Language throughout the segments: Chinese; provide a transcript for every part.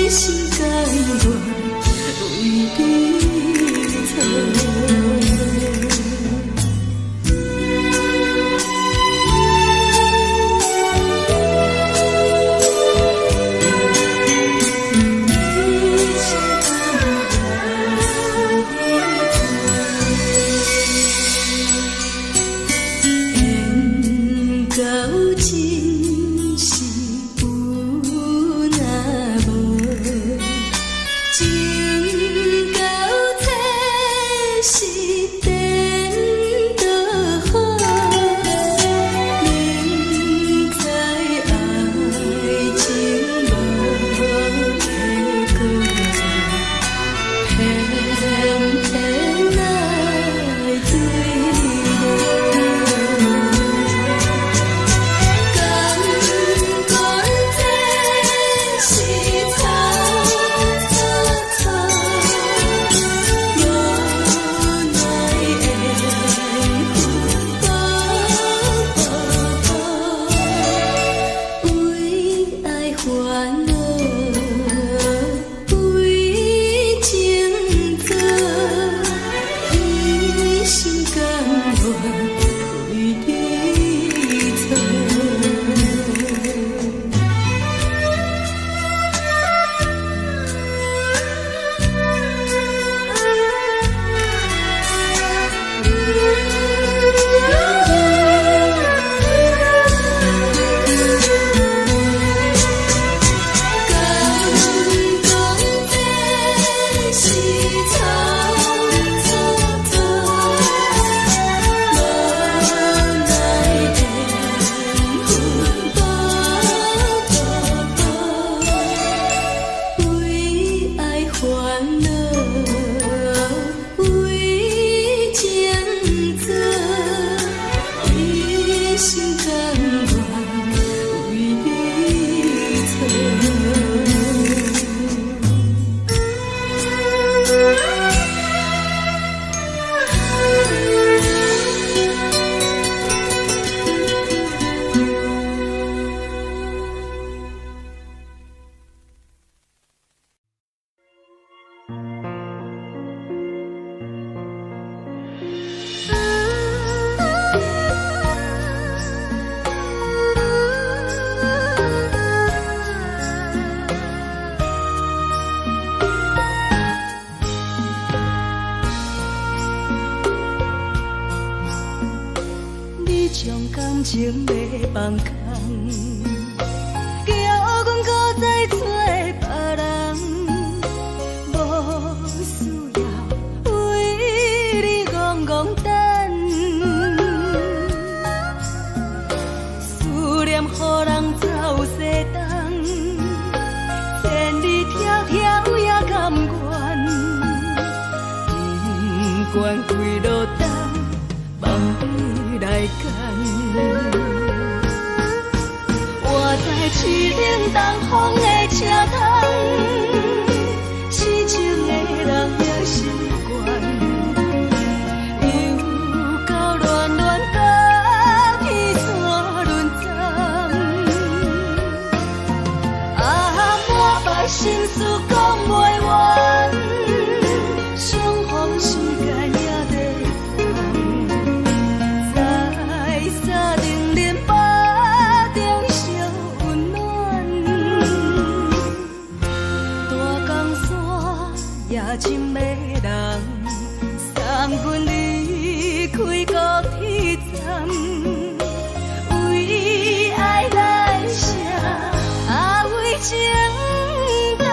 心甘愿为你错。感情要放空，叫阮搁再找别人，无需要为你戆戆等。思念予人走西东，千里迢迢也甘愿，不管几路灯，望你来赶。我在市顶东风的车窗，痴情的人也习惯，又到乱乱甲天山轮站。啊，满腹心事讲袂完，相逢时间也在等，在沙定林巴中烧温暖。大江山夜深的人，送阮离开高铁站，为爱来写为情长。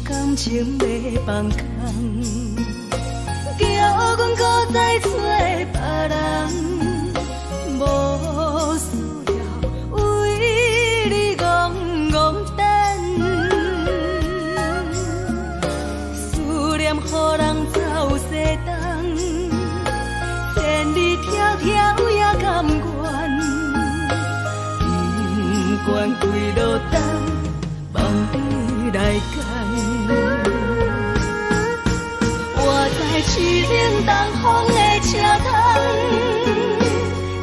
感情要放空，叫阮搁再找别人，愿跪落等，望你来牵。我在凄冷东风的车头，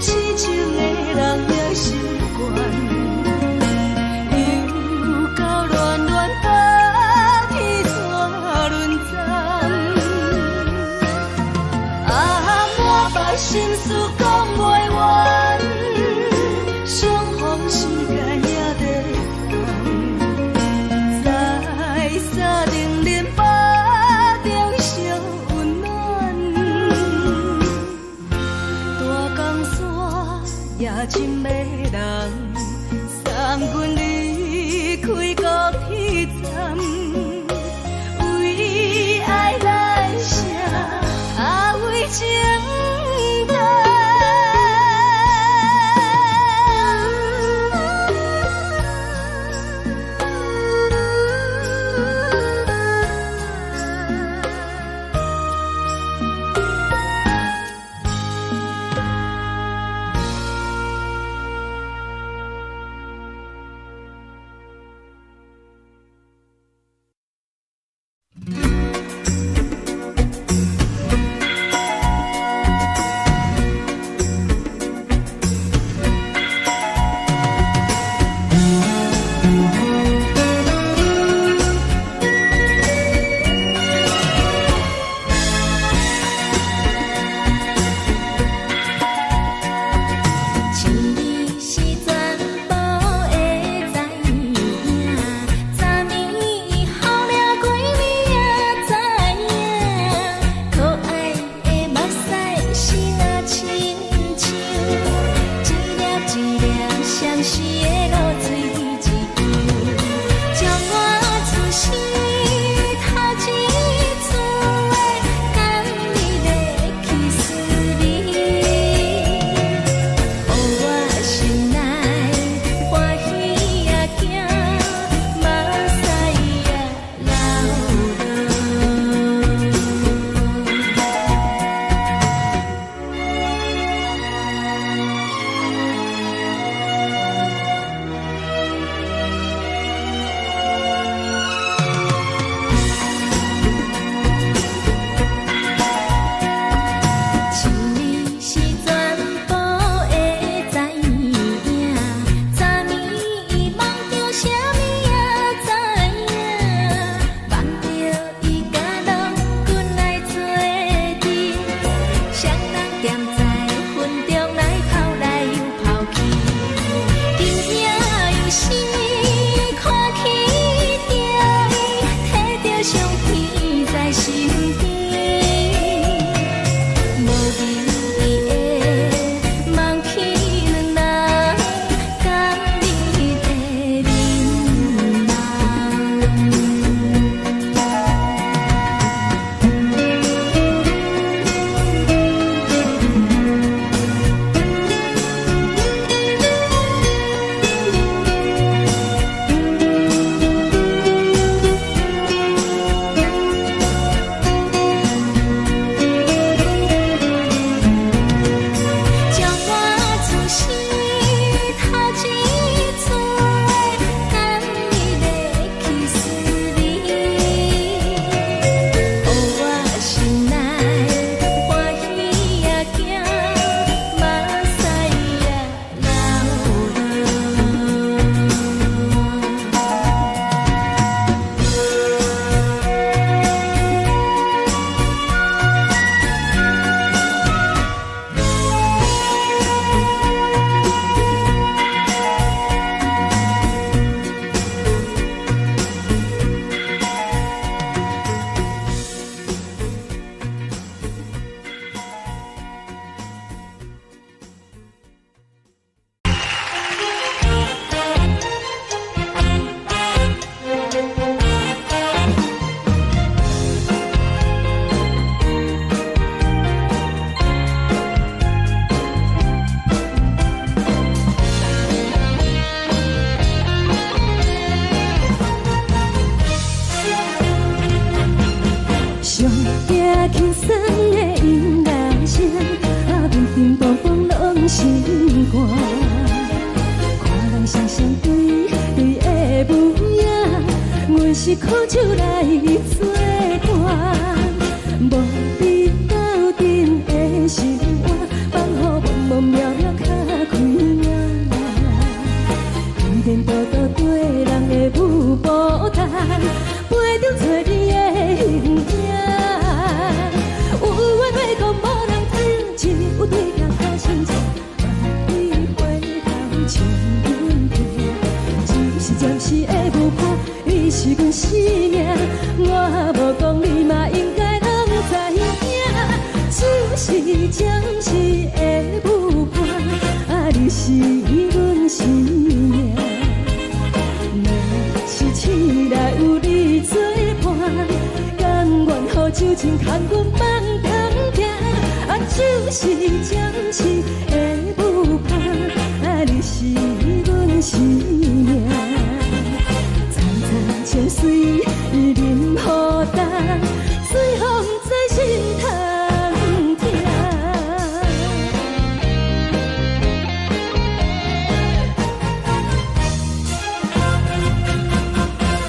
痴情的人也习惯，又到乱乱把去怎论zan啊，满腹心事讲袂完，相逢时间也在等，在沙定林巴中相温暖，大江山也深的人，送阮离开高铁站，为爱来写，为情等。轻松的音乐声，啊，平平波波拢心肝，看人双双对。我无讲你嘛应该拢知影，就是暂时的舞伴，啊，你是阮生命。若是醒来有你作伴，甘愿予酒精牵阮放通行，啊，就是暂时的舞伴，啊，你是阮生命。早早情水任何担，随风在心头听。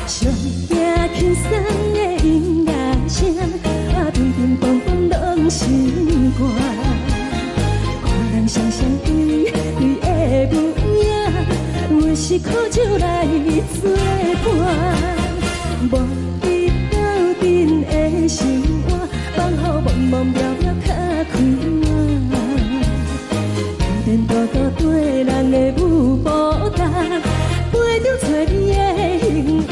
上惊轻松的音乐声，啊，乒乒乓乓拢心肝。看人双双对对的舞影，阮是苦酒来作伴。无伊斗阵的生活，放乎茫茫渺渺较快活。颠颠倒倒对人的舞步担，陪着找你的形影。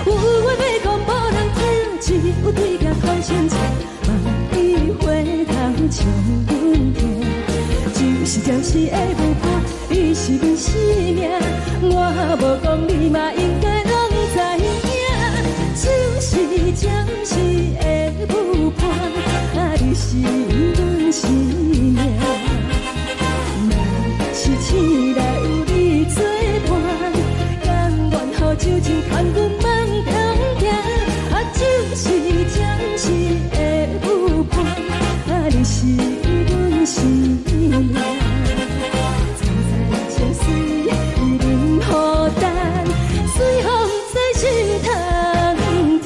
有话要讲无人听，只有对镜头先笑，望伊回头将阮听。就是暂时的舞伴，你是阮生命。我无讲你嘛应该拢知影，就是暂时的舞伴，啊，你是阮生命。若是醒来有你作伴，甘愿予酒精牵阮放通行，啊，就是暂时的舞伴，啊，你是阮生命。早早情水任何担，随风在心头听。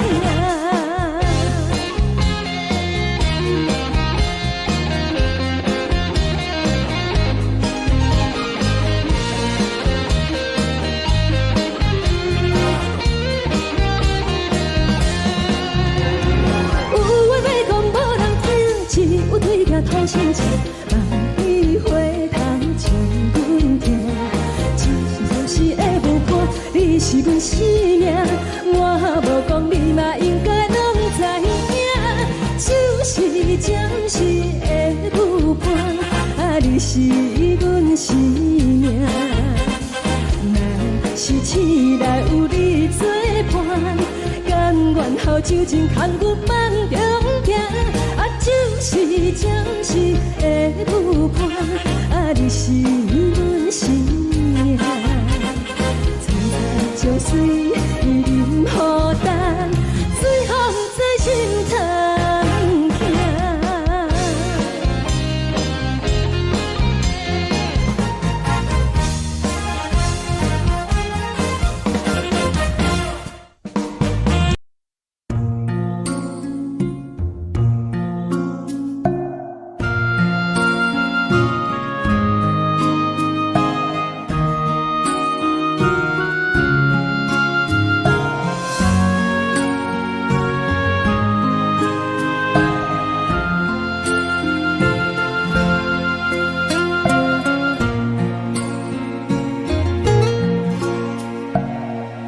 有话要讲无人听，只有对镜头先笑，望伊回头将阮听。就是暂时的舞伴，你是阮生命。我无讲你嘛应该拢知影，就是暂时的舞伴，啊，你是阮生命。若是醒来有你作伴，甘愿予酒精牵阮放中行，啊，就是暂时的舞伴，啊，你是阮生命。早早情水任何担，随风在心头听。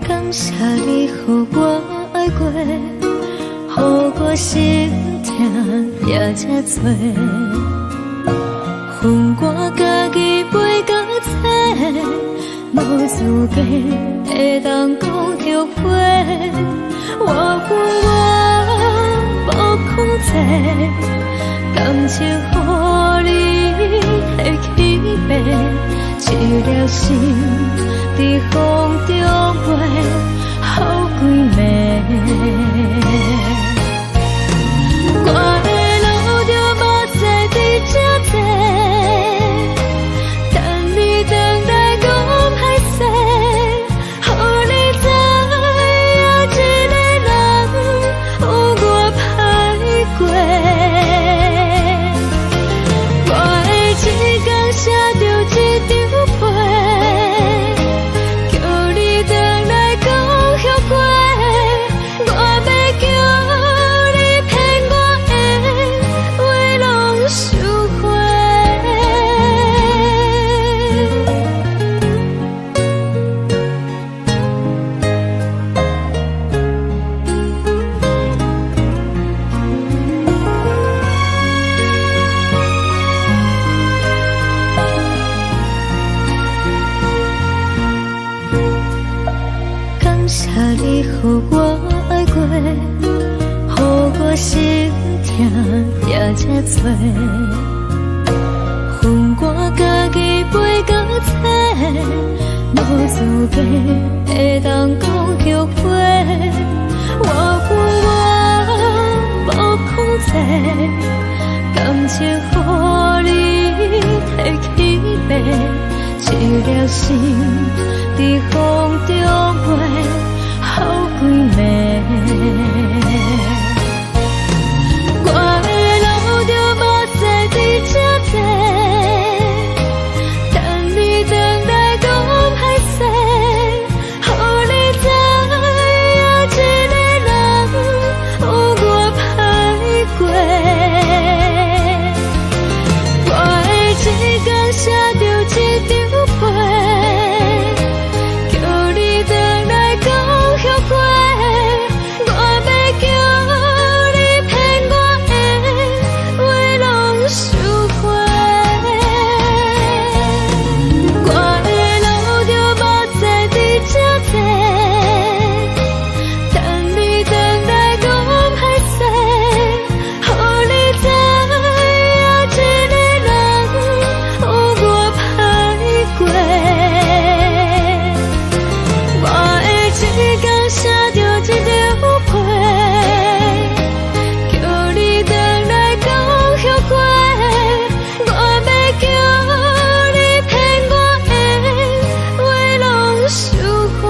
感谢你予我爱过，予我心痛也这多，恨我家己袂到切，无资格会当讲后悔。我恨我无控制，感情予你的起飞，一粒心在风中飞，好几暝。我的路就无再伫这坐，等你回来讲歹势，予你知影一个人有我歹过。我的情感写着一张被，叫你予我爱过，予我心痛也这多，恨我家己袂到切，无资格会当讲后悔。我无控制，感情予你提起白，一粒心在风中飞，好几暝。我的路就无再伫这多，等你回来讲歹势，予你知影一个人有我歹过。我的一天写着一张被，叫你回来讲后悔。我要叫你骗我的话拢收回。我的路就无再伫这多，等你回来讲歹势，予你知影一个人有我歹过。我的一天写着一张被，叫你回来讲后悔。我要叫你骗我的话拢收回。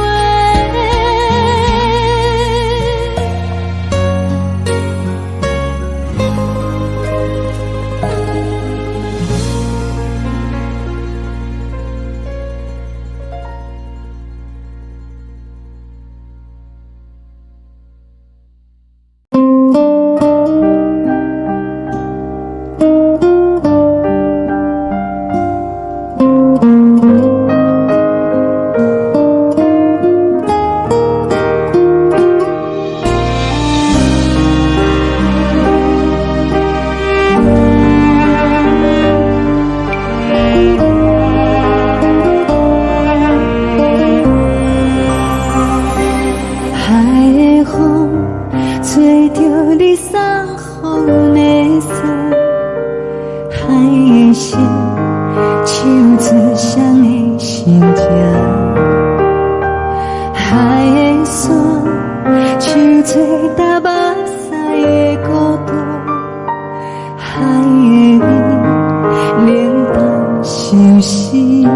海的风吹着你送予的伞，海的心唱出双的心情，海的山唱出搭目屎的孤独，海的味冷淡伤心。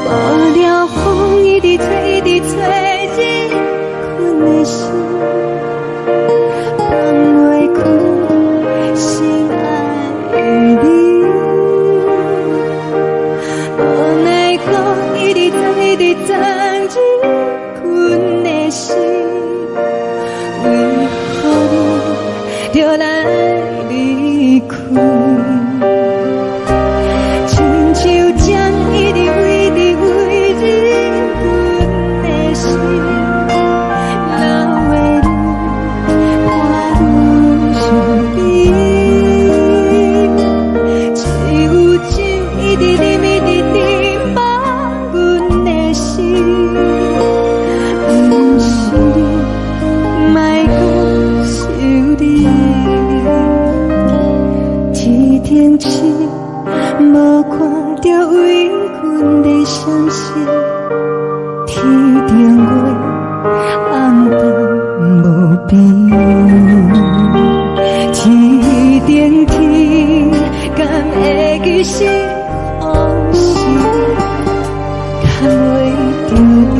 无聊风一直吹，一直吹进困的心，放袂开心爱的你。无奈何一直藏，一直藏进困的心，为何你就来离开？亲像江一直为你为你阮的心，流的泪看愈伤悲，只有酒一直啉，一直啉饱阮的心，不是你，莫讲想你。一天起，无看到为阮的伤心，天顶月暗淡无边，天顶天敢会记是往事，敢袂着你，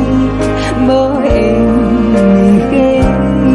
无缘给你。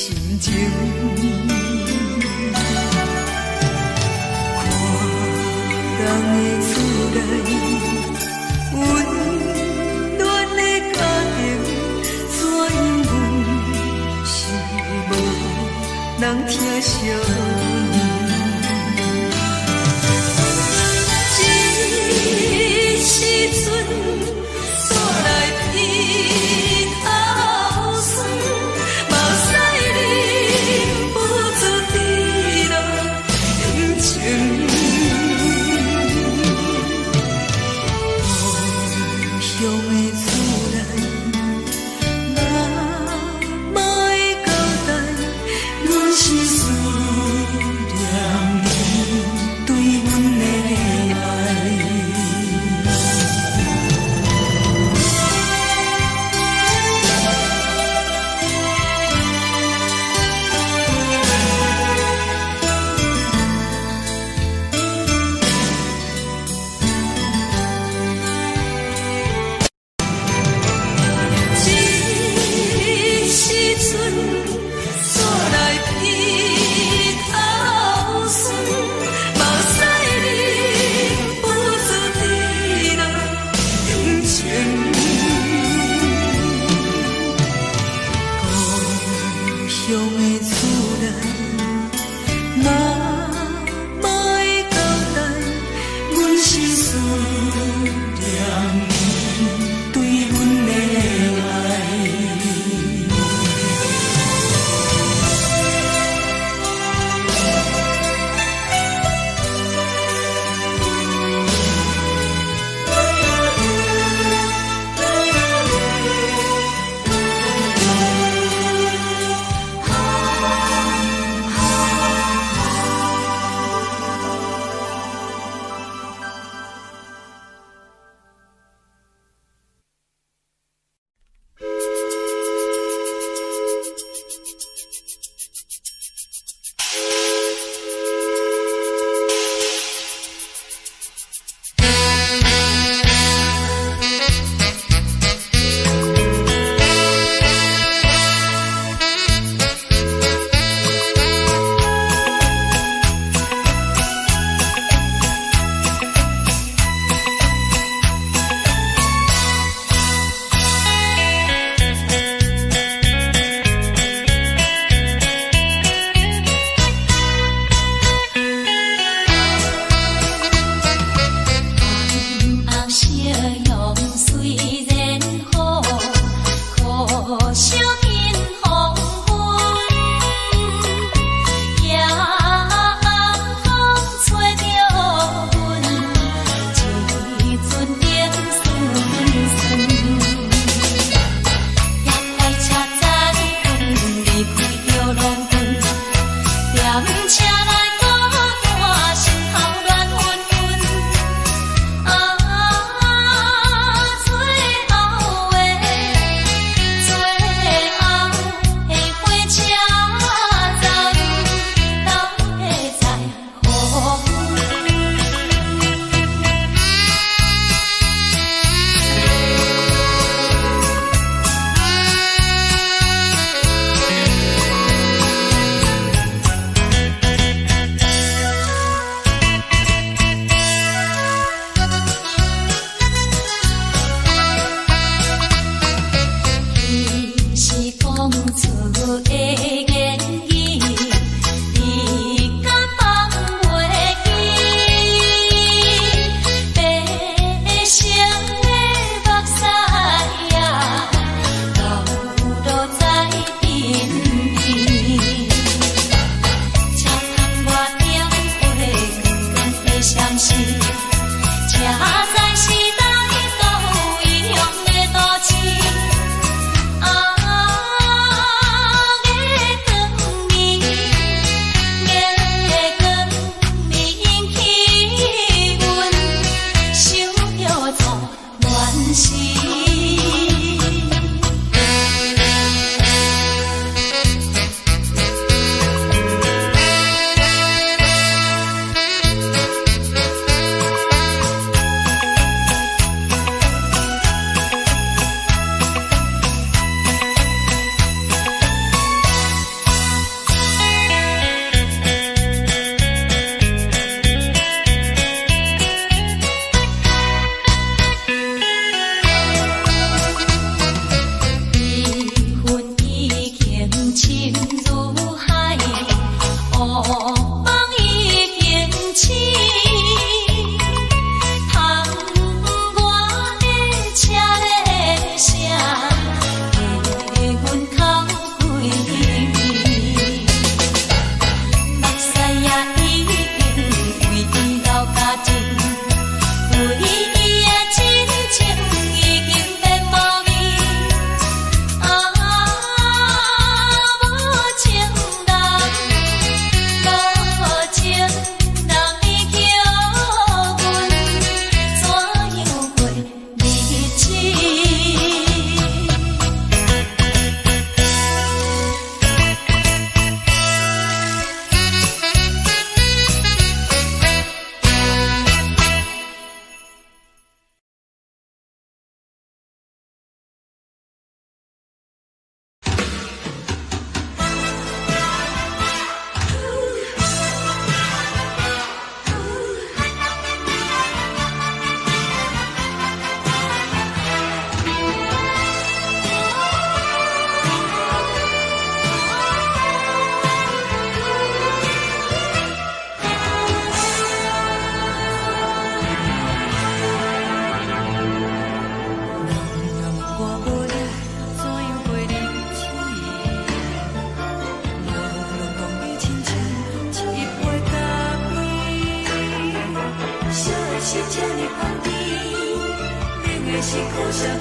心情。看人的厝内，温暖的家庭，怎因阮是无人疼惜？时阵煞来鼻头酸，目屎忍不住滴落眼睛。故乡的厝内，哪莫会交代阮心事。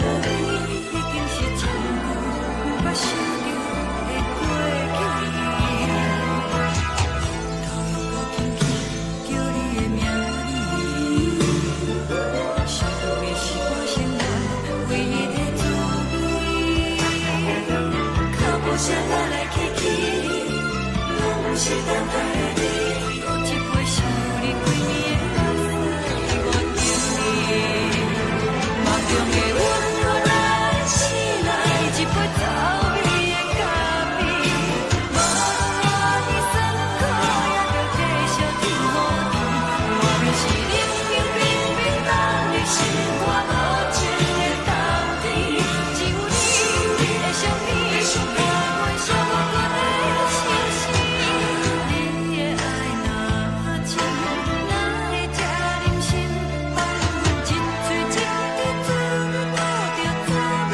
无你，已经是千古不捌想到的过去。头又搁轻轻叫你的名字，想的是我心内唯一的滋味。脚步声来来去去，拢是等待的你。搁一杯想你几年的目屎，我敬你。梦中的温柔来醒来，一杯走味的咖啡。无论我的酸苦，也着继续甜乎甜。外面是冷冰冰冰冷的心，我无情的冬天。只有你的相片，我阮寂寞过的心事。你的爱若真，哪会这忍心？放阮一嘴一滴珠，吐着滋味的咖啡。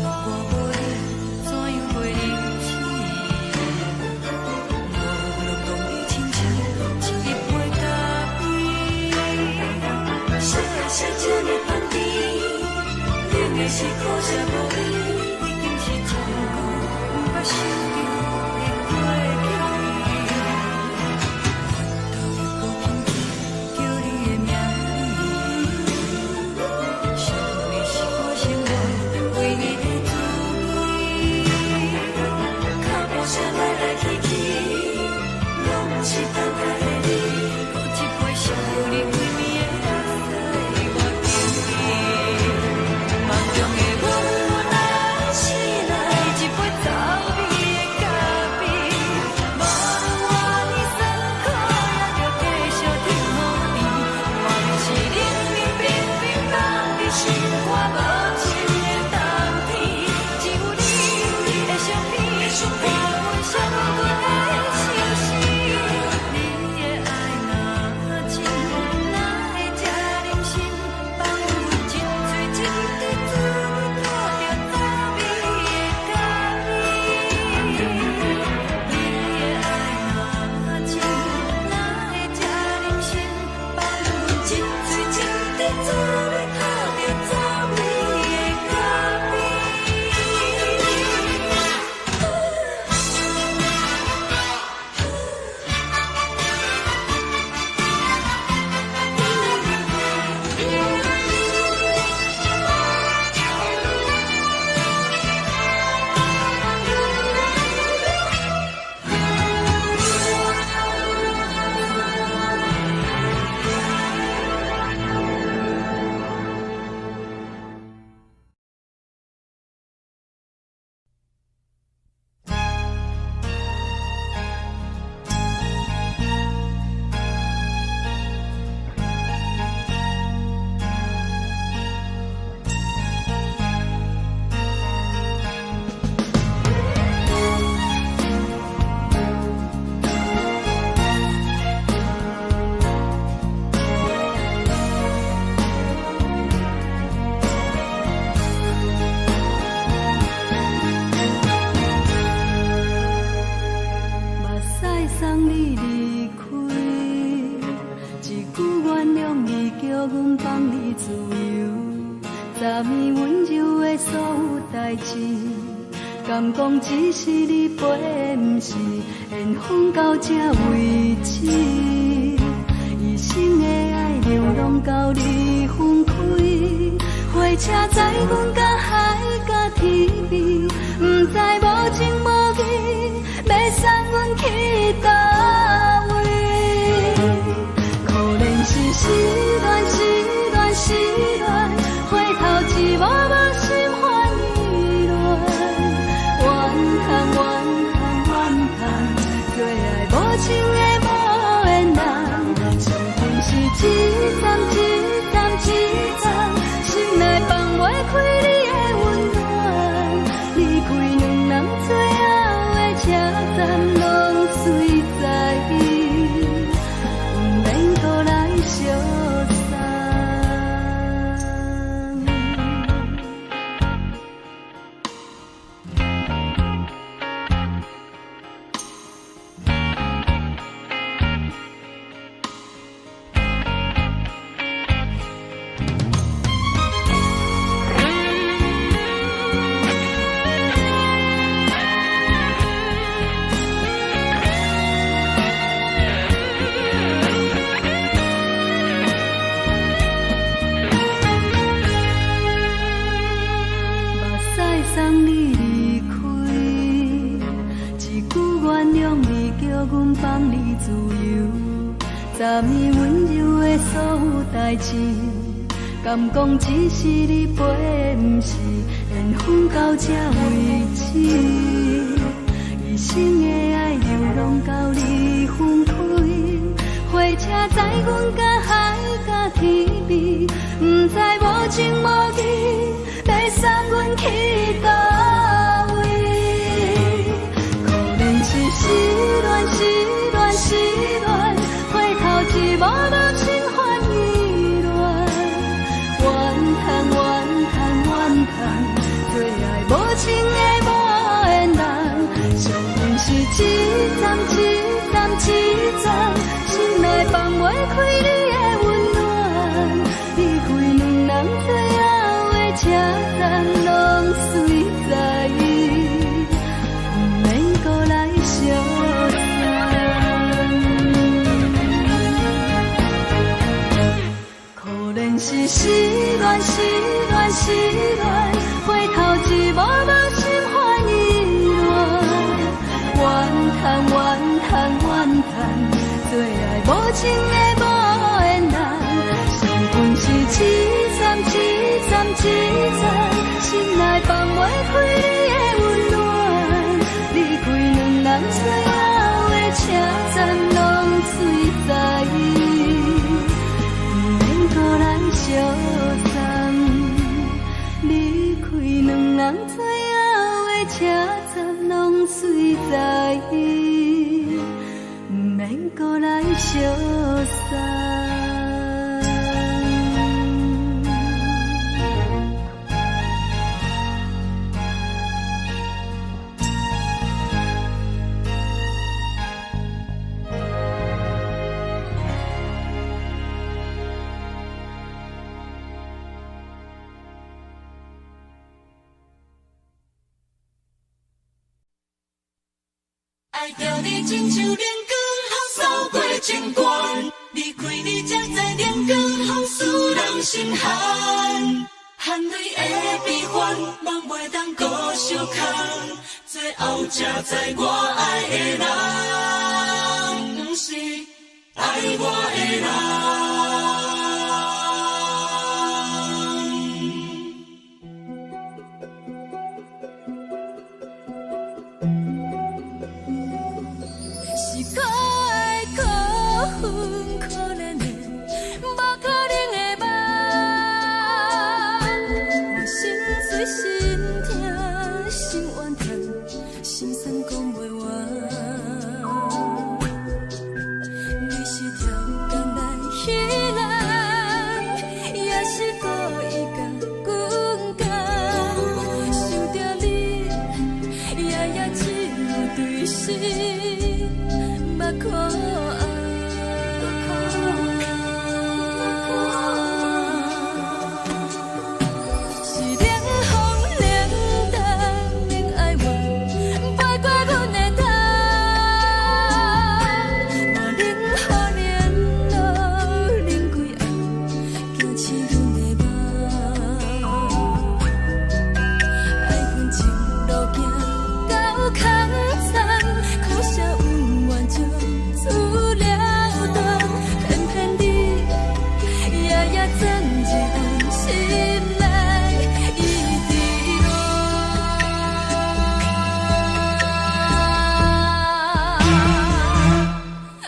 我无你，怎样袂忍起？无路讲你亲像一杯咖啡，烧的是这呢香甜，冷的是苦涩无味，已经是千古不捌想到的过去。头又搁轻轻叫你的名字，想的是我心内唯一的滋味。脚步声来来去去，拢是等待的你。搁一杯想你几暝的目屎，我敬你。梦中的温柔来醒来，一杯走味的咖啡。无论我的酸苦，也着继续甜乎甜。外面是冷冰冰冰冷的心，我无情的冬天。只有你的相片，我阮寂寞过的心事。你的爱若真，哪会这忍心？放阮一嘴一滴珠，吐着滋味的咖啡。你的爱若真，哪会这忍心？放阮一嘴一滴珠，吐着滋味的咖啡。目屎送你离开，一句原谅你，叫阮放你自由。昨暝温柔的所有代志，敢讲只是你陪，不是缘分到这为止。一生的爱流浪到你分开，火车载阮甲海甲天边，不知无情无义，要送阮去倒位？可能是失恋，失恋，失恋，回头一幕幕心烦意乱，怨叹，怨叹，怨叹，最爱无情的无缘人，伤痕是一站一站一站，心内放袂开你的温暖，离开。车站拢随在，不免搁来相送。送你离开，一句原谅你，叫阮放你自由。昨暝温柔的所有代志，敢讲只是你陪，不是缘分到这为止。一生的爱又拢到你分开，火车载阮甲海甲天边，不知无情无义。要送阮去倒位？可能是失恋，失恋，失恋，回头一幕幕心烦意乱。怨叹，怨叹，怨叹，最爱无情的无缘人。上恨是一站，一站，一站，心内放袂开你的温暖。离开两人最后的车站拢随在，不免搁来相送。可能是失恋，失恋，失恋，回头一幕幕心烦意乱。怨叹，怨叹，怨叹，最爱无情的无缘人。上恨是一站，一站，一站，心内放袂开你的温暖。离开两人最后的车站拢随在，不免搁来相送。离开两人最后的车站拢随在，不免搁来相送。爱着你亲像连光风扫过情关，离开你才知连光风使人心寒。含泪的悲欢，望袂当搁相牵，最后才知我爱的人，不是爱我的人。是可爱可恨可怜的，无可能的梦。我心碎心痛心怨叹，心酸讲袂完。你是条工来彼人，也是故意甲阮讲，想着你夜夜只有对视。目看爱，是冷风冷淡冷爱我，飞过阮的头，嘛冷雨冷落冷归暗，惊刺阮的梦。爱恨情路行到空残，苦涩温婉就出了断，偏偏你夜夜钻入阮心内，一直乱。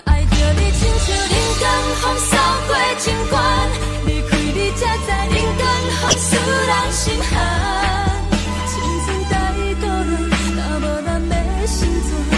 爱着你亲像冷光风扫过情关，离开你才知冷光风使人心寒。青春带倒落，若无咱的心酸。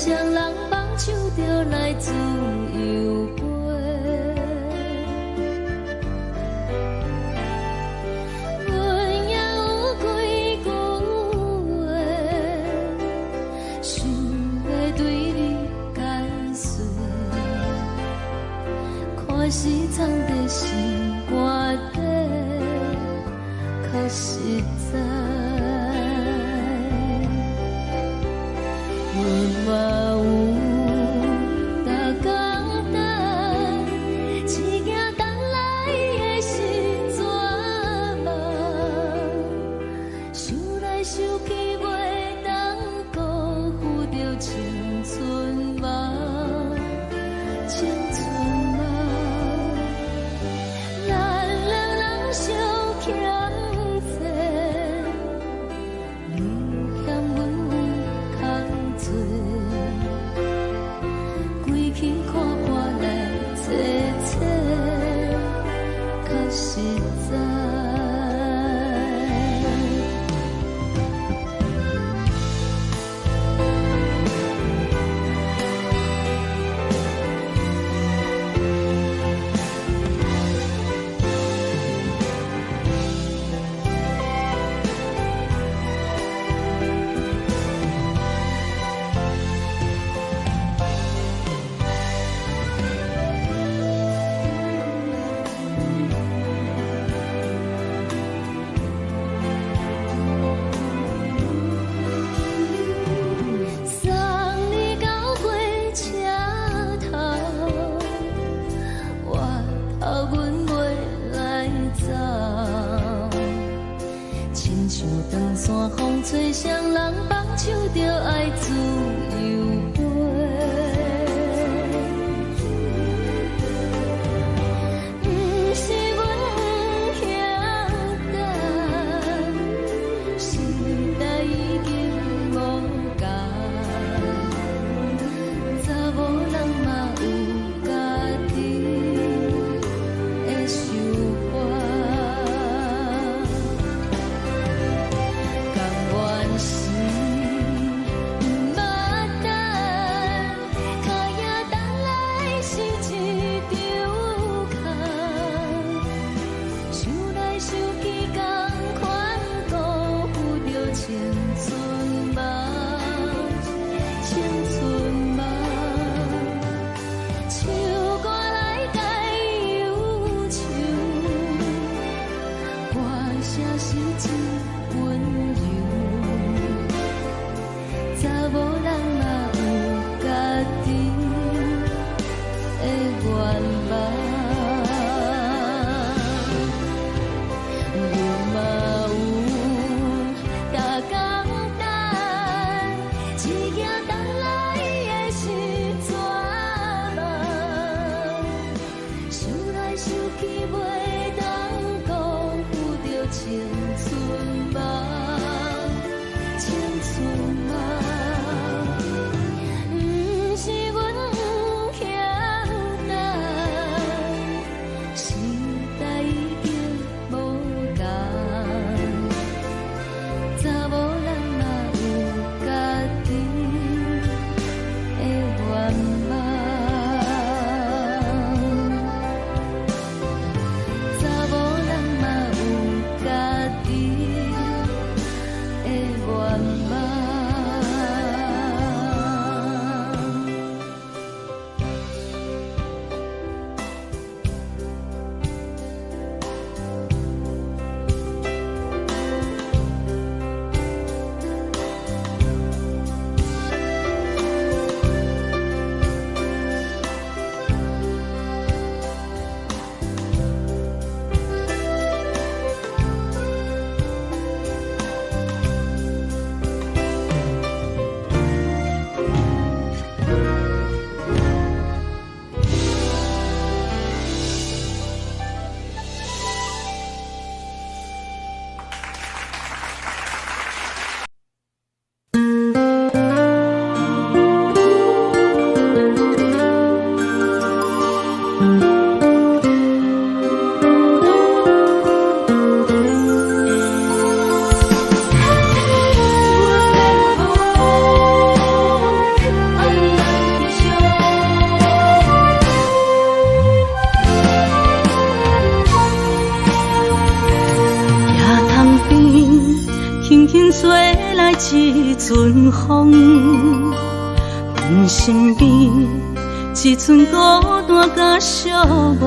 双人放手就来自由飞。阮也有几句话，想要对你解释，可是藏在心肝底，较实在。阮嘛有逐工等，只惊等来的是绝望。想来想去，袂当辜负着青春梦，青春梦。咱两人相欠债，你欠阮有空做，归去看破来坐坐，较实在。送你到火车头，我头阮袂来走，亲像长线风吹，双人放手就爱自由飞。不是阮不晓等，时代已经无共，查某人嘛有家己的想法，甘愿是毋阵风，阮身边一寸孤单甲寂寞，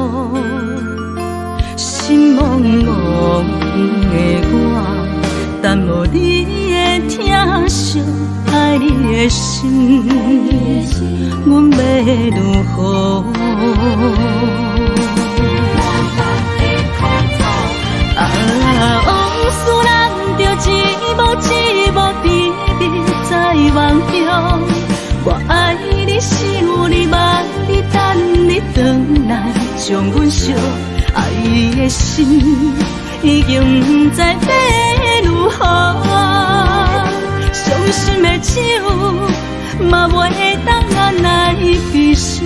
心茫茫的我，等无你的疼惜，爱你的心，阮要如何？往事咱着一幕一幕甜蜜在梦中。我爱你是有你梦，你等你回来将阮惜。爱你的心已经不知要如何，伤心的手嘛袂当咱来悲伤。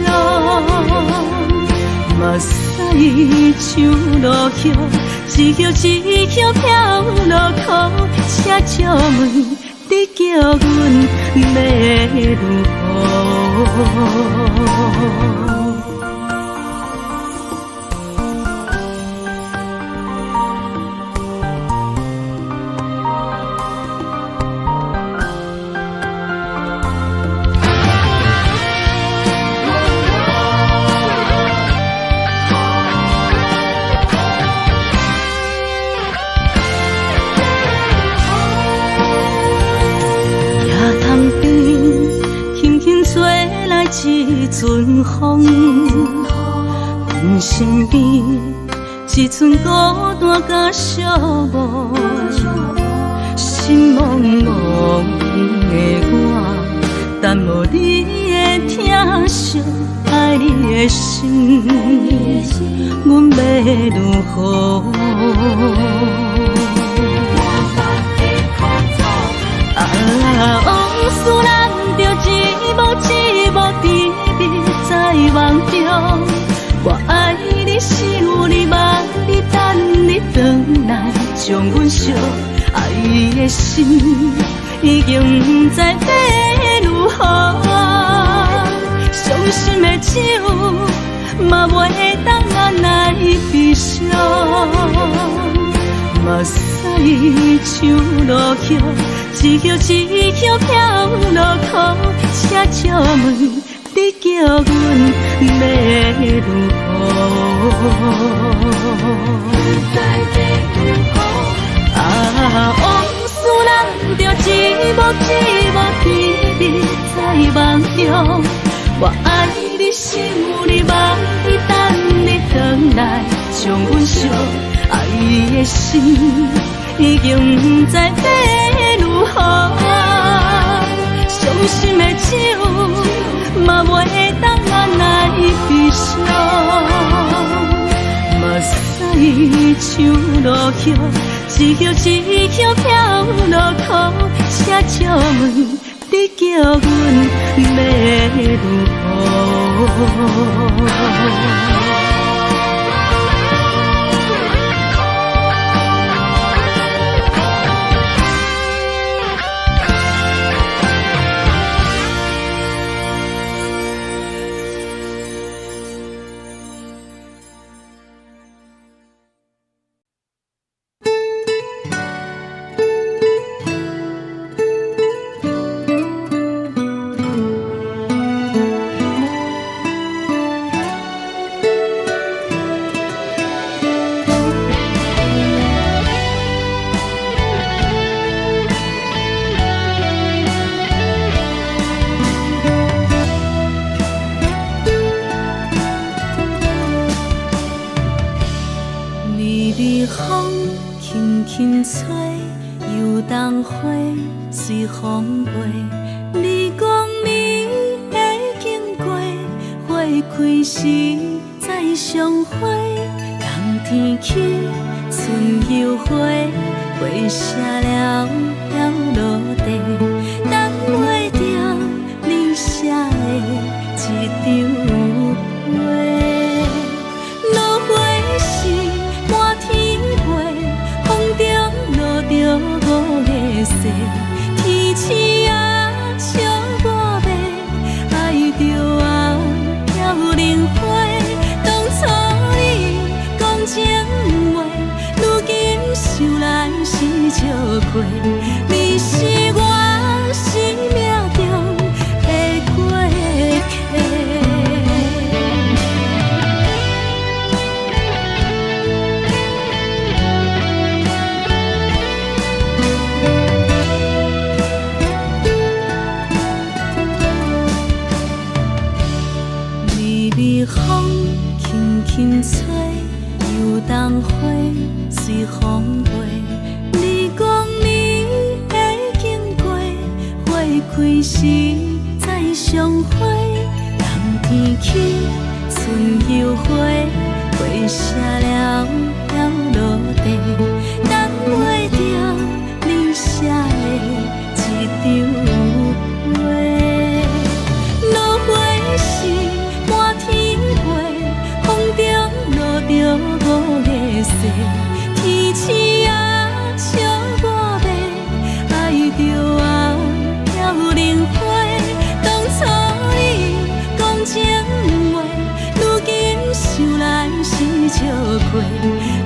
目屎像落雨，一曲一曲飘落雨，请借问你叫阮要如何？一阵风，阮身边一寸孤单甲寂寞，心茫茫的我，等无你的疼惜，爱你的心，阮要如何？往事咱着一幕一幕甜蜜在梦中。我爱你是有你梦，你等你回来将阮惜。爱你的心已经不知要如何，伤心的手嘛袂当咱来悲伤。目屎像落雨，一曲一曲飘落雨，请借问你叫阮要如何？往事咱着一幕一幕甜蜜在梦中。我爱你是有你梦，你等你回来将阮惜。爱你的心已经不知要如何，伤心的手嘛袂当咱来悲伤。目屎像落雨，一曲一曲飘落雨，请借问你叫阮要如何？随风飞，你讲你会经过，花开时再相会。冬天起，春又花，花谢了飘落地，等袂着你写的一张画。落花时满天飞，风中落着五个色。天星啊，笑我袂爱着啊，飘零花。当初你讲情话，如今想来是笑过。你是我吹，游东花随风飞。你讲你会经过，花开时再相会。冬天起，春又回，花谢了了落地，等袂着你写的一张话。落花时满天飞，风中落着五个色，天星啊笑我迷，爱着啊飘零花。当初你讲情话，如今想来是笑过。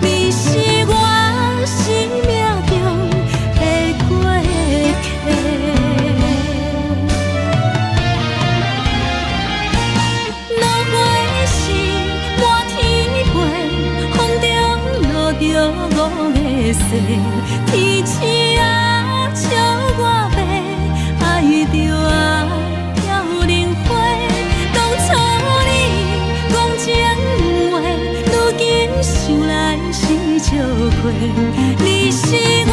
你是我生命中的过客。落花时满天飞，风中落着五个色，天星啊笑我迷，爱着啊飘零花。当初你讲情话，如今想来是笑过。你是我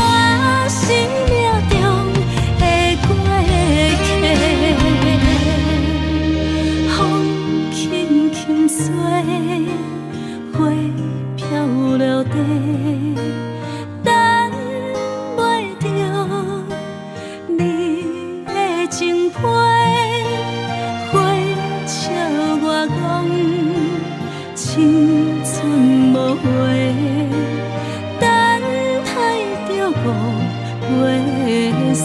生命中的过客，风轻轻吹，花飘落地，等袂着你的情批。花笑我讲青春无回，等待着五月色。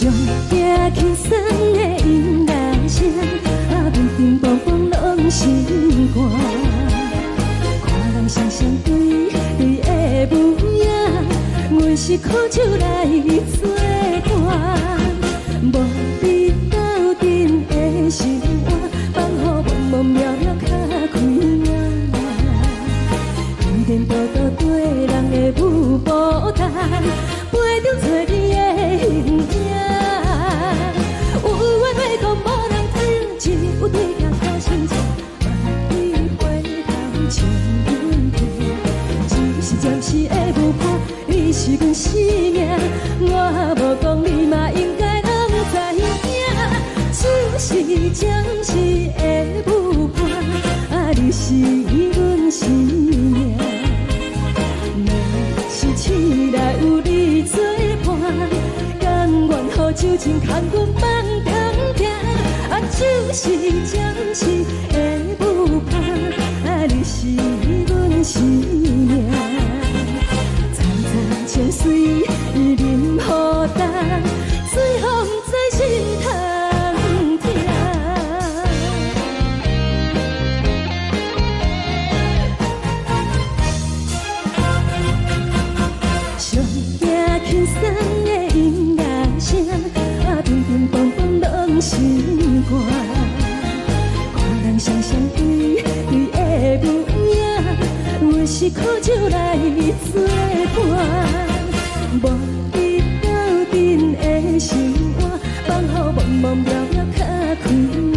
上惊轻松的音乐声，乒乒乓乓拢心肝。看人双双对对的舞影，阮是苦酒来作伴。无你斗阵的生活，放予茫茫渺渺较开眼。颠颠倒倒对人的舞步弹，陪着找你的形影。有话要讲无人知，只有对镜头心情，万里回头将阮听。只是暂时的舞伴，你是阮生命，我无讲你嘛应该拢知影。就是暂时的舞伴，你是阮生命。若是醒来有你作伴，甘愿予酒精牵阮放长行。就是暂时的舞伴，你是阮生命。层层泉水任何等，水风在心头。轻松的音乐声，乒乒乓乓拢心肝。看人双双对对的舞影，阮是苦酒来作伴。无你斗阵的生活，放予茫茫渺渺较开眼。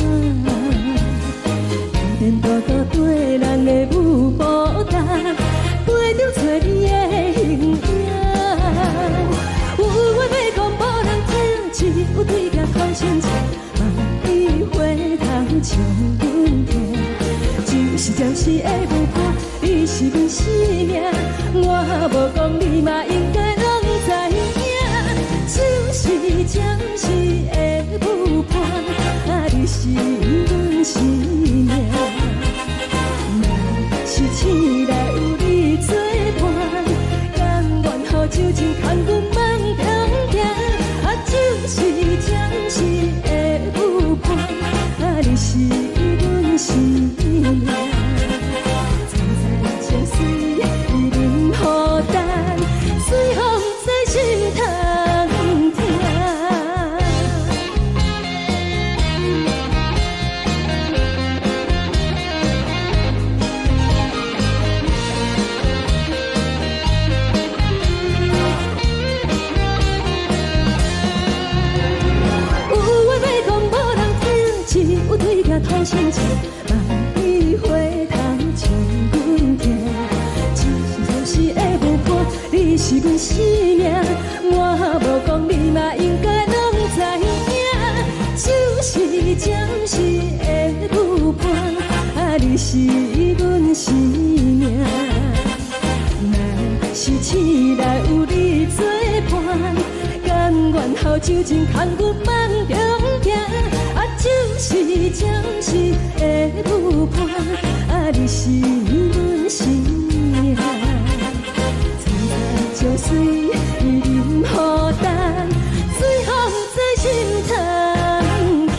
颠颠倒倒对人的舞步弹，陪着找你的形影。有话要讲无人听，只有对镜看心情，万里回头将阮听。就是暂时的舞伴，你是阮生命，我无讲你嘛应该拢知影。就是暂时的舞伴，你是阮生命。若是醒来有你作伴，甘愿予酒精牵阮放长行。就是暂时的舞伴，你是阮生命。层层泉水任何等，水风在心头听。有对镜头心情，万里回头将阮听。就是暂时的舞伴，你是阮生命，我无讲你嘛应该拢知影。就是暂时的舞伴，你是阮生命。若是醒来有你作伴，甘愿予酒精牵阮放长行。就是暂时的舞伴，你是阮生命。层层泉水任何等，水风在心头听。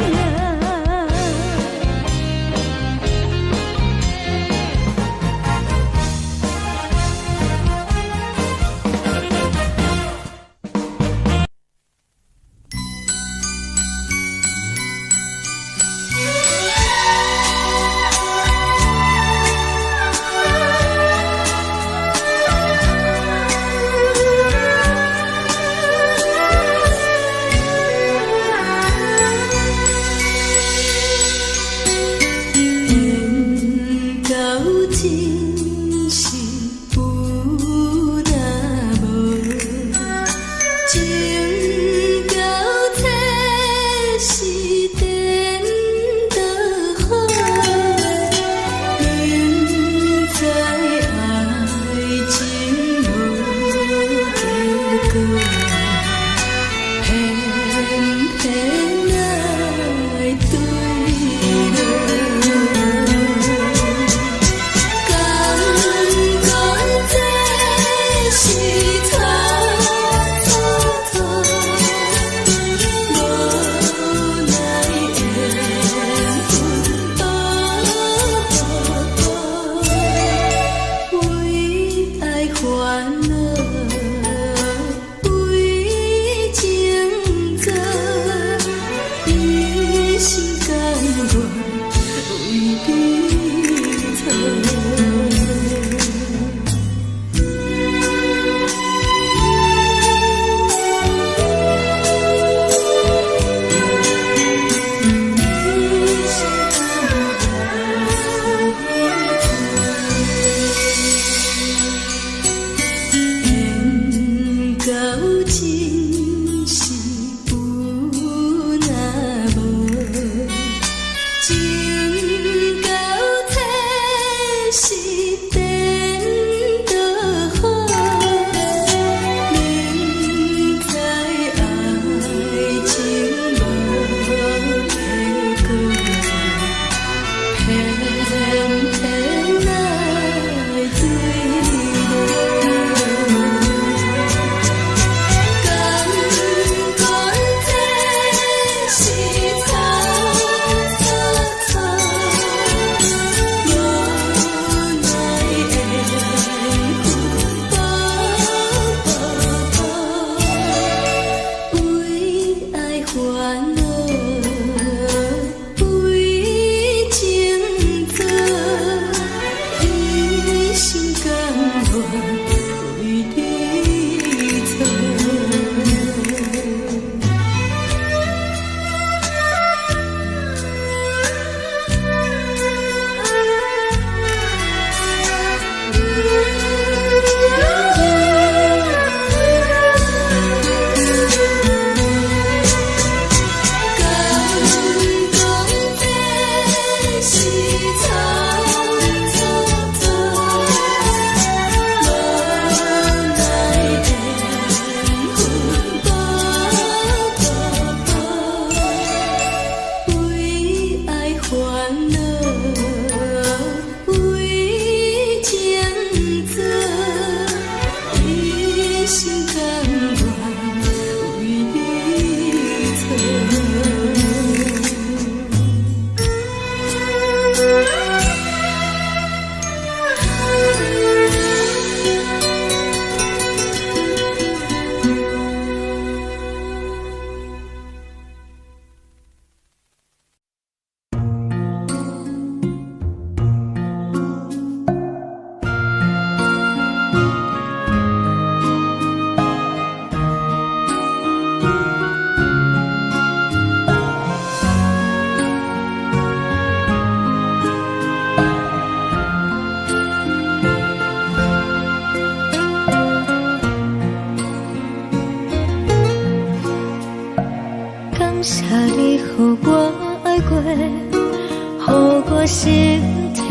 谢你，予我爱过，予我心痛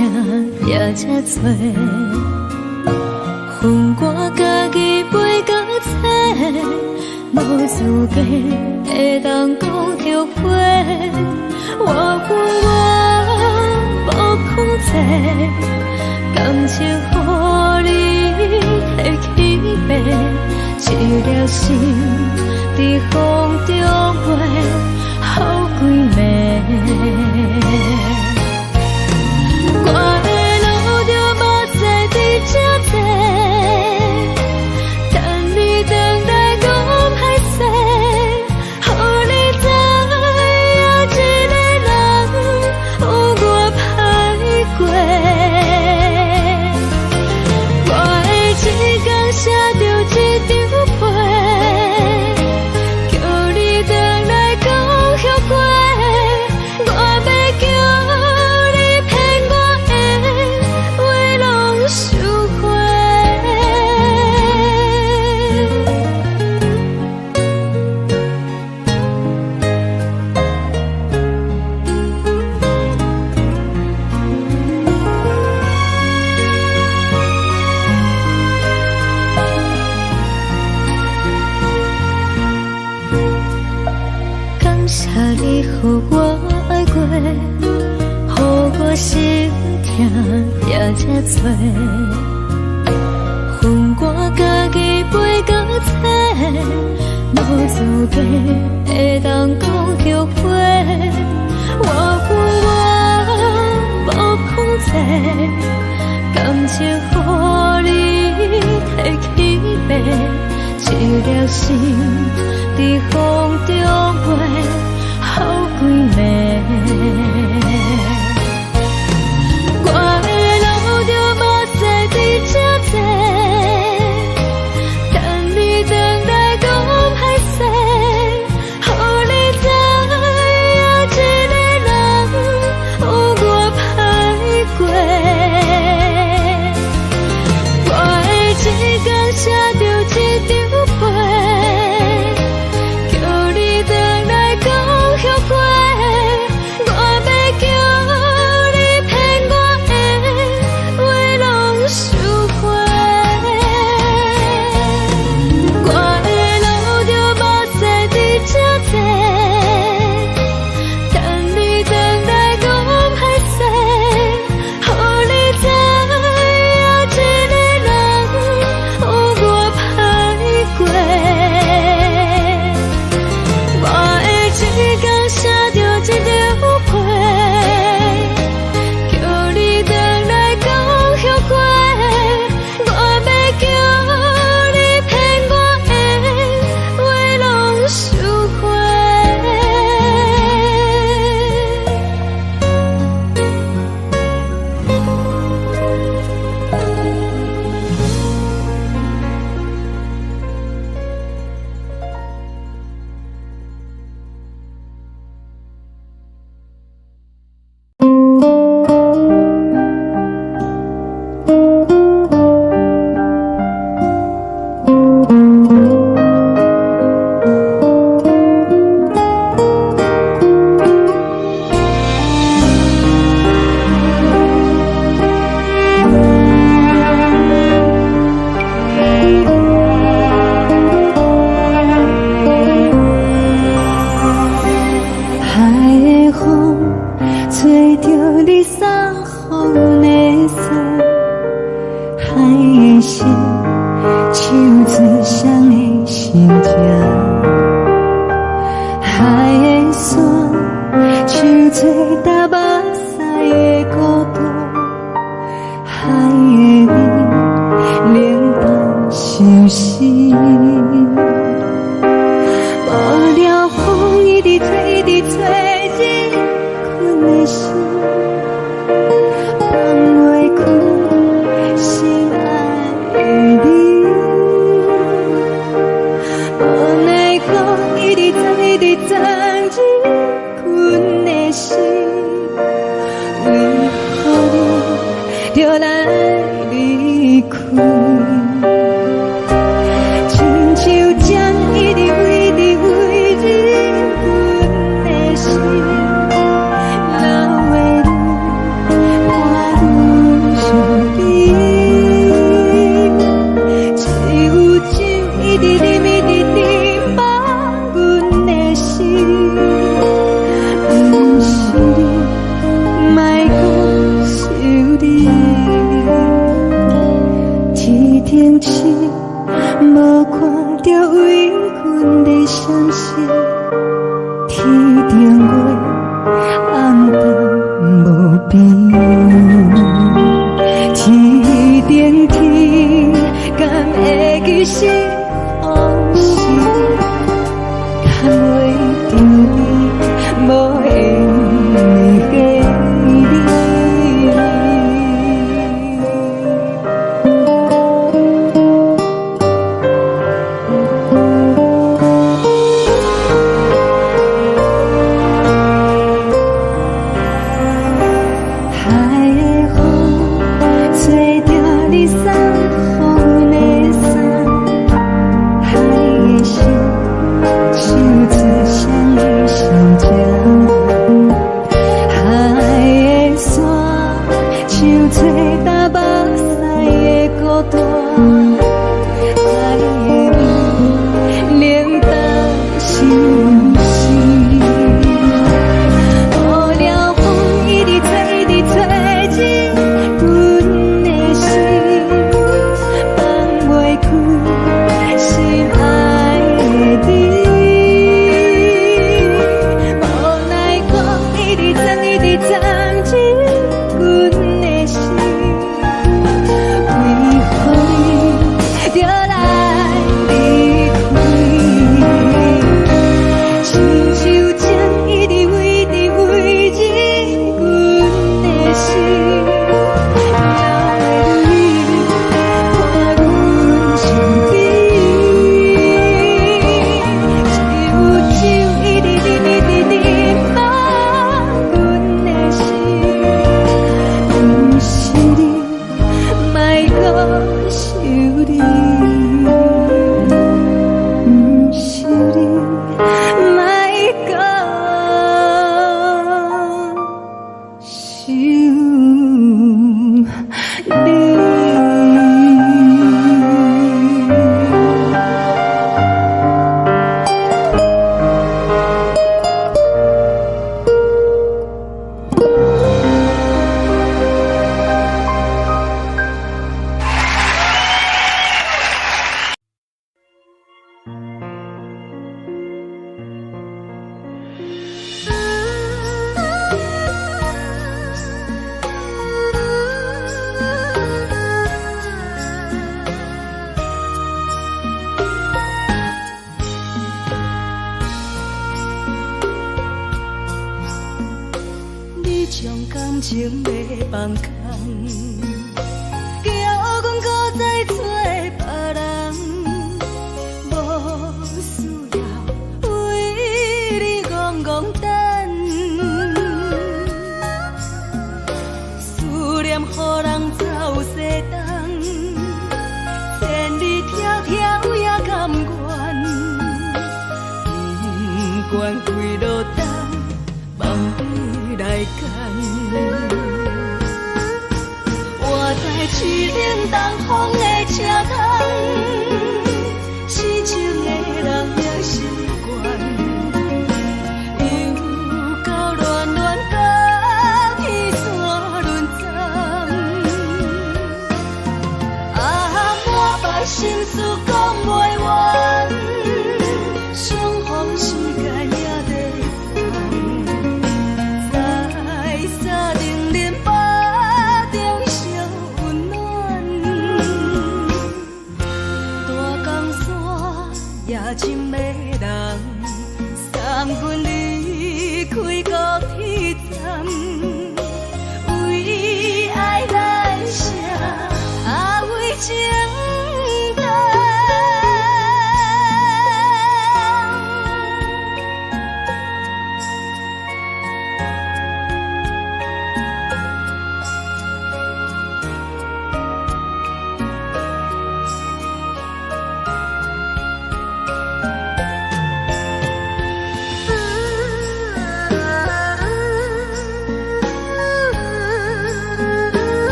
也这多。分我家己飞到这，无资格会当讲后悔。我分我无控制，感情予你提起飞，一粒心在风中飞，好几暝。我的路就无再伫这多，等你回来讲歹势，予你知影一个人有我歹过。我的一天写着一张被，叫你回来讲后悔。我要叫你骗我的话拢收回。感谢你，予我爱过，予我心痛也这多。分我家己飞到这，无资格会当讲后悔。我分我无控制，感情予你提起飞，一粒心在风中飞，好几暝。我的路就无再伫这多，等你回来讲歹势，予你知影一个人有我歹过。我的一天写着一张被，叫你回来讲你相信，天顶月红淡无边，天顶天敢会记是往事，看袂着你，无缘给你。将感情要放空，叫阮搁再找别人，无需要为你戆戆等，思念予人走西东，千里迢迢也甘愿，不管几落冬，望你来干。我在市顶东风的车窗，痴情的人也习惯，又到恋恋到天山沦陷。啊，满腹心事讲袂完，相逢时间也在等。在沙定林巴中烧温暖，大江山夜深的人，送阮离开高铁站，为爱来写，为情长。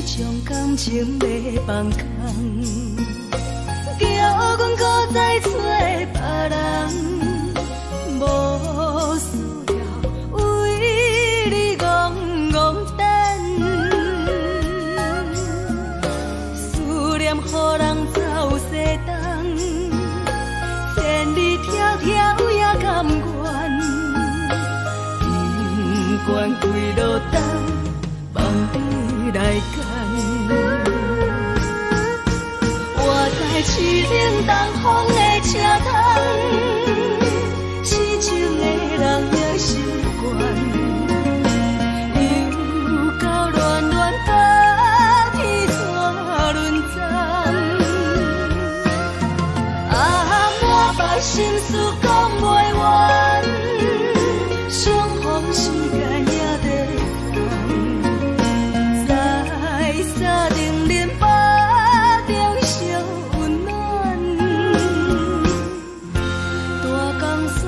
将感情要放空，叫阮搁再找别人，无需要为等，梦你来牵。我在市顶东风的车窗，痴情的人也心倦，又到乱乱把天带轮转。满腹心事讲袂完，相逢时间也在等，在沙丁林巴中相温暖。大江山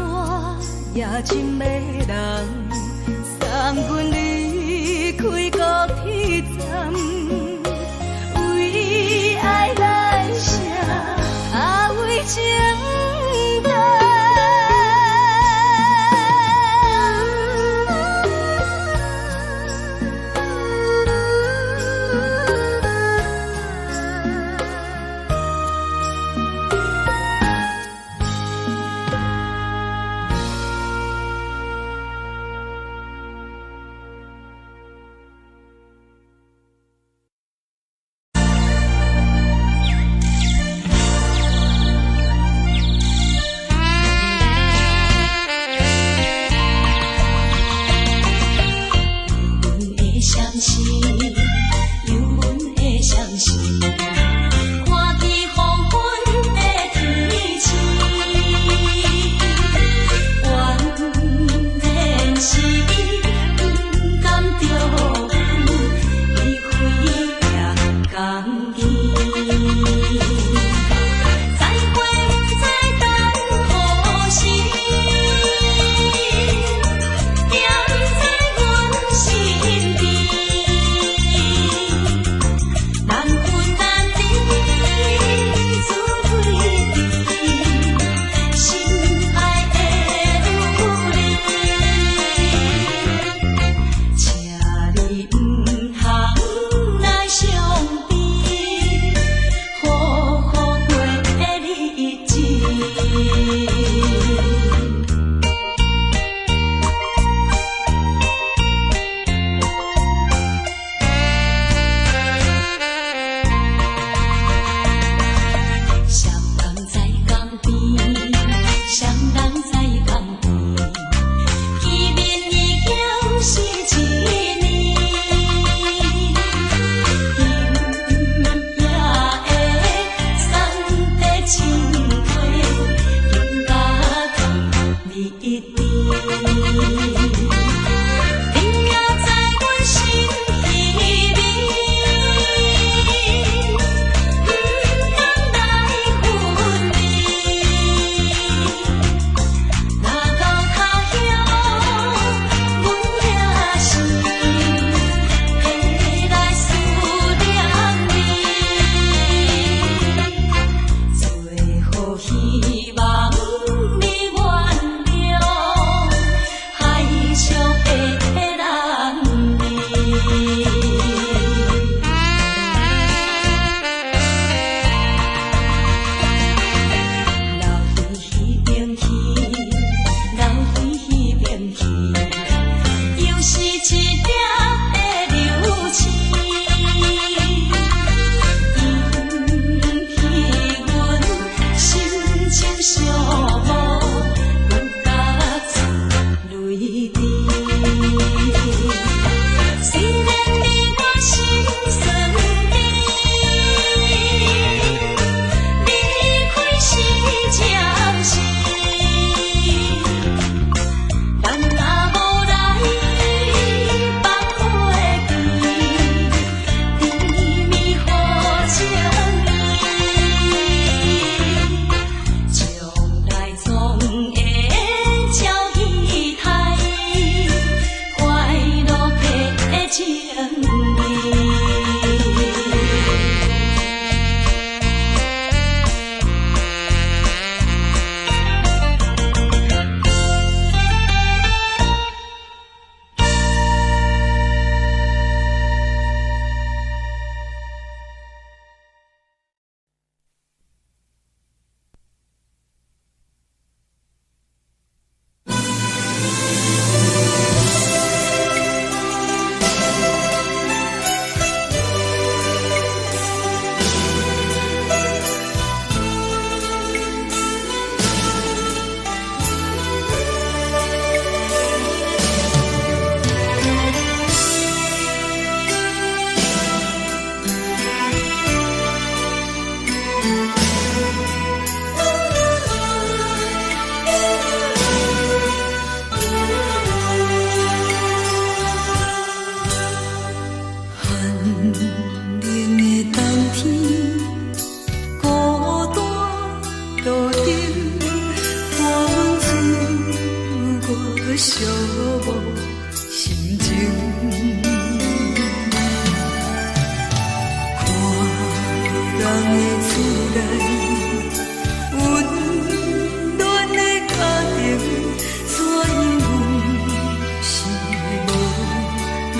也真迷人，送阮离开高铁站，为爱来城，为情。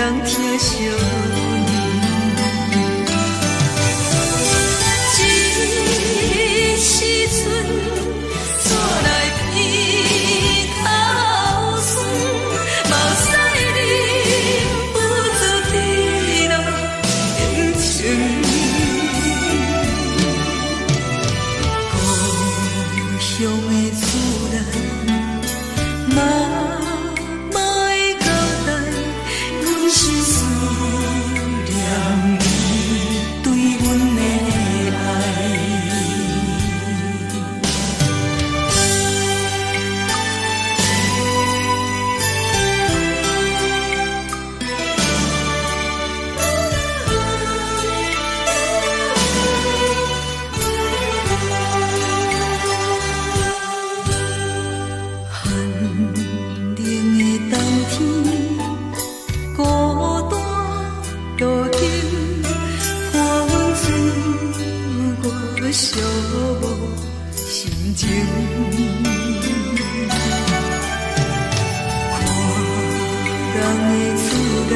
人疼惜你。这时阵煞来鼻头酸，嘛有使你不知地老人情。故乡的厝内，妈妈的交代，阮是思念你对阮的爱。寒冷的冬天，孤单路灯，看阮自我寂寞心情。看人的厝内，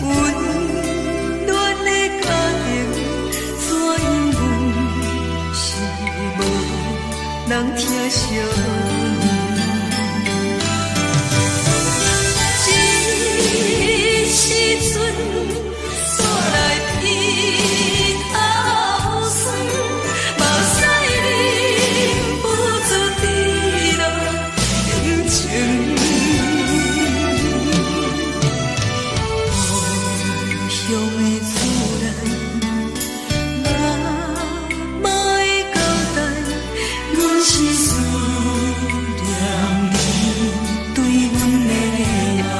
温暖的家庭，怎因阮是无人疼惜你？这时阵煞来鼻头酸，嘛有使你不知地老人情。故乡的厝内，妈妈的交代，阮是思念你对阮的爱。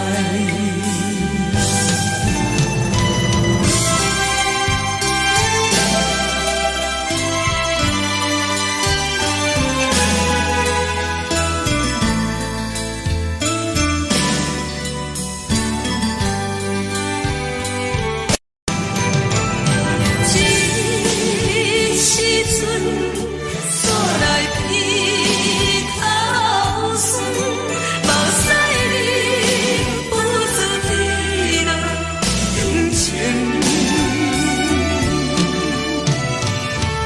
这时阵煞来鼻头酸，嘛有使你不知地老人情。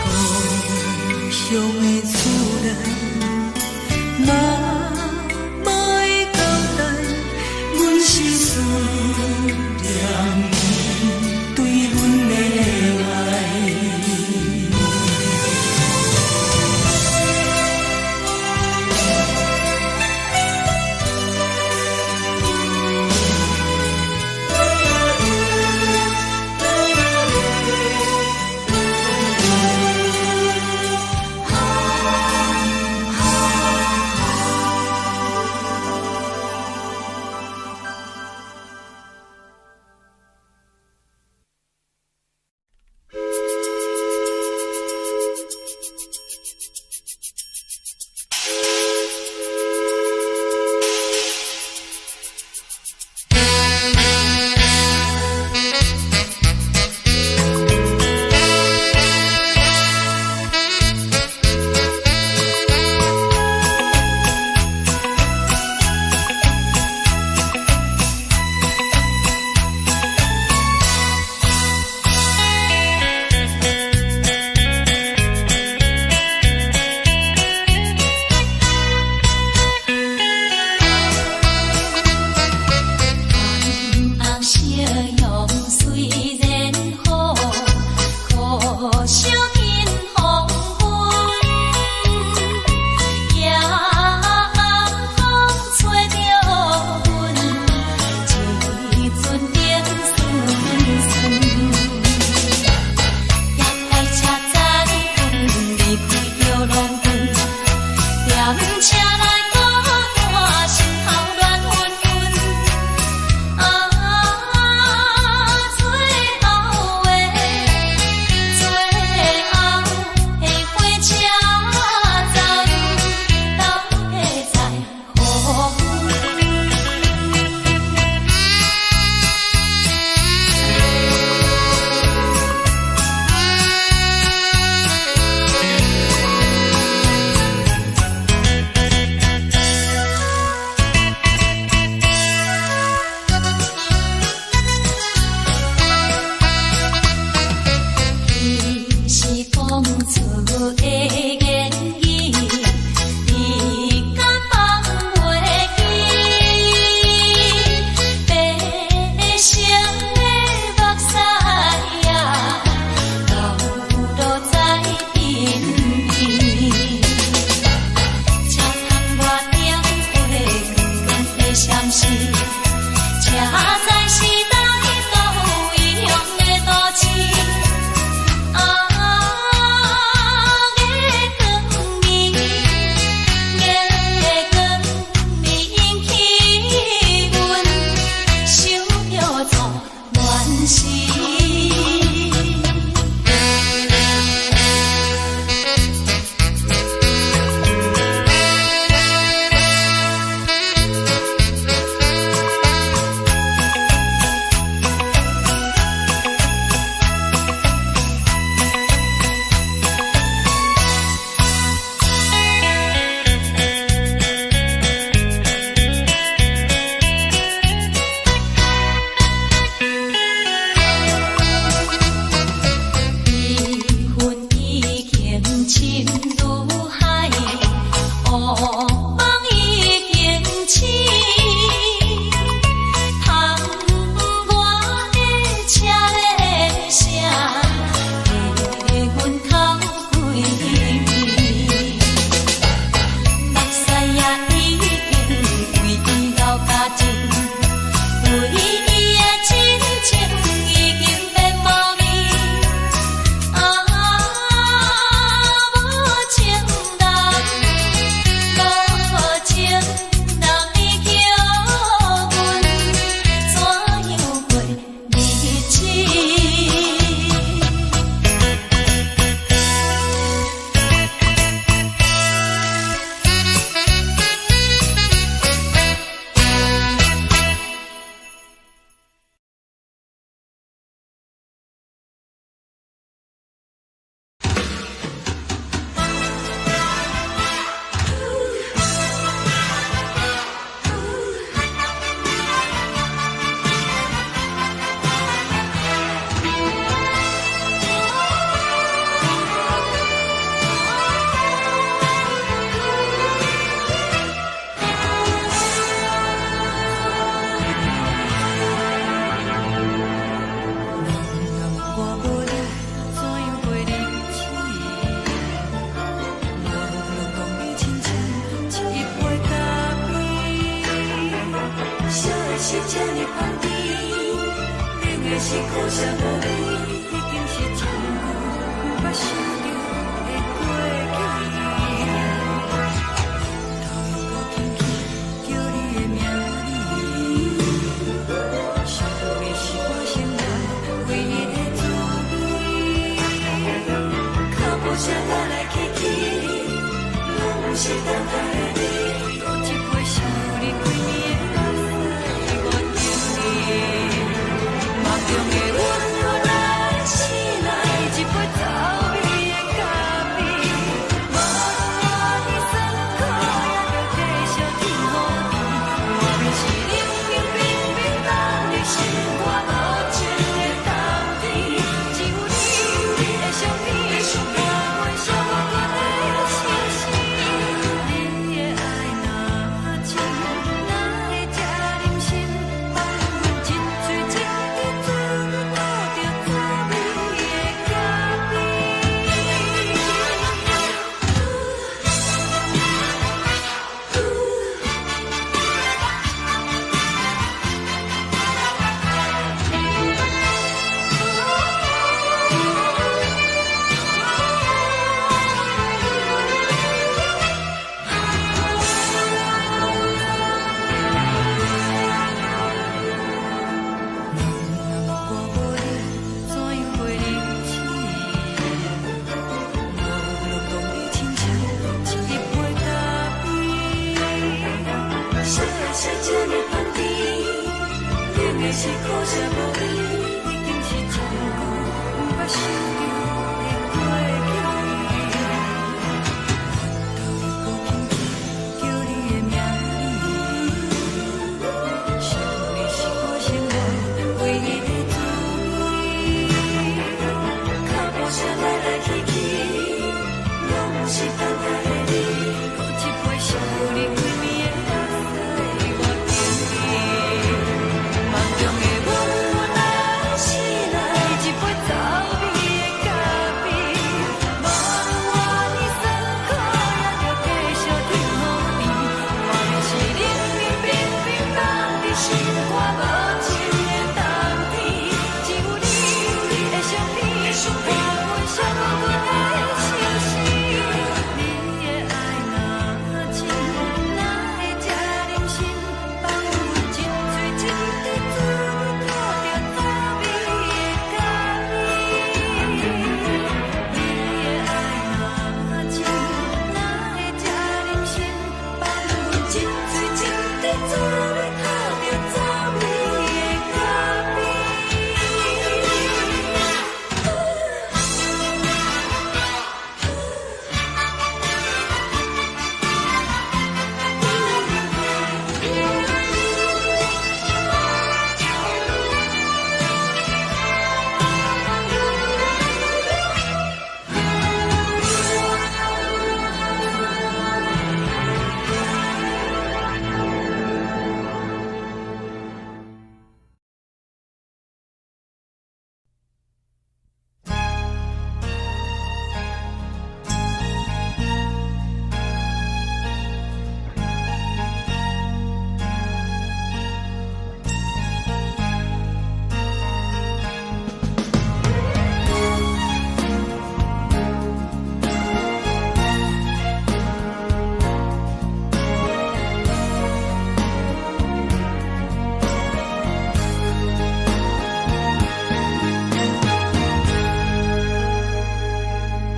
故乡的厝内，妈妈的交代，阮是思念你对阮的爱。是苦涩无味，已经是一句不捌想着的过去。头又搁轻轻叫你的名字，想的是我心内唯一的滋味。脚步声来来去去，拢是等待的你。搁一杯想你几年的目屎，我敬你。梦中的阮我来醒来，一杯走味的咖啡，无论我的酸苦，也着继续甜予你。外面是冷冷冰冰冻的心肝，无情的冬天，只有你的相片，我阮寂寞的心事。你的爱若真，哪会这忍心放阮一嘴一滴水，倒着滋味的咖我无你，怎样袂离弃？无路动的亲像一杯咖啡。小的是这么放甜，冷的是苦涩无味。已经是一句不捌想着的过去。头又搁轻轻叫你的名字，想的是我心内唯一的滋味。脚步声来来去去，拢是等待的你。搁一杯想你几暝的目屎，我敬你。梦中的阮我来醒来，一杯走味的咖啡，无论我的酸苦，也着继续甜予你。外面是冷冷冰冰冻的心肝，无情的冬天，只有你的相片，我阮寂寞的心事。你的爱若真，哪会这忍心放阮一嘴一滴水，倒着滋味的咖啡。你的爱若真，哪会这忍心放阮一嘴一滴水，倒着滋味的咖啡。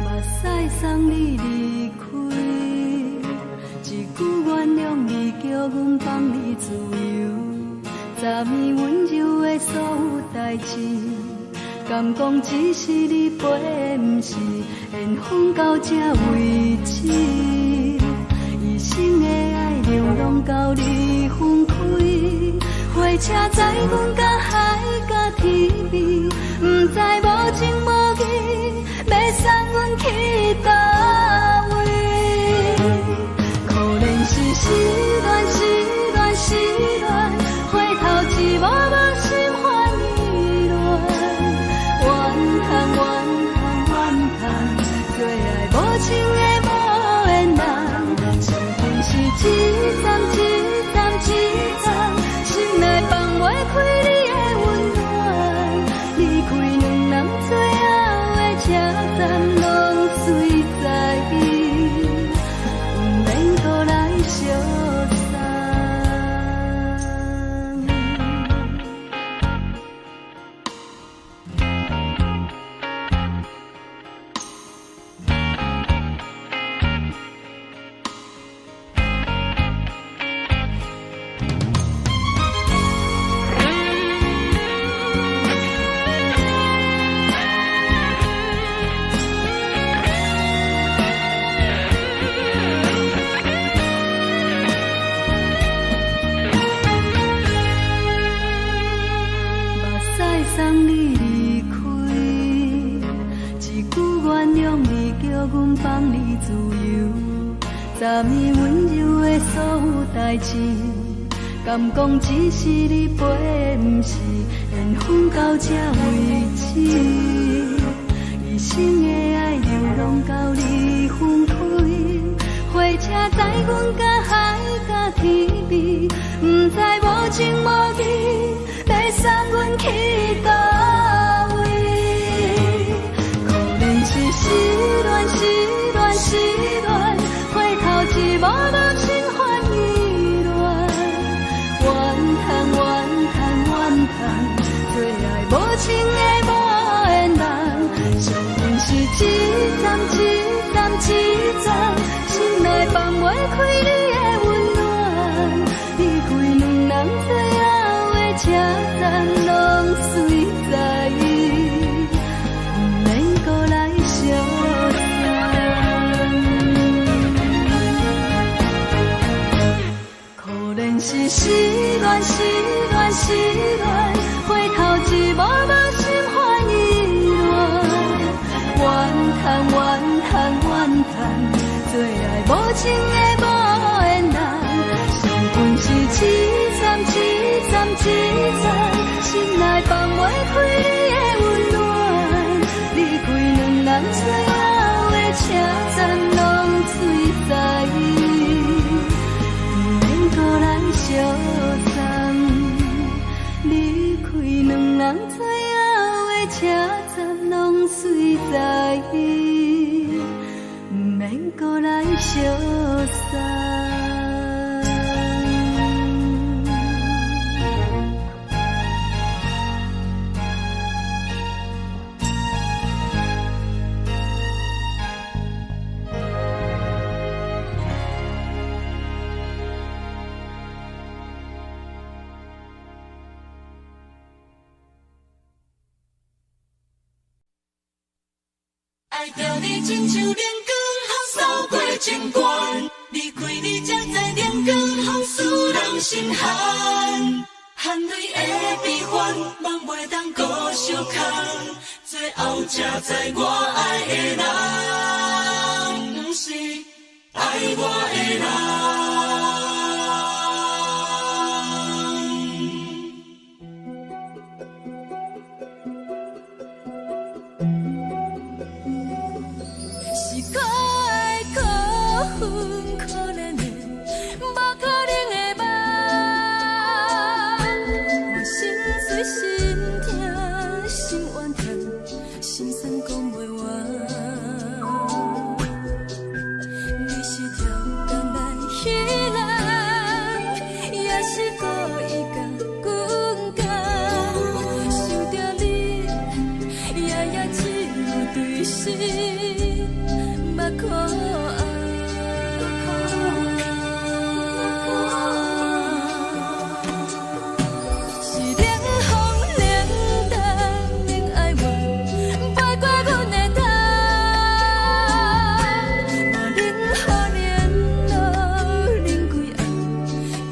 目屎送你离开，一句原谅你，叫阮放你自由。昨暝温柔的所有代志，敢讲只是你陪，不是缘分到这为止。一生的爱流浪到你分开，火车载阮甲海甲天边，不知无情无义，要送阮去倒位？可能是失恋，失恋，失恋，回头一幕幕心烦意乱，怨叹，怨叹，怨叹，最爱无情的无缘人，情分是一站一站一站，心内放袂开你的温暖。送你离开，一句原谅你叫阮放你自由，昨暝温柔的所有代志，敢讲只是你陪，不是缘分到这为止。一生的爱流浪到你分开，火车载阮甲海甲天边，不知无情无义，要送阮去倒位？可能是失恋，失恋，失恋，回头一无人心烦意乱，怨叹，怨叹，怨叹，最爱无情的无缘人，伤痕是一站一站一站，心内放袂开你的温暖，离开两人最后的车站，拢随在意，不免搁来相送。可能是失恋，失恋，失恋，回头一无人心烦意乱，怨叹，怨叹，怨叹，最爱无情的无缘人，伤痕是一站一站一站，心内放袂开你的温暖，离开两人最后的车站，拢随在意，不免搁来相送。离开两人最后的车站，拢随在意，不免搁来相送。爱着你亲像阳光，风扫过情关，离开你才知阳光风使人心寒。含泪的悲欢，望袂当搁相牵，最后才知我爱的人，不是爱我的人。是可爱可恨可怜的，无可能的梦。我心碎心痛心怨叹，心酸讲袂完。你是跳工来彼人，也是故意甲阮讲，想着你夜夜只有对视。目眶红，是冷风冷淡冷爱我，飞过阮的头，无冷雨连路冷几暗，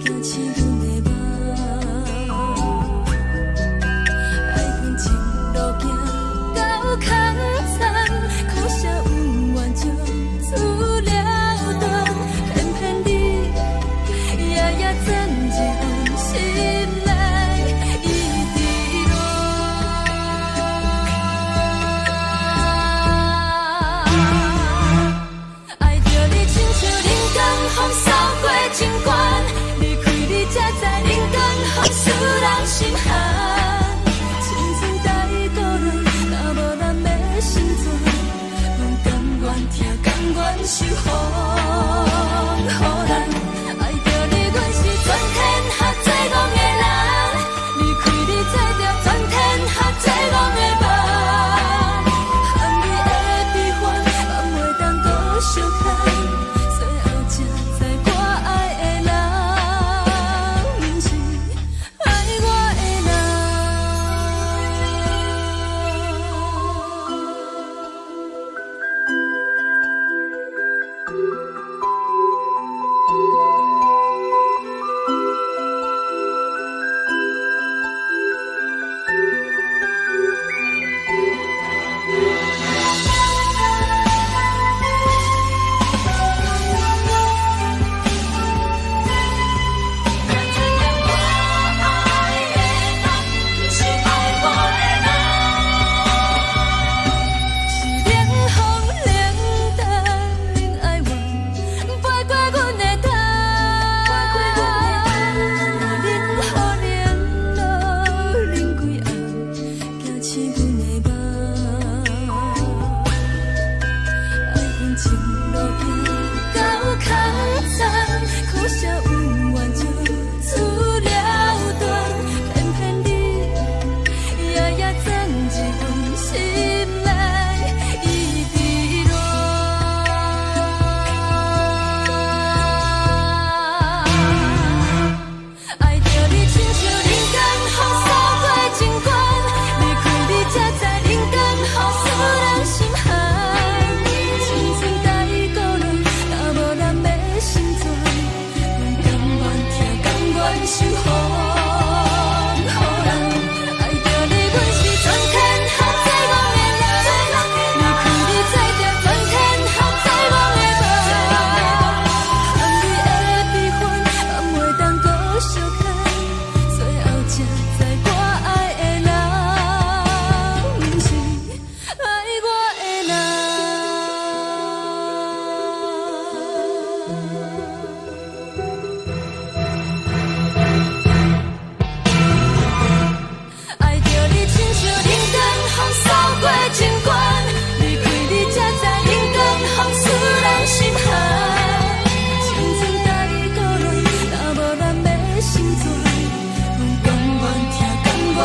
惊醒阮的梦。爱恨情路行到空残，苦涩有缘将。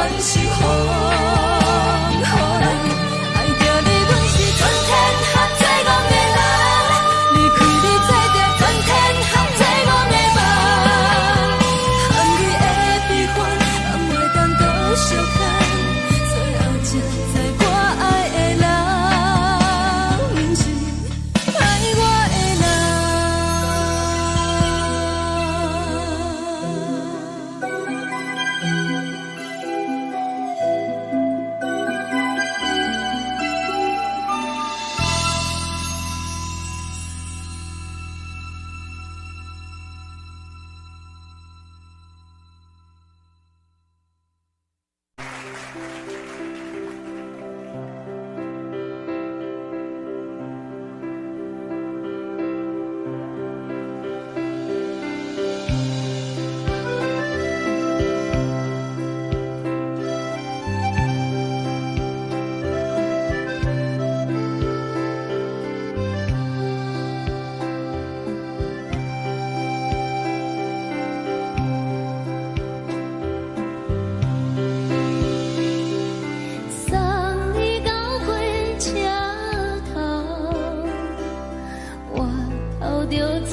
全是风，予人爱着你，阮是全天下最憨的人，离开你做着全天下最憨的梦，含你的悲欢，也袂当搁相牵，最后才知我爱的人，不是爱我的送你到火车头，我头着准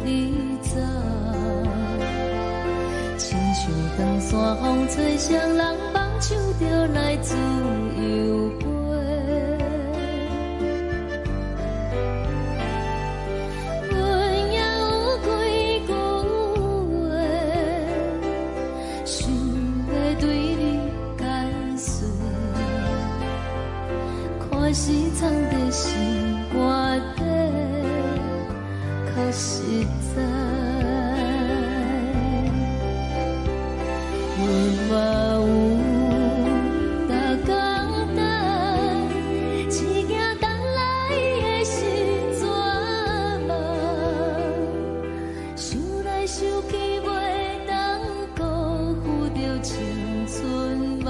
你走，亲像长山风吹双人放手着来自由飞。阮也有几句话，想要对你解释，可是藏在心肝底，较实在。阮嘛有逐工等，一件等来的是怎梦？想来想去袂当辜负着青春梦，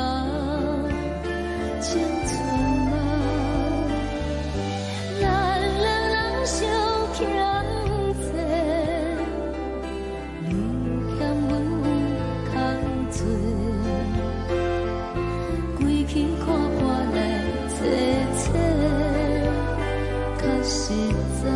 青春梦。咱两人相欠债，你欠阮有空做，归去看看来找找，较实在。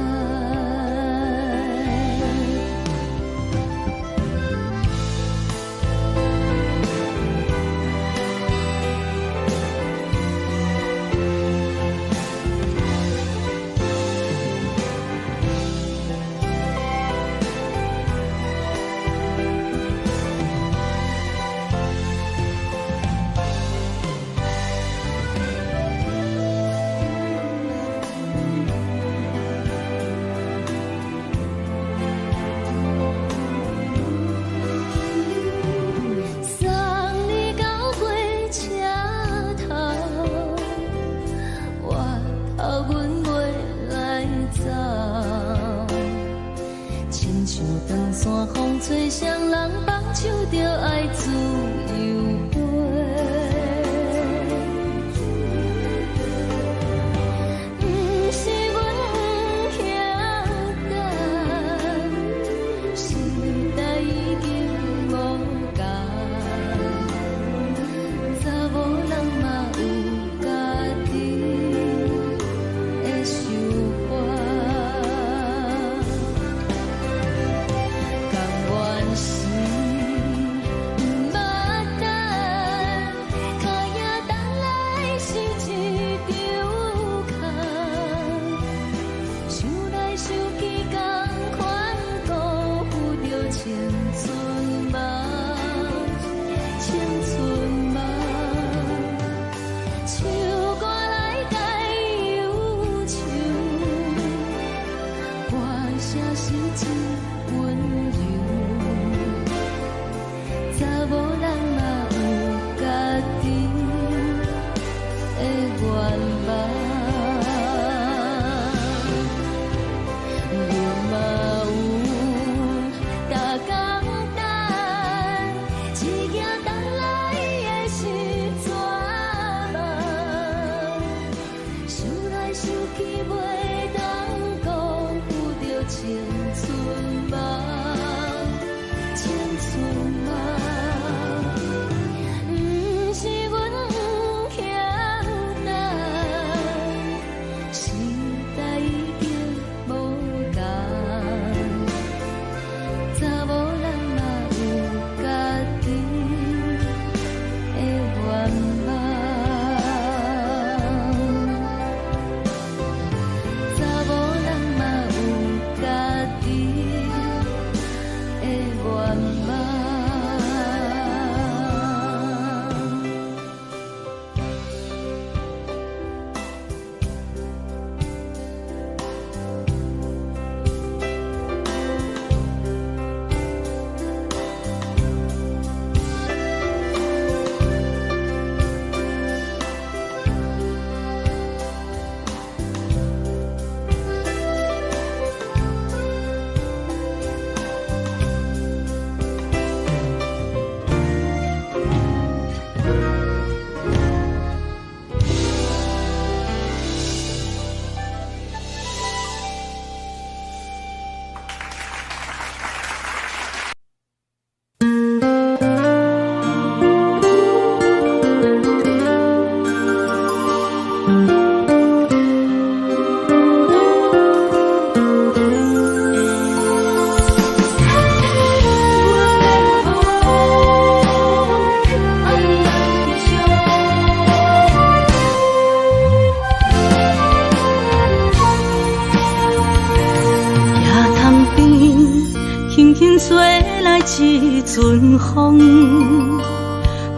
吹来一阵风，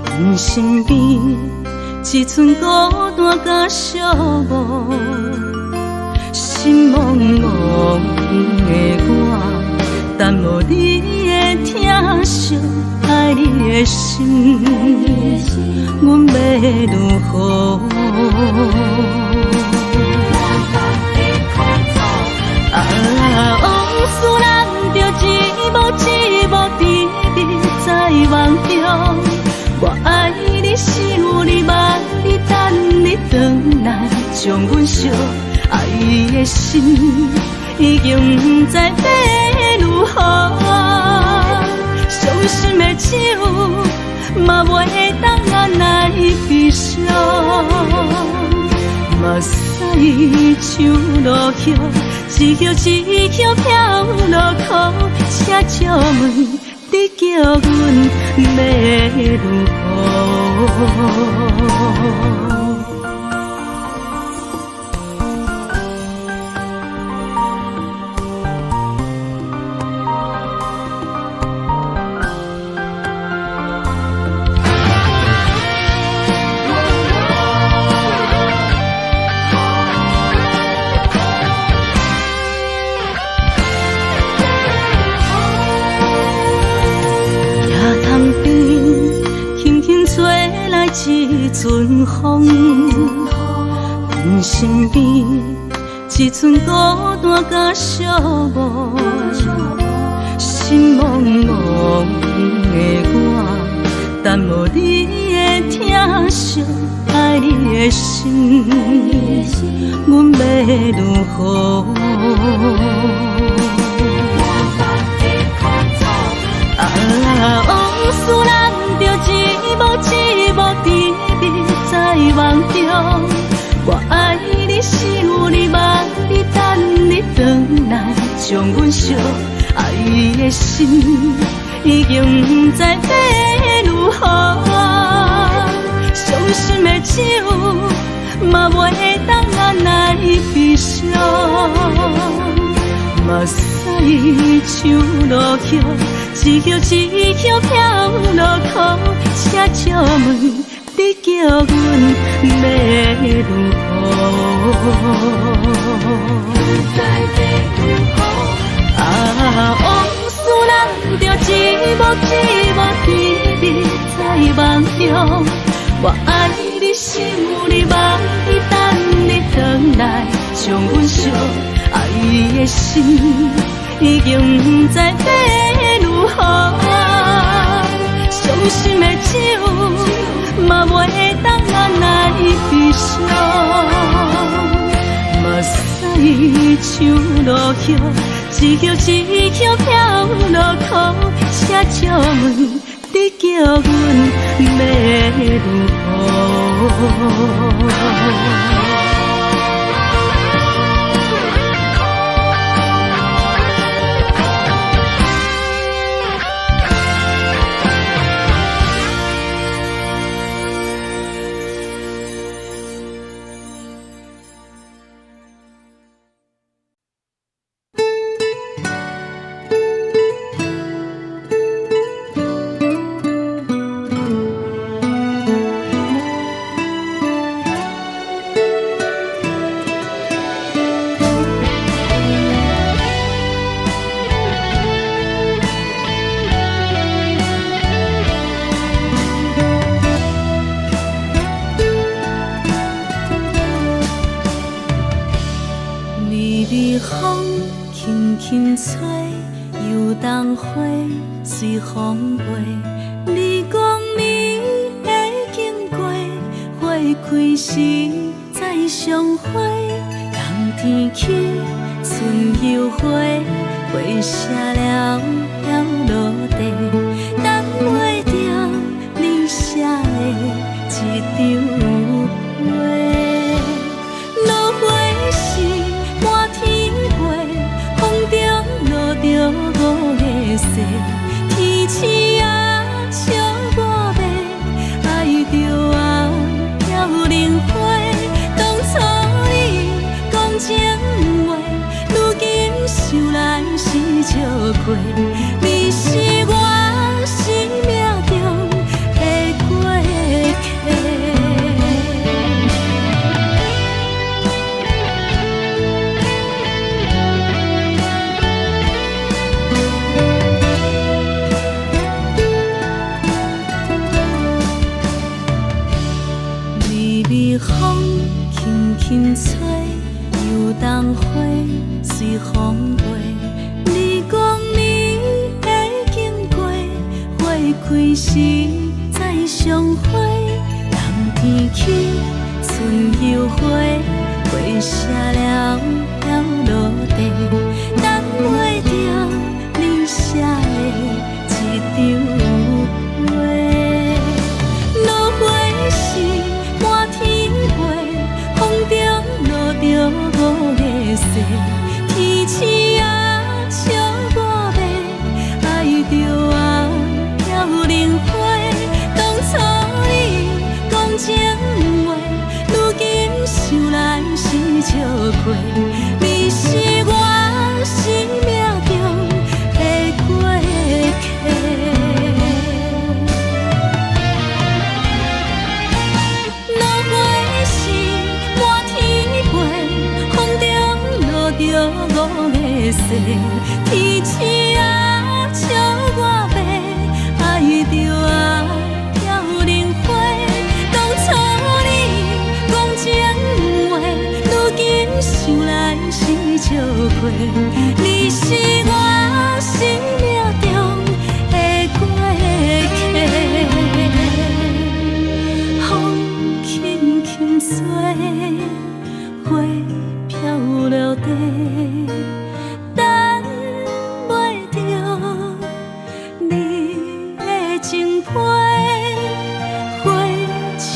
阮身边一寸孤单甲寂寞，心茫茫的我，等无你的疼惜，爱你的心，阮要如何？往事人着一幕一幕甜蜜在梦中。我爱你是有你望你等你回来，将阮惜爱的心已经不知要如何。伤心的手嘛袂当按来悲伤，目屎像落叶。一曲一曲飘落雨，请借问你叫阮要如何？一阵风，阮身边一寸孤单甲寂寞，心茫茫的我，等无你的疼惜，爱你的心，阮要如何？往事人着一幕一幕甜蜜在梦中。我爱你是有你望你等你回来，将阮惜爱的心已经不知要如何。伤心的手嘛袂当按来悲伤，目屎像落叶。一曲一曲飘落雨，请借问你叫阮要如何？往事人着一幕一幕甜蜜在梦中。我爱你是有你望你等你回来，将阮惜爱的心已经不知要如何。伤心的手嘛袂当按来悲伤，目屎像落叶，一曲一曲飘落雨，请借问你叫阮要如何？随风飞，你讲你会经过，花开时再相会。冬天起，春又花，花谢了飘落地，等袂着你写的一张画。落花时满天飞，风中落着五个色。天星啊，笑我迷，爱着啊飘零花。当初你讲情话，如今想来是笑过。你随风轻轻吹，游动花随风飞。你讲你会经过，花开时再相会。冬天起，春又回，花谢了飘落地，等袂着你写的一张话。落花时满天飞，风中落着五个色，天星啊笑我迷，爱着啊飘零花。当初你讲情话，如今想来是笑过。你是我生命中的过客。落花时满天飞，风中落着五个色，天星啊笑我迷，爱着啊飘零花。当初你讲情话，如今想来是笑过。你是我生命中的过客，风轻轻吹，花飘落地，等袂着你的情批。花笑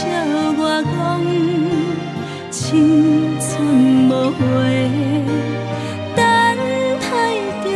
我讲青春无悔，等待着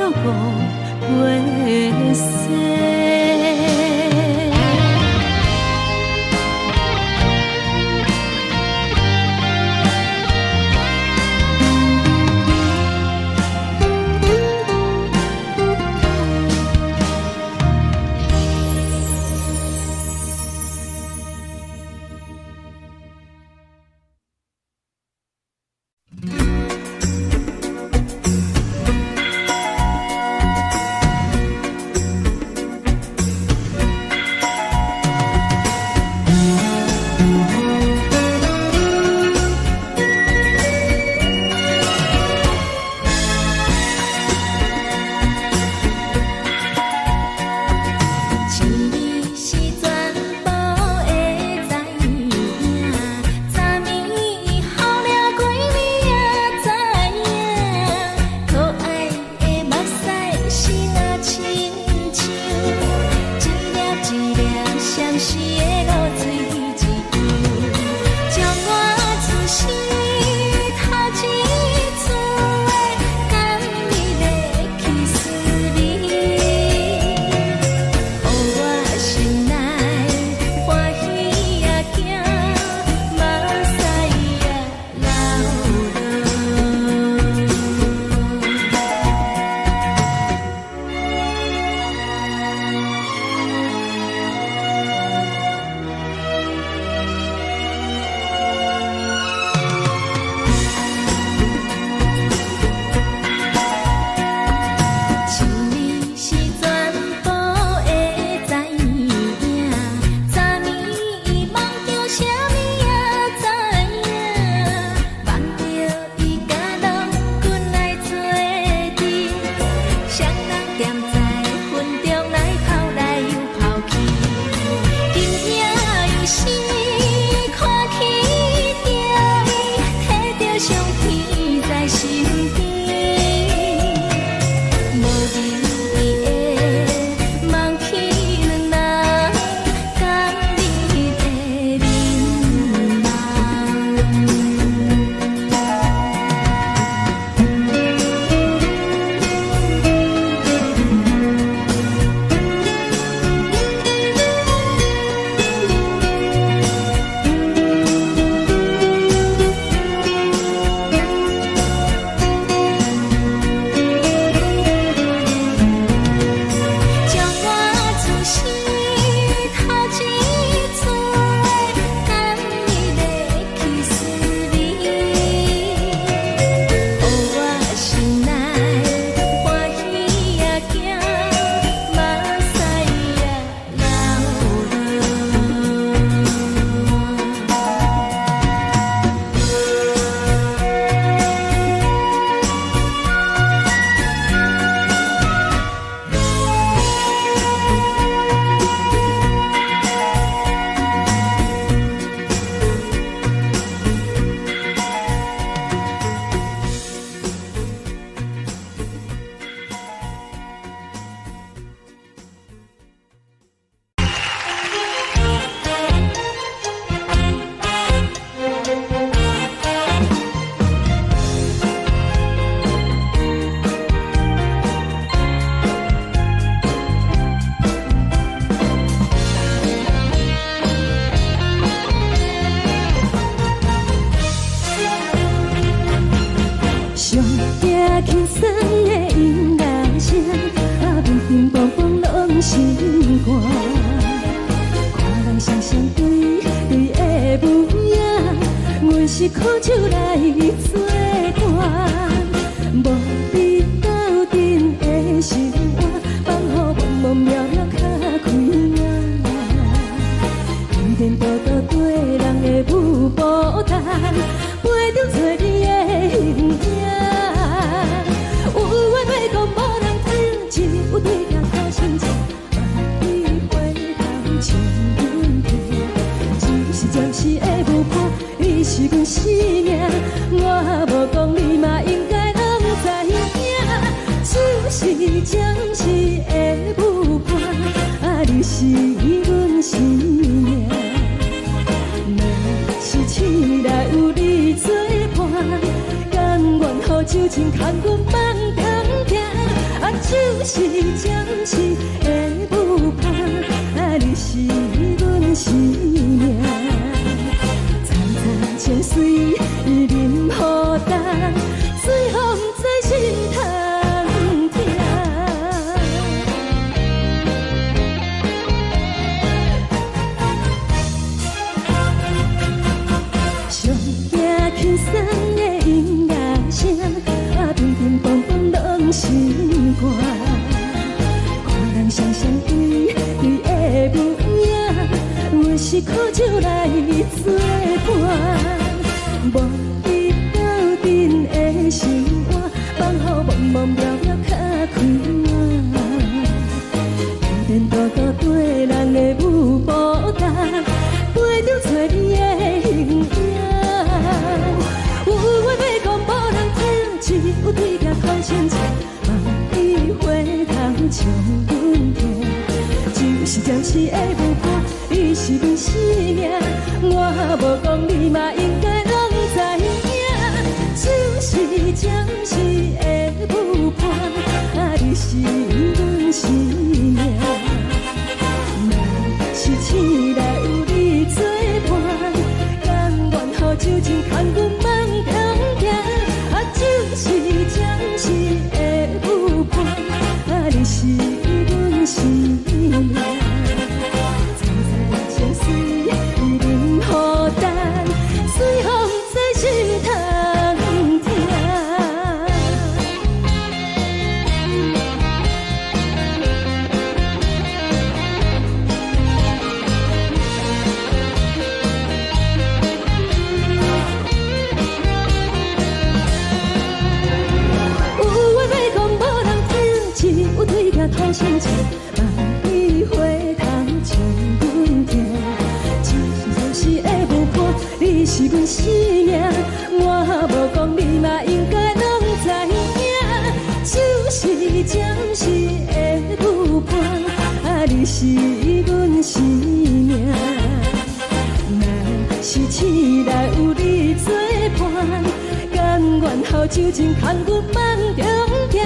轻松的音乐声，平平梆梆拢心肝。看人双双对的舞影，阮是苦酒来作伴。无你斗阵的生活，放予茫茫渺渺较开眼。颠颠倒倒对人的舞步弹，陪着做你的形影。有话要讲无人听，只有对镜头心情，万里回头唱阮听。只是暂时的舞伴，你是阮生命，我无讲你嘛应该拢知影。就是暂时的舞伴，你是阮生命。若是醒来有你作伴，甘愿予酒精牵阮放通行。就是暂时的舞伴，你是阮生命。层层泉水任何等，水风在心头。轻松的音乐声，乒乒乓乓拢心肝。看人双双对的舞影，阮是苦酒来作伴。无你斗阵的生活，放予茫茫渺渺较开眼。颠颠倒倒对人的舞步弹，陪着做你的形影。有话要讲无人听，只有对镜看心情，望你回头唱阮听。就是暂时的舞伴，你是阮生命，我无讲你嘛应该拢知影。就是暂时的舞伴，你是阮生命。若是醒来有你作伴，甘愿予酒精牵阮放通行。就是暂时的舞伴，你是阮生命。层层泉水任何等，水风在心头听。好心情，望你回头唱阮听。暂时的舞伴，你是阮生命，我无讲你嘛应该拢知影。就是暂时的舞伴，你是阮生命。若是醒来有你作伴，甘愿予酒精牵阮放中行。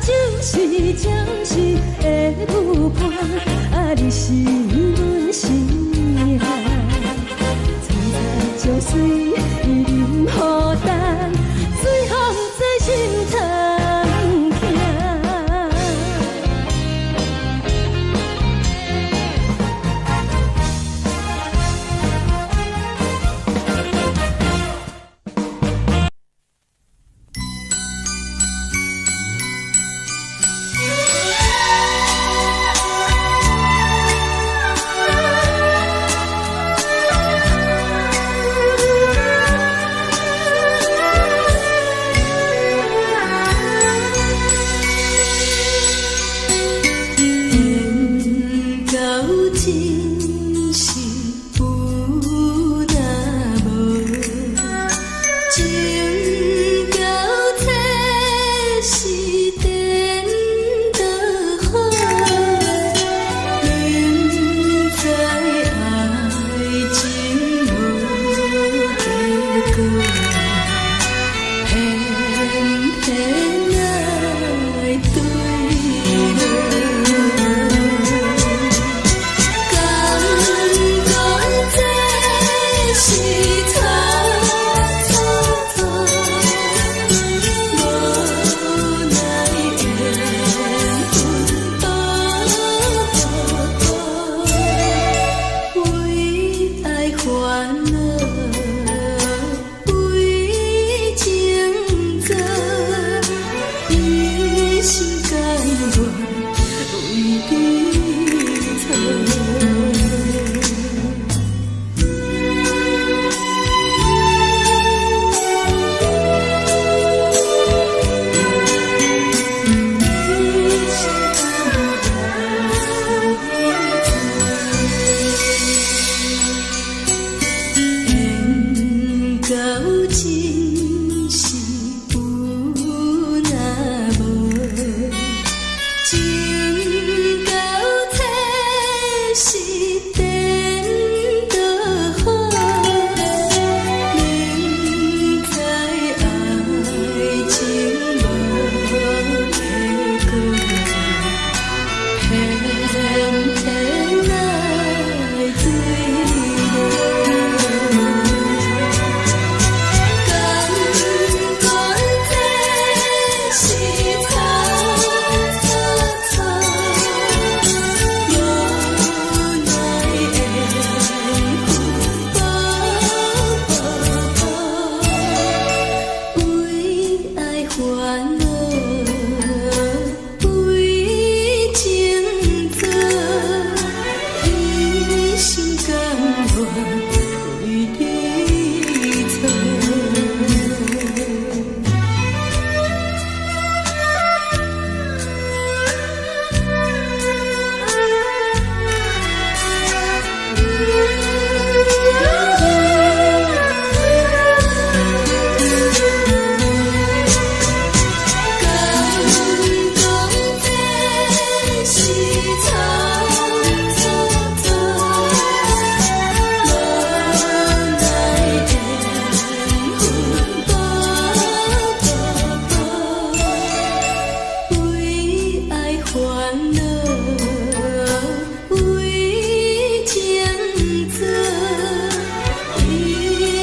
就是暂时的舞伴，你是阮生命。层层泉水任何等，水风在心头听。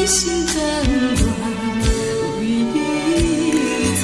心甘愿为你错。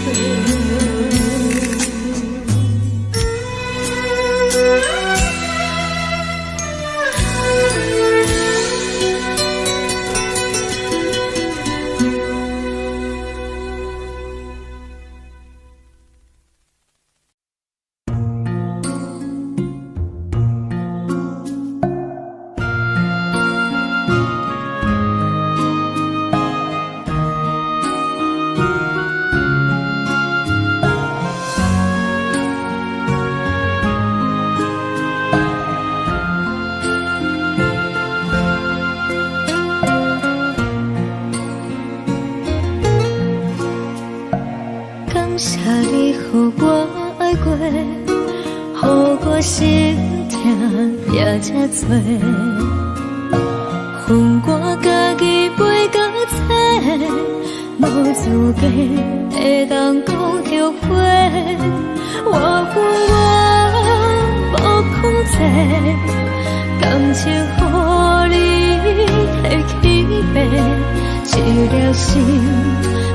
心痛也这多，恨我家己飞到这，无资格会当讲后悔。我恨我无控制，感情予你提起白，一粒心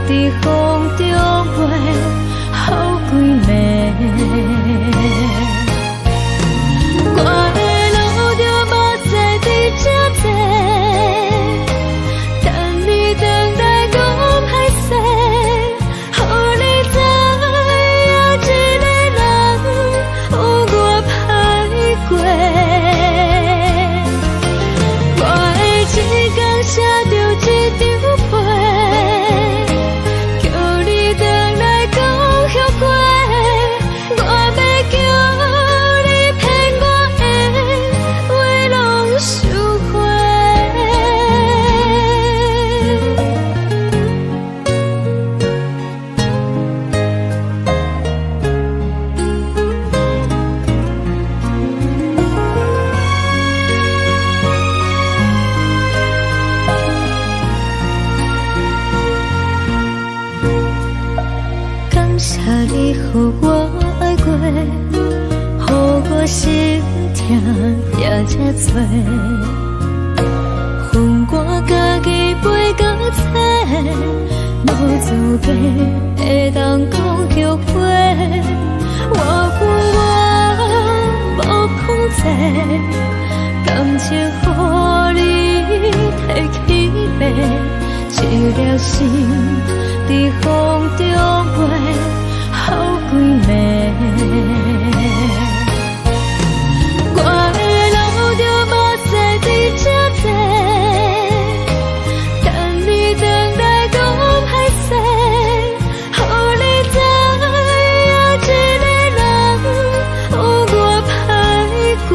在风中飞，好几暝。我的路就无再伫这多，等你回来讲歹势，予你知影一个人有我歹过。我会一天写着一张被，叫你回来讲后悔。我要叫你予我爱过，予我心痛也这多，恨我家己飞到这，无资格会当讲后悔。我恨我无控制，感情予你提起白，一粒心在风中飞。好几暝，我的路就无再伫这多，等你回来讲歹势，予你知影一个人有我歹过。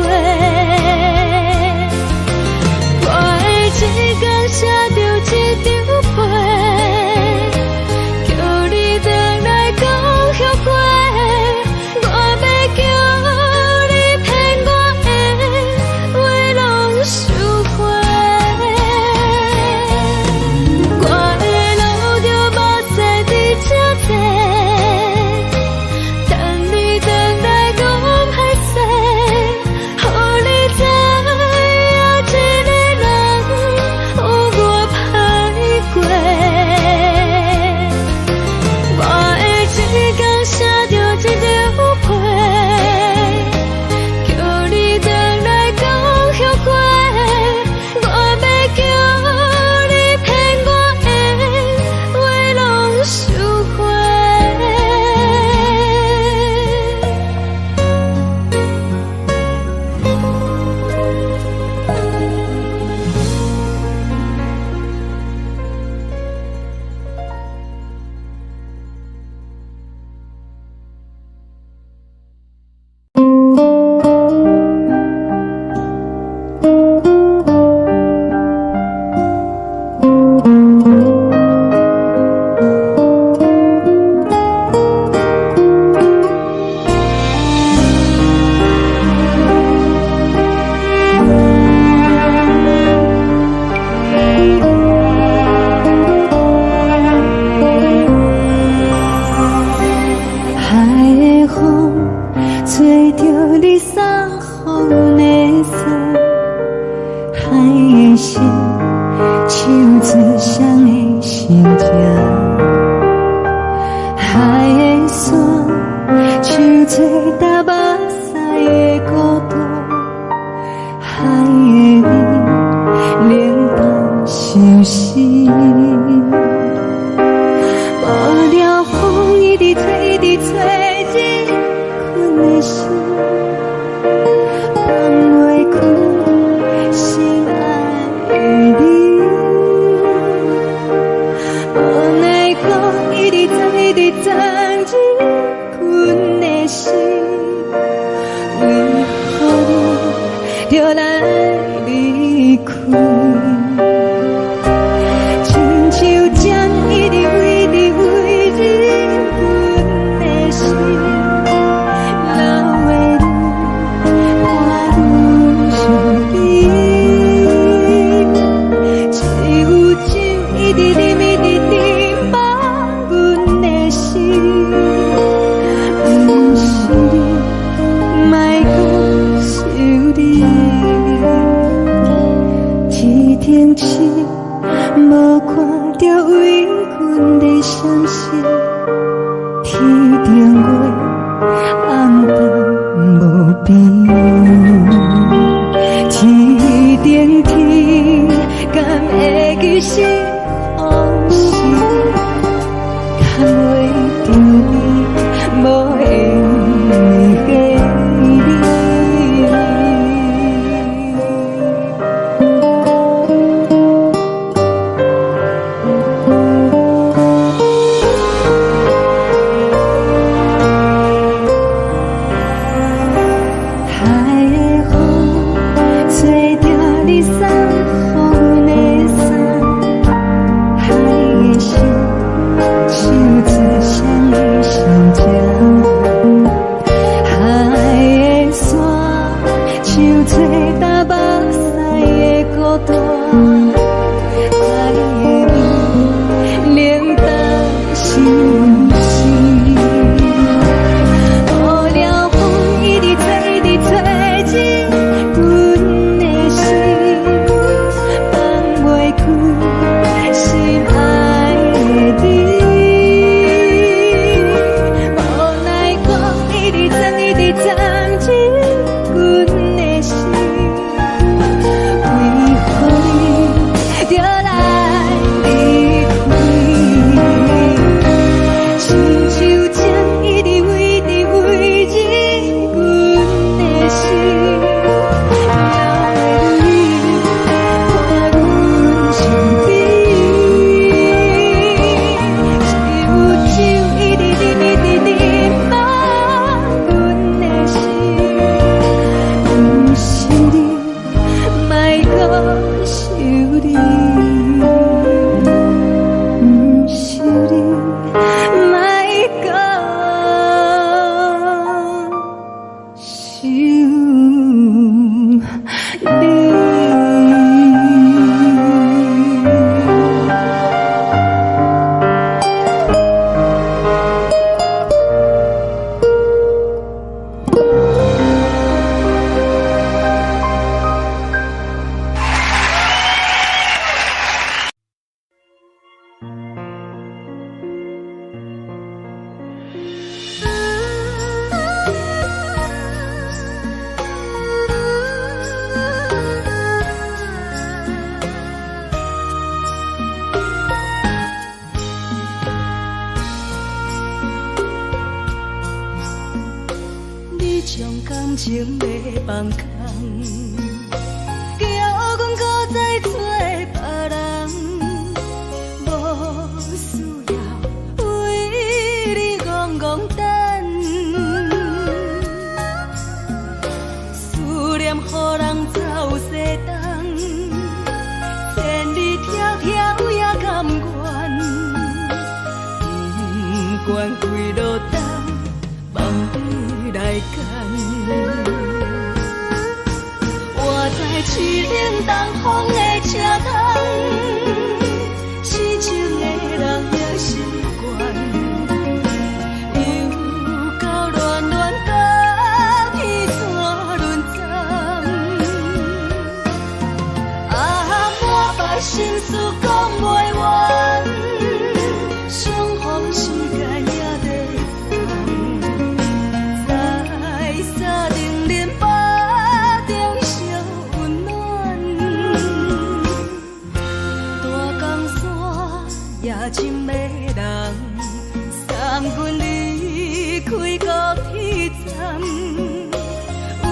我会一天写着一张被，叫你回来讲后悔。心情。海的山，像做搭目屎的孤独，海的味，冷淡伤心。无聊风一直吹，一直吹，日困的心，放袂开心爱的你。无奈何一直藏，一直藏，日困的心，为何你就来离开？亲像针一直为，一直为，日困的心，流的泪，看愈伤悲。只有酒一直啉，一直啉，放阮的心。不是你，莫搁想你。一顶星，无看到为阮的伤心。天顶月，红淡无边。天顶天，敢会记是往事？敢袂着你，无缘给你。海的风，吹掉你送予阮的衫。海的心，像自相依相正。海的山，像做搭目屎的孤单。海的味，冷淡伤心。无聊风一直吹，一直吹，日阮的心，放袂开心爱的你。无奈何一直藏，一直藏，日阮的心，为何你就来离开？亲像针一直为，一直为，日阮的心，流的泪，看阮伤悲。只有酒一直啉，一直啉，放阮的心。不是你，莫搁想你。不是你，莫搁想你。你将感情要放空，叫阮搁再找别人，无需要为你戆戆等。思念予人走西东，千里迢迢也甘愿，不管几路东，望你来赶。也真迷人，送阮离开高铁站，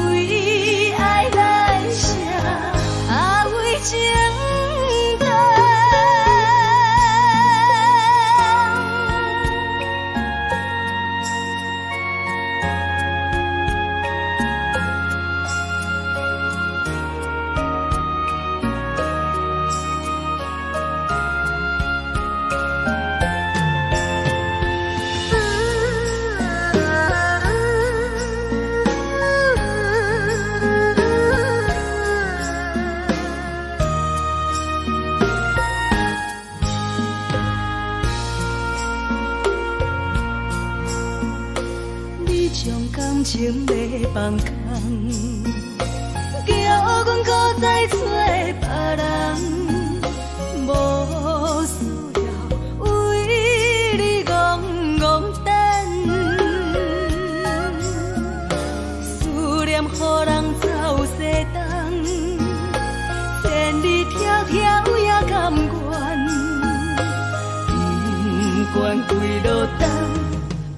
为爱来生，为情重。感情要放空，叫阮搁再找别人，无需要为你戆戆等，思念予人走西东，千里迢迢也甘愿，不管几落冬，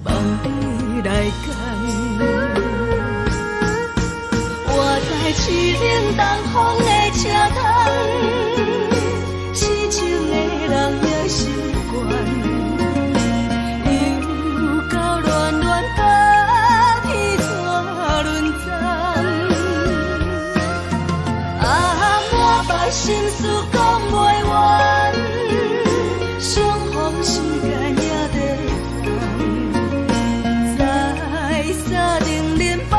望你来讲。市冷东风的车窗，痴情的人也习惯，又到乱乱甲天带轮转。满腹心事讲袂完，相逢时间也在等，再沙定连巴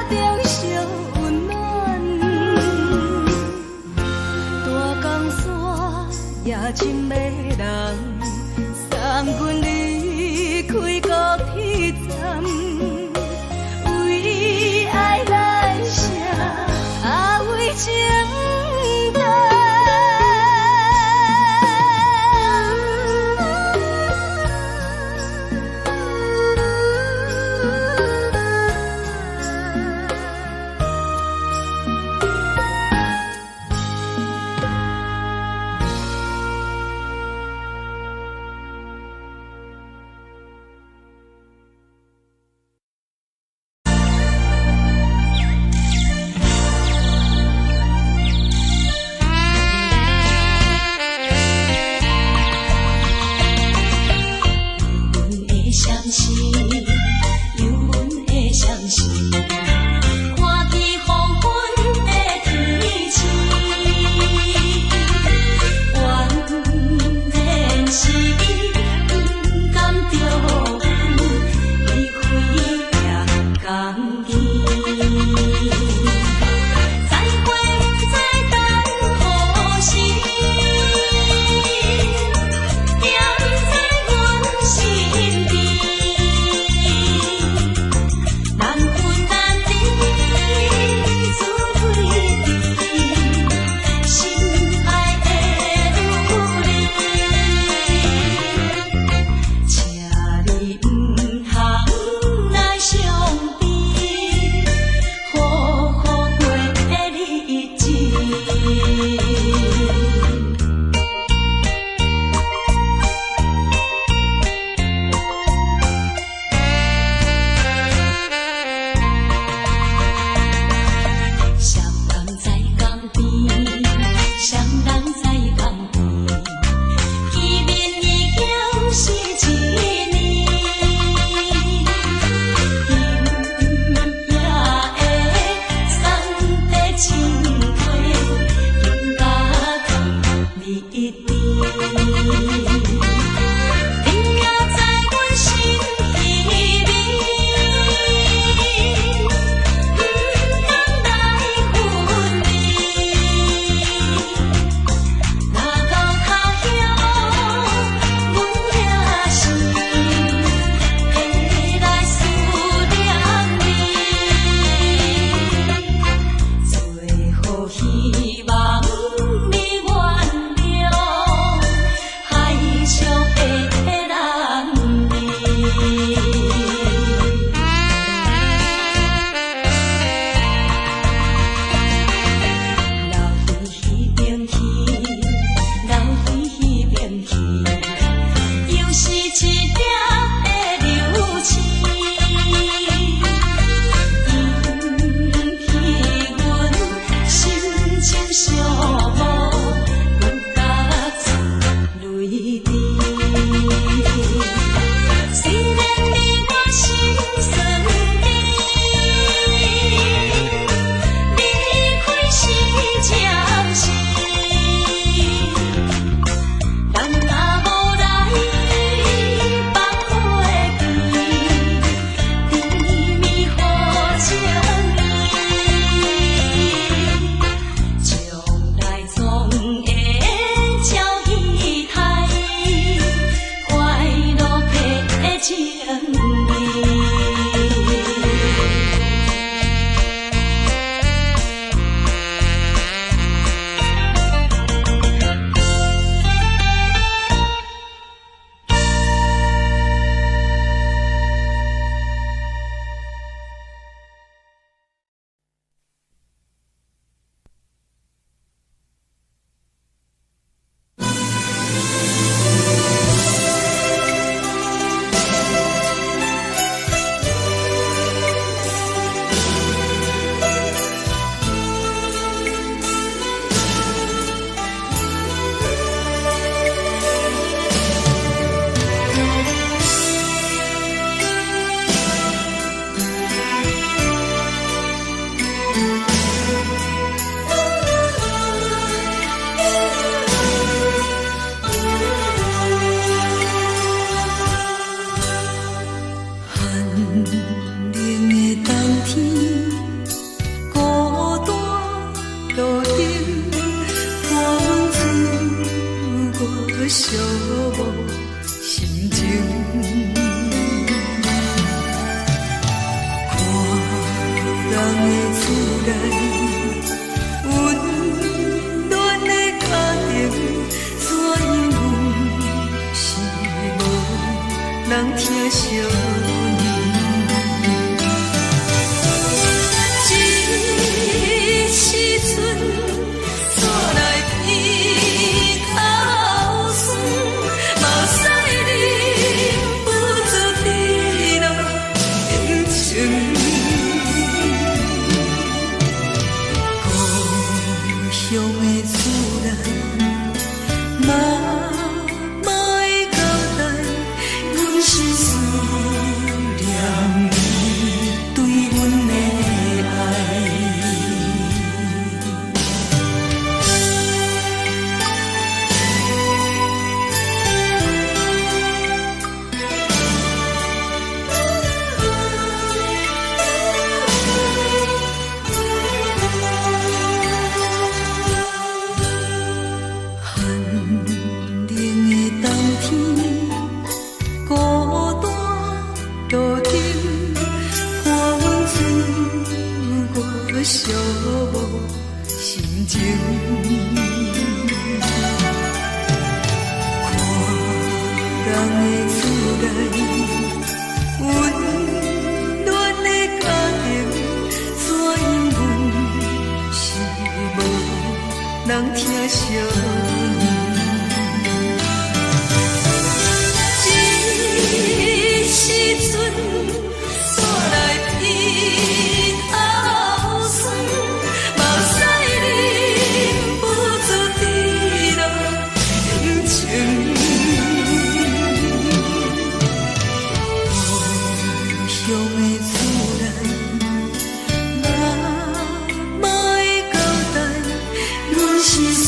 中相温暖，大江山也真迷人，送阮离开高铁站，为爱来生，为情重。希望你原谅，海寂寞心情。看人的厝内温暖的家庭，怎样是无人疼惜。寂寞心情，看人的厝内温暖的家庭，怎样是无人疼惜。这时阵煞来鼻头酸，目屎忍不住滴落眼睛。故乡的厝内，妈妈的交代，阮是思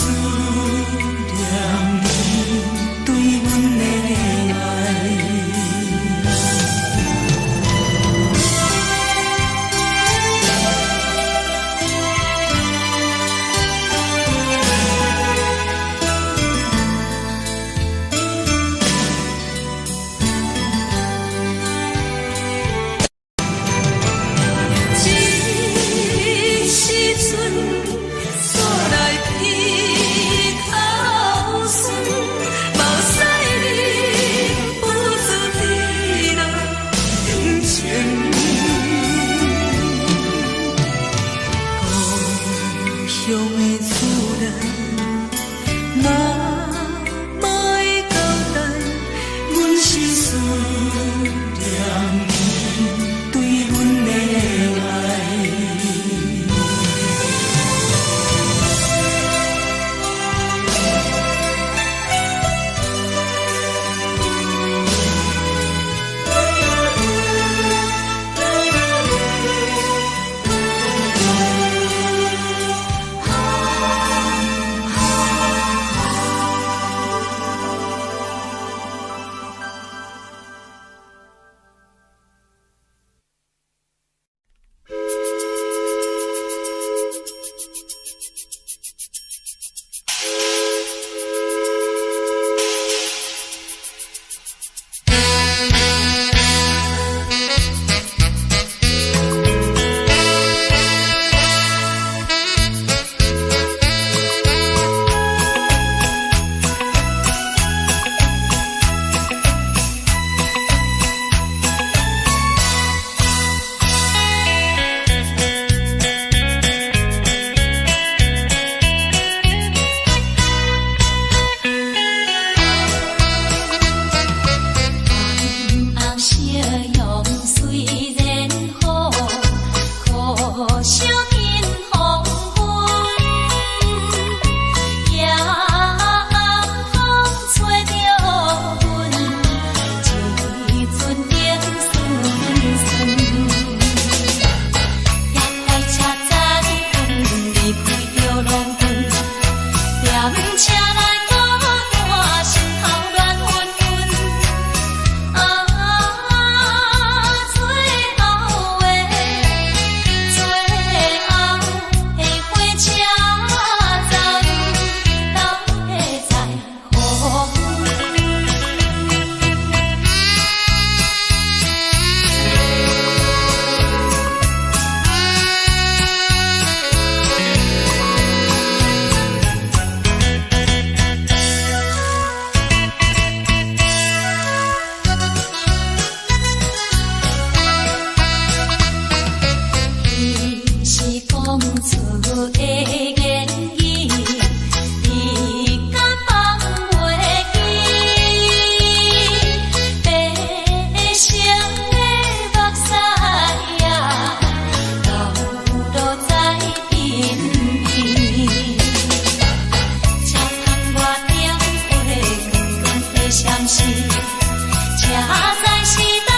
关系，车载时代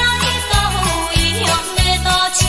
都一样的都市。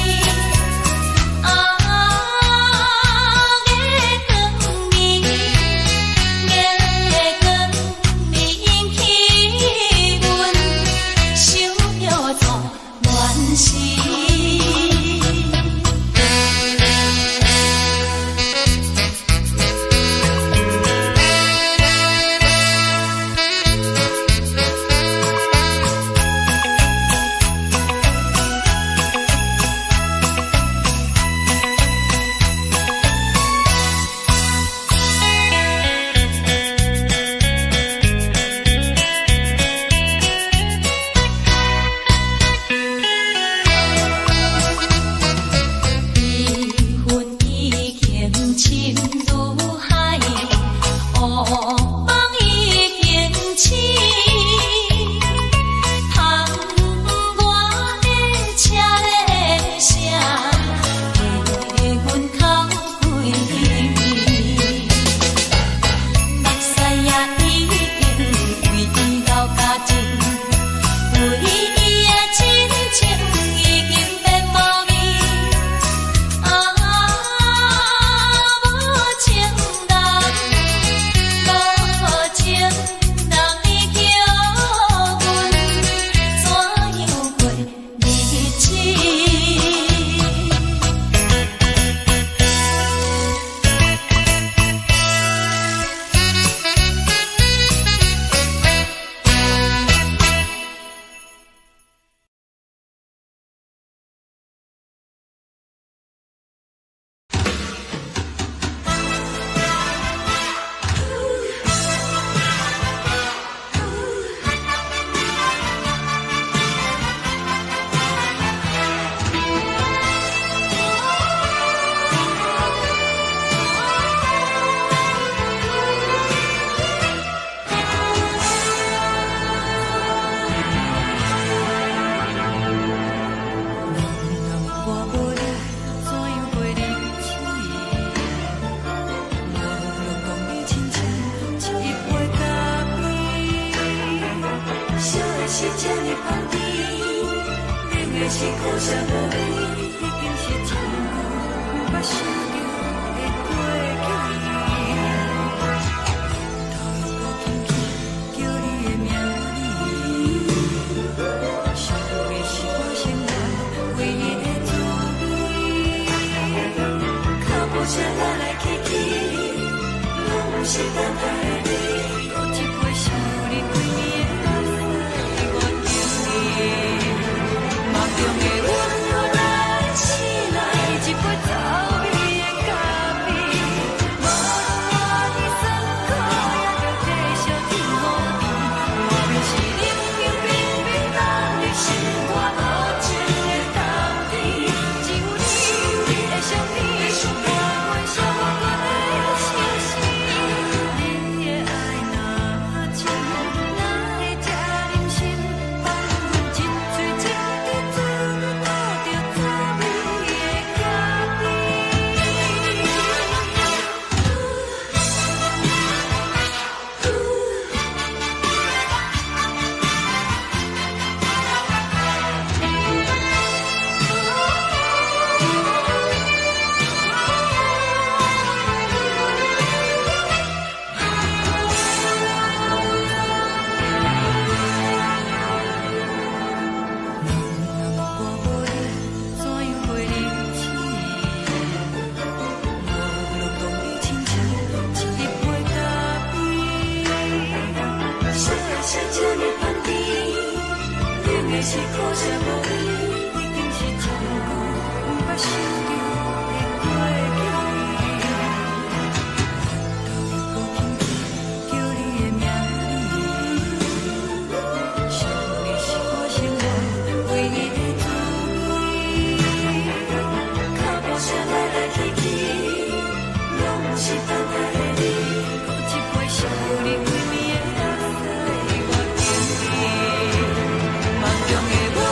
梦中的阮。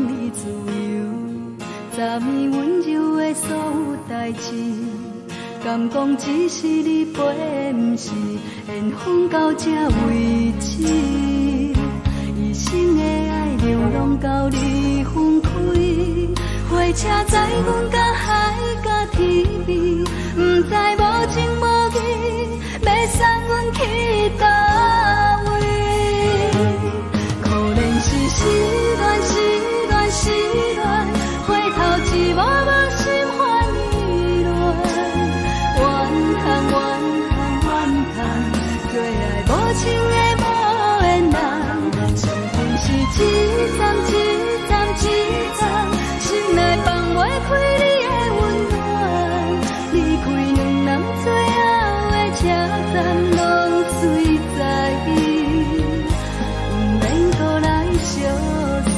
你自由，昨暝温柔的所有代志，敢讲只是你陪，不是缘分到这为止。一生的爱流浪到你分开，火车载阮到海甲天边，不知无情无义，要送阮去倒位？可怜是失恋，失恋，失恋，回头一幕幕心烦意乱，怨叹，怨叹，怨叹，最爱无情的无缘人，情分是一站一站一站，心内放袂开你的温暖，离开两人最后的车站，拢随在伊，不免搁来相送。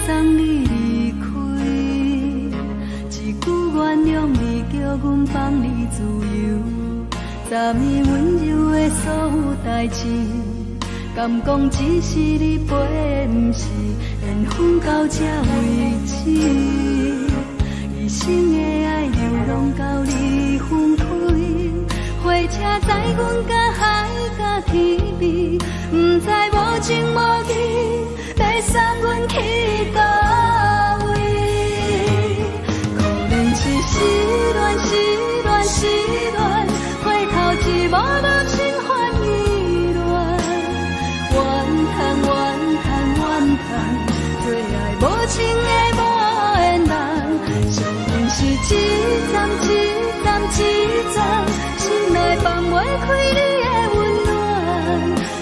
送你离开，一句原谅你，叫阮放你自由。昨暝温柔的所有代志，敢讲只是你陪，不是缘分到这为止。一生的爱流浪到你分开，火车载阮到海甲天边，不知无情无义，要送阮去倒位？可怜是失恋，失恋，失恋，回头一幕幕心烦意乱，怨叹，怨叹，怨叹，最爱无情的无缘人，相分是一站一站一站，心内放袂开你的温暖，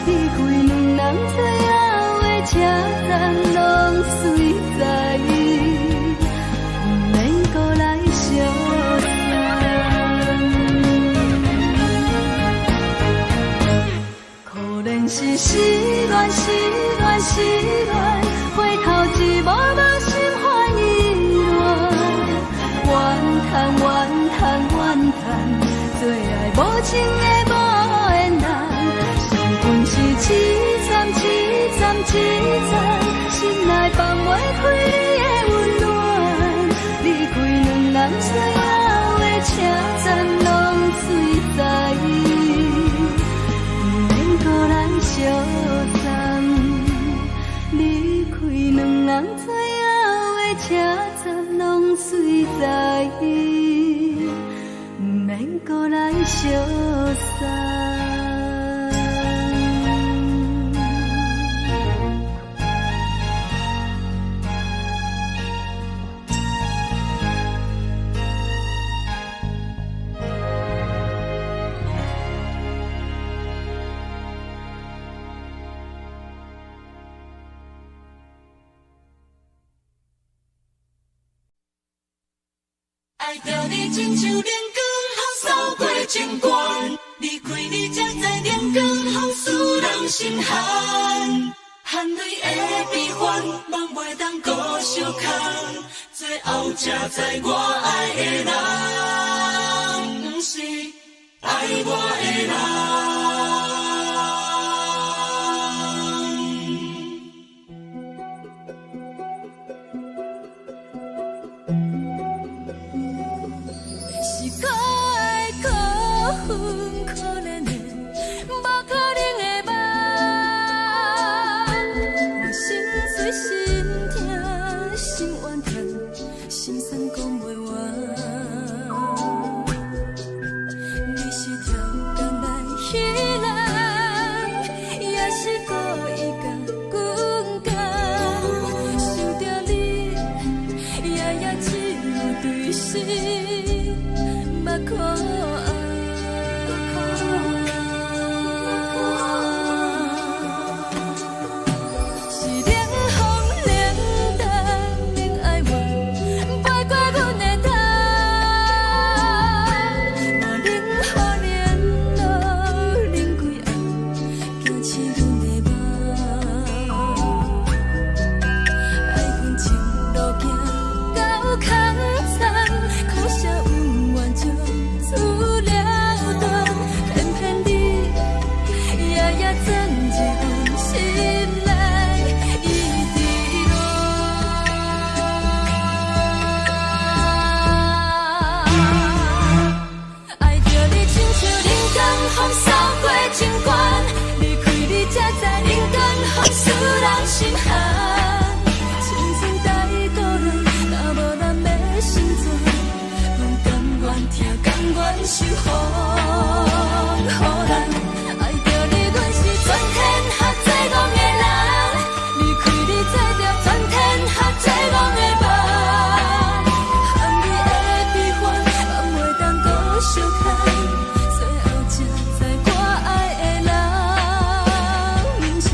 离开两人最后的车站，拢随在伊，不免搁来相送。可怜是失恋，失恋，失恋，回头一幕幕心烦意乱，怨叹，怨叹，怨叹，最爱无情的无缘人，相分是一站一站一站，心内放袂开你的温暖，离开两人最后的车站，拢随在伊，不免搁来相送。离开两人最后的车站，拢随在伊，不免搁来相送。爱着你亲像阳光扫过情关，离开你才知阳光风使人心寒。含泪的悲欢，望袂当搁相牵，最后才知我爱的人，不是爱我的人。是可爱可恨可怜的，无可能的梦。我心碎心痛心怨叹，心酸讲袂完。你是条工来彼。守护，予人爱着你，阮是全天下最戆的人。离开你，做着全天下最戆的梦。含你的悲欢，嘛袂当搁相牵。最后才知我爱的人，不是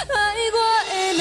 爱我的人。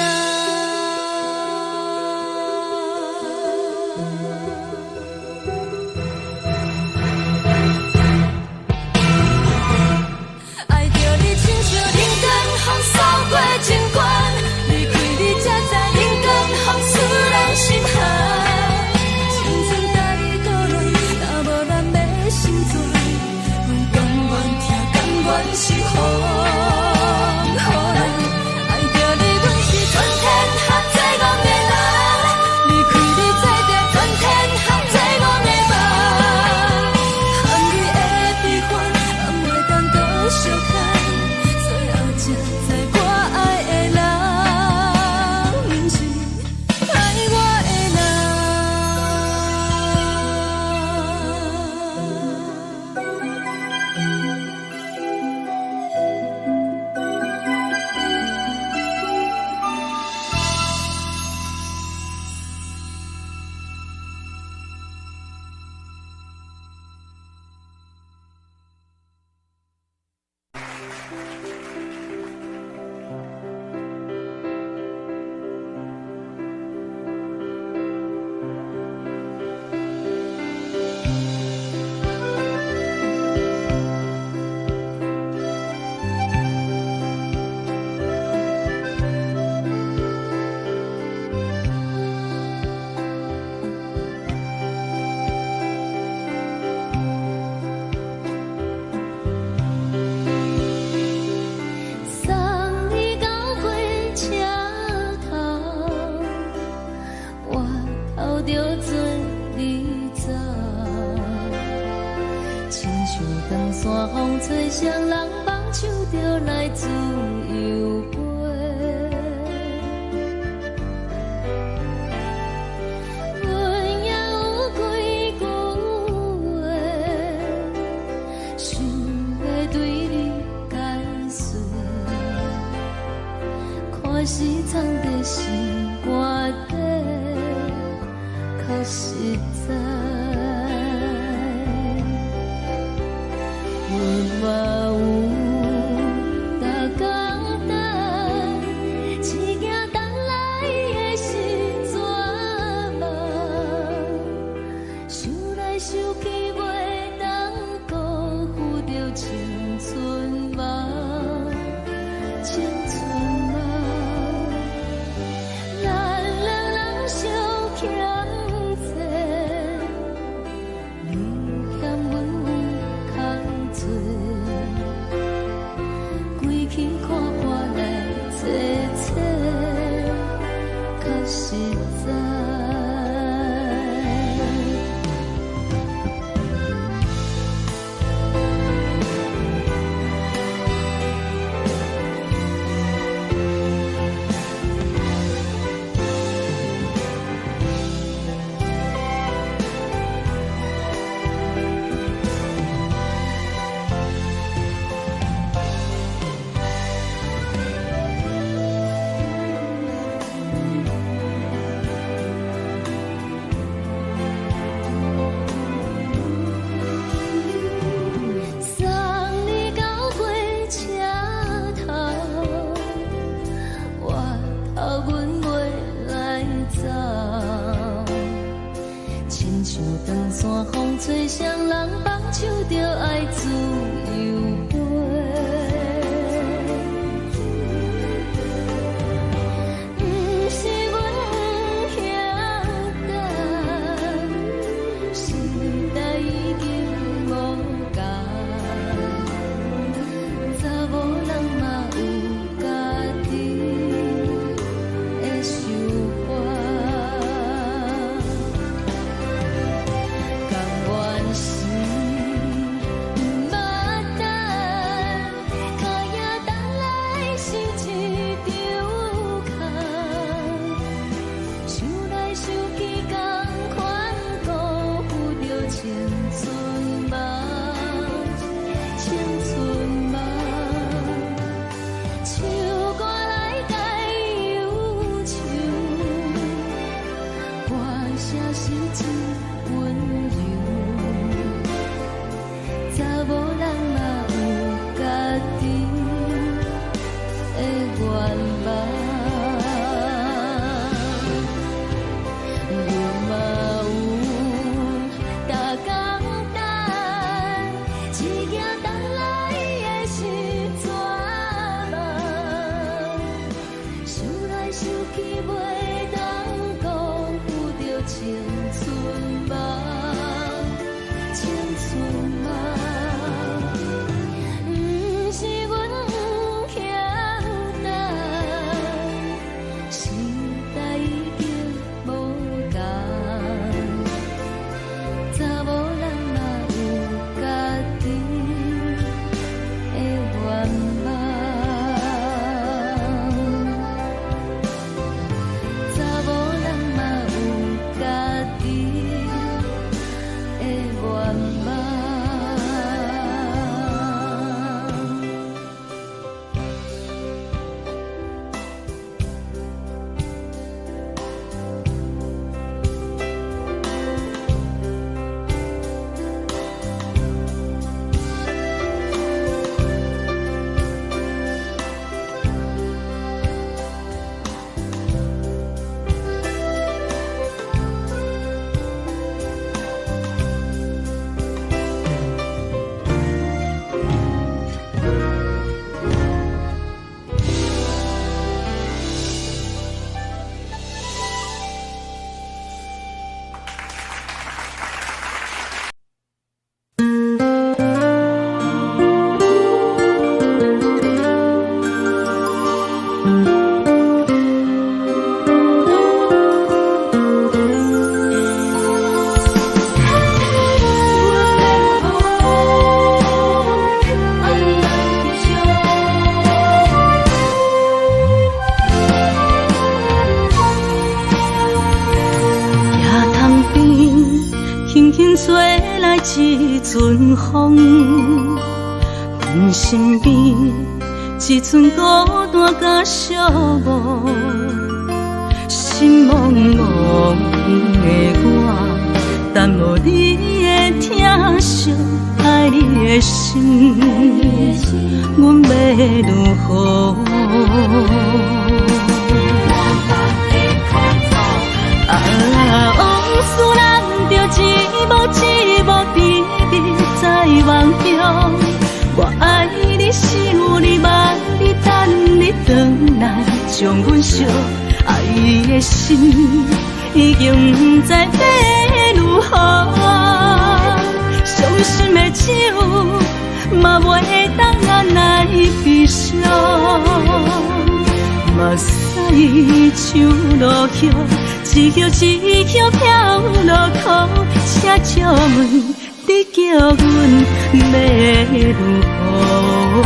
山风吹双人梦，唱着来自由飞。阮也有几句话，想要对你解释，看是藏在心肝底，较实在。 嘛有逐工等，一件等来的是怎梦？想来想去袂当辜负着青春梦，青春梦。咱两人相阮身边一寸孤单甲寂寞，心茫茫的我，等无你的疼惜，爱你的心，阮要如何？往事人着一幕一幕甜蜜在梦中。我爱你是有你望你等你回来，将阮惜爱你的心已经不知要如何。伤心的手嘛袂当按来悲伤，目屎像落雨，一曲一曲飘落雨，请借问你叫阮要如何？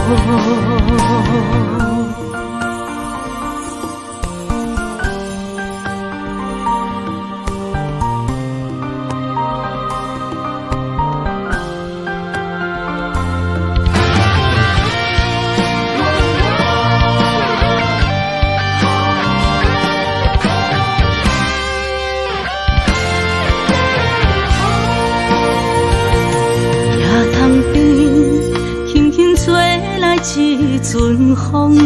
一阵风，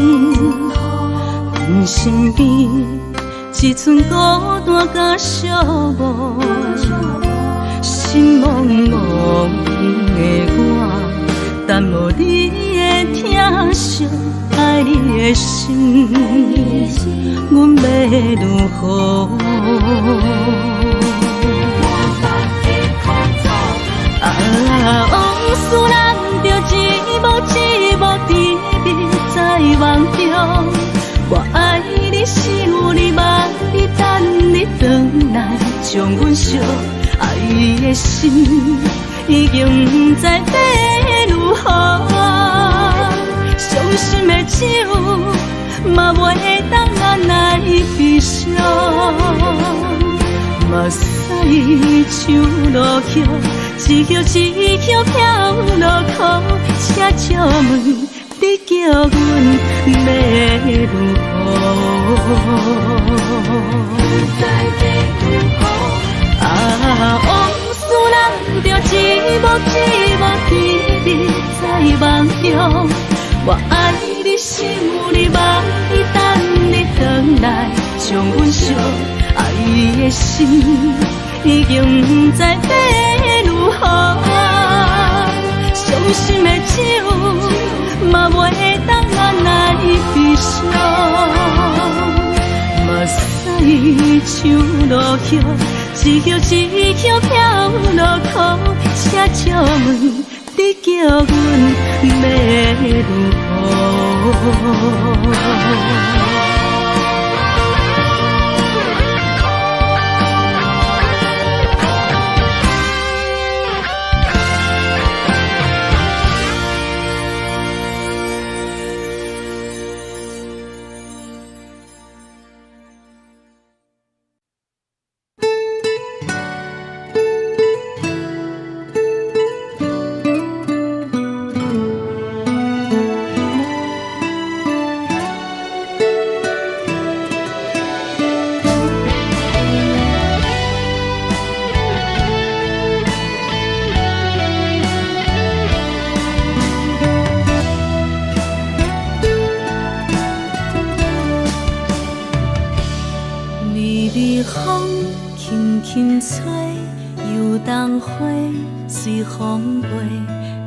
阮身边一寸孤单甲寂寞，心茫茫的我，等无你的疼惜，爱你的心，阮要如何？往事人着一幕一幕甜蜜在梦中。我爱你是有你望你等你回来，将阮惜爱你的心已经不知要如何。伤心的手嘛袂当按来悲伤，目屎像落雨，一曲一曲飘落雨，请借问你叫阮要如何？往事人着一幕一幕甜蜜在梦中。我爱你是有你望你等你回来，将阮惜爱你的心已经不知要如何。伤心的手嘛袂当按来悲伤，目屎像落雨，一曲一曲飘落雨，请借问你叫阮要如何？随风飞，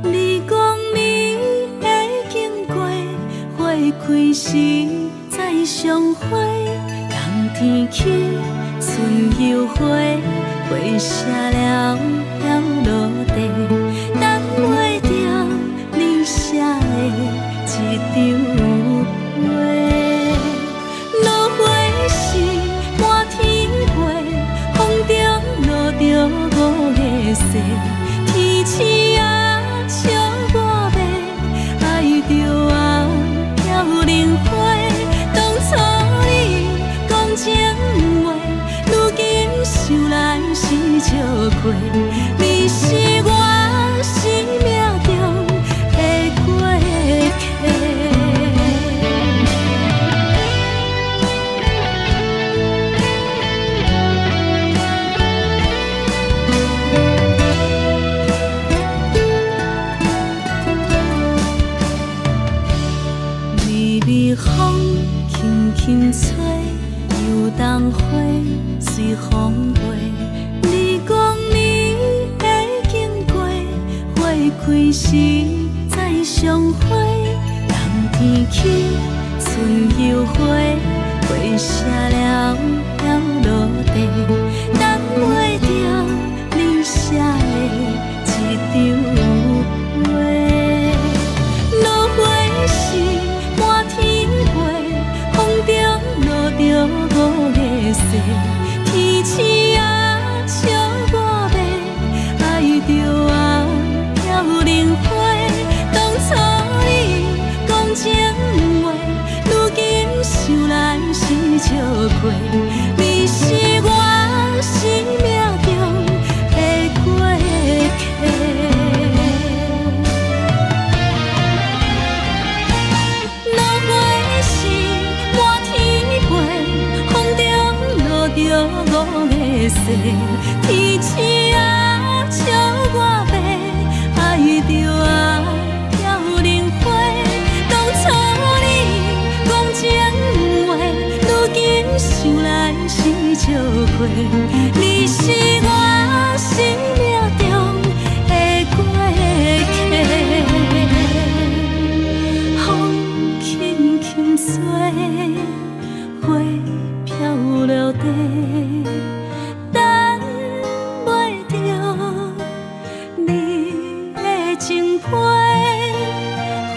你讲你会经过，花开时再相会。冬天起，春又回，花谢了飘落地，等袂着你写的一张画。落花时满天飞，风中落着五个色。天星啊，笑我迷，爱着啊飘零花。当初你讲情话，如今想来是笑过。你是我生命中的过。花随风飞，你讲你会经过，花开时再相会。人天起，春又花，花谢了飘落地，等袂着你写的一张话。落花时满天飞，风中落着五个色，天星啊笑我迷，爱着啊飘零花。当初你讲情话，如今想来是笑过，你是我生命中的过客。落花时满天飞，风中落着五个色，天星啊笑我迷，爱着啊飘零花。当初你讲情话，如今想来是笑过，你是我生命中的过客。风轻轻吹，花飘落地，等袂着你的情批。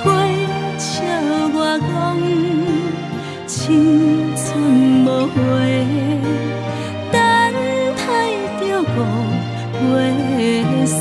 花笑我讲青春无悔，等待着五月雪。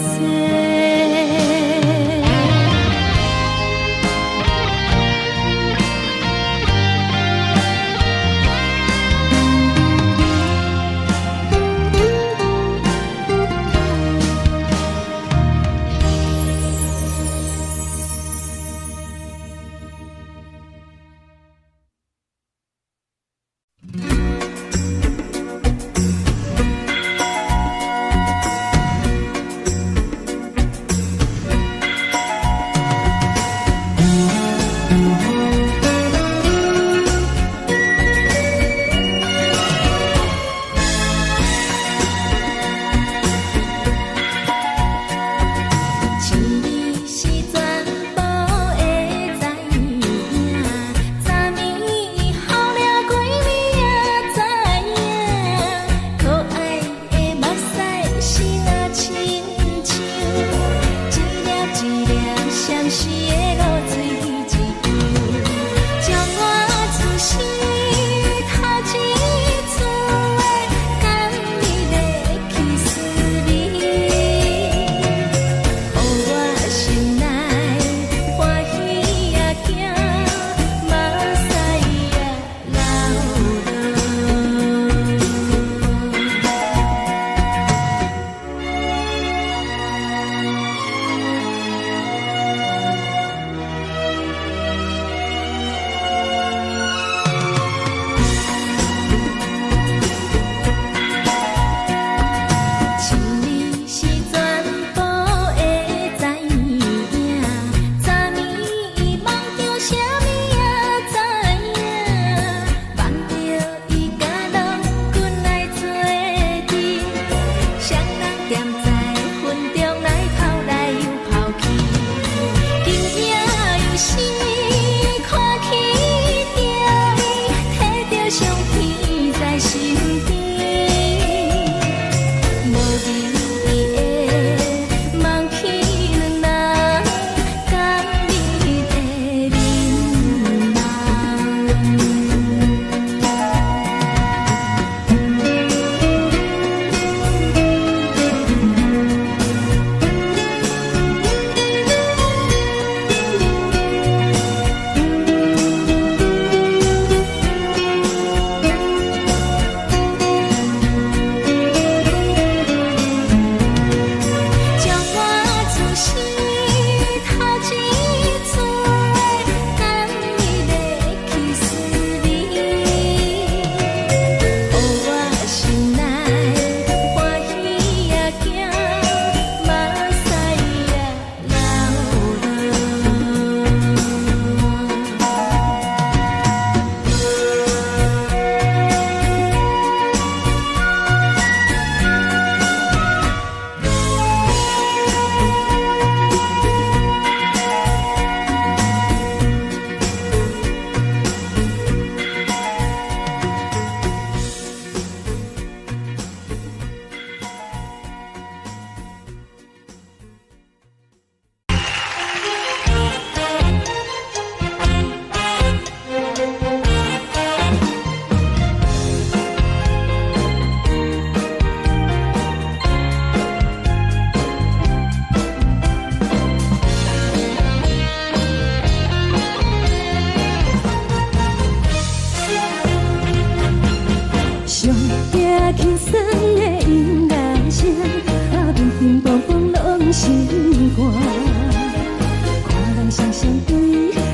双对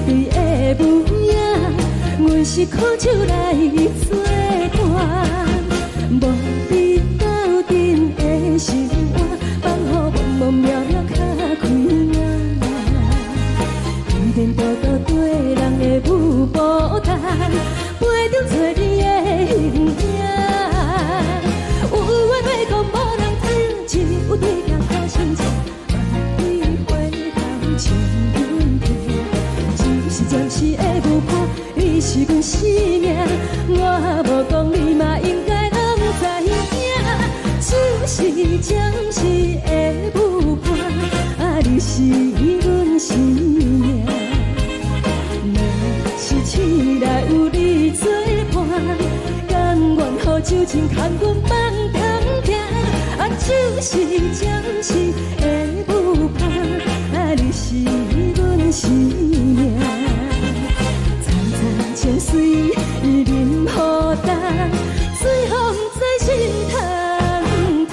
对的舞影，阮是苦酒来作伴，无你斗阵的生活，放予茫茫渺渺较开眼。天天道道对人的舞步弹，陪着做你的形影。有话要讲无人知，只有对镜头心情。暂时的舞伴，你是阮生命，我无讲你嘛应该拢知影。就是暂时的舞伴，你是阮生命。若是醒来有你作伴，甘愿予酒精牵阮放通行。就是暂时的舞伴，你是阮生命。情水任何淡，水风在心头听。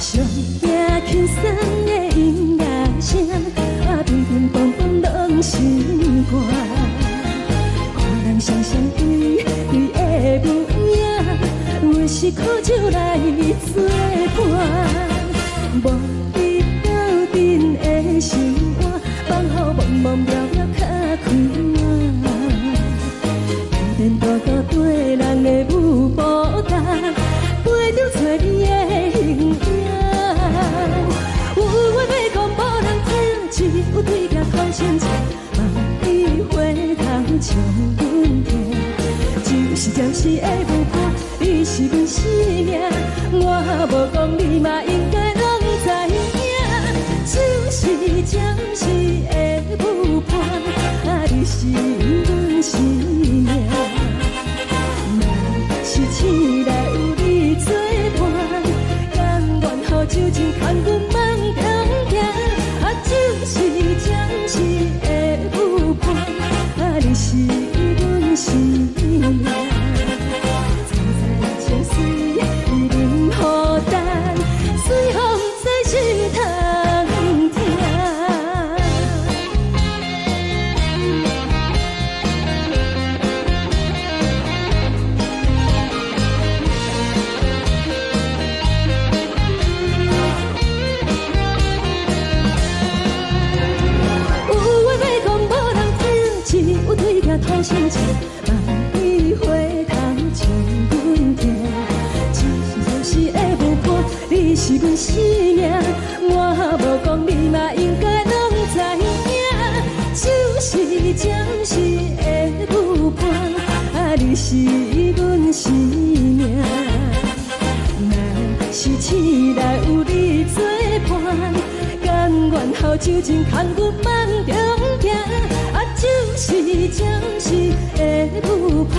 上惊轻松的音乐声，乒乒乓乓拢心肝。看人双双对对的舞影，阮是苦酒来作伴。无你斗阵的生活，放予茫茫渺渺较开眼。天天道道对人的舞步弹，陪着做你的形影。有话要讲无人知，只有对镜头心情，望你回头将阮听。就是暂时的舞伴，你是阮生命，我无讲你嘛应该。就是暂时的舞伴，你是阮生命。若是醒来有你作伴，甘愿予酒精牵阮放通行。就是暂时的舞伴，你是阮生命。藏在情水任何淡，随风在心头。头心情，望你回头将阮听。就是的舞伴，你是阮生命，我无讲你嘛应该拢知影。就是暂时的舞伴，你是阮生命。若是醒来有你作伴，甘愿予酒精牵阮放中行。就是暂时的舞伴，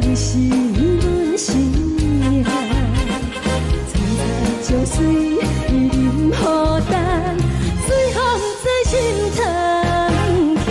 你是阮生命。藏在情水任何淡，随风在心头听。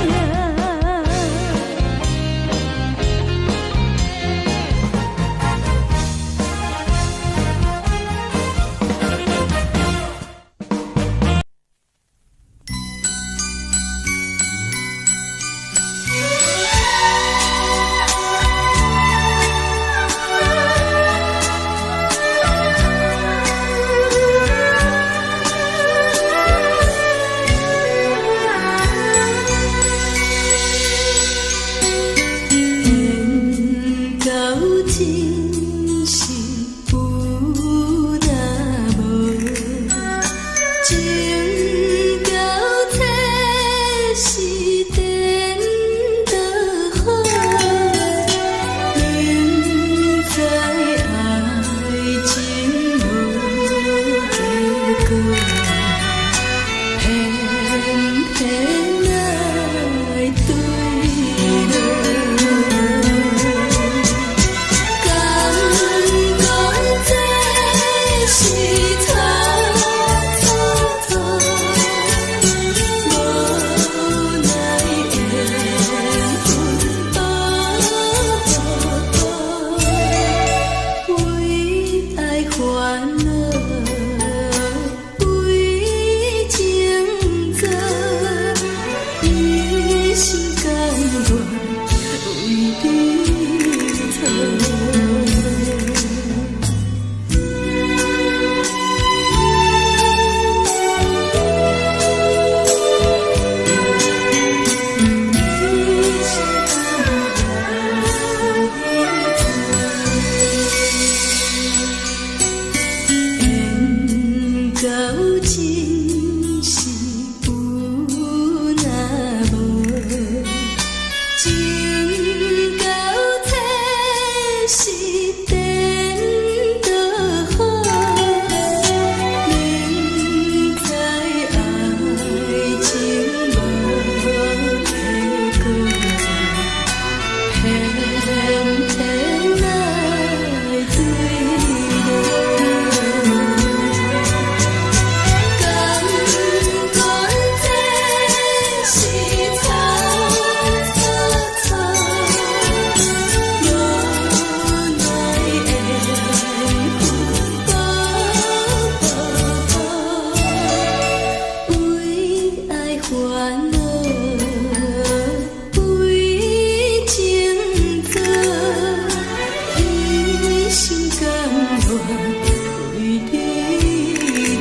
为你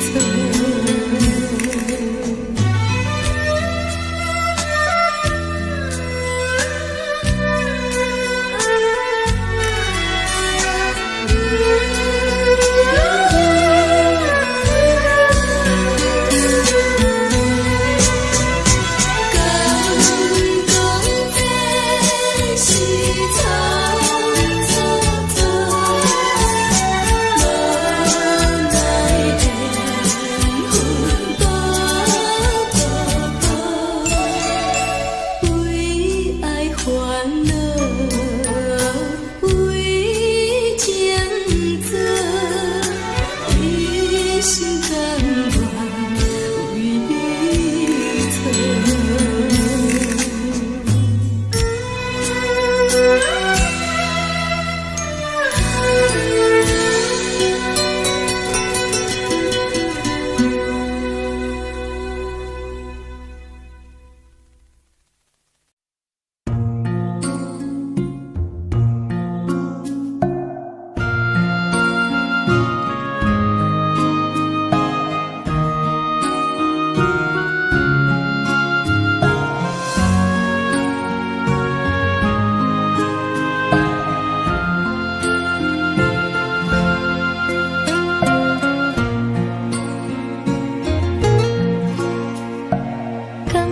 做。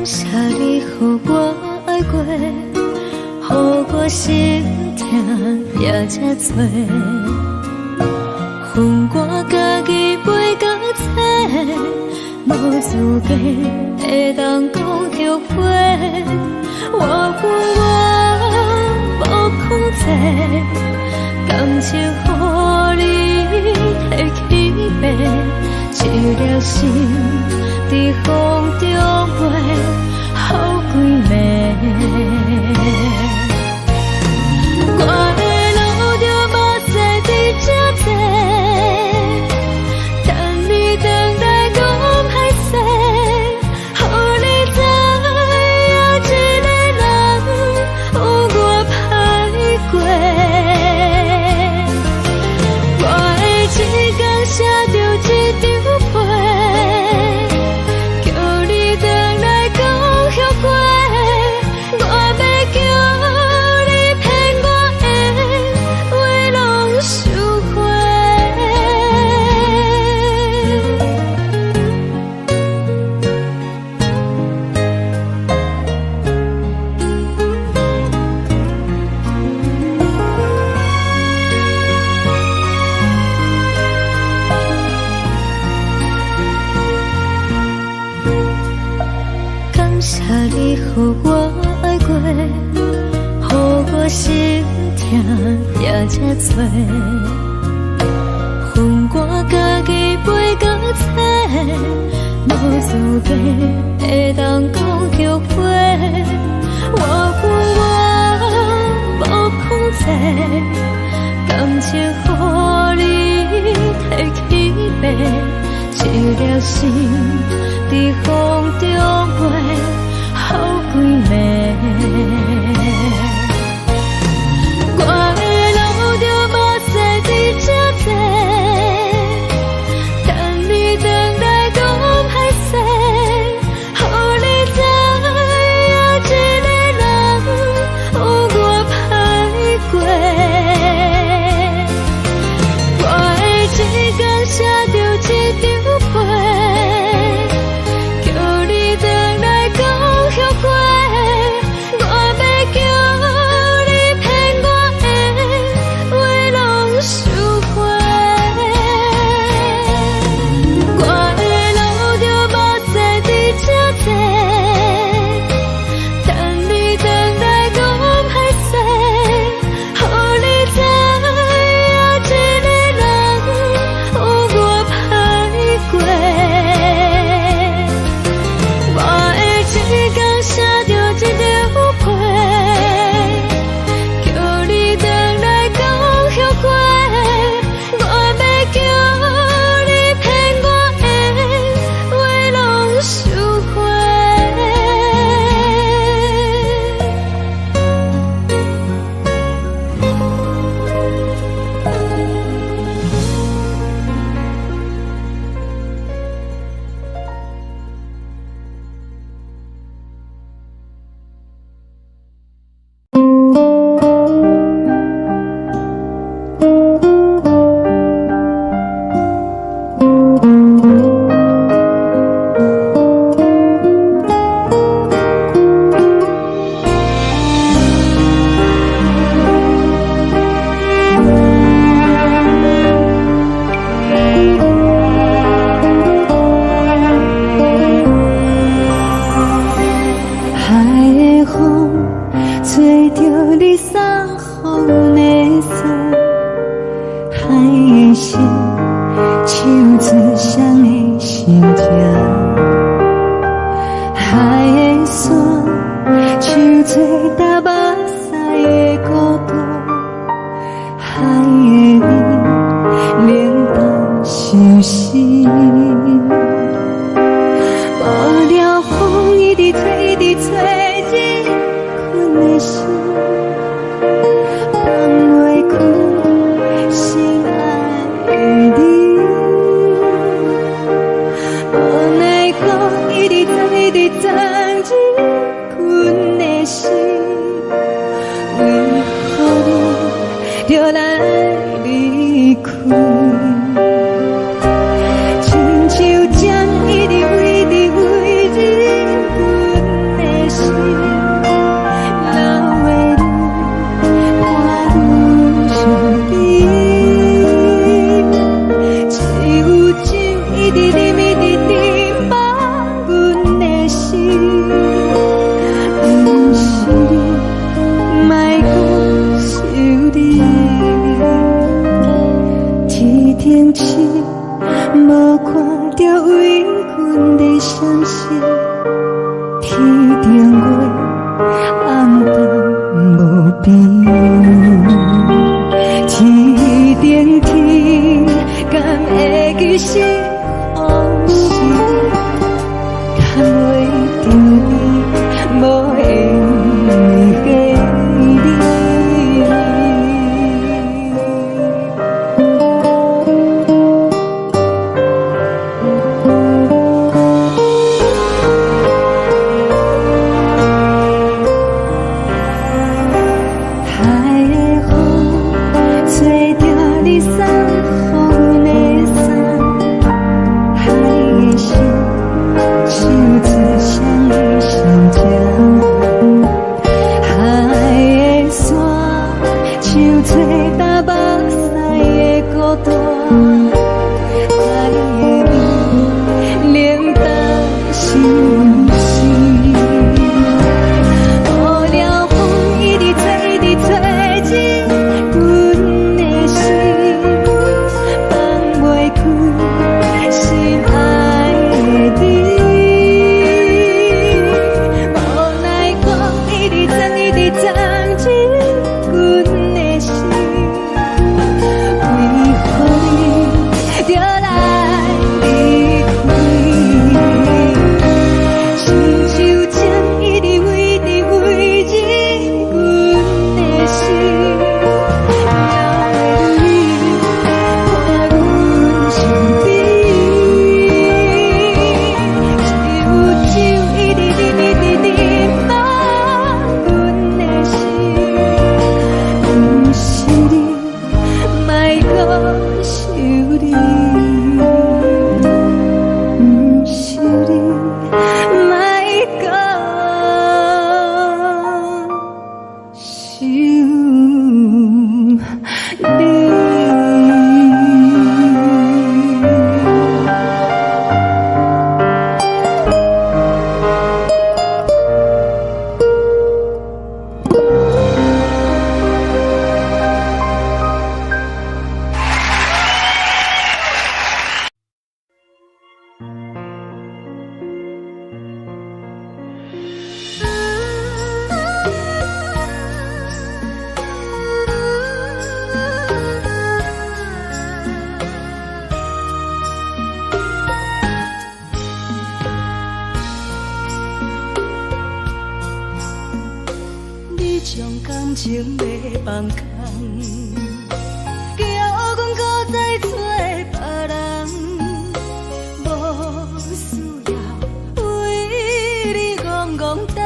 谢你，予我爱过，予我心痛也这多。恨我家己袂到切，无资格会当讲后悔。我无控制，感情予你提起飞，一粒心在风中飞。好几暝，我的路就无西伫这多，等你等待讲歹势，予你知影一个人有我歹过。我的一天写着一张被，叫你等来讲。我要叫你骗我的话拢收回。感谢你，予我爱过，予我心痛也这多。恨我家己袂到切，无资格会当讲后悔。我无控制，感情予你提起飞，一粒心在风中飞。好几暝，我的路就无西伫这多，等你等待讲歹势，予你知影一个人有我歹过。我的一天写着一张被。的心，手指双的心情，海的山，像做搭目屎的孤独，海的味，冷淡伤心。无聊风一直吹，一直吹，日困的心，放袂开心爱的你。无奈我一直等，一直等，日困的心，为何你就来离开？亲像针一直为日阮的心，流的泪伴阮伤悲，只有酒一直啉，一直啉，放阮的心，不是你，莫讲想你。天顶星，无看到为阮的闪烁，天顶月，暗淡无边，天顶天，敢会记是往事，敢袂着你，无缘给你。将感情要放空，叫阮搁再找别人，无需要为你戆戆等，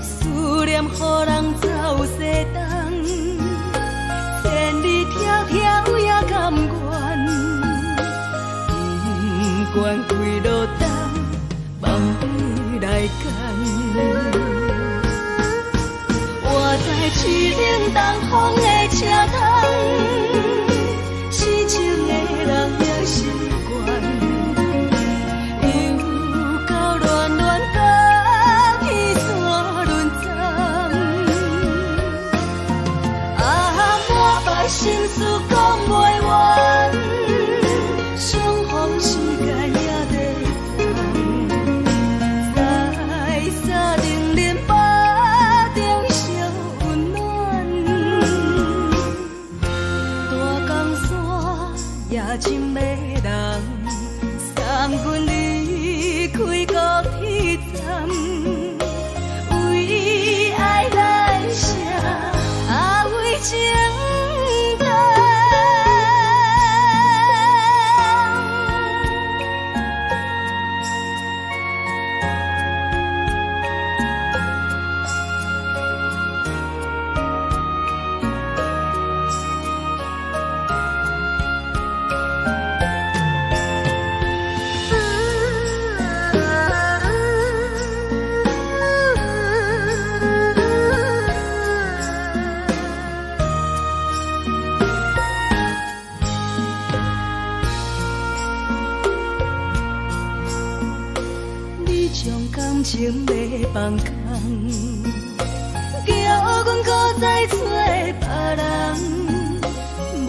思念予人走西东，千里迢迢也甘愿，不管几路东，望你来干。我在凄冷东风的车头，痴情的人也习惯，又到乱乱搭起山轮站，心事讲袂完，相逢时间也在等，在沙冷冷巴中烧温暖，大江山夜深要人，送阮离开高铁站。为爱来生，为情长。感情要放空，叫阮搁再找别人，无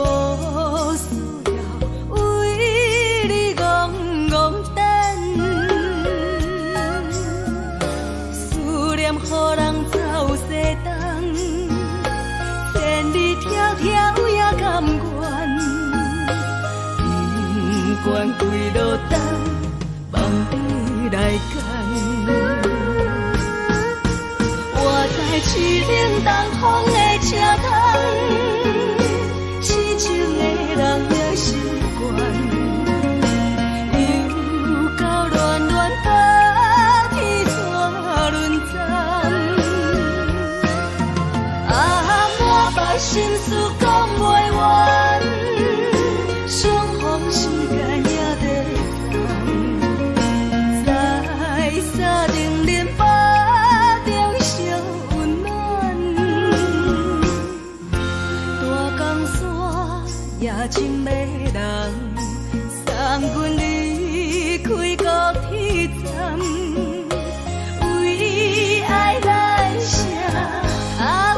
需要为你戆戆等，思念予人走西东，千里迢迢也甘愿，不管几路灯，望你来干。市冷东风的车窗，痴情的人也习惯，又到乱乱把天带轮转。满腹心事讲袂完，相逢时间也在等，在沙冷冷巴中烧。夜深要人，送阮离开高铁站，为爱来生，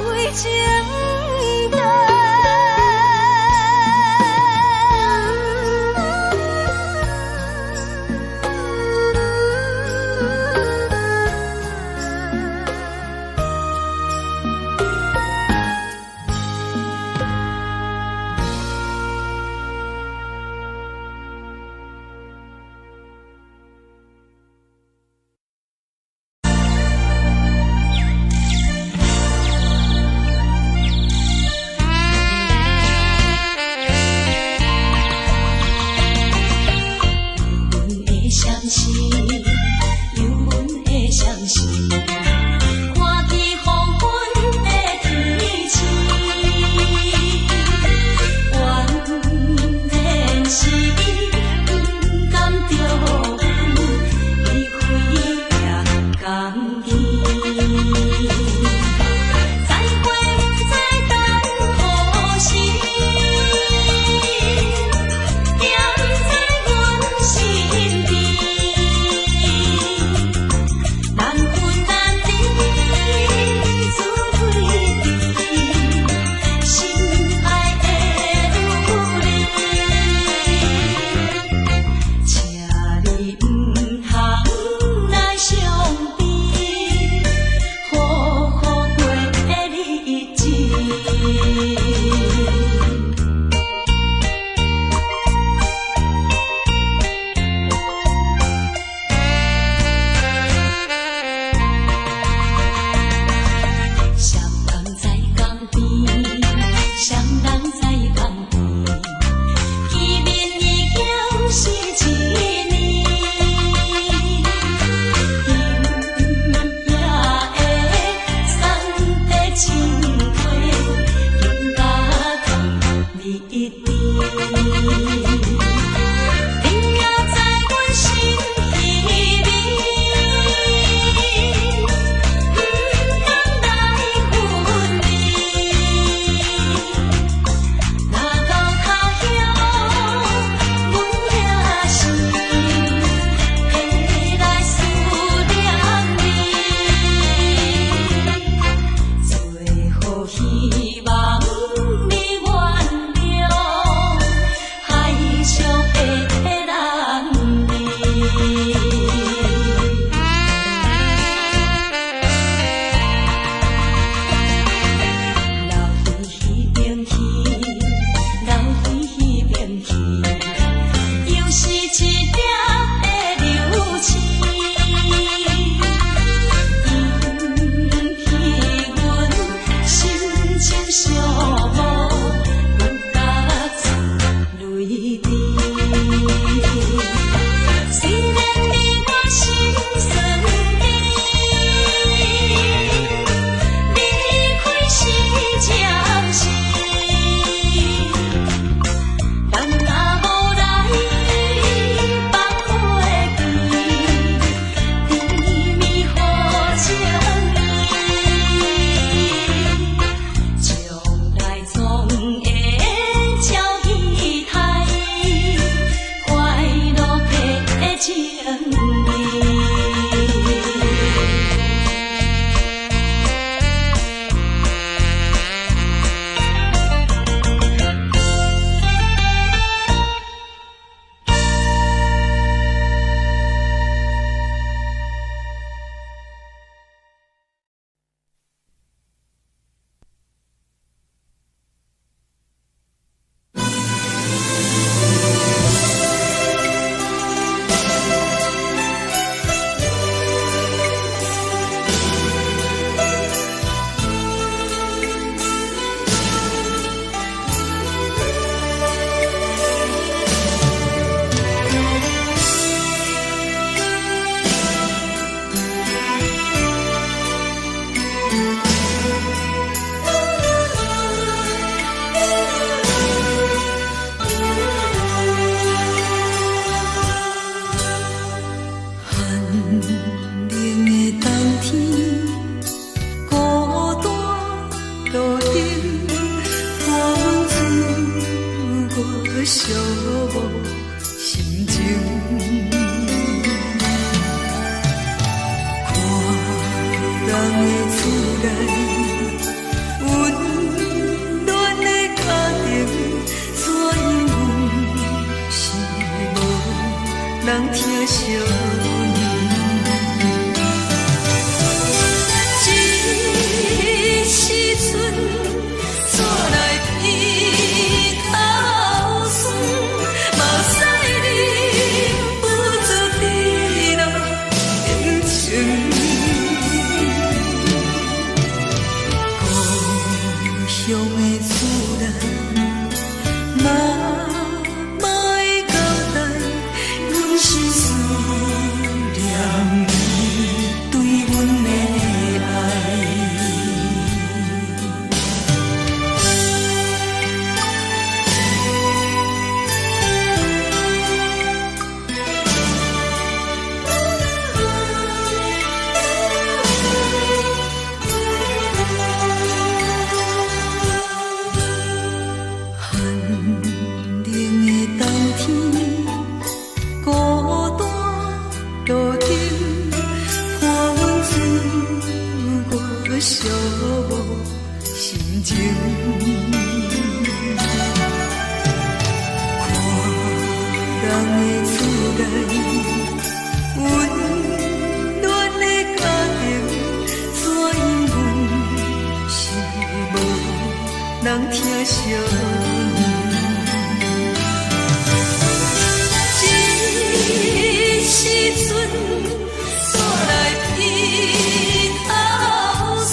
为情长。的自然，嘛会交代，阮是思念你对阮的爱。寂寞心情，看人的厝内温暖的家庭，怎因阮是无人疼惜？这时阵煞来鼻头酸。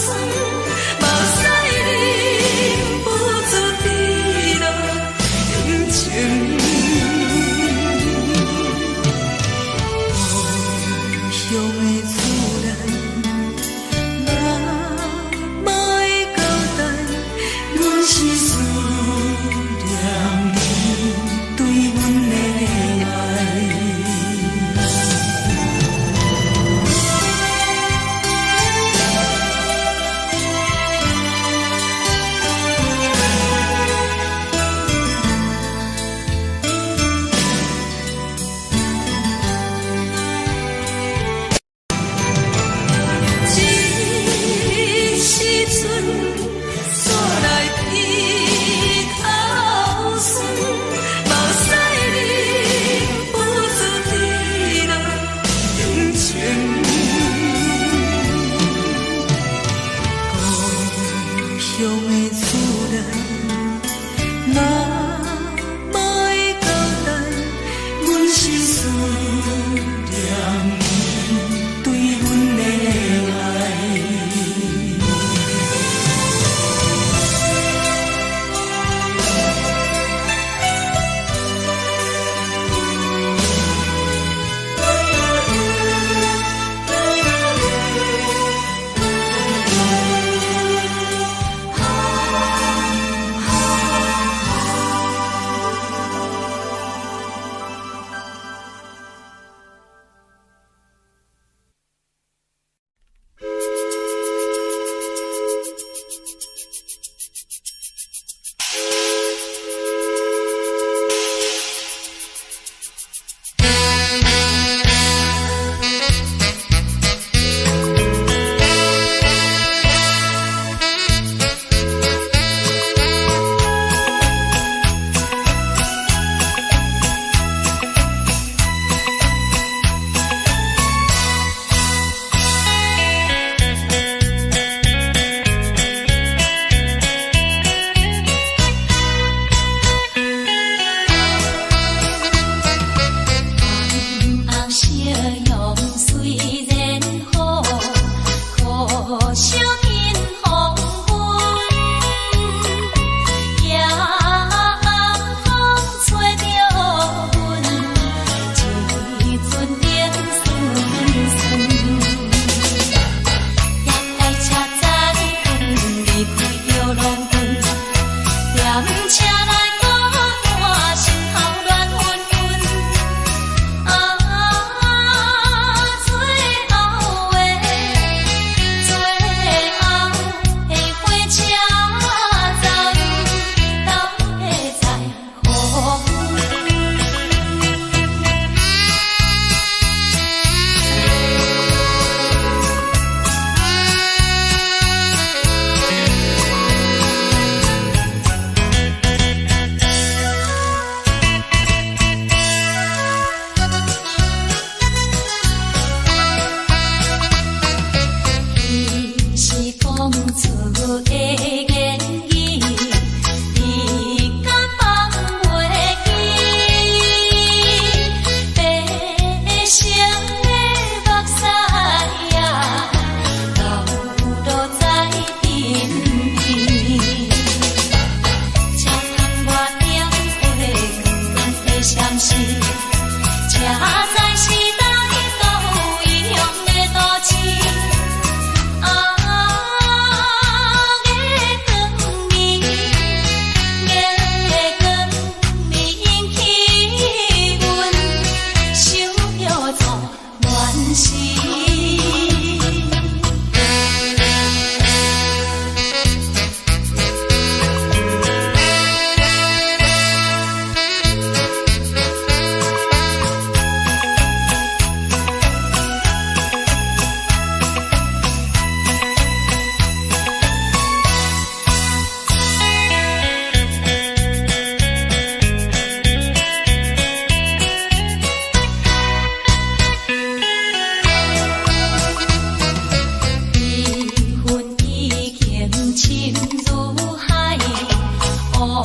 梦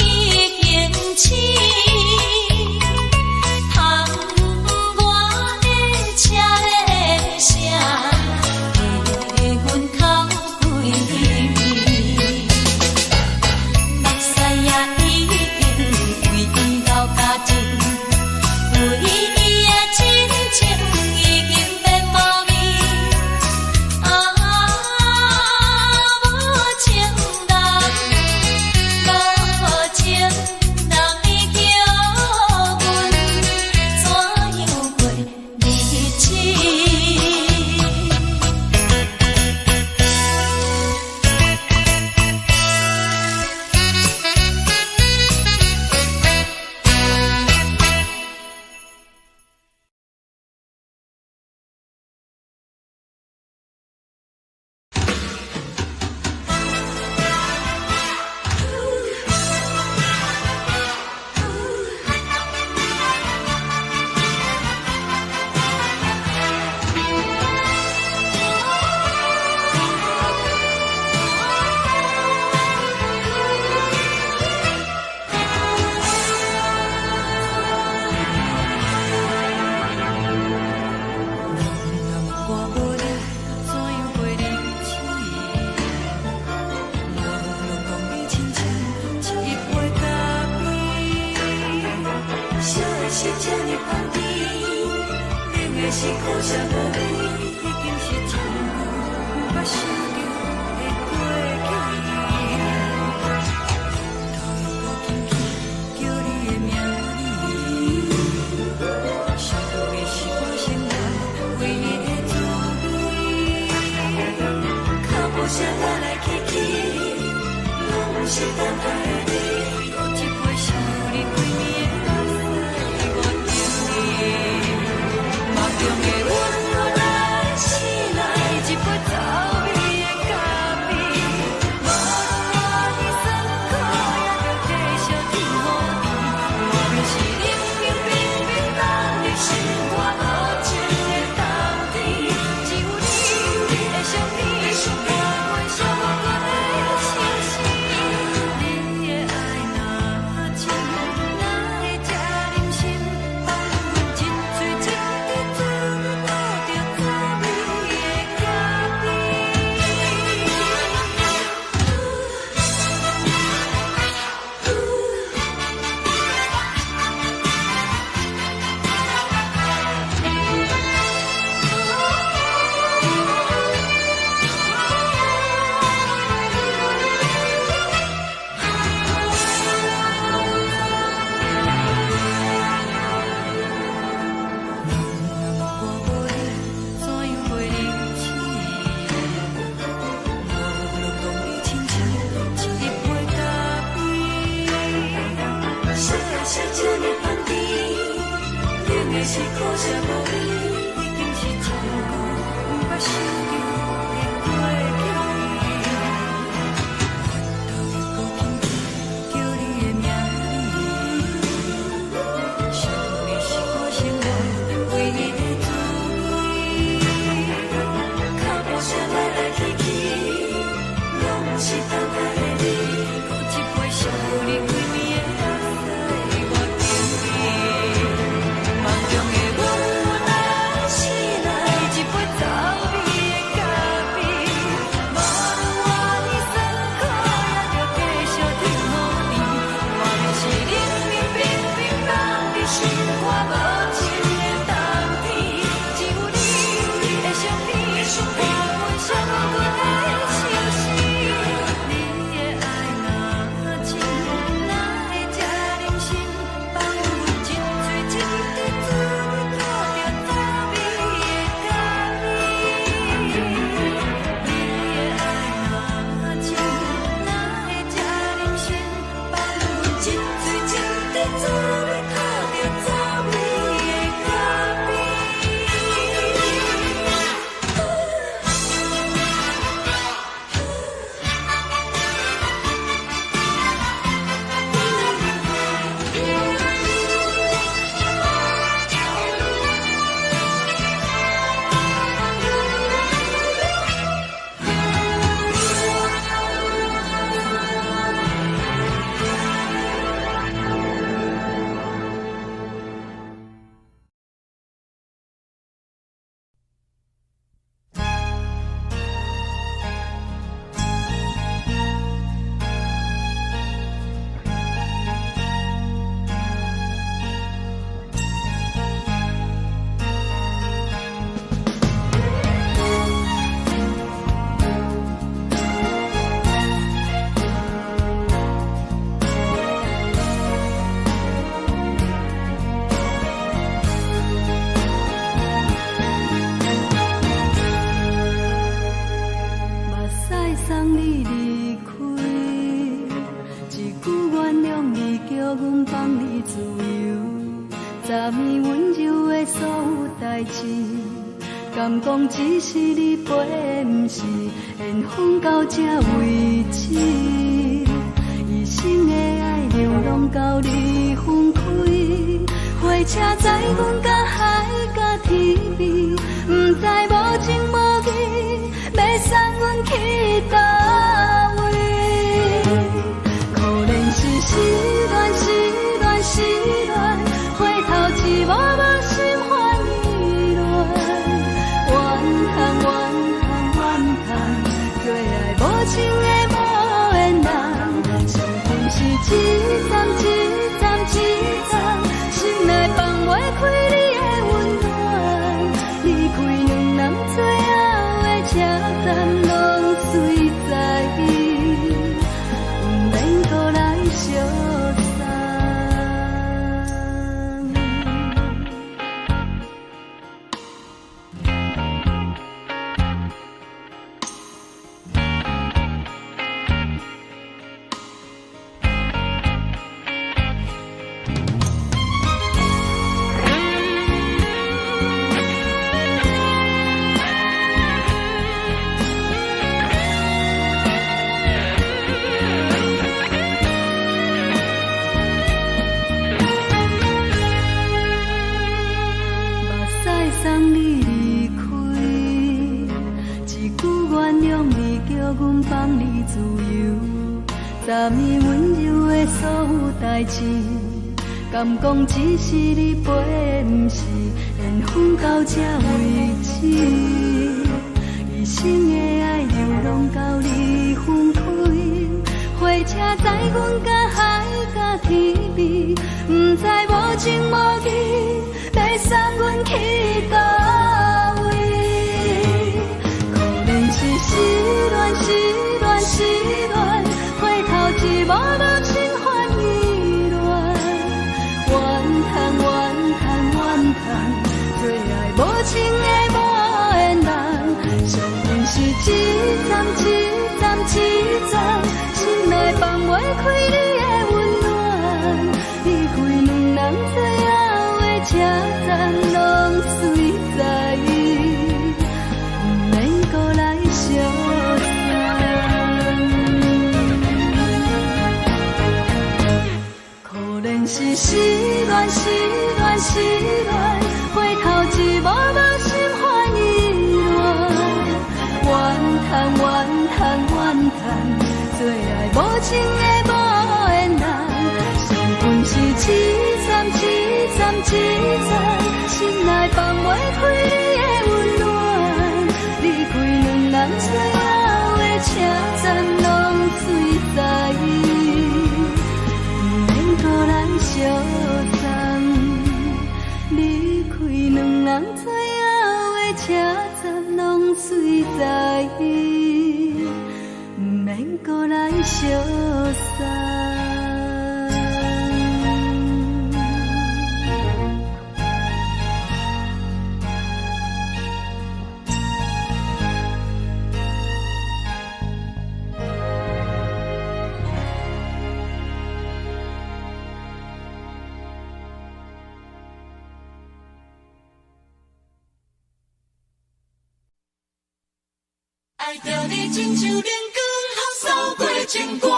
已经醒，窗外的车的声，在阮口规边。目屎也已经为伊流甲尽，为伊的真情已经变无味。无情人，无情人，你叫阮怎样过日子？是这呢放甜，冷的是苦涩无味，已经是一句捌想着的过去。头又无轻轻叫你的名字，想的是我生活唯一的滋味。脚步声来来去去，拢是等待的你，搁一杯想你几暝的目屎。梦中的阮落来醒来，一杯走味的咖啡，无论我的酸苦，也着继续甜予你。无论是冷冷冰冰冷的心肝，无情的冬天，只有你的相片，甲阮相关的心事。你的爱若真，哪会这忍心放阮一嘴一滴滋味，倒着滋味的咖啡。我无你，怎样过日子？无论讲你亲像一杯咖啡，烧的是这呢放甜，冷的是苦涩无味，已经是一句捌想着的过去。头又无轻轻叫你的名字，想的是我生活唯一的滋味。脚步声来来去去，拢是等待的你，搁一杯想你几暝的目屎我甜蜜。梦中的阮来醒来，一杯走味的阮放你自由，昨暝温柔的所有代志，敢讲只是你陪，不是缘分到这为止。一生的爱流浪到你分开，火车载阮到海甲天边，不知无情无义，要送阮去倒位？可能是失恋，失恋，失恋，回头一幕幕心烦意乱，怨叹，怨叹，怨叹，最爱无情的无缘人，相分是一站一站一站，心内放袂开你的温暖，离开两人最后的车站，拢随在意，不免搁来相送。送你离开，一句原谅你，叫阮放你自由。昨暝温柔的所有代志，敢讲只是你陪，不是缘分到这为止。一生的爱流浪到你分开，火车载阮到海甲天边，不知无情无义，要送阮去倒位？可能是失恋，失恋，失恋，回头一幕幕心烦意乱，怨叹，怨叹，怨叹，最爱无情的无缘人，相分是一站一站一站，心内放袂开你的温暖，离开两人最后的车站，拢随在意，不免搁来相送。可能是失恋，失恋，失恋，回头一幕幕心烦意乱，怨叹，怨叹，怨叹，最爱无情的无缘人，相分是一站一站一站，心内放袂开你的温暖，离开两人最后的车站，拢随在意，不免搁来相送。离开两人最后的车站，拢随在意，不免搁来相送。爱着你亲像亮光，风扫过情关，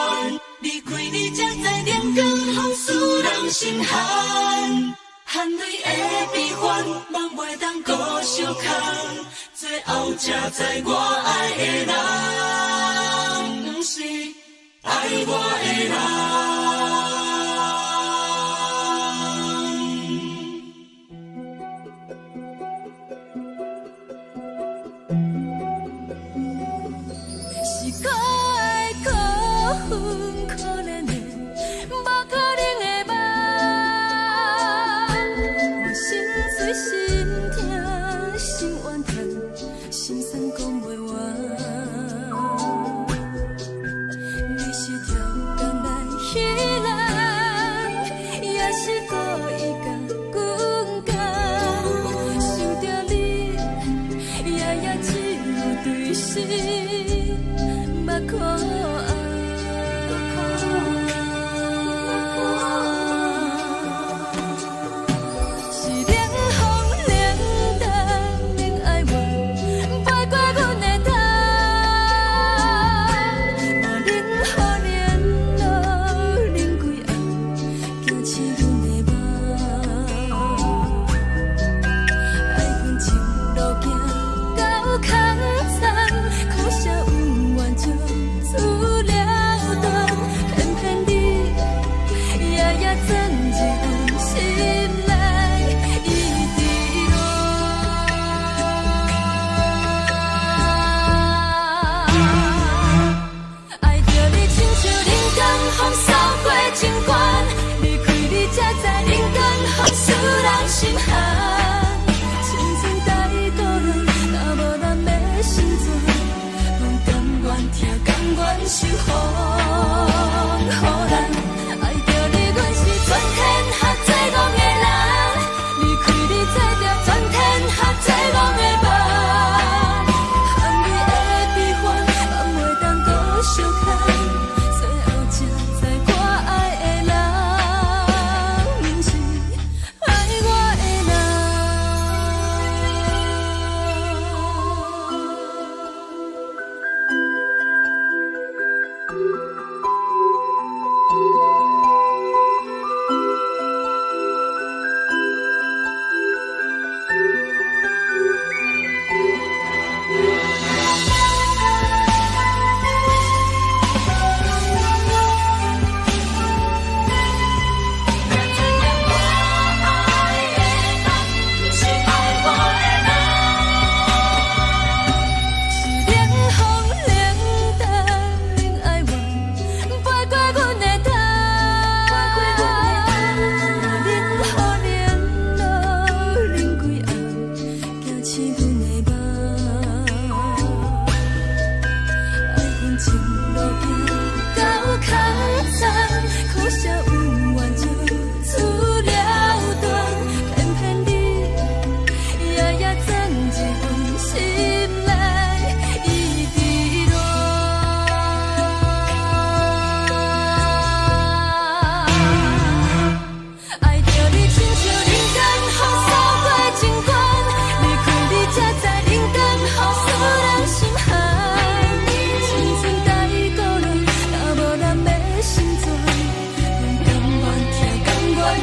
离开你才知亮光风使人心寒。含泪的悲欢，望袂当搁相牵，最后才知我爱的人，不是爱我的人。是可爱可恨可怜的，无可能的梦。我心碎心痛心怨叹，心酸讲袂完。你是跳工来彼人，也是故意甲阮讲，想着你夜夜只有对视。目眶红，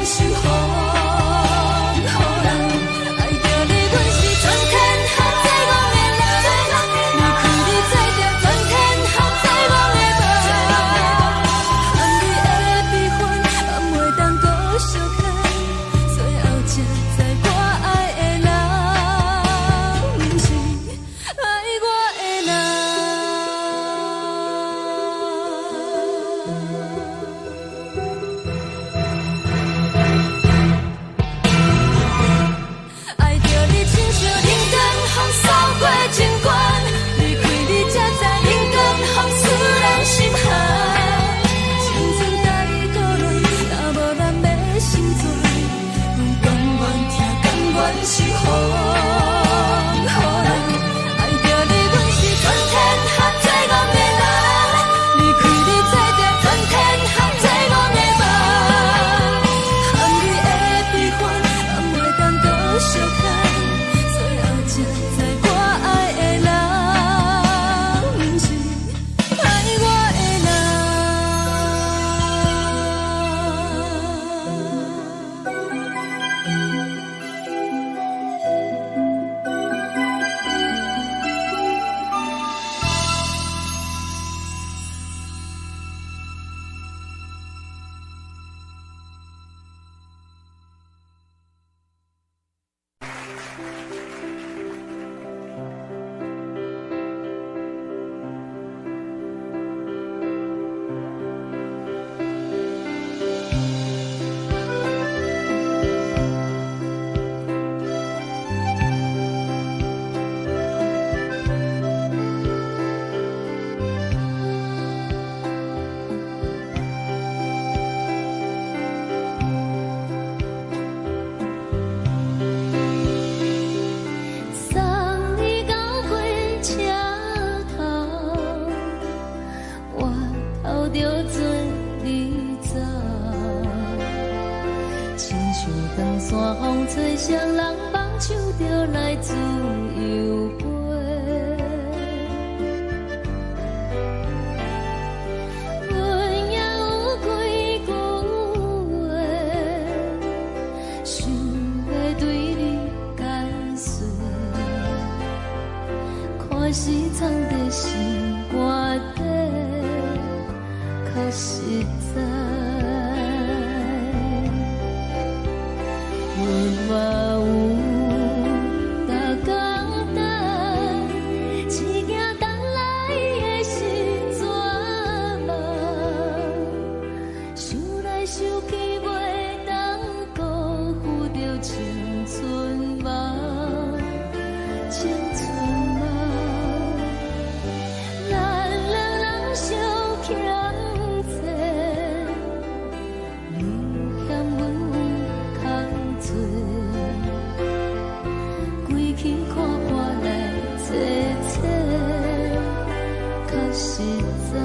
守护。好人爱着你，阮是全天下最憨的人。离开你做着全天下最憨的梦。含你的悲欢，也袂当搁相牵。最后才知我爱的人，不是爱我的人。爱着你亲像冷光风扫过情关，离开你才知冷光风使人心寒。青春在讨论，若无咱要心酸，阮甘愿听，甘愿守护。好人爱着你，阮是全天下最憨的人。离开你做着全天下最憨的梦。含你的悲欢，也袂当搁相牵。最后才知我爱的人，不是爱我的人。送你到火车头，我头着做你走，亲像长山风吹双人放手着来自由飞。阮也有几句话，想要对你解说，可是藏在心肝底，较实在。阮嘛有逐工等，一件等来的是怎梦？想来想去袂当辜负着青春梦，青春梦。咱两人相欠债，你欠阮空做，归去看破来切切，较实在。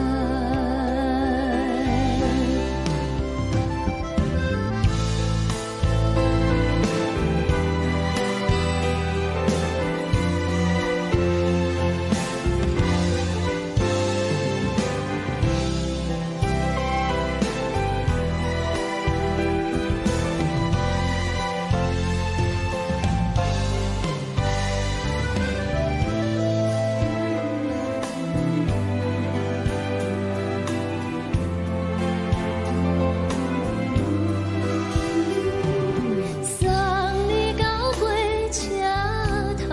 送你到火车头，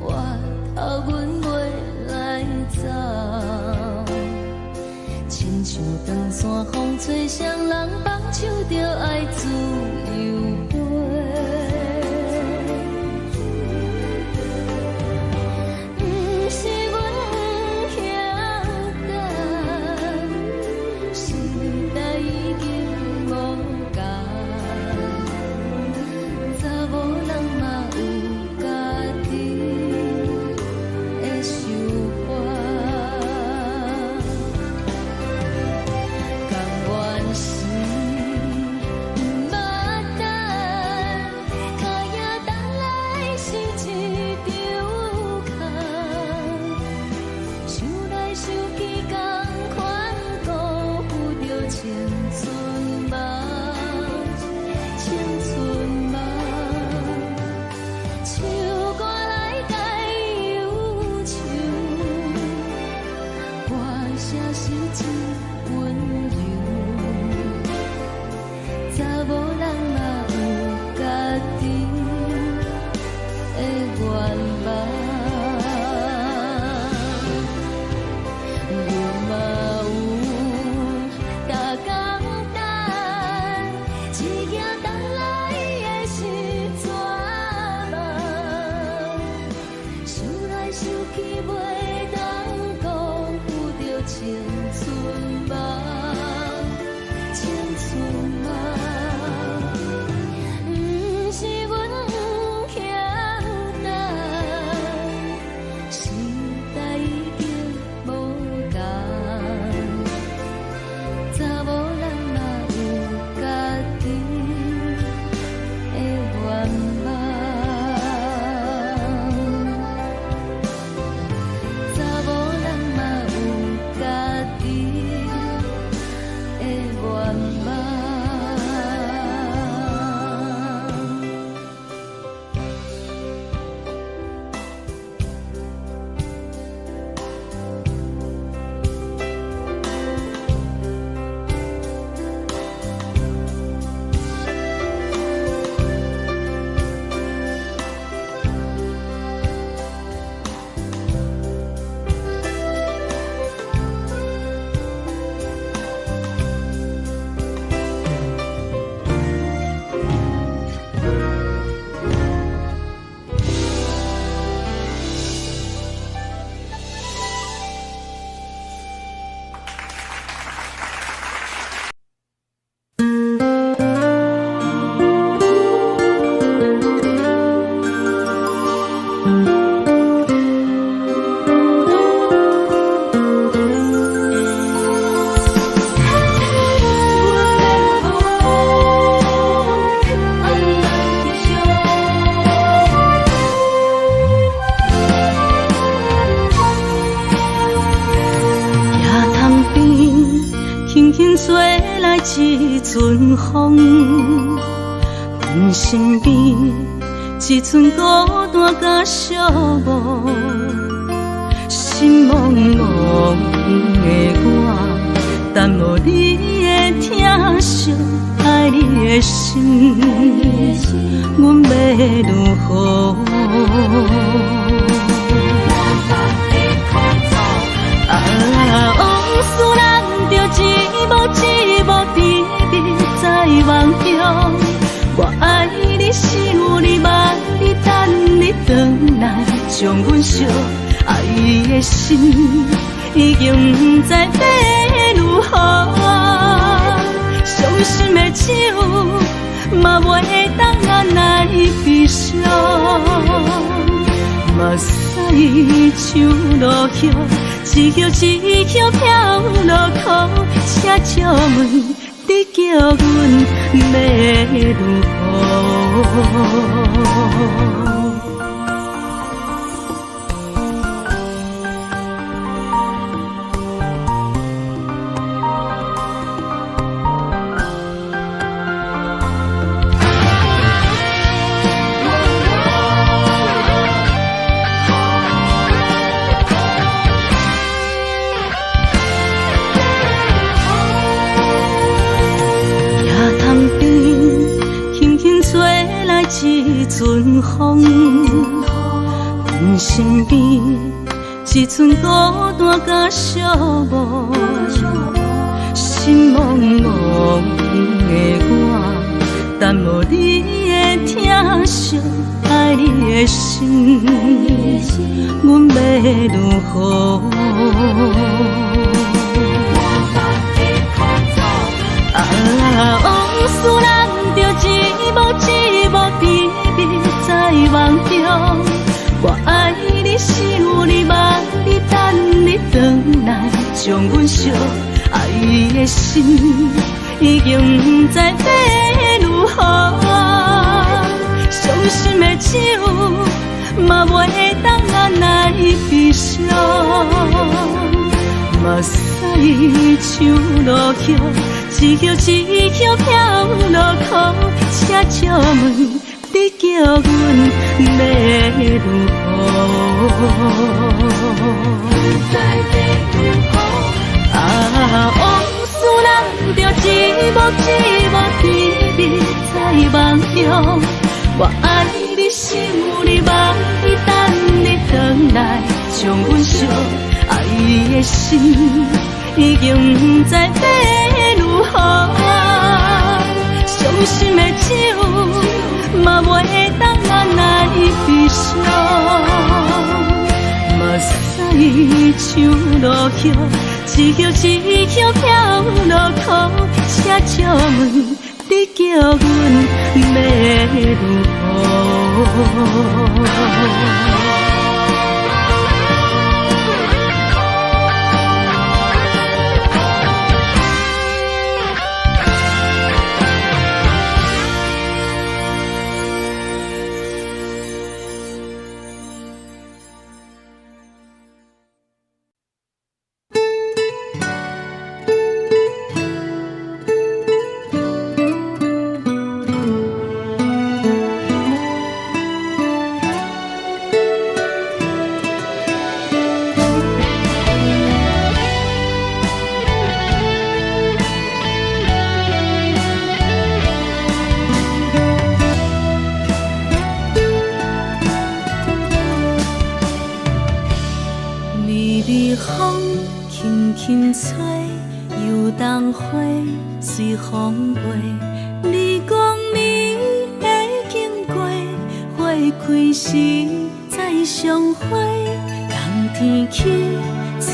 我头阮袂来走，亲像长山风吹双人放手着爱自由飞。不是阮不晓等，时代已经无共，查某人嘛有家己的想法，甘愿是吹来一阵风，阮身边一寸孤单甲寂寞，心茫茫的我，等无你的疼惜，爱你的心，阮要如何？往事人着一幕一幕甜蜜在梦中。我爱你是有你望你等你回来，将阮惜爱的心已经不知要如何。伤心的手嘛袂当按来悲伤，目屎像落叶。一叶一叶飘落雨，请借问你叫阮要如何？一阵风，阮身边一寸孤单甲寂寞，心茫茫的我，等无你的疼惜，爱你的心，阮要如何？往事人着一幕一幕甜蜜在梦中。我爱你是有你望你等你回来，将阮惜爱的心已经不知要如何。伤心的手嘛袂当按来悲伤，目屎像落叶。一叶一叶飘落雨，请借问你叫阮要如何？往事人着一幕一幕甜蜜在梦中。我爱你是有你望你等你回来，将阮惜爱的心已经不知要如何。伤心的手嘛袂当按来悲伤，目屎像落叶，一叶一叶飘落雨，请借问你叫阮要如何？随风飞，你讲你会经过，花开时再相会。冬天起，春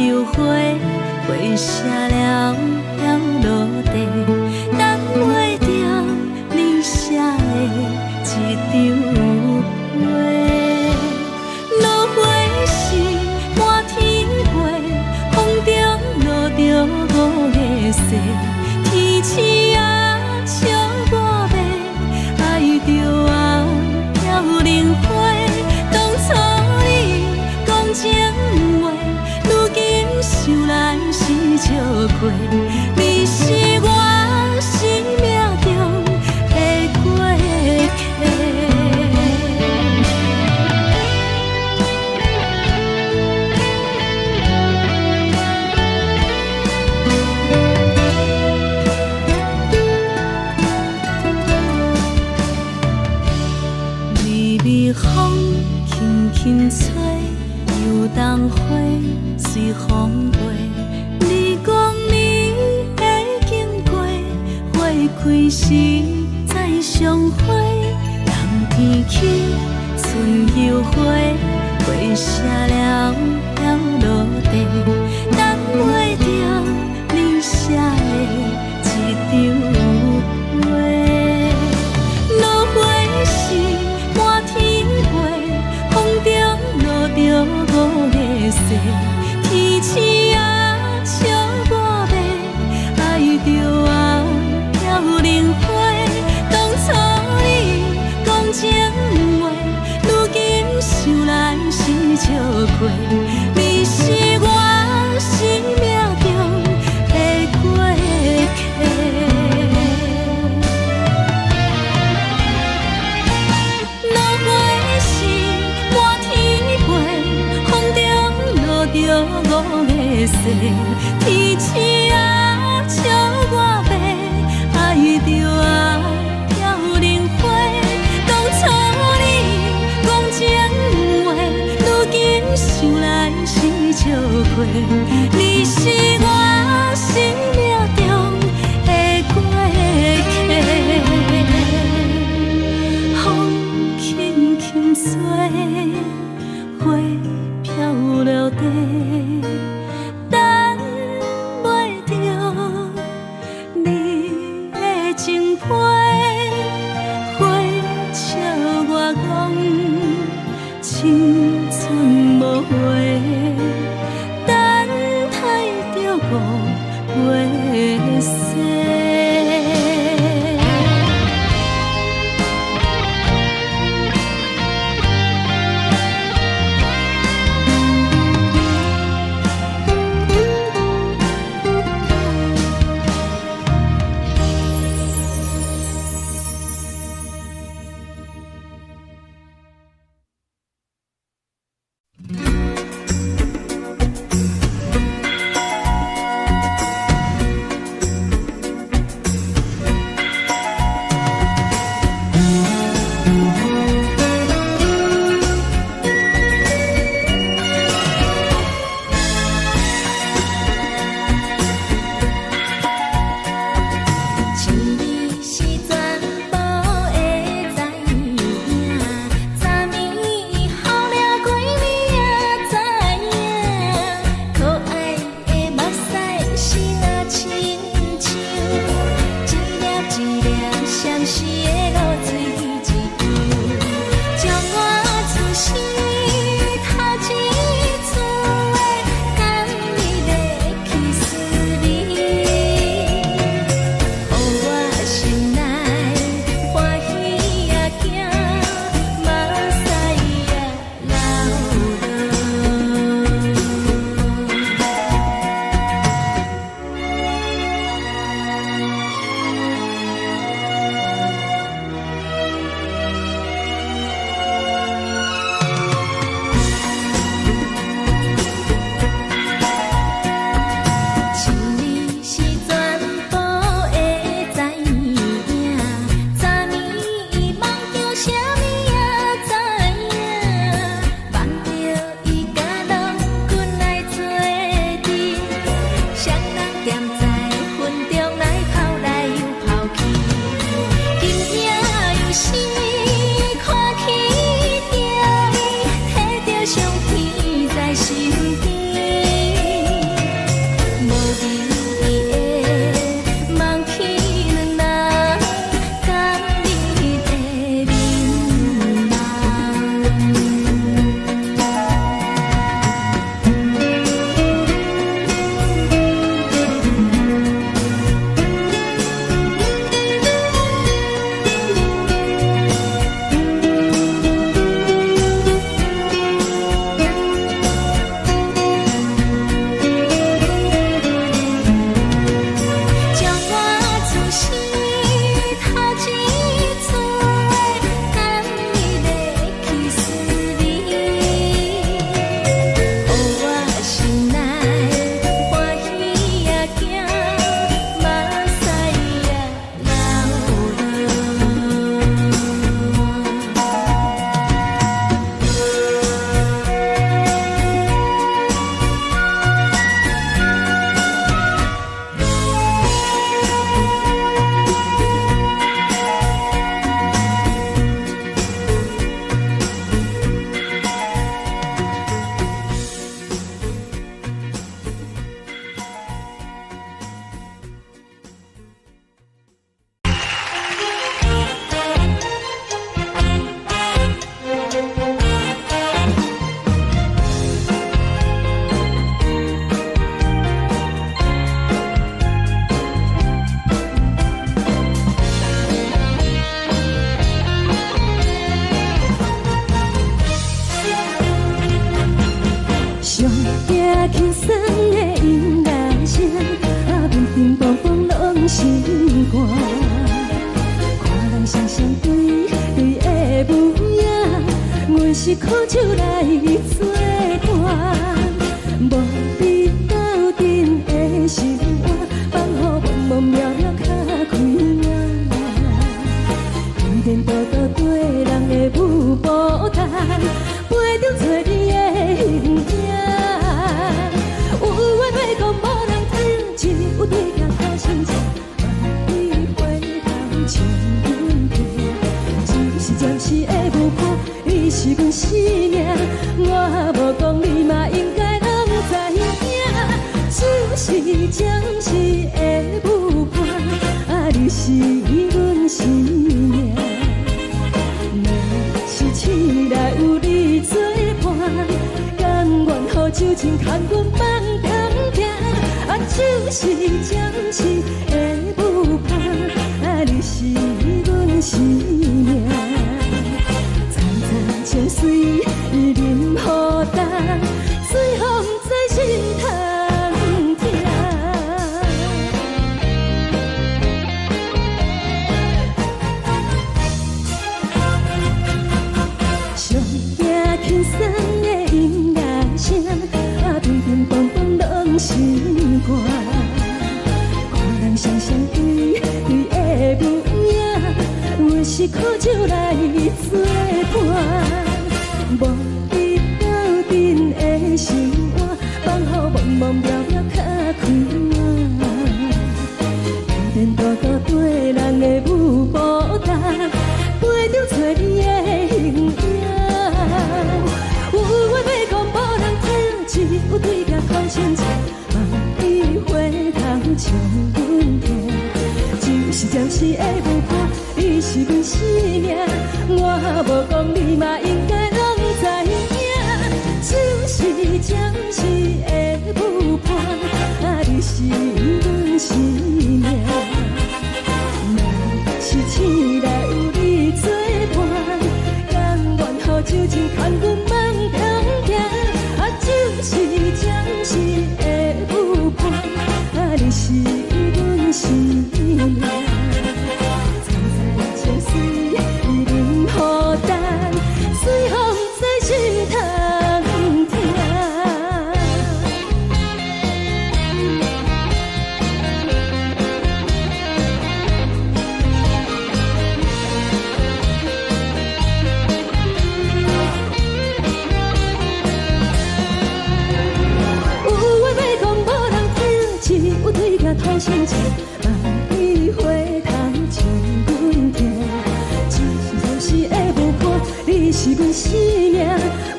又花，花谢了飘落地，等袂着你写的一张画。落花时满天飞，风中落着五个色。天星啊，笑我迷，爱着啊，飘零花。当初你讲情话，如今想来是笑过。你开时再相会，人天起春又花，花谢了飘落地，等袂着你写的一张话。落花时满天飞，风中落着五个星，天星啊笑我迷，爱着啊飘零花。当初你讲情话，如今想来是笑过。你是我生命中的过客。落花时满天飞，风中落着五个星，天星啊笑我迷，爱着啊飘零花。当初你讲情话，如今想来是笑过。你是我生命中的过客。风轻轻吹，花飘落地，等袂着你的情批。花笑我讲青春无话，等待着五月雪。心肝。看人双双对对的模样，阮是苦酒来作伴。无你斗阵的心肝，放予茫茫渺渺较开眼。一点多多对人的舞步弹，陪着做你的形影。有话要讲无人听，只有对镜头心情。万里回头将阮听，只是暂时的舞伴，你是阮生命。我无讲你嘛应该拢知影，就是暂时的舞伴，你是阮生命。是醒来有你作伴，甘愿予酒精牵阮放长行，就是暂时的舞伴，你是阮生命。层层情水任何淡，随风在心头听。上惊轻松的音乐声，乒乒乓乓拢心肝。看人双双对对的模样，阮是苦酒来作伴。无你斗阵的心肝，放予茫茫渺渺较开眼。一点多多对人的舞步弹，陪着做你的形影。有话要讲无人听，只有对镜头心情。望你回头将阮听，就是暂时的舞伴，你是阮生命。我无讲你嘛应该拢知影，就是暂时的舞伴，你是阮生命。若是醒来有你作伴，甘愿予酒精牵阮放长行，就是暂时的舞伴，你是阮生命。层层情水任何淡，随风在心头听。头心情，望你回头将阮听，就是暂时的舞伴，你是阮生命。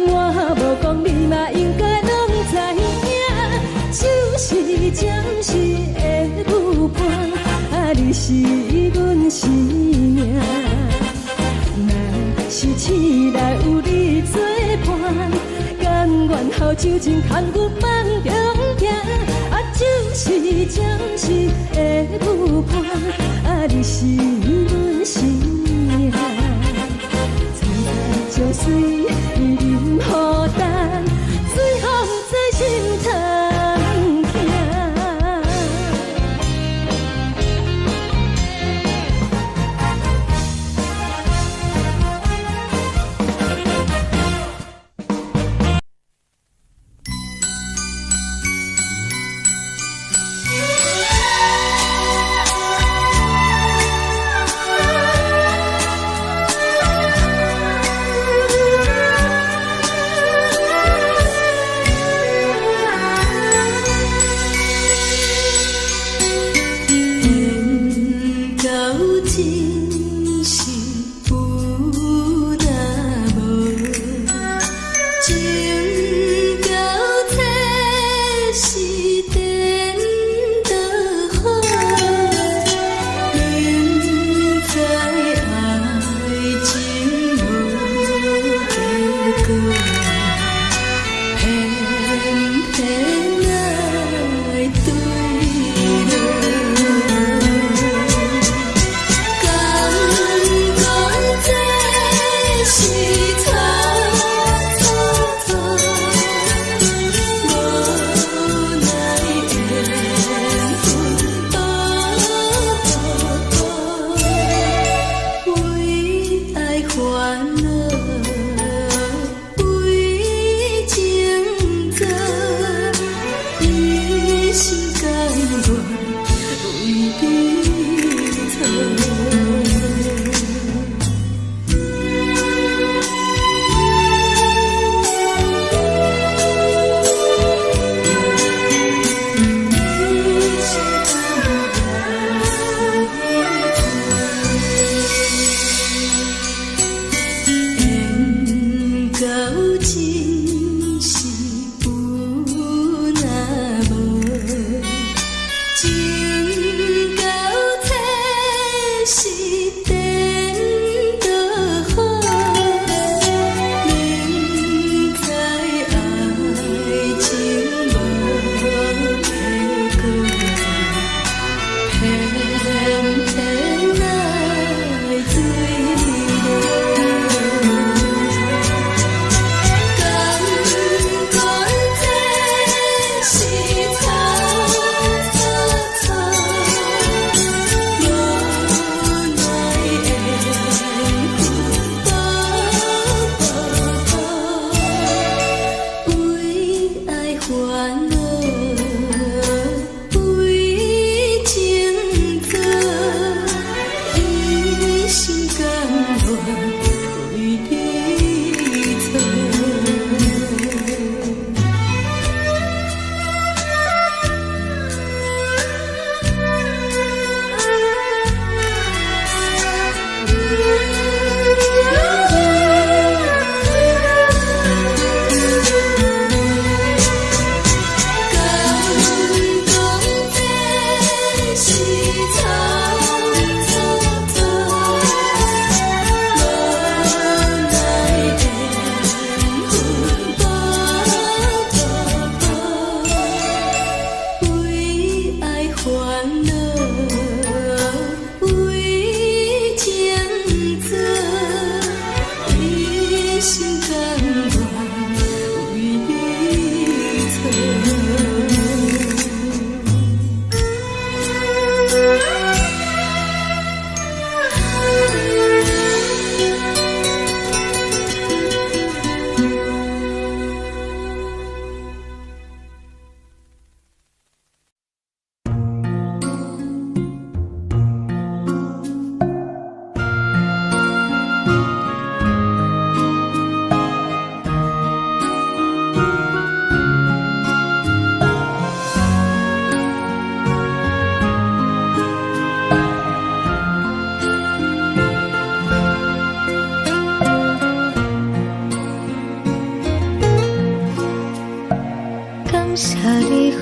我无讲你嘛应该拢知影，就是暂时的舞伴，你是阮生命。若是醒来有你作伴，甘愿予酒精牵阮放长行。就是暂时的舞伴，你是阮生命。层层情水任何淡，随风在心头听。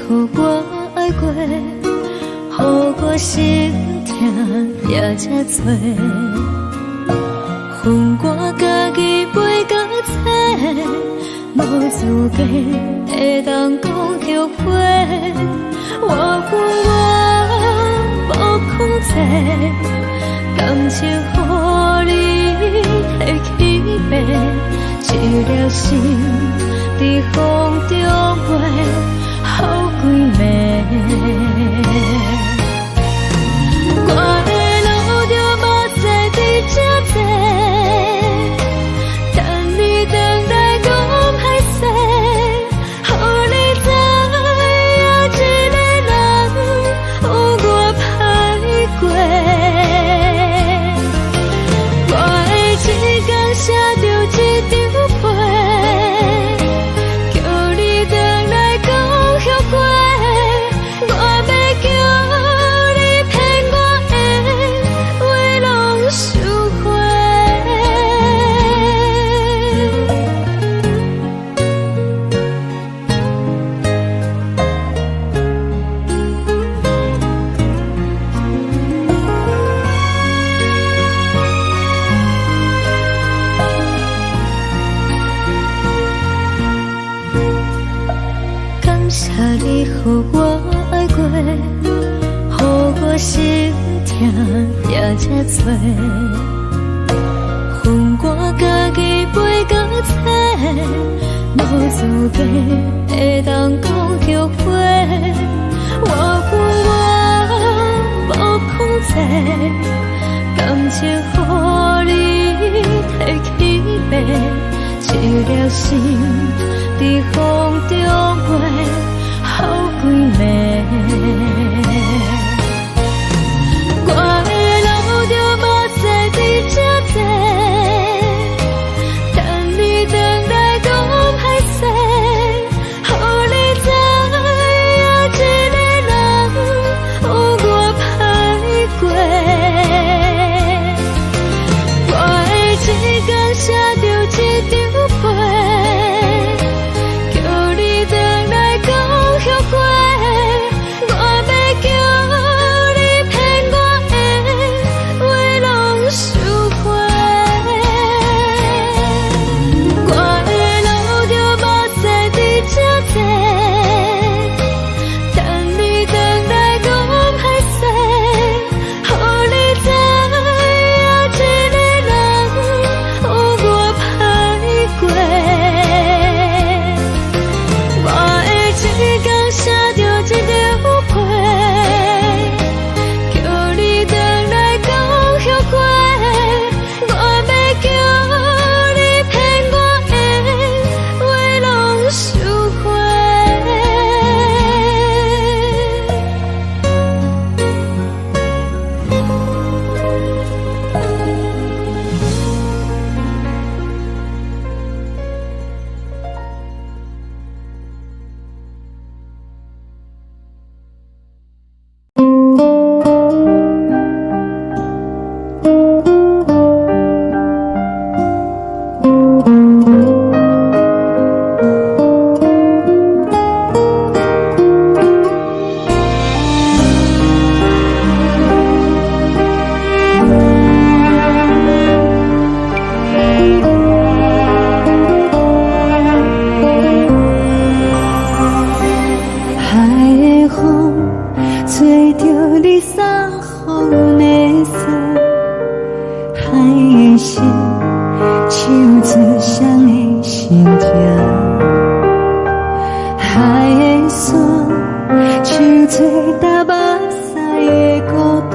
予我爱过，予我心痛也这多，恨我家己袂到切，无资格会当讲后悔。我恨我无控制，感情予你提起白，一粒心在风中飞。好几暝，我的路就无再伫这多，等你等待讲歹势，予你知影一个人有我歹过，我会一天写着一张被，叫你回来讲。我要叫你骗我的话拢收回。感谢你予我爱过，予我心痛也这多，恨我家己袂到切，无资格会当讲后悔。我恨我无控制，感情予你提起白，一粒心在风中飞。好几暝，我的路的心，手指双的心痛。海的山，像做搭目屎的孤独。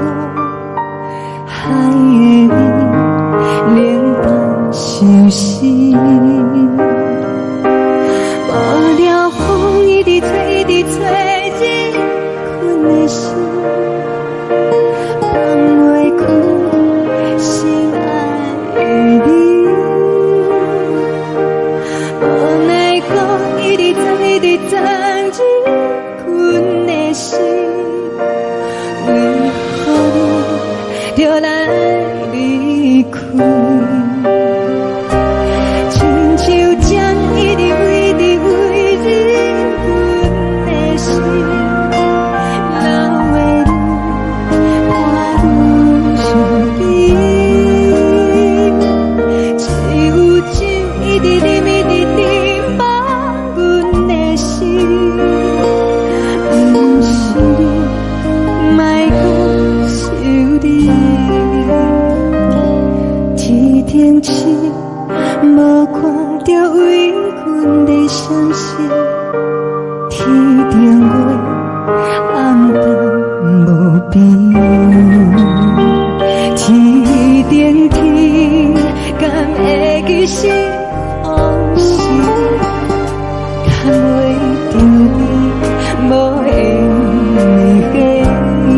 海的你，冷淡伤心。无聊风一直吹，一直吹，日困的心。放袂开心爱的你，无奈讲一直藏，一直藏日困的心，为何你就来离开？亲像将一直为，一直为日困的心。无看到为阮的伤心，天顶月暗淡无边，天顶天敢会记是往事，牵袂着你，无缘的你。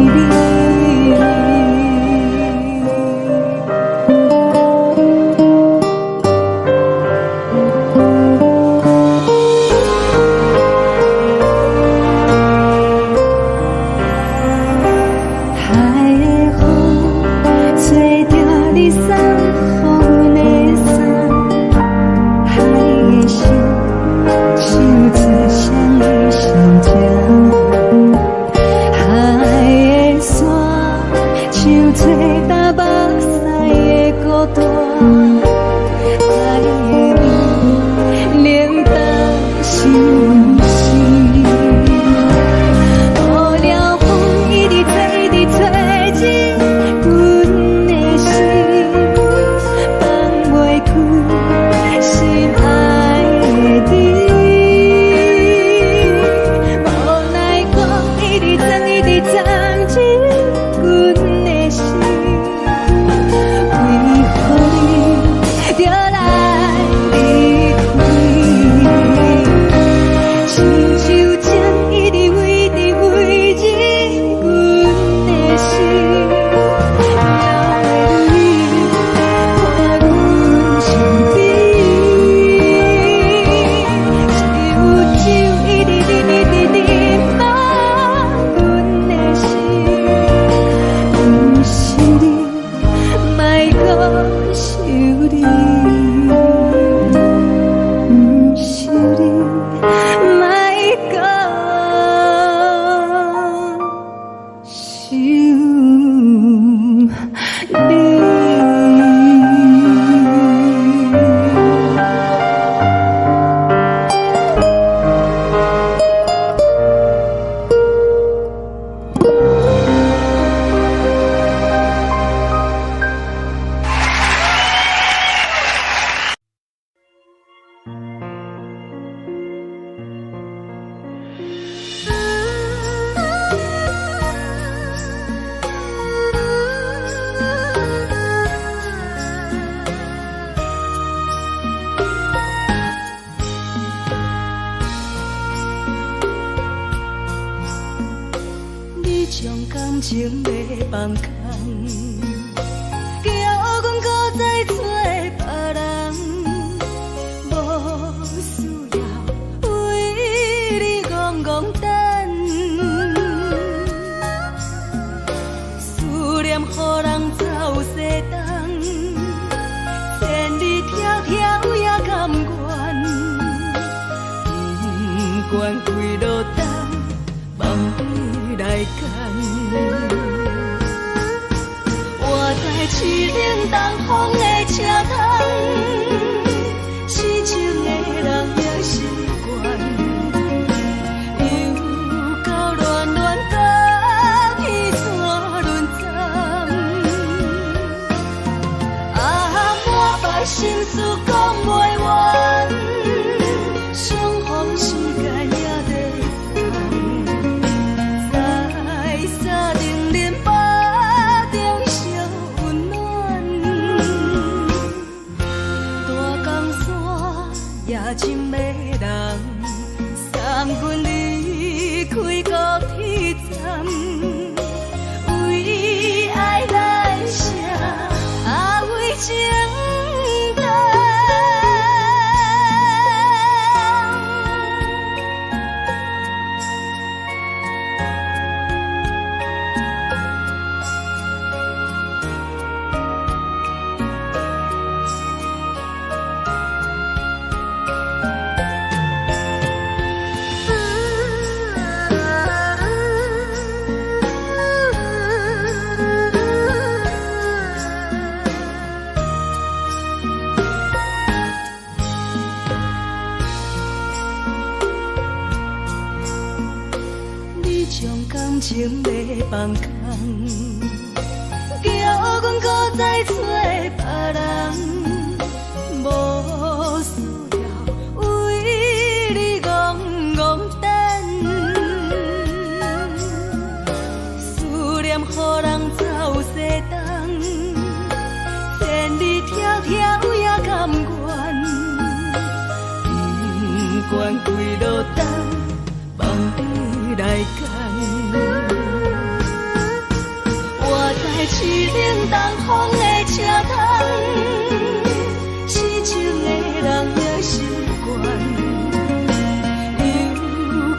将感情要放空，叫阮搁再做别人，无需要为你戆戆等，思念予人走西东，千里迢迢也甘愿，不管几落冬，梦比来干。我在凄冷东风的车窗，痴情的人也习惯，又到恋恋甲彼山论斩。啊，事讲袂完，相逢时间也在等，在沙丁林巴中烧温暖，大江山也真迷人，送阮离开高铁站。为爱来生，为情等。感情要放空，叫阮搁再找别人，无需要为你戆戆等，思念予人走西东，千里迢迢也甘愿，不管几落冬，望你来干。我在市顶东风的车窗，痴情的人也习惯，又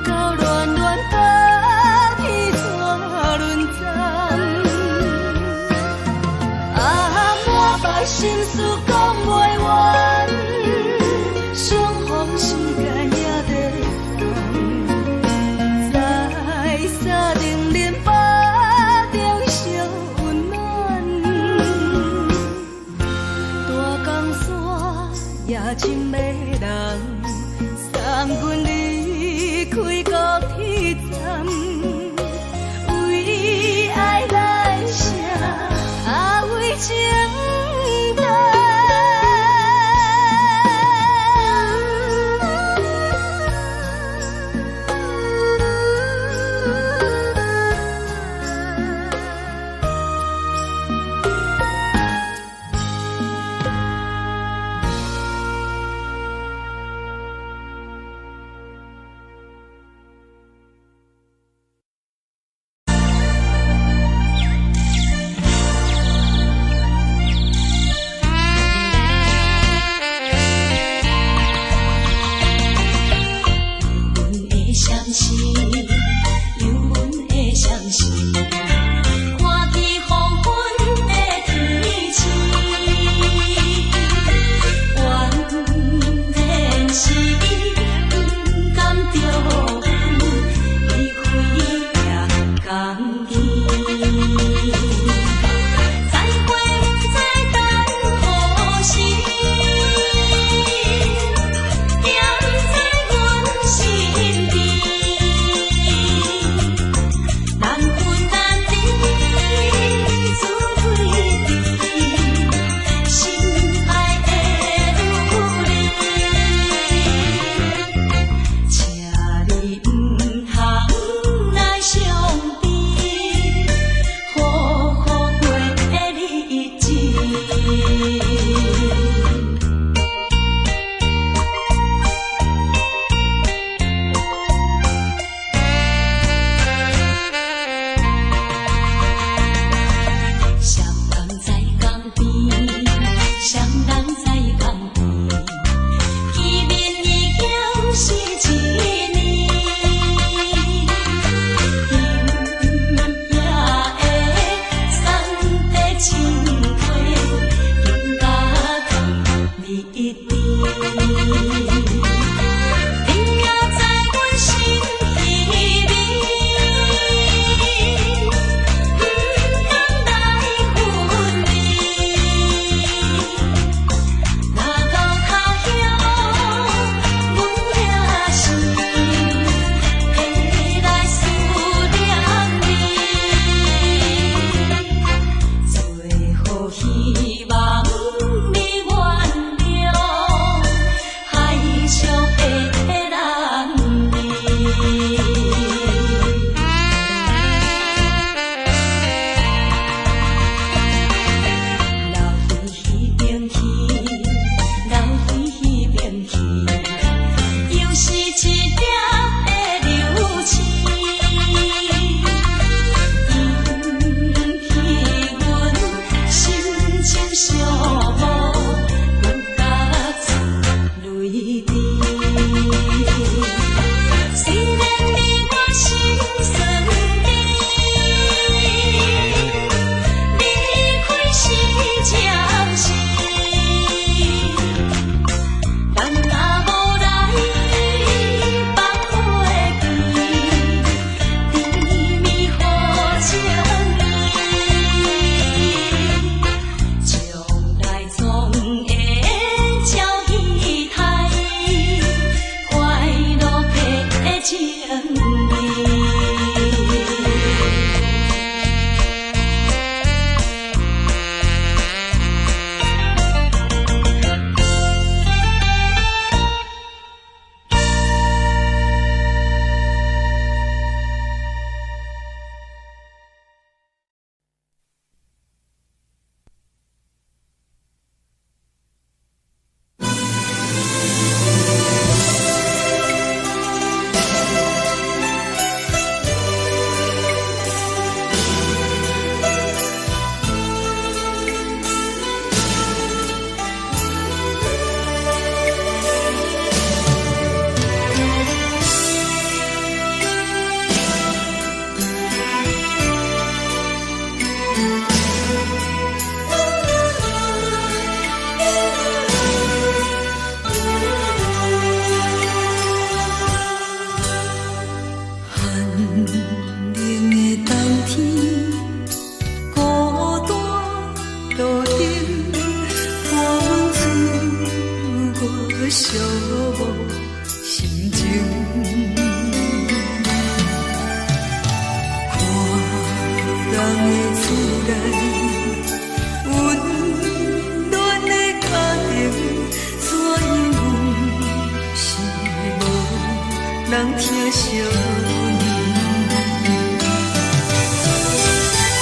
到恋恋把天带轮转。满腹心事讲袂完，相逢时间也在等，在沙丁林巴中烧温暖，大江山也真迷人，送阮离开高铁站，为爱来生，为情等。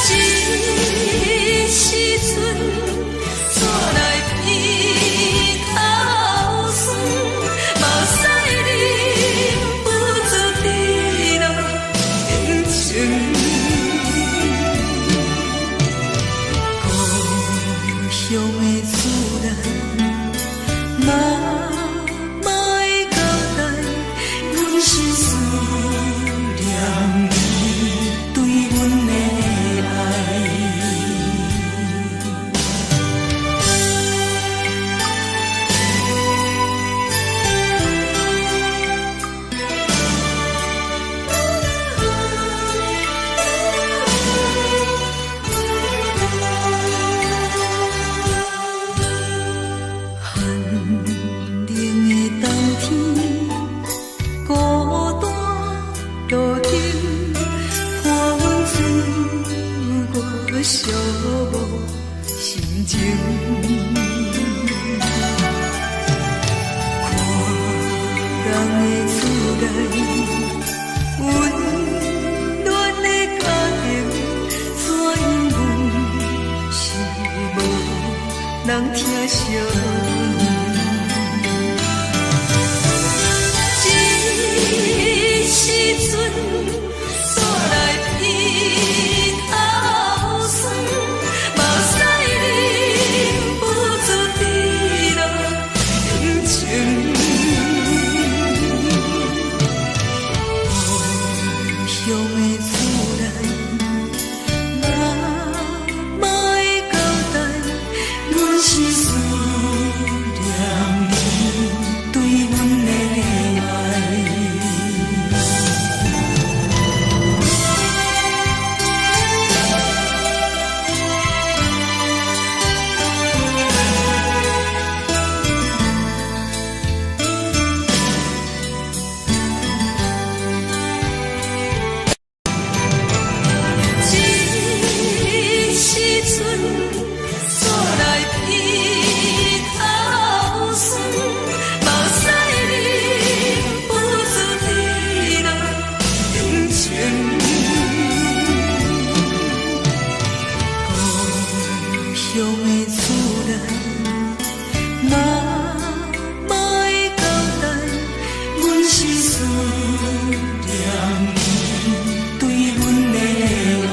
这时阵带来鼻头酸，目屎忍不住滴落眼睛。故乡的自然，莫会交代，阮是思念你对阮的爱。寒冷的冬天，孤单路程，看阮自我寂寞心情。看人的厝内，温暖的家庭，怎因阮是无人疼惜？这时阵带来鼻头酸，目屎忍不住滴落眼睛。故乡的自然，莫会交代，阮是思念你对阮的爱。这时阵带来鼻头酸，目屎忍不住滴落眼睛。故乡的自然，莫会交代，阮是思念你对阮的爱。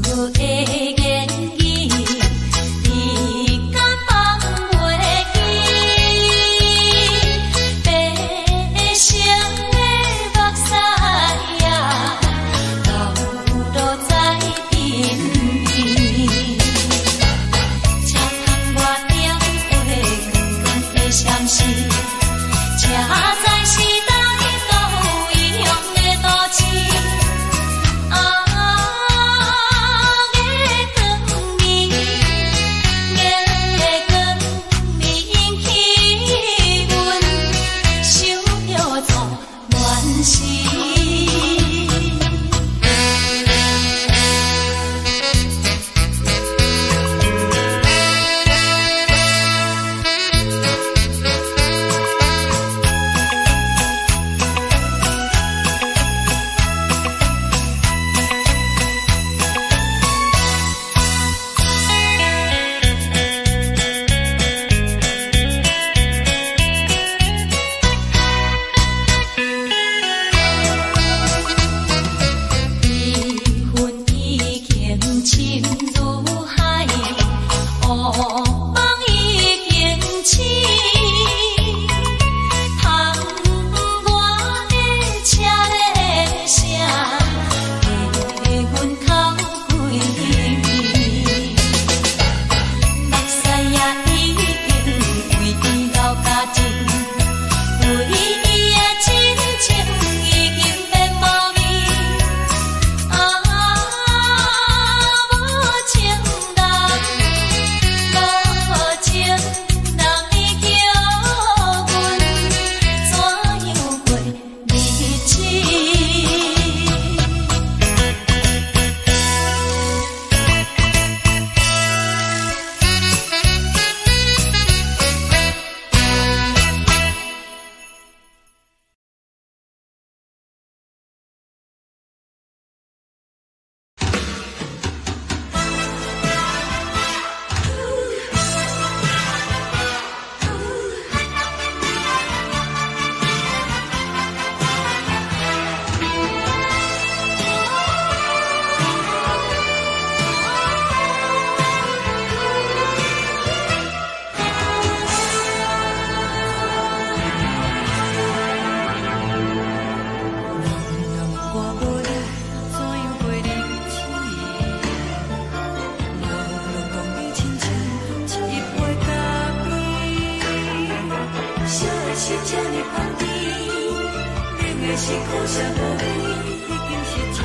的言语，你敢放袂记？悲伤的目屎呀，流落在身边。车窗外点火，光光的闪烁，车载时代都一样的多情。是苦涩无味，已经是一句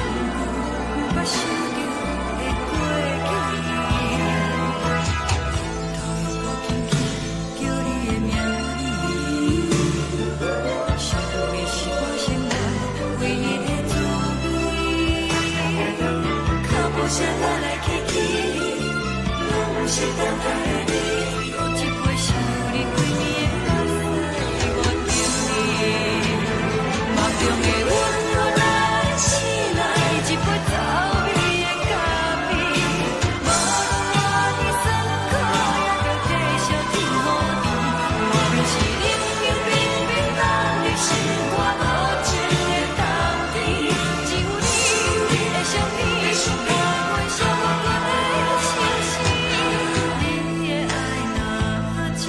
不捌想着的过去。头又轻轻叫你的名字，想的是我心内唯一的滋味。脚步声来来去去，拢是等待的你，有一杯想你几年的泪水，我等你。中的温柔来醒来，一杯走味的咖啡，无论我的酸苦，也着继续甜好甜。我便是冷冷冰冰冷的心肝，无情的冬天，只有你会想起我袂伤我的心事。你的爱若真，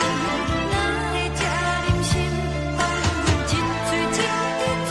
哪会这忍心放阮一嘴一滴？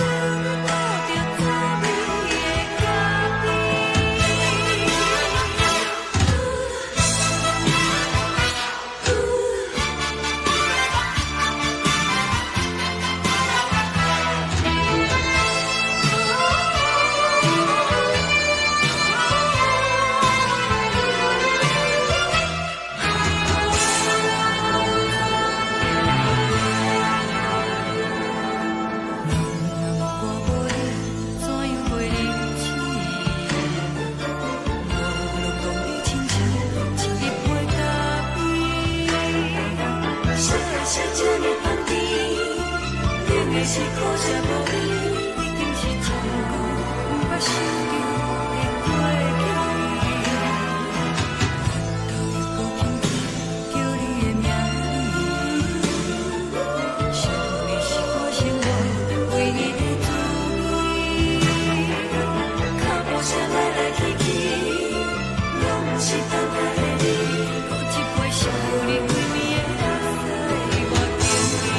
是苦涩无味，已经是一句不捌想着的过去。头又轻轻叫你的名字，想的是我心内唯一的滋味。脚步声来来去去，是等待的你，搁一杯烧你归暝的水，我敬你。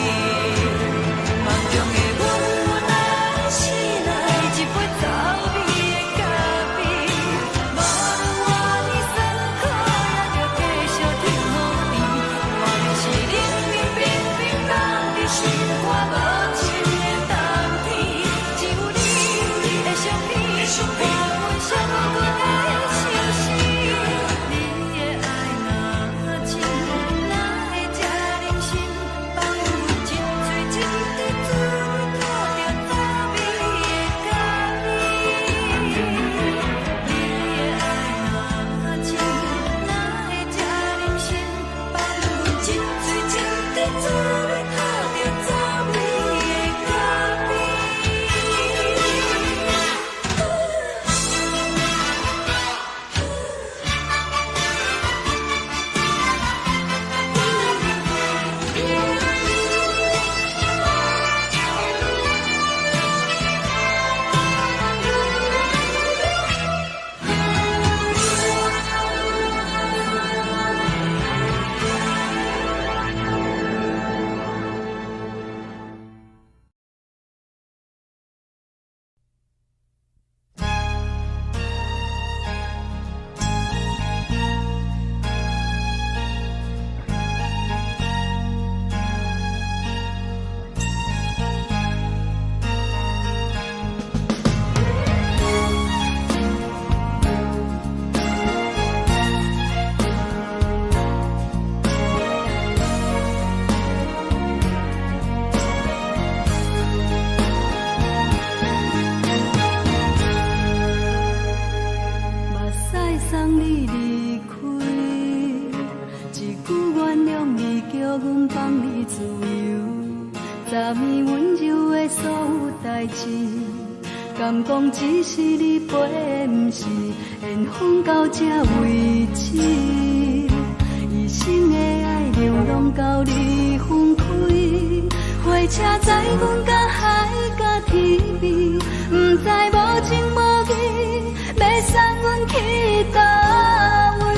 梦中的阮，我来醒来，一杯走味的咖啡，无论我呢酸苦，也着继续甜乎甜。我就是冷冷冰冰放伫心肝无情的冬天，只有你的相片，换阮寂无阮的心事。你的爱若真，哪会这忍心放阮一嘴一滴滋味，吐着走味的咖啡？你的爱若真，哪会这忍心放阮一嘴一滴滋味，吐着走味的咖啡？目屎送你离开，一句原谅你，叫阮放你自由。昨暝温柔的所有代志，敢讲只是你陪，不是缘分到这为止。一生的爱流浪到你分开，火车载阮甲海甲天边，不知无情无义，要送阮去倒位？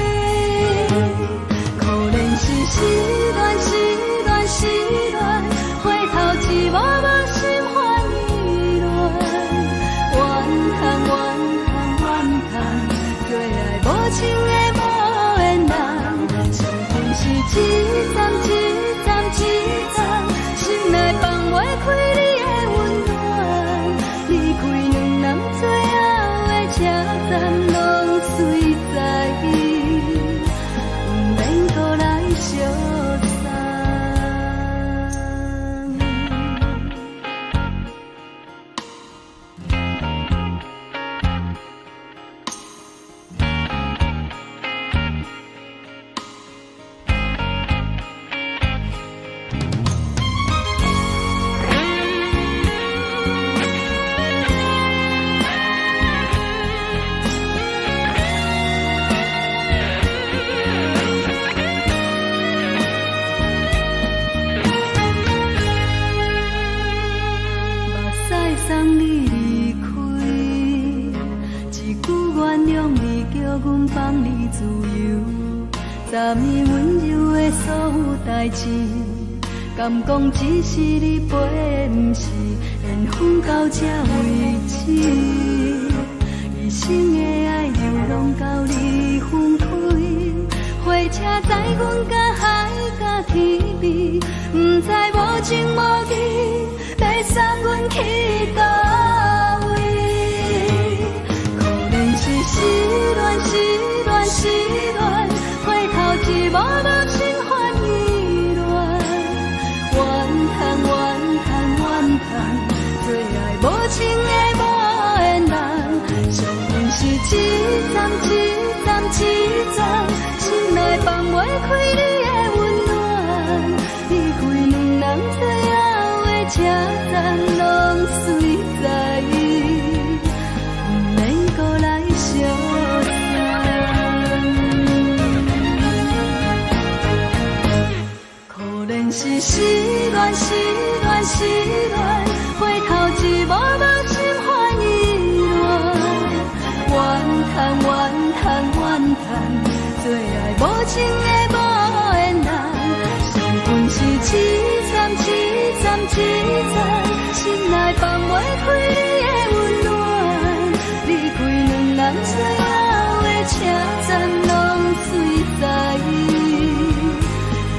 可怜是失恋，失恋，失恋，回头只无心欢意乱，怨恨，怨恨，怨恨，最爱无情的无缘人，情分是一站一站一站，心内放袂开你的温暖，离开两人最后的车站，拢随在不免搁来相送。目屎送你离开，一句原谅你，叫阮放你自由。昨暝温柔的所有代志，敢讲只是你陪，不是缘分到这为止。一生的爱流浪到你分开，火车载阮甲海甲天边，不知无情无义，要送阮去倒位？可怜是失恋，失恋，失恋，回头只无心欢意乱，怨恨，怨恨，怨恨，最爱无情的无缘人，相分是一站一站一站，心内放袂开你的温暖，离开两人最后的车站，拢随在不免搁来相送。可怜是失恋，失恋，失恋，回头只无心欢意乱，怨恨，怨恨，怨恨，情的无缘人，伤痕是凄惨凄惨凄惨，心内放袂开你的温暖，离开两人最后的车站拢随在，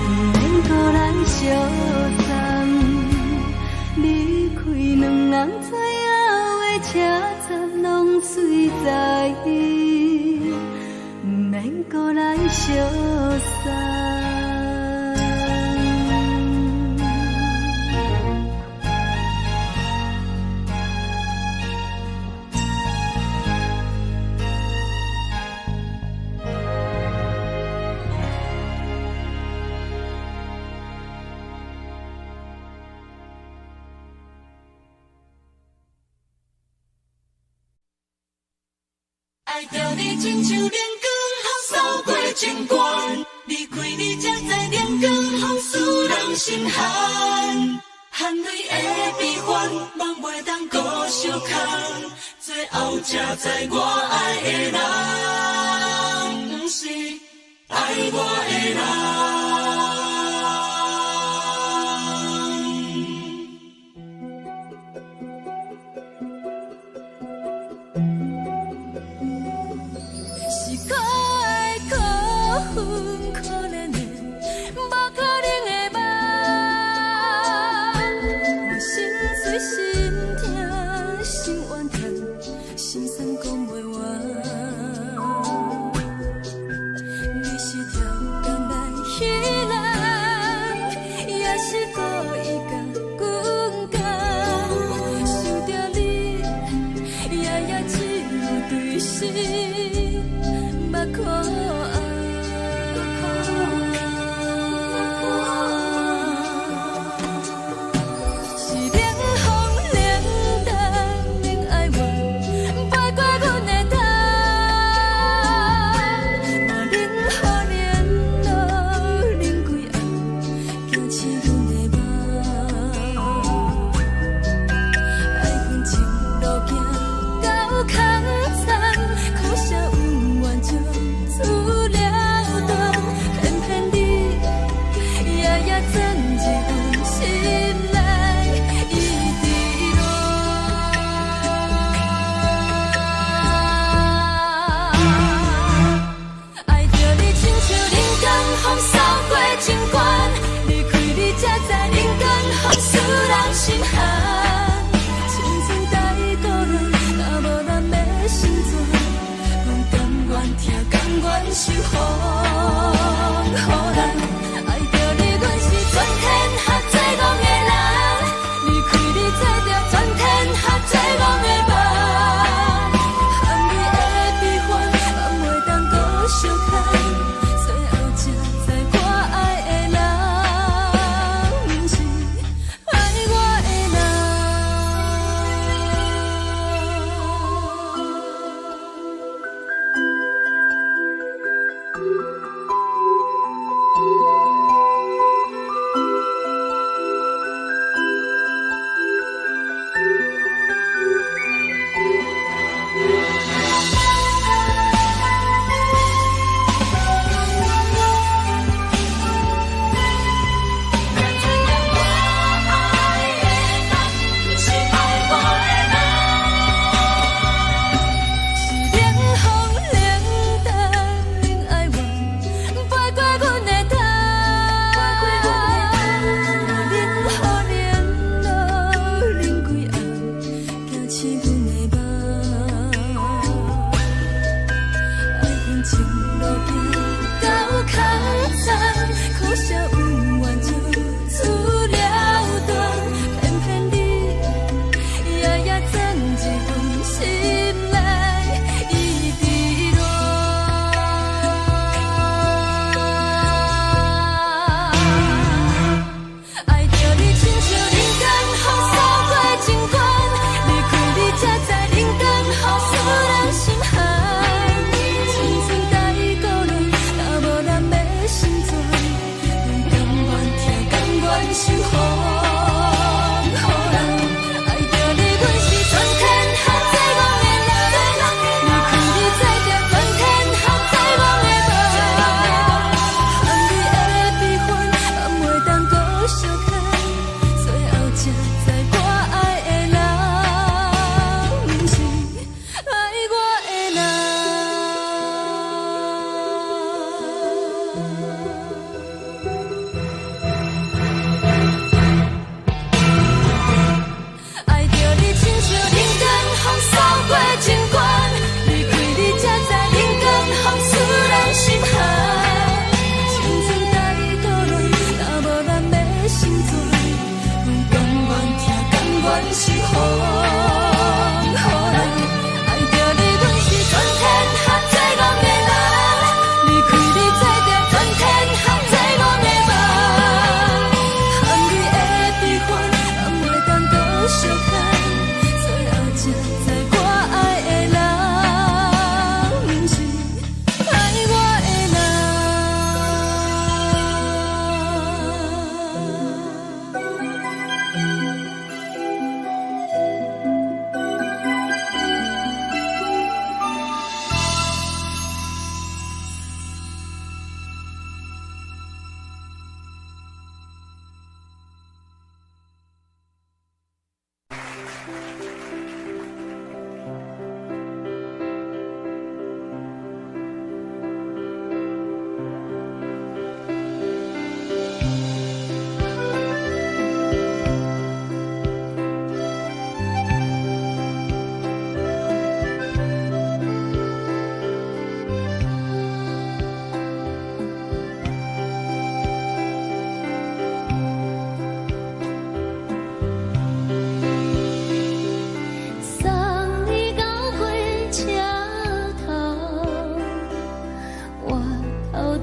不免搁来相送。离开两人最后的车站拢随在，不免搁来相送。爱着你亲像连光风扫过情关，离开你才知连光风使人心寒。含泪的悲欢，望袂当搁相牵，最后才知我爱的人，不是爱我的人。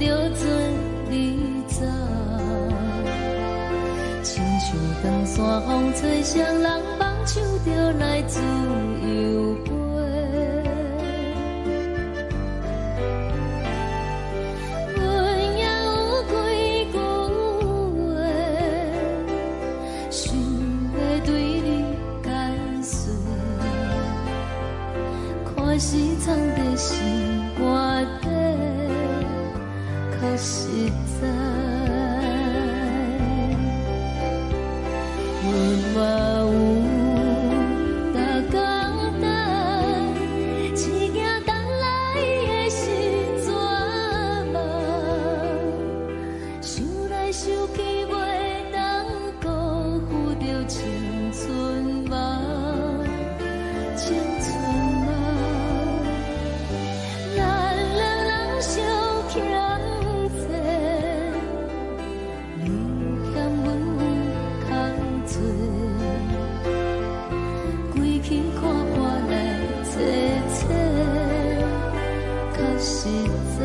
着做你走，亲像长山风吹双人放手着来自由飞。阮也有几句话，想要对你解释，看是藏在心肝底，较实在。阮嘛有逐工等，一件等来的是绝望，想来想去袂当辜负着青春梦，青春梦。咱两人相欠债，你欠阮空做，归去看破来切切，较实在。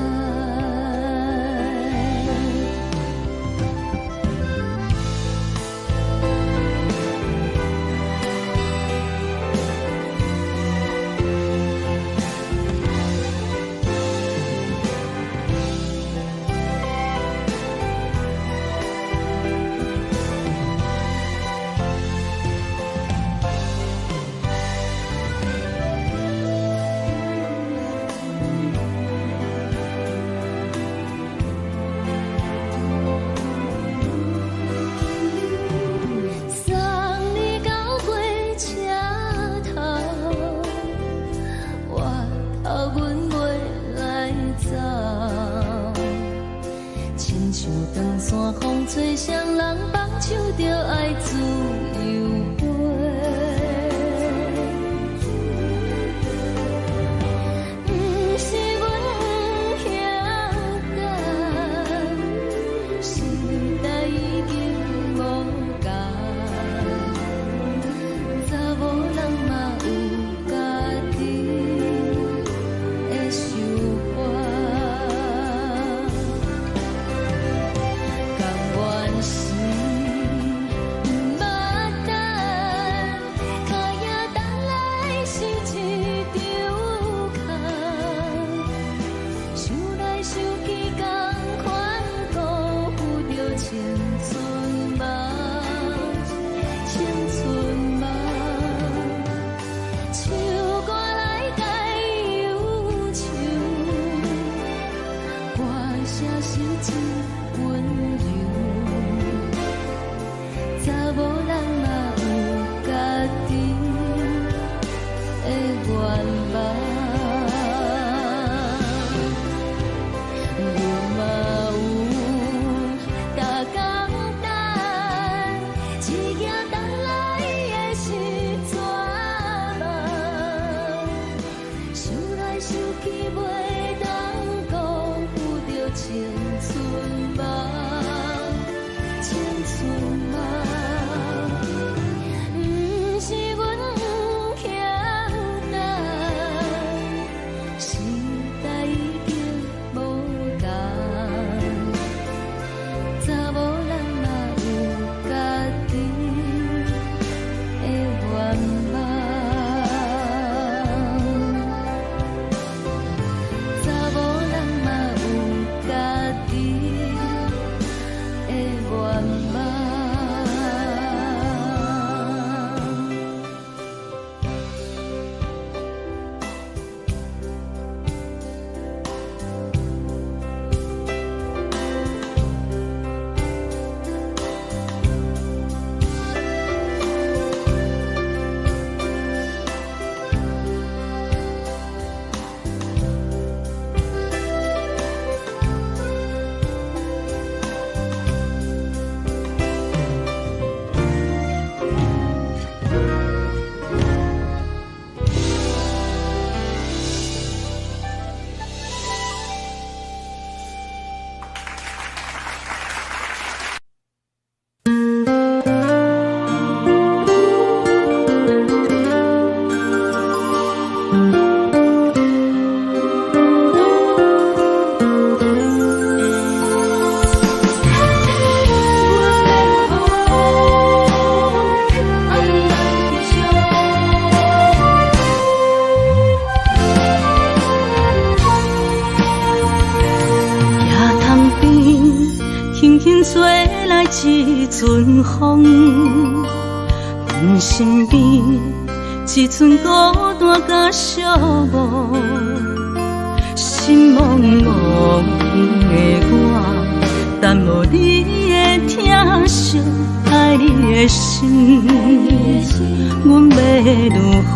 送你到火车头，我头阮袂来走，亲像长山风吹双人放手着爱自由飞。不是阮不晓等，时代已经无共，查某人嘛有家己的想法，甘愿是不捌等，脚也等来是一场空，想来想去同款辜负着青春梦，青春梦。唱歌来解忧愁，歌声是真温柔，查某人嘛有家己的愿望。阮嘛有逐工等，一件等来的是绝望，想来想去袂当辜负着青春梦，轻轻吹来一阵风，阮身边一寸孤单甲寂寞，心茫茫的我，等无你的疼惜，爱你的心，阮要如何？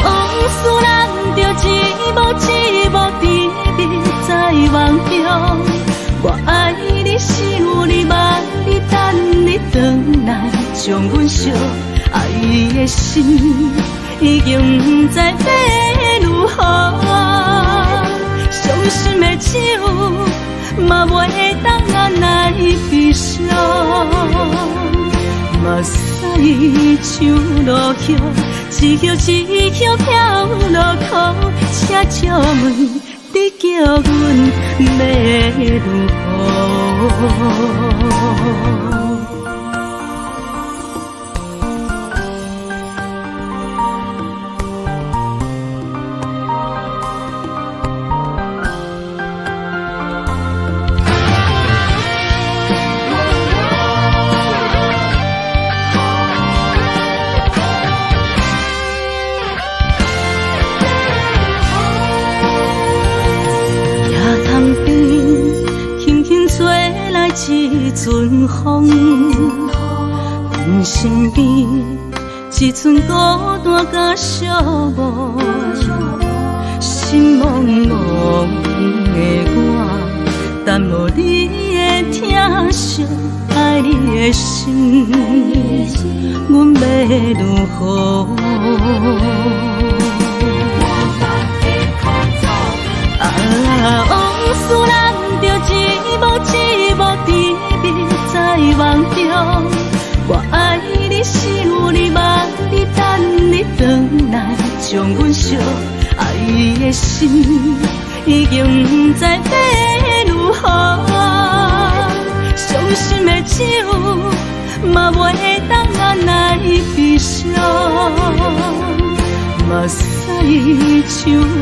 往事咱着一幕一幕甜蜜在梦中。我爱你是有你望你等你回来，将阮惜爱的心已经不知要如何。伤心的手嘛袂当按来悲伤。目屎像落叶，一叶一叶飘落雨，请借问你叫阮要如何？一阵风，阮身边一寸孤单甲寂寞，心茫茫的我，等无你的疼惜，爱你的心，阮要如何？往事咱着一幕一幕甜蜜在梦中。我爱你是有你望你等你回来，将阮惜爱的心已经不知要如何。伤心的手嘛袂当按来悲伤。目屎像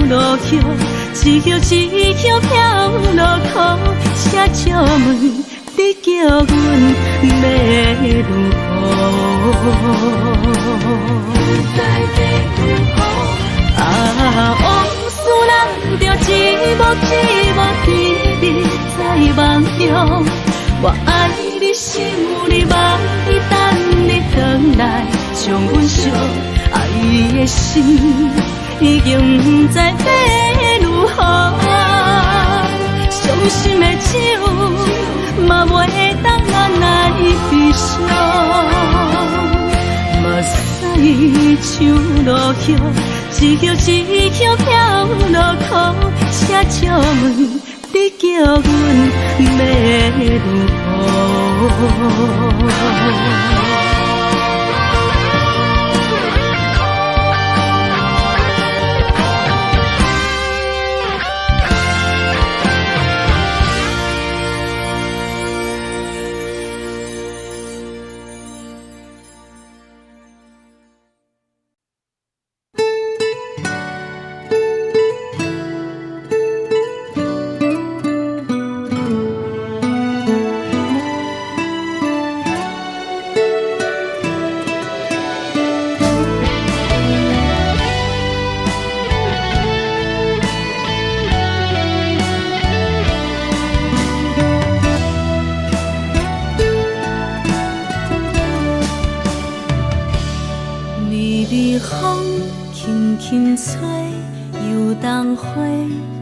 落叶，一叶一叶飘落雨，请借问你叫阮要如何？往事咱着一幕一幕甜蜜在梦中。我爱你是有你望你等你回来，将阮惜爱的心已经不知要如何。伤心的手嘛袂当按来悲伤。目屎像落叶，一叶一叶飘落雨，请借问你叫阮要如何？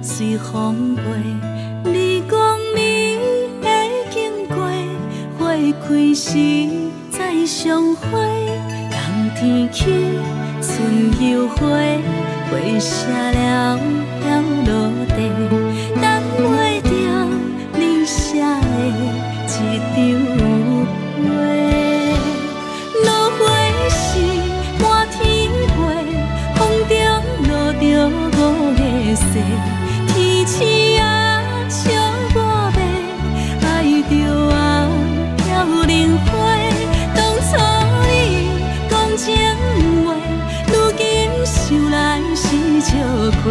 随风飞，你讲你会经过，花开时再相会。冬天起，春又花，花谢了飘落地，等袂着你写的一张画。落花时满天花，风中落着五个色。天星啊，笑我袂爱着啊，飘零花。当初你讲情话，如今想来是笑过。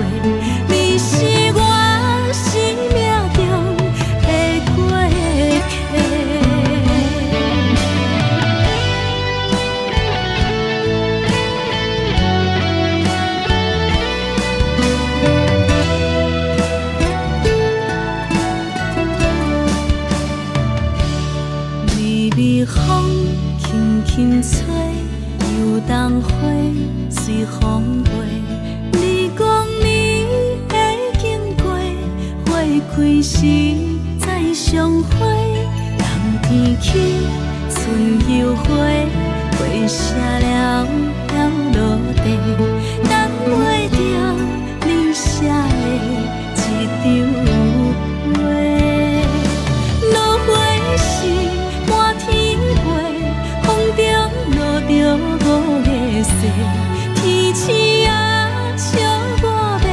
过。你讲你会经过，花开时再相会。冬天起，春又花，花谢了飘落地，等袂着你写的一张话。落花时满天飞，风中落着五个色，天星啊笑我迷，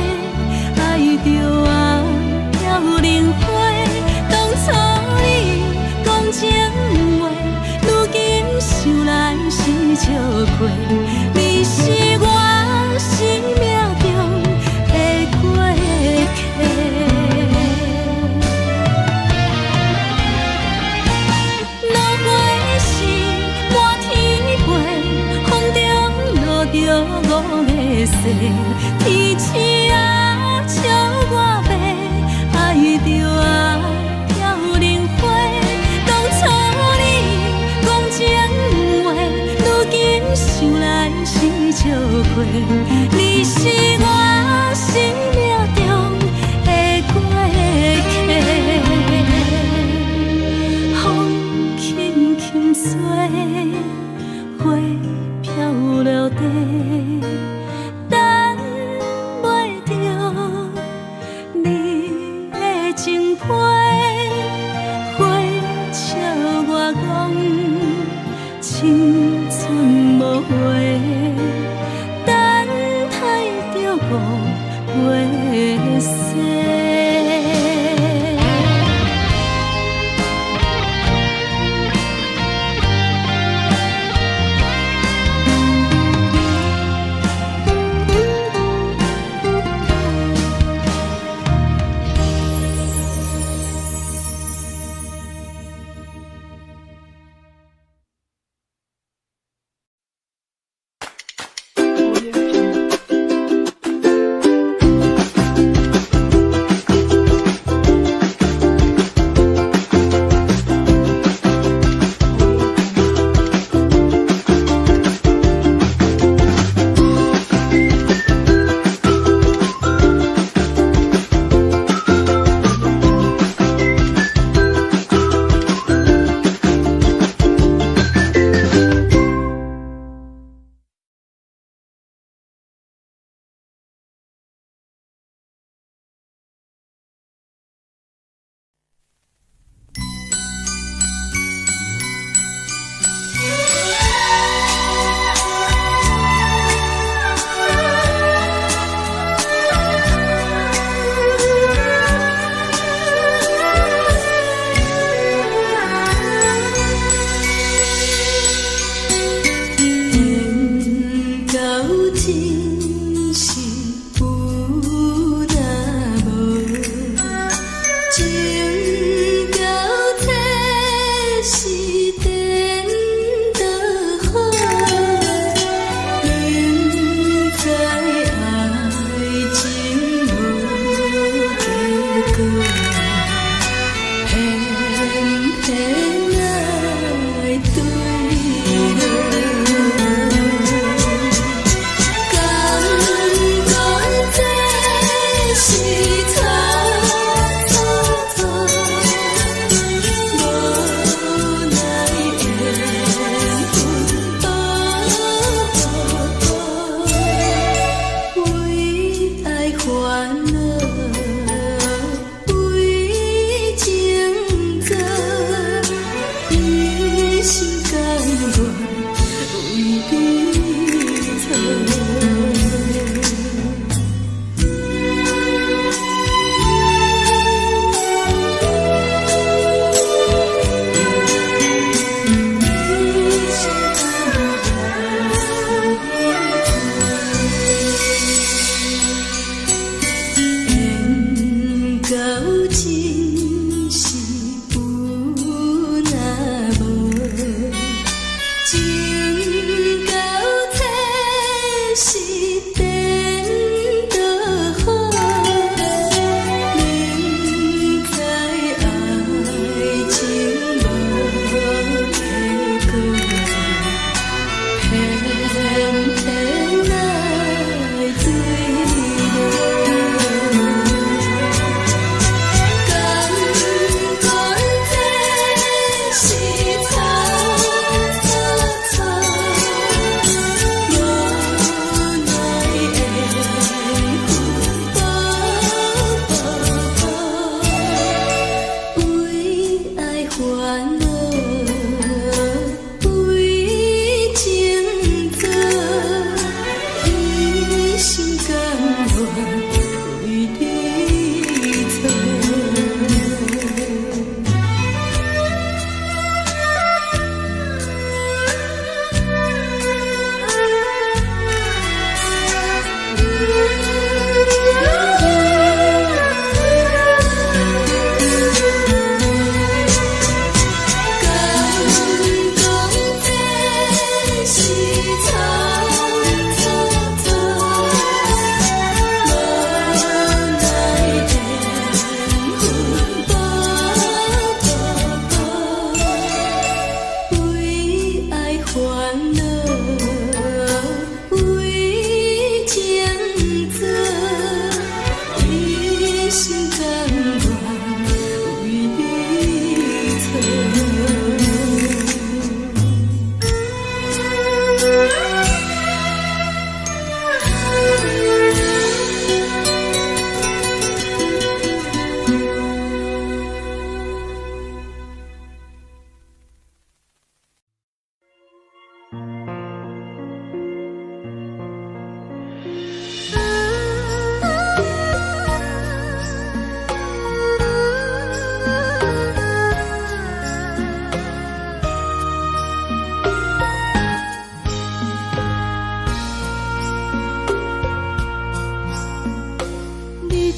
爱着啊飘零花。当初你讲情话，如今想来是笑过。你是我生命中的过客。落花时满天飞，风中落着五个色，天星啊笑我迷，爱着啊飘零花。当初你讲情话，如今想来是笑过。你是我生命中的过客。风轻轻吹，花飘落地，等袂着你的情批。花笑我讲青春无悔，等待着五月雪。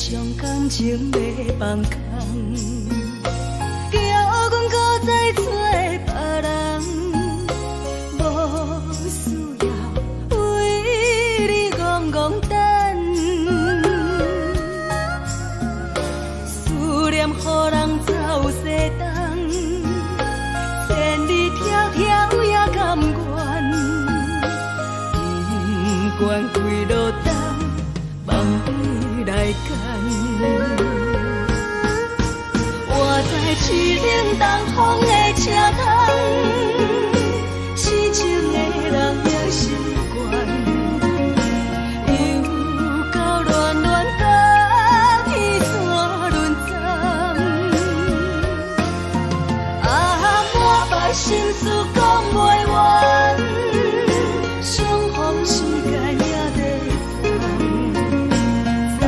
将感情要放空，叫阮搁再找别人，无需要为你戆戆等，思念予人走西东，千里迢迢也甘愿，不管几路东，梦比来干。我在痴冷东风的车窗，痴情的人也习惯，又到乱乱甲天山轮站。啊，满腹心事讲袂完，相逢时间也在等，在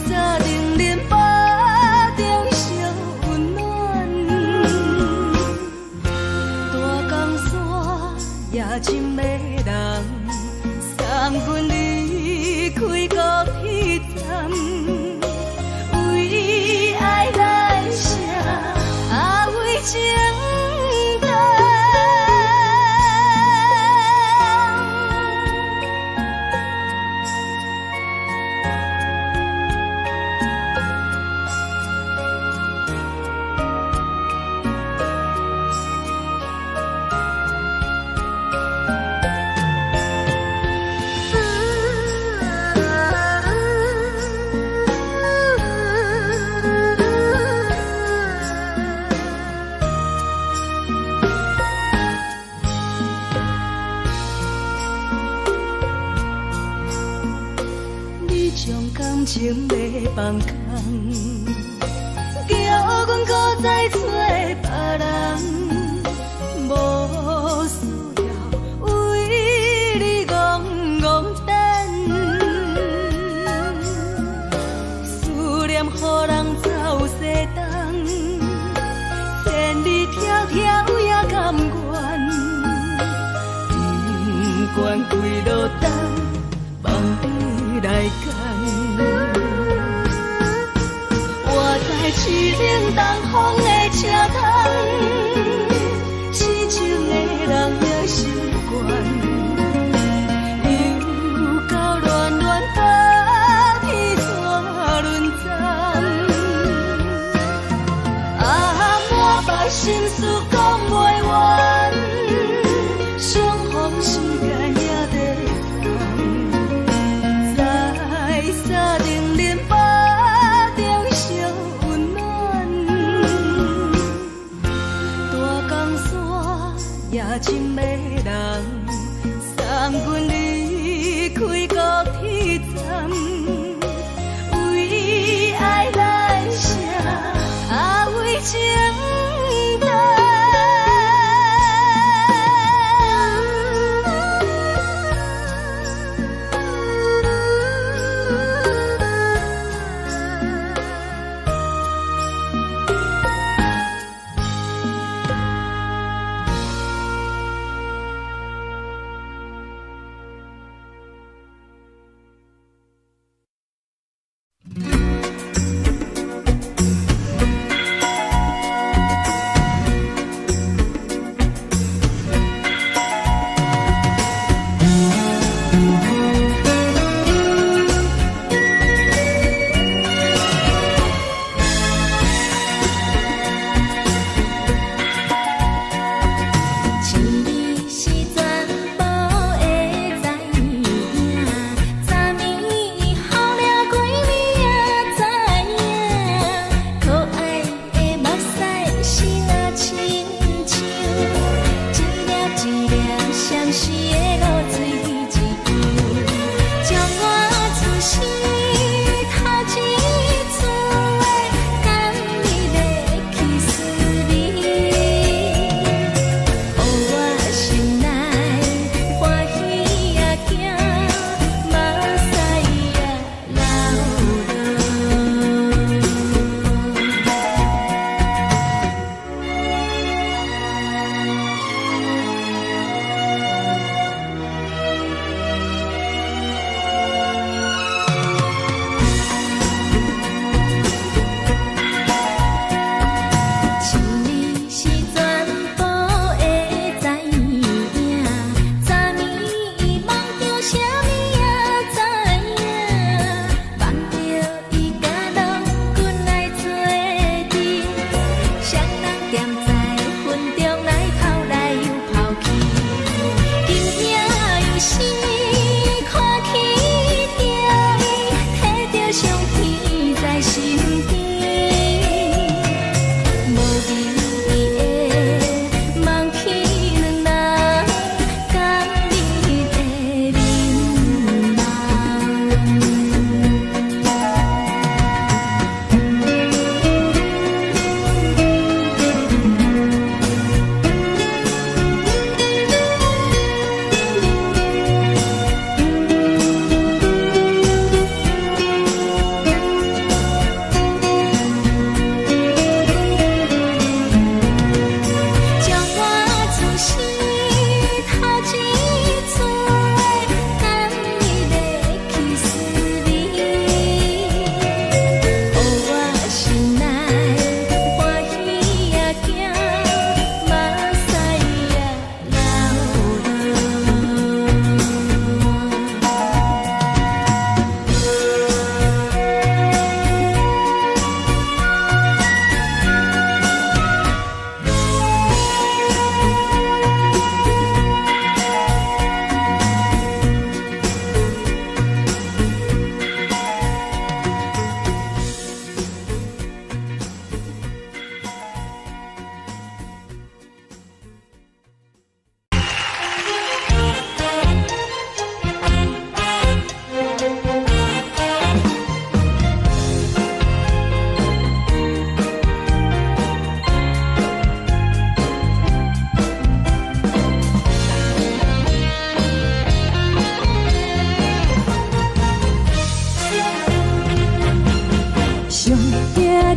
沙定林巴中烧温暖，大江山也真迷人，送阮离开高铁站，为爱来写为情长。将感情要放空，叫阮搁再找别人，无需要为你戆戆等，思念予人走西东，千里迢迢也甘愿，不管几路东，梦比来干。我在痴冷东风的车窗，痴情的人也习惯，又到乱乱甲天山轮站。啊，满腹心事讲袂完，相逢时间也在等，在沙定林巴中烧温暖，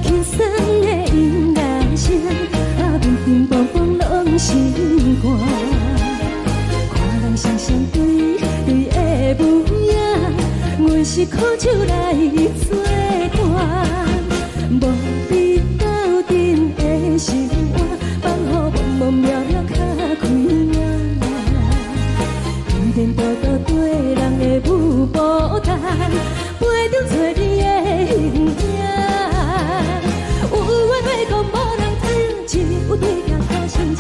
轻松的音乐声，平平淡淡拢心肝。看人双双对对的舞影，阮是苦酒来作伴。无你斗阵的心肝，放予茫茫渺渺较开眼。颠颠倒倒对人的舞步弹，陪着做你的形影。有话要讲无人听，有对镜头心情，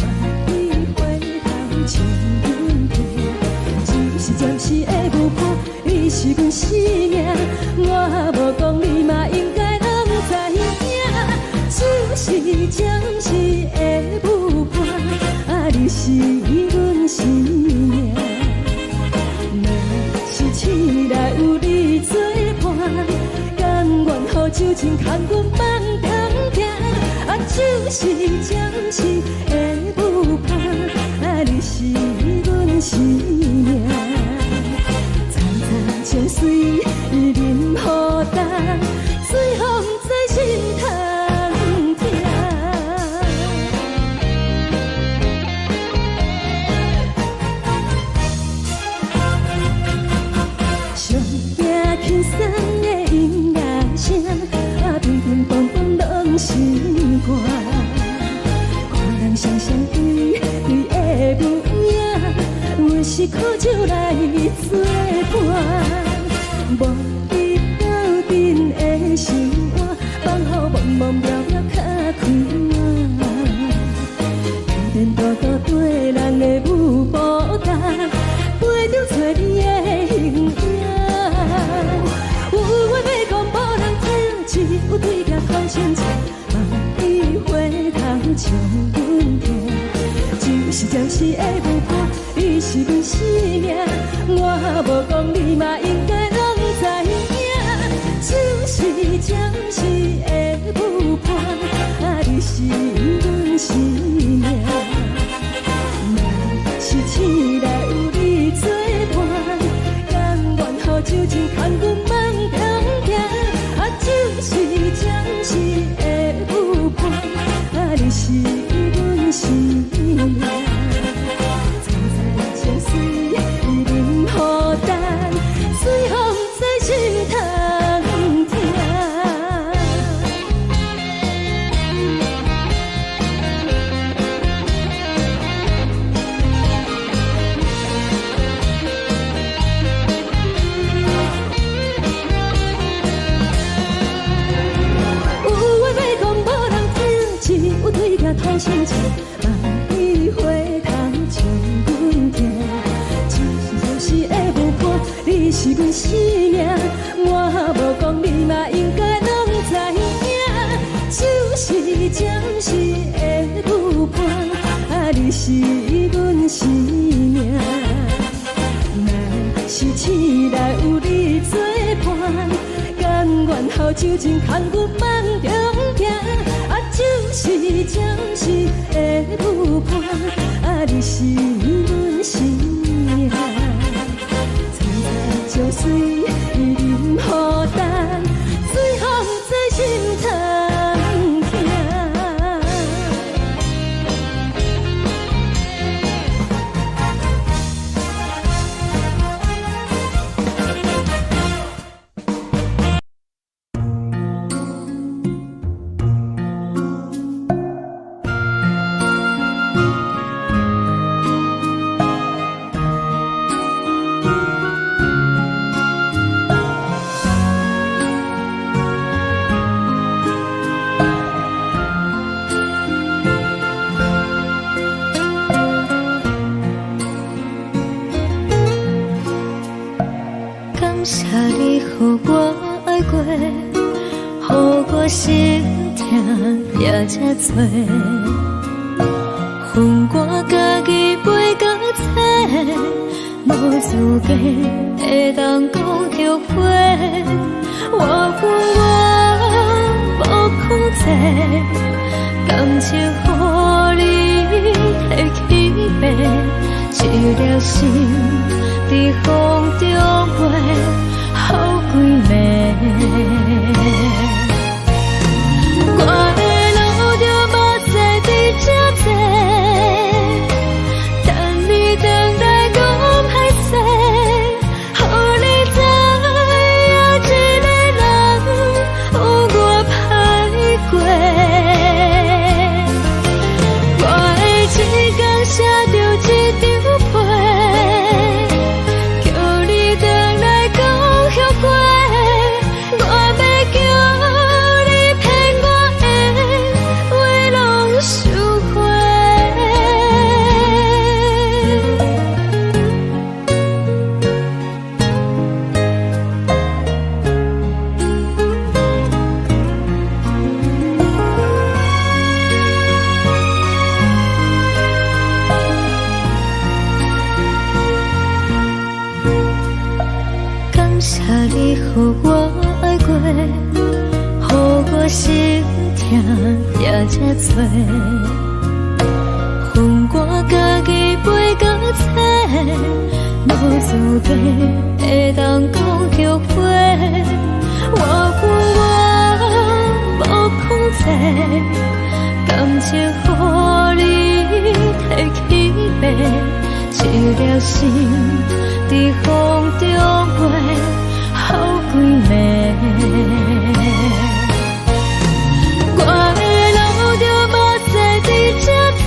万里回头像阮听。只是暂时的舞伴，你是阮生命，我无讲你嘛应该拢知影。只是暂时的舞伴，你是阮生命。若是醒来有你作伴，甘愿予酒精牵阮放长行。就是暂时的舞伴，你是阮生命。层层情水任何等，随风在心头听。上惊轻松的音乐声，平平淡淡拢心肝。看人双双对对的舞影，阮是苦酒来作伴。无你斗阵的心肝，放予茫茫渺渺较开眼。颠颠倒倒对人的舞步弹，陪着做你的形影。有话要讲无人听，只有对镜头心情，万里回头像阮听。就是暂时的舞伴，你是阮生命，我无讲你嘛应该拢知影。就是暂时的舞伴，你是阮生命。若是醒来有你作伴，甘愿予酒精牵阮放长行。就是暂时的舞伴，你是阮生命。层层情水任何等，随风在心头听。有话要讲无人听，只有对镜头心情，万里回头像阮听。就是暂时的舞伴，你是阮生命，我无讲你嘛应该拢知影。就是暂时的舞伴，你是阮生命。若是醒来有你作伴，甘愿予酒精牵阮放长行。就是暂时的舞伴，你是阮生命。层层情水任何等，随风在心头听。感谢你，予我爱过，予我心痛也这多。恨我家己袂到切，无资格会当讲后悔。我无控制，感情予你提起白，一粒心在风中飞，好几暝。你予我爱过，予我心痛也这多，恨我家己飞到切，无资格会当讲后悔。我恨我无控制，感情予你提起白，一粒心在风中飞，好几暝。我的路就无西伫这多，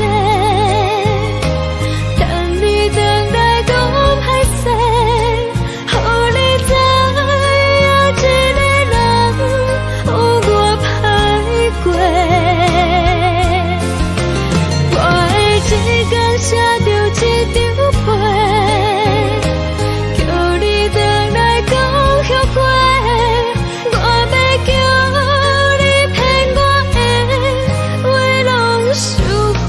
等你回来讲歹势，予你知影一个人有我歹过。我的一天写着一张被，叫你回来讲后悔。我要叫你骗我的话拢收回。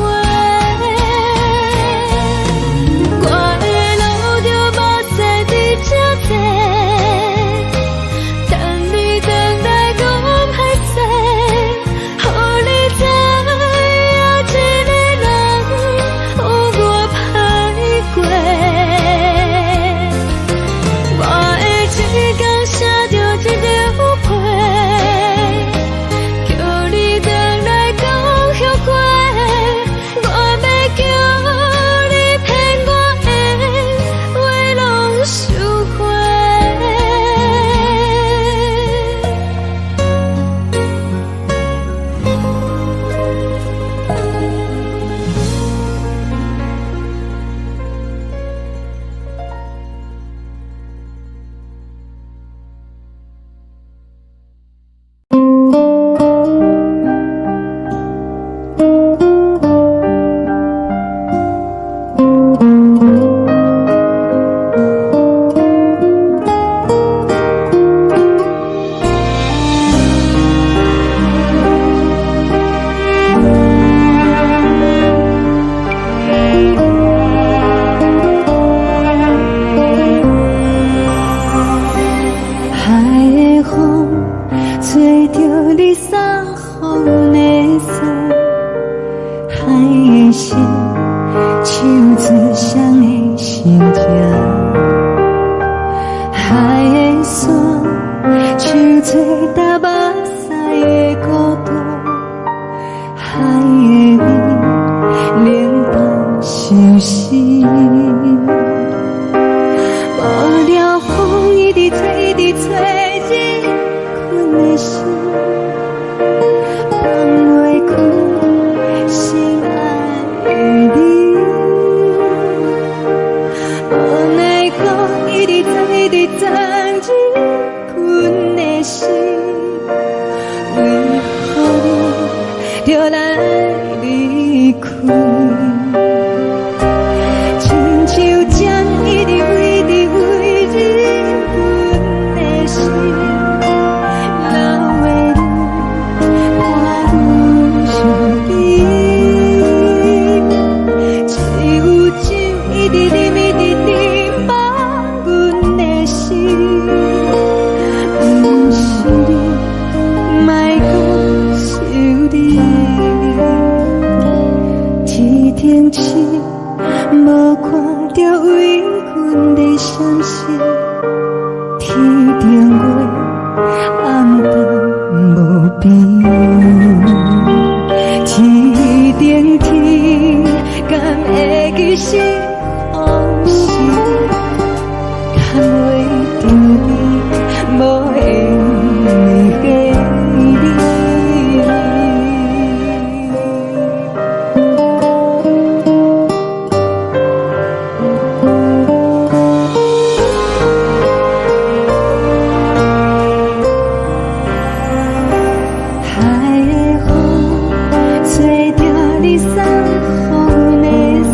我的路就无西伫这多，等你回来讲歹势，予你知影一个人有我歹过。我的一天写着一张被，叫你回来讲后悔。我要叫你骗我的话拢收回。海的风吹着你送风的伞，海的心手指双的心痛，海的山手吹打目屎的孤独，海的你冷淡伤心。无聊风一直吹，一直吹，日困的心，放袂开心爱你。无奈风一直吹，一直吹，日困的心，为何你就来离开？亲像针一直飞，一直飞，日阮的心，流的泪，看愈伤悲。只有酒一直啉，一直啉，放阮的心。不是你，莫讲想你。天顶星，无看着为阮的伤心。天顶月，暗淡无边。天顶天，敢会记是往事？敢会着你，无缘给你。海的风吹着你送风的伞，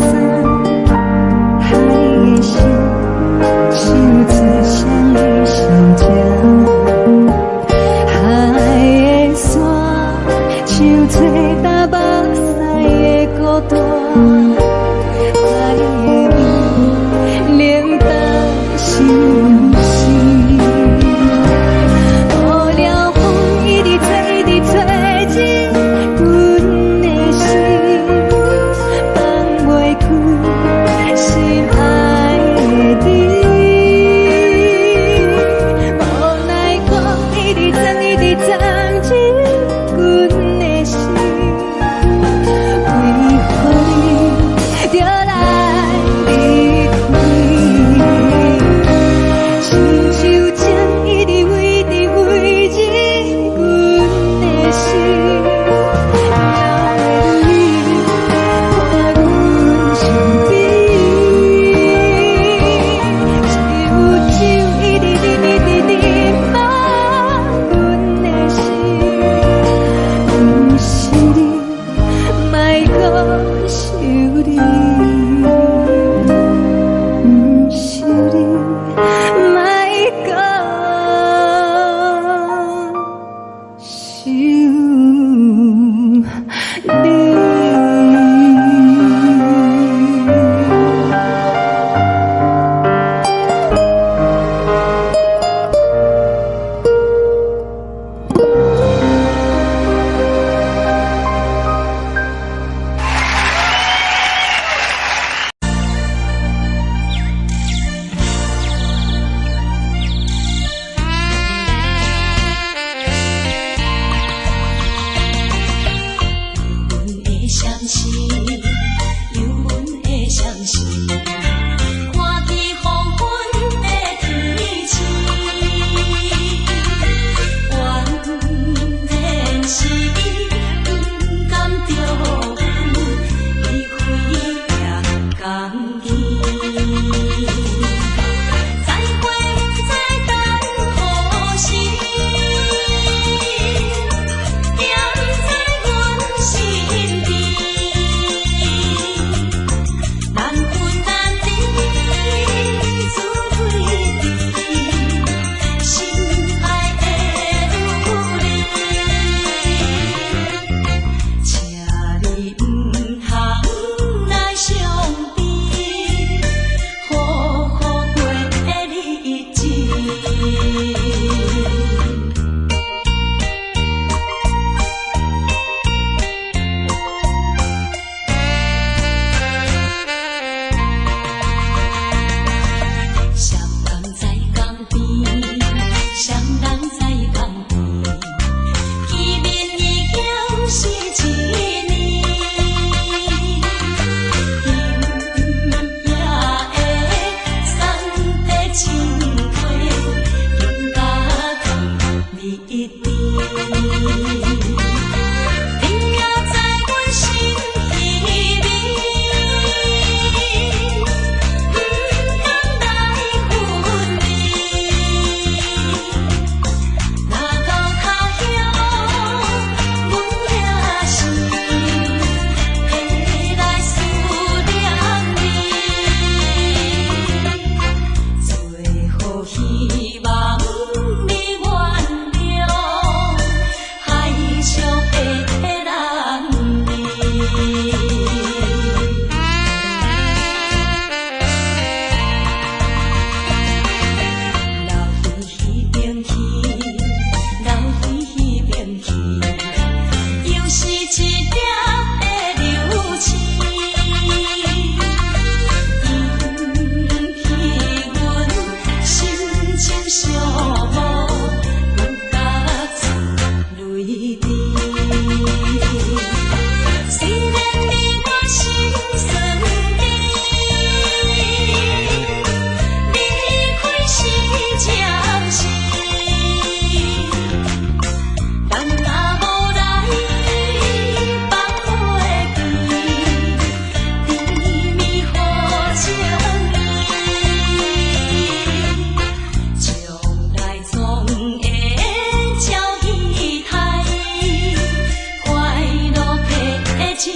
边去，流鱼彼边去，又是一粒的流星，引起阮心情寂寞，更加出泪滴。虽然你我心酸甜，离开是暂时，但若无来放花期，甜蜜好情意，将来总会照戏台，快乐的情意。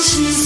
是思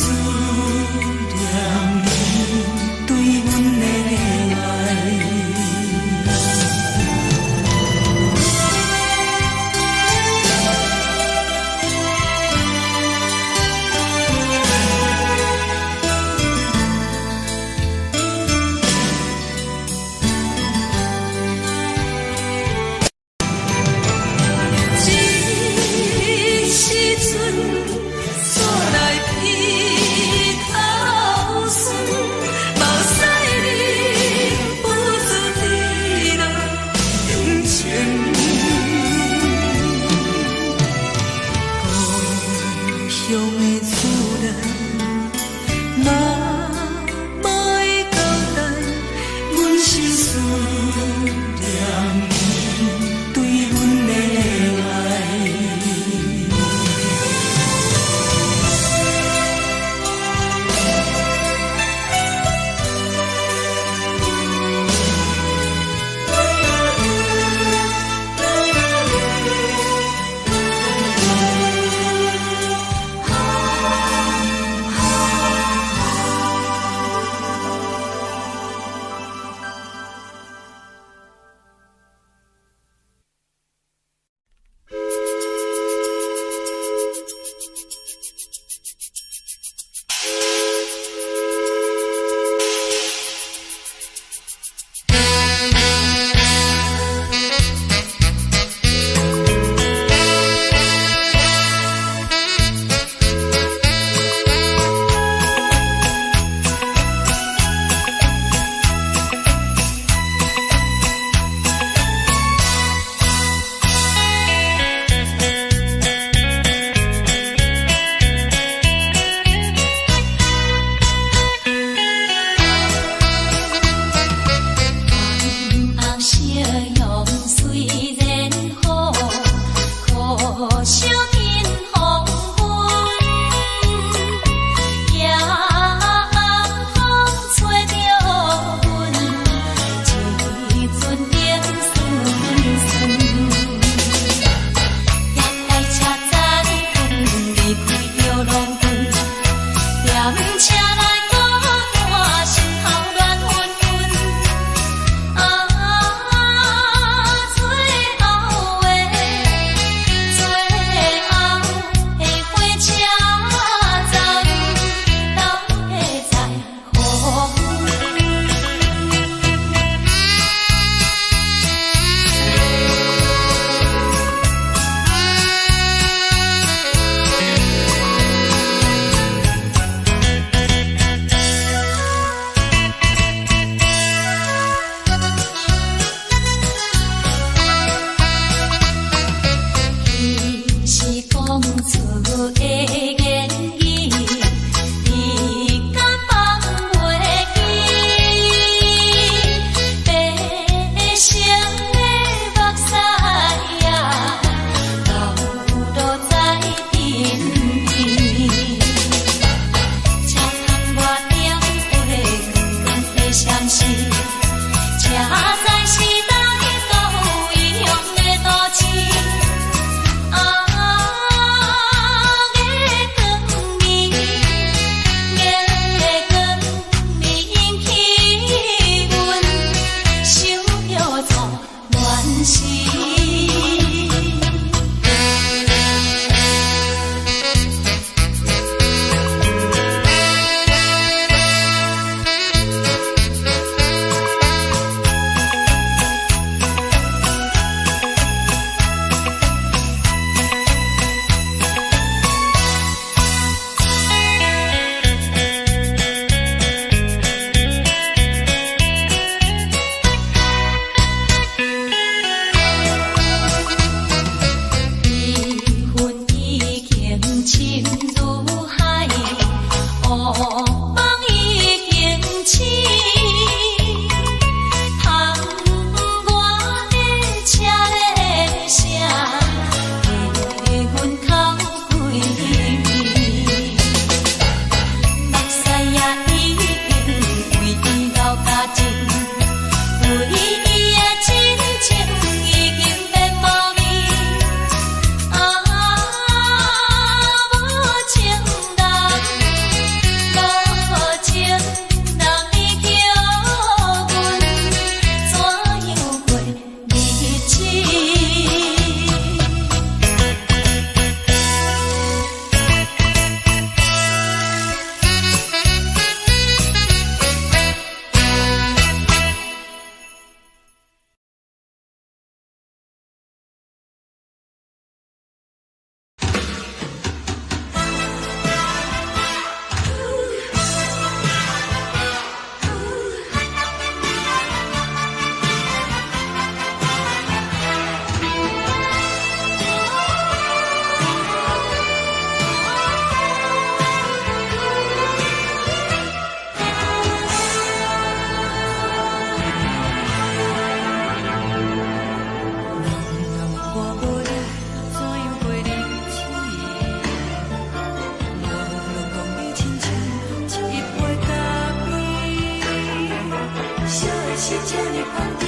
是这呢香甜，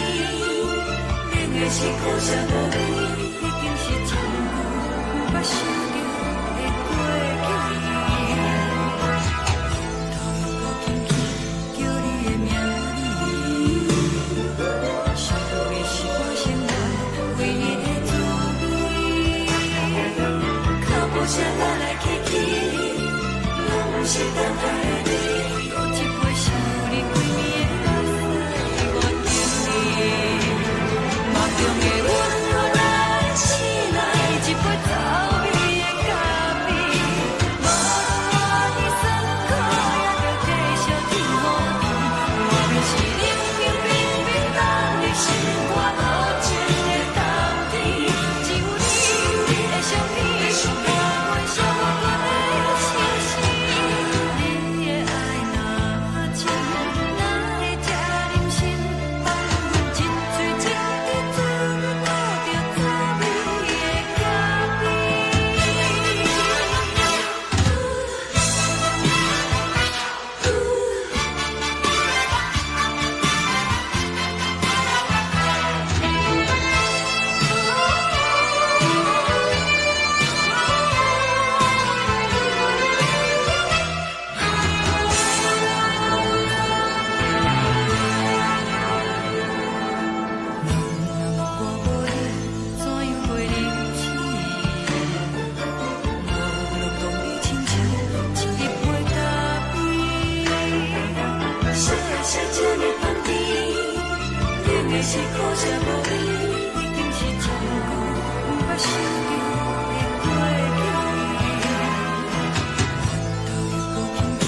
冷的是苦涩无味，已经是千古不想着的过去。头又搁轻轻叫你的名字，想的是我生活唯一的滋味。脚步声来来去去，拢是等待的你，有一杯想你几暝的泪水，我敬你。梦中的阮我来醒来，一杯走味的咖啡，无论我的酸苦，也着继续甜予你。外面是冷冷冰冰冻的心肝，无情的冬天，只有你的相片，我阮相分的心事。你的爱若真，哪会这忍心放阮一嘴情的滋味，靠着滋味的咖是苦涩无味，已经是千古不想着的过去。头又搁轻轻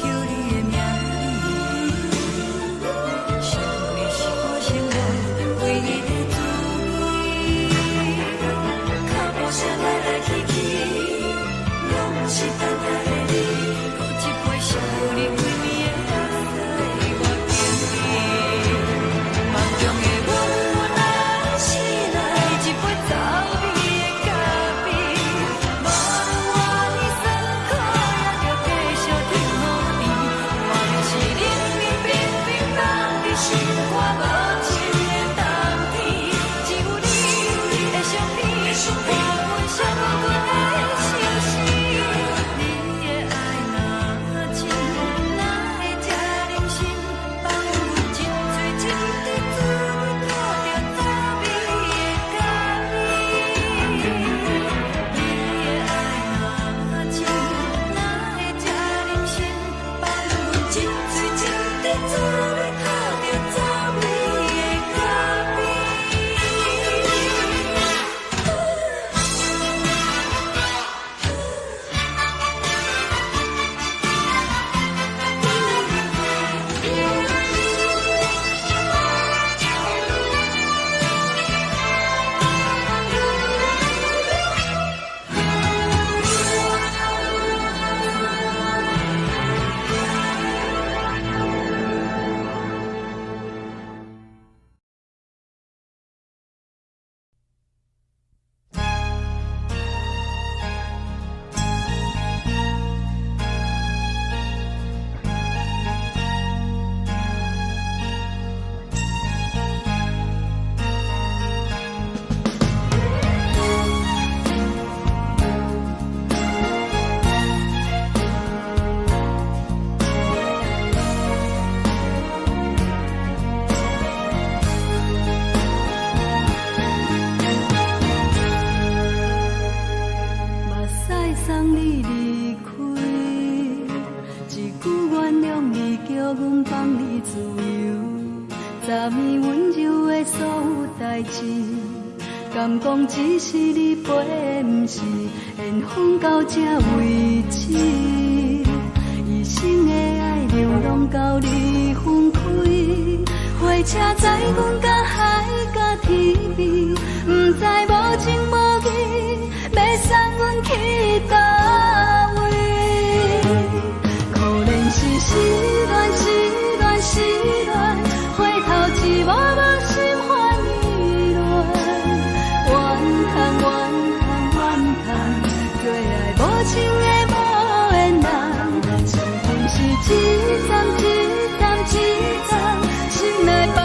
叫你的名字，想你是我生活唯一的滋味。脚步声来来去去，拢是等待的你，有一杯想你几暝的泪水，我敬你。梦中的阮我来醒来，一杯走味的咖啡，无论我的酸苦，也着继续甜予你。外面是冷冷冰冰冻的心肝，无情的冬天，只有你的相片，我阮相分的心事。你的爱若真，哪会这忍心放阮一嘴情的滋味，靠着滋味的咖啡。你的爱若真，哪会这忍心放阮一嘴情的滋味，靠着滋味的咖啡。目屎送你离开，一句原谅你，叫阮放你自由。昨暝温柔的所有代志，敢讲只是你陪，不是缘分到这为止。一生的爱流浪到你分开，火车载阮到海角天边，不知无情无义，要送阮去倒位？可怜是失恋，失恋，失恋，回头一幕幕心烦意乱，怨叹，怨叹，怨叹，最爱无情的无缘人，情分是一站一站一站，心内放。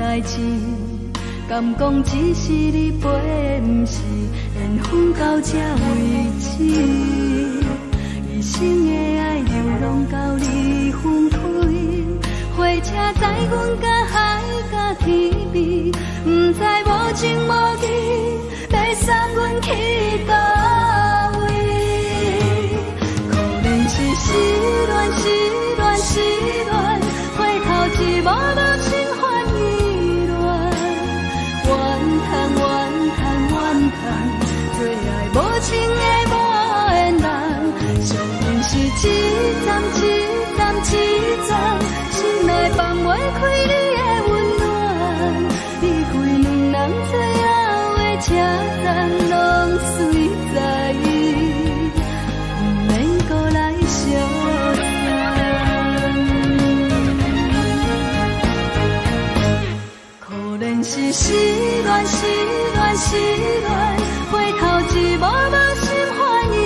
代志，敢讲只是你陪，不是缘分到这为止。一生的爱流浪到你分开，火车载阮甲海甲天边，不知无情无义，要送阮去倒位？可能是失恋，失恋，失恋，回头一幕幕心烦意乱，怨叹，怨叹，怨叹，最爱无情的无缘人，上阮是一站一站一站，心内放袂开你的温暖，离开两人最后的车站，拢随在意，不免搁来相送。可能是失恋，失恋，失恋，回头一幕幕心烦意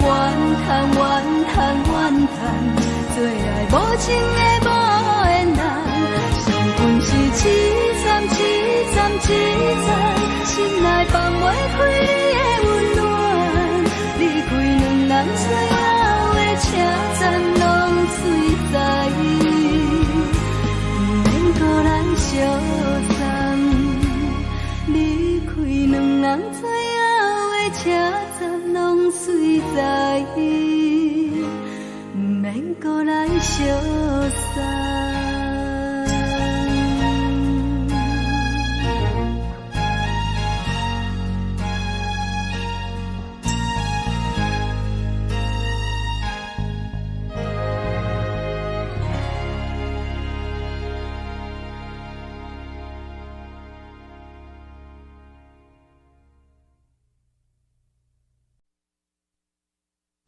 乱，怨叹，怨叹，怨叹，最爱无情的无缘人，上阮是一站一站一站，心内放袂开你的温暖，离开两人最后的车站，拢随在意，不免搁来相送。离开两人最后的车站，拢随在意，不免搁来相送。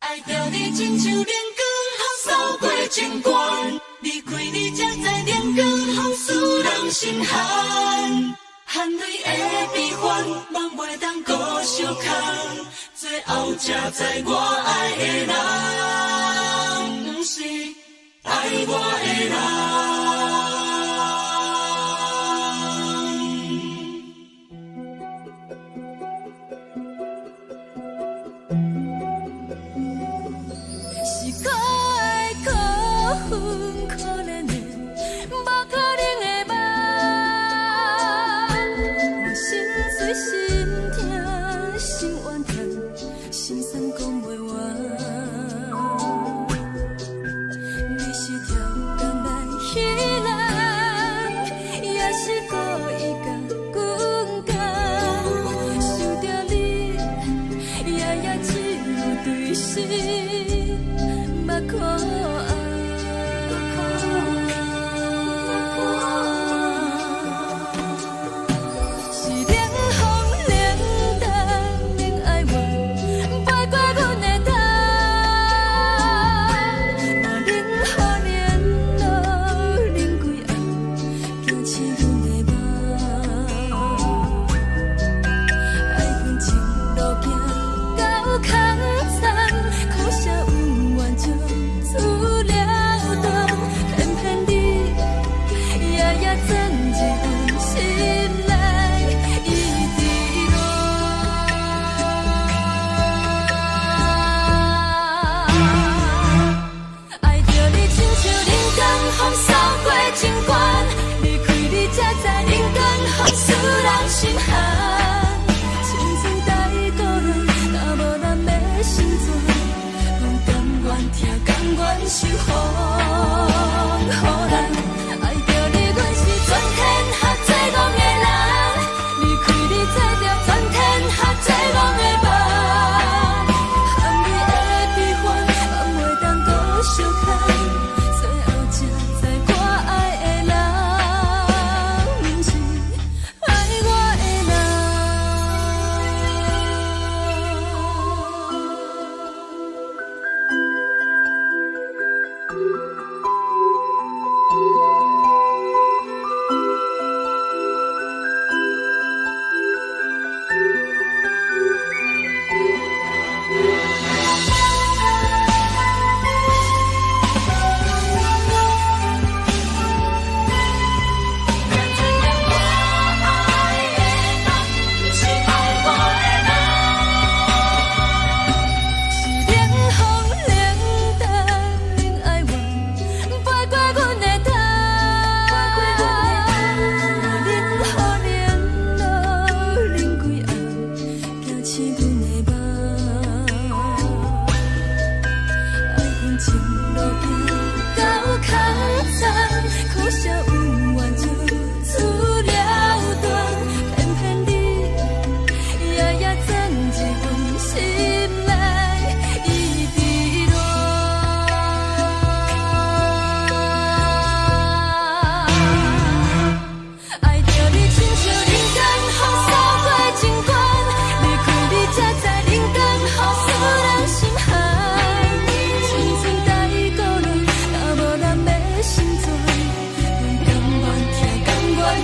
爱着你亲像阳光，风扫过情关，离开你才知阳光风使人心寒。含泪的悲欢，望袂当搁相牵，最后才知我爱的人，不是爱我的人。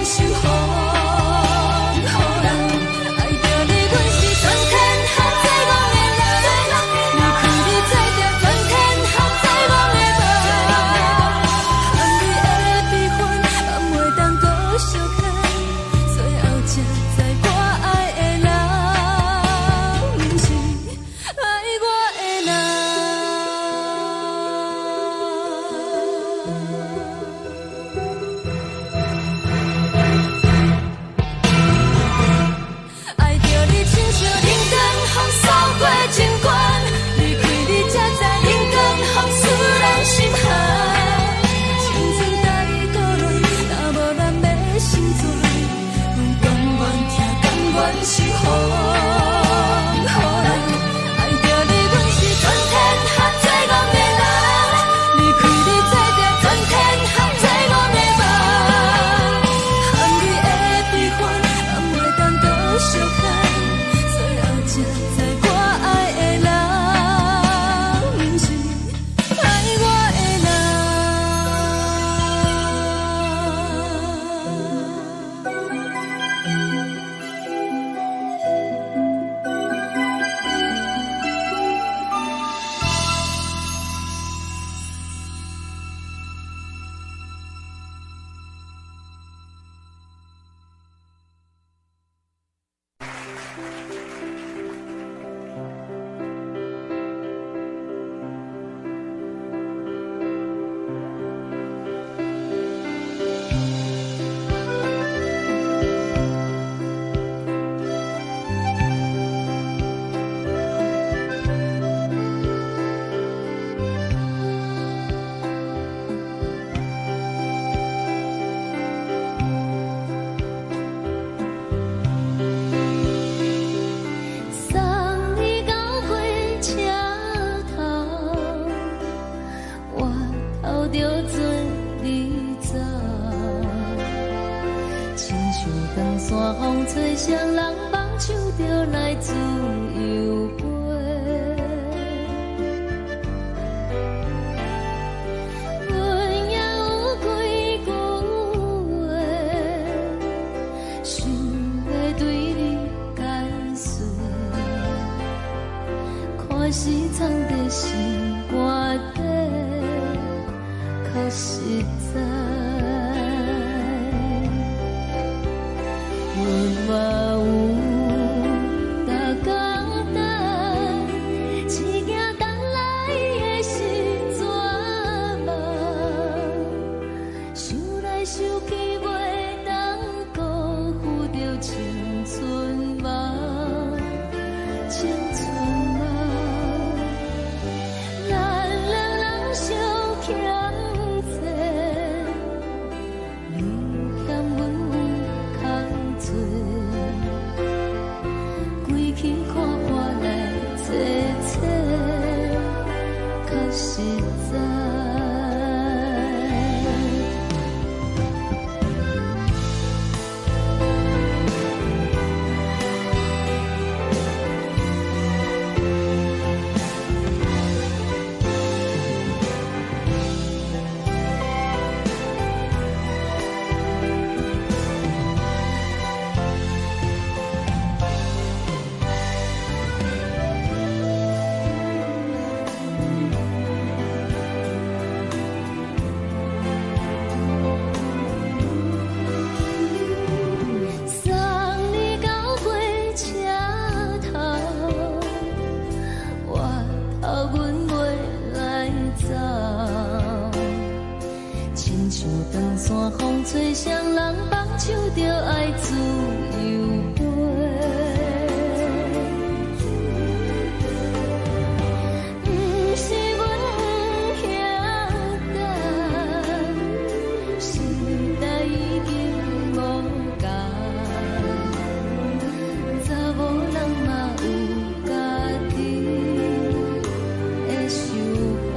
守护。好人爱着你，阮是全天下最戆的人。离开你做着全天下最戆的梦。含泪的悲欢，也袂当搁相牵。最后才知我爱的人，不是爱我的人。爱着你亲像冷光风扫过情关，离开你才知冷光风使人心寒。青春带倒落，若无咱要成全，阮甘愿听，甘愿守护。好人爱着你，阮是全天下最戆的人。离开你做着全天下最戆的梦。含泪的悲欢，也袂当搁相牵。最后才知我爱的人，不是爱我的人。送你到火车头，我头着做你走，亲像长山风吹双人放手着来自由飞。阮也有几句话，想要对你解说。看是藏在心肝底，较实在。阮嘛有逐工等，一件等来的是怎梦？想来想去袂当辜负着青春梦。青春梦，咱两人相欠债，你欠阮空做，归去看看来切切，较实在。送你到火车头，我头阮袂来走，亲像长山风吹双人放手着爱自由飞。不是阮晓得，时代已经无共，查某人嘛有家己的想法，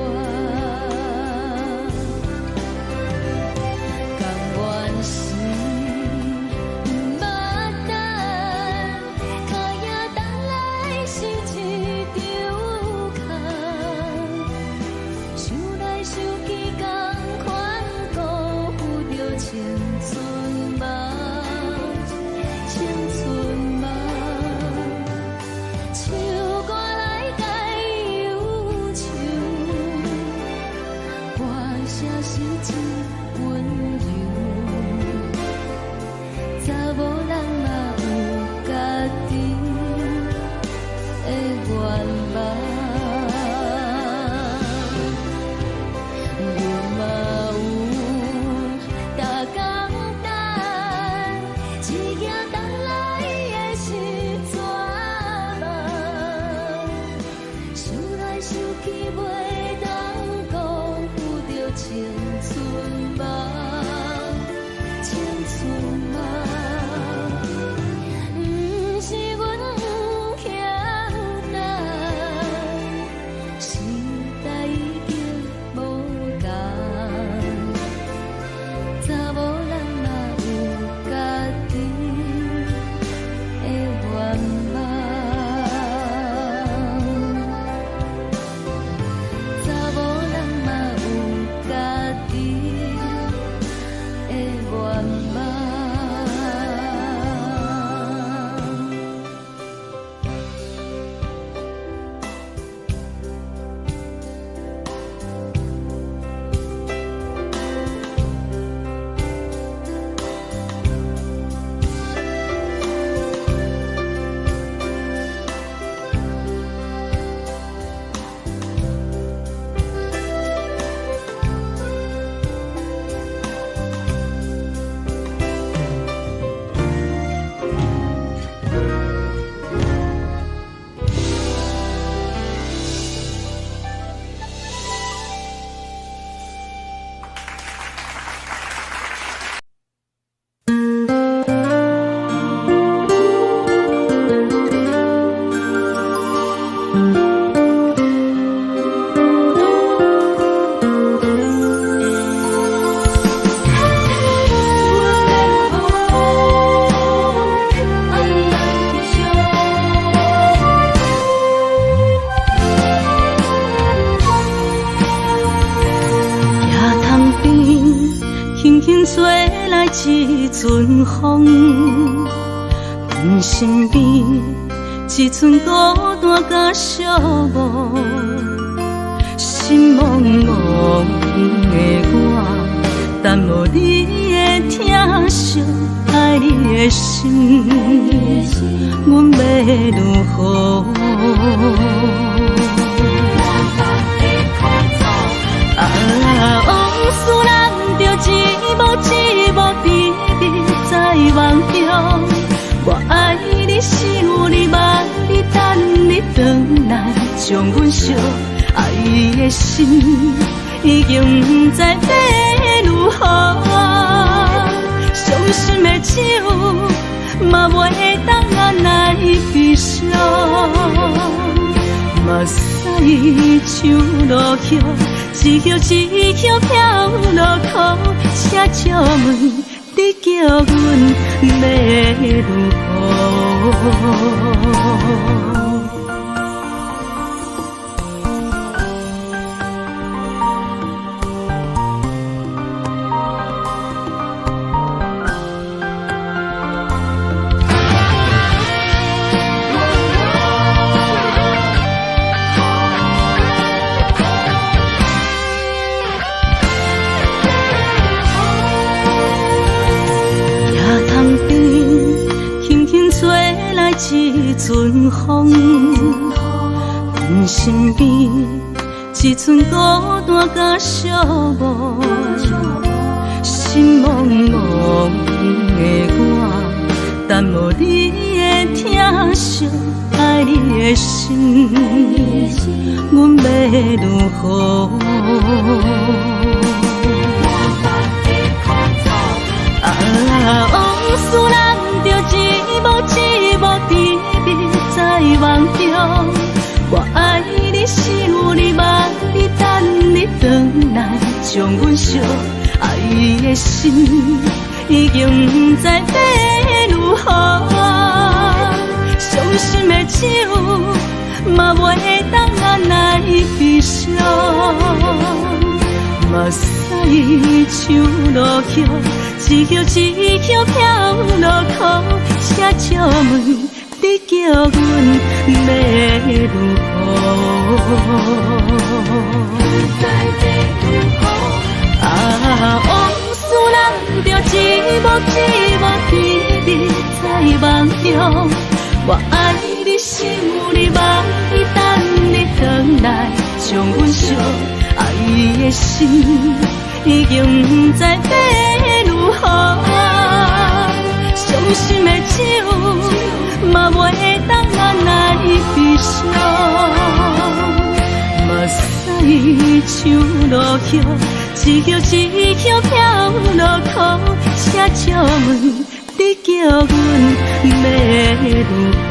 甘愿是茫。一阵风，阮身边一阵孤单甲寂寞，心茫茫的我，等无你的疼惜，爱你的心，阮要如何？往事人着一幕甜蜜在梦中。我爱你是有你望你等你回来，将阮惜爱的心已经不知要如何。伤心的手嘛袂当按来悲伤，目屎像落雨。一叶一叶飘落雨，请借问你叫阮要如何？一阵风，阮身边一阵孤单甲寂寞，心茫茫的我，等无你的疼惜，爱你的心，阮要如何？往事人着一幕甜蜜在梦中。我爱你是有你望你等你回来，将阮惜爱的心已经不知要如何。伤心的手嘛袂当按来悲伤，目屎像落雨。一叶一叶飘落雨，请借问你叫阮要如何？往事人着一幕甜蜜在梦中。我爱你是有你望你等你回来，将阮惜爱的心已经不知要如何。伤心的手嘛袂当按来悲伤，目屎像落雨，一叶一叶飘落雨，请借问你叫阮要如何？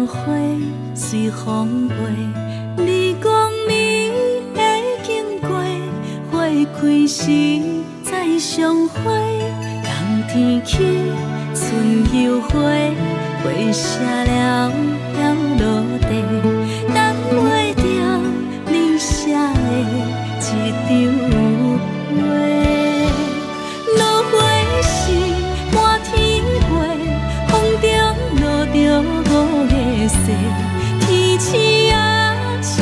当花随风飞，你讲你会经过，花开时再相会。冬天起，春又回，花谢了了落地，等袂着你写的一张画。落花时满天飞，风中落着五个色，天星啊笑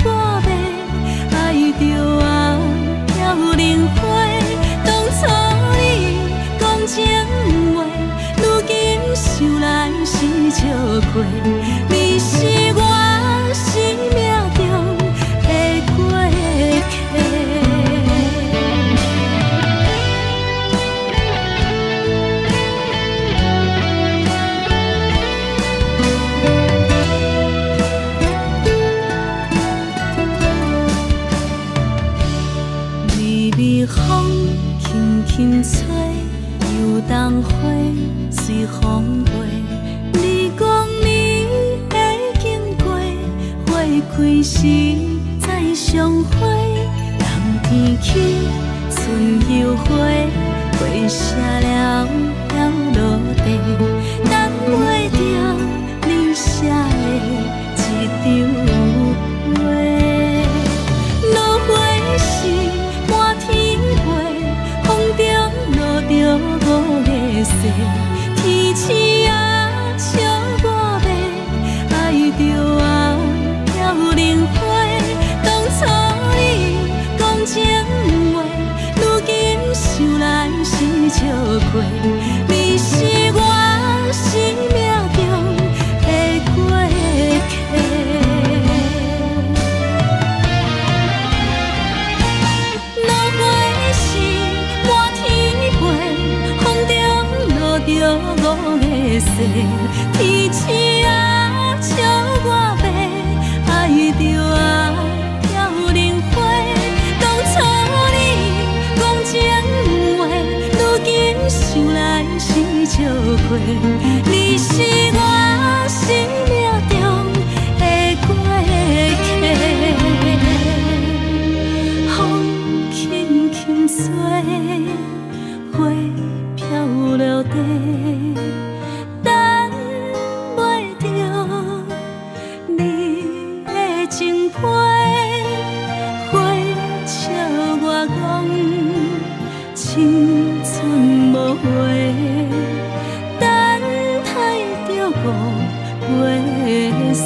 我迷，爱着啊飘零花。当初你讲情话，如今想来是笑过，你是我生命中的过客。微微风轻轻吹，又当花随风飞。你讲你会经过，花开时再相会。冬天起，春又回，花谢了了落地，等袂着你写的一张画。落花时满天飞，风中落着五个色，天星啊笑我迷，爱着啊飘零花。当初你讲情话，如今想来是笑过，你是我生命中的过客。落花时满天飞，风中落着五个色，天星啊笑我迷，爱着啊飘零花。当初你讲情话，如今想来是笑过，你是我生命中的过客。风轻轻吹，花飘落地，等袂着你的情批。花笑我讲，青春无悔，等待着五月色。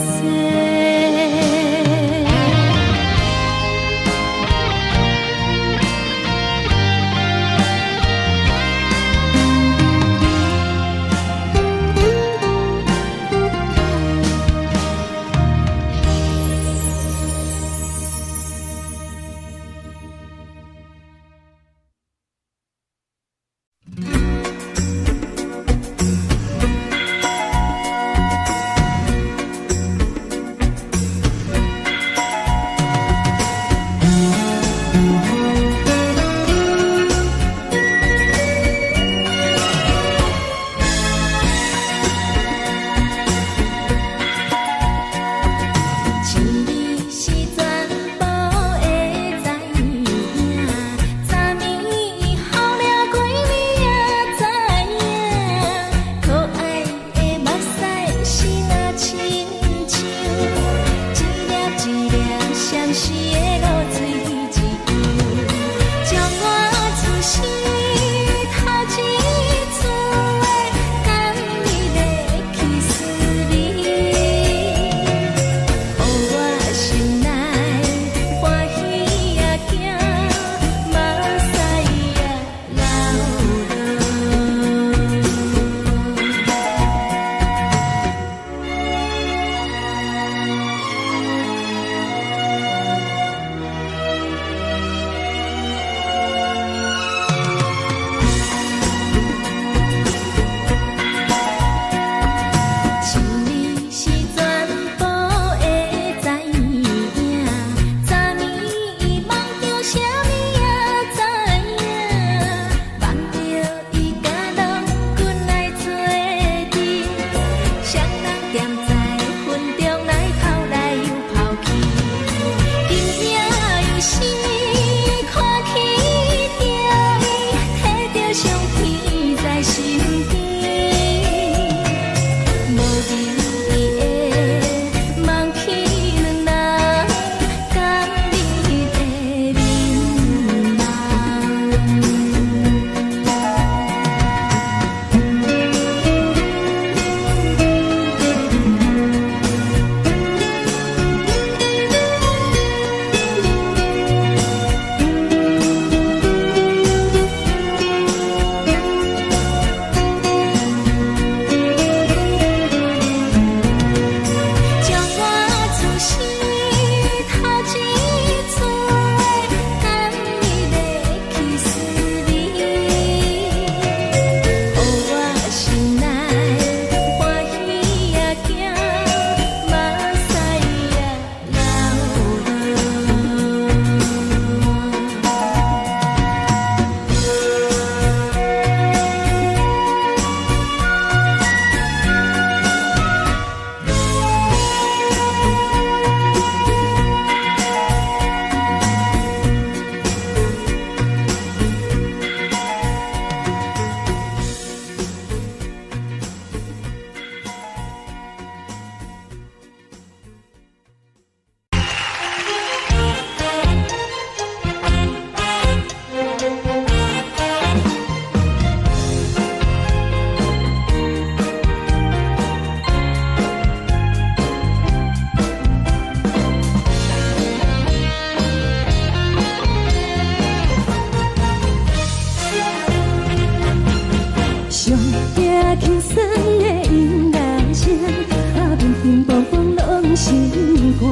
心肝。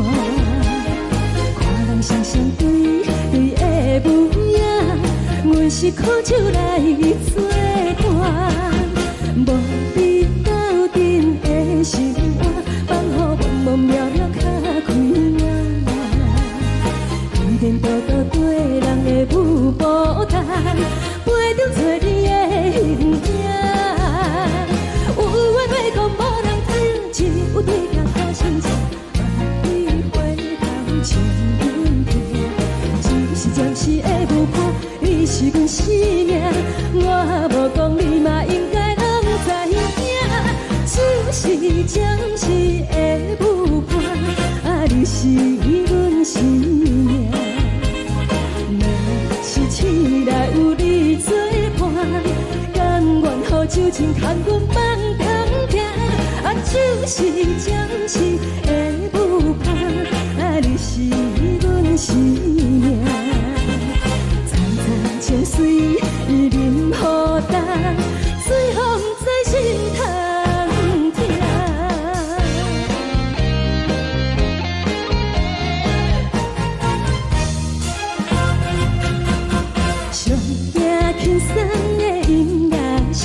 看人双双对对的模样，阮是苦酒来作伴。无你斗阵的心肝，放予茫茫渺渺较开眼。一点多多对人的舞步弹，陪着做你的形影。有话要讲无人知，只有对镜讨心情。万里回头像阮行，只是暂时的舞伴，你是阮生命。我无讲你嘛应该拢知影，只是暂时的舞伴，你是阮生命。是醒来有你作伴，甘愿予酒精牵阮放长行，就是暂时的舞伴，你是阮生命。层层情水任何等，随风在心头听。上惊轻松的音乐声，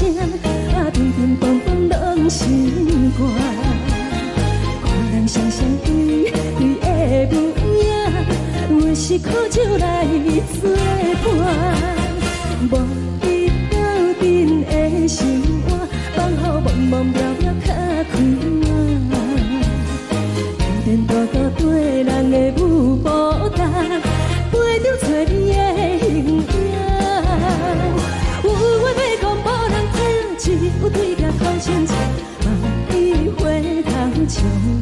乒乒乓乓拢心肝。看人双双对对的模样，阮是苦酒来作伴。无你斗阵的心肝，放予茫茫渺渺较开眼。点点多多对人的舞步弹，陪着做你的形影。有话要讲无人知，只有对镜讨心情。望你回头像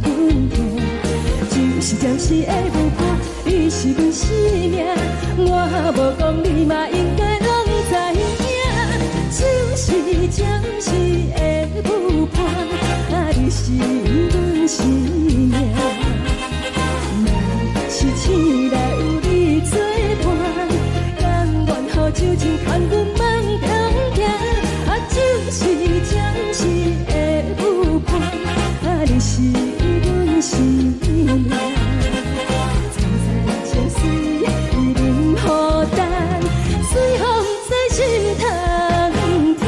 阮行，就是暂时的舞伴，你是阮生命。我无讲你嘛应该拢知影，就是暂时的舞伴，你是阮生命。若是醒来有你作伴，甘愿予酒精牵阮放长行，就是暂时的舞伴，你是阮生命。层层情水任何等，随风在心头听。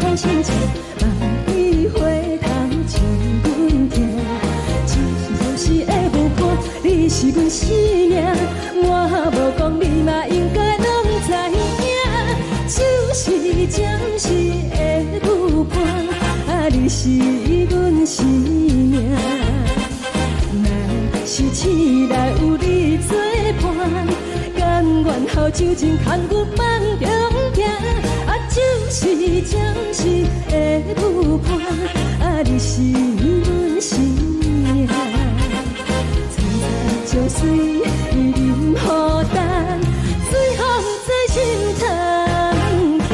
讨心情，望你回头像阮行，只是暂时的舞伴，你是阮生命。我无讲你嘛应该拢知影，就是暂时的舞伴，你是阮生命。若是醒来有你作伴，甘愿予酒精牵阮放长行，就是暂时的舞伴，你是阮生命。层层情水任何等，随风在心头听。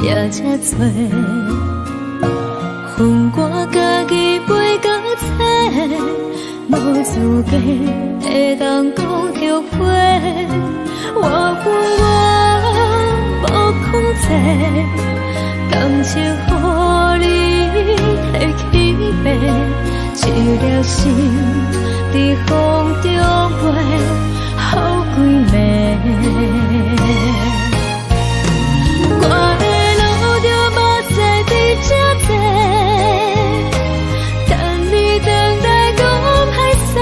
也才多，恨我家己袂到切，无资格会当讲后悔。我恨我无控制，感情予你提起白，一粒心在风中飞，好几暝。我的路就无再伫这坐，等你回来讲歹势，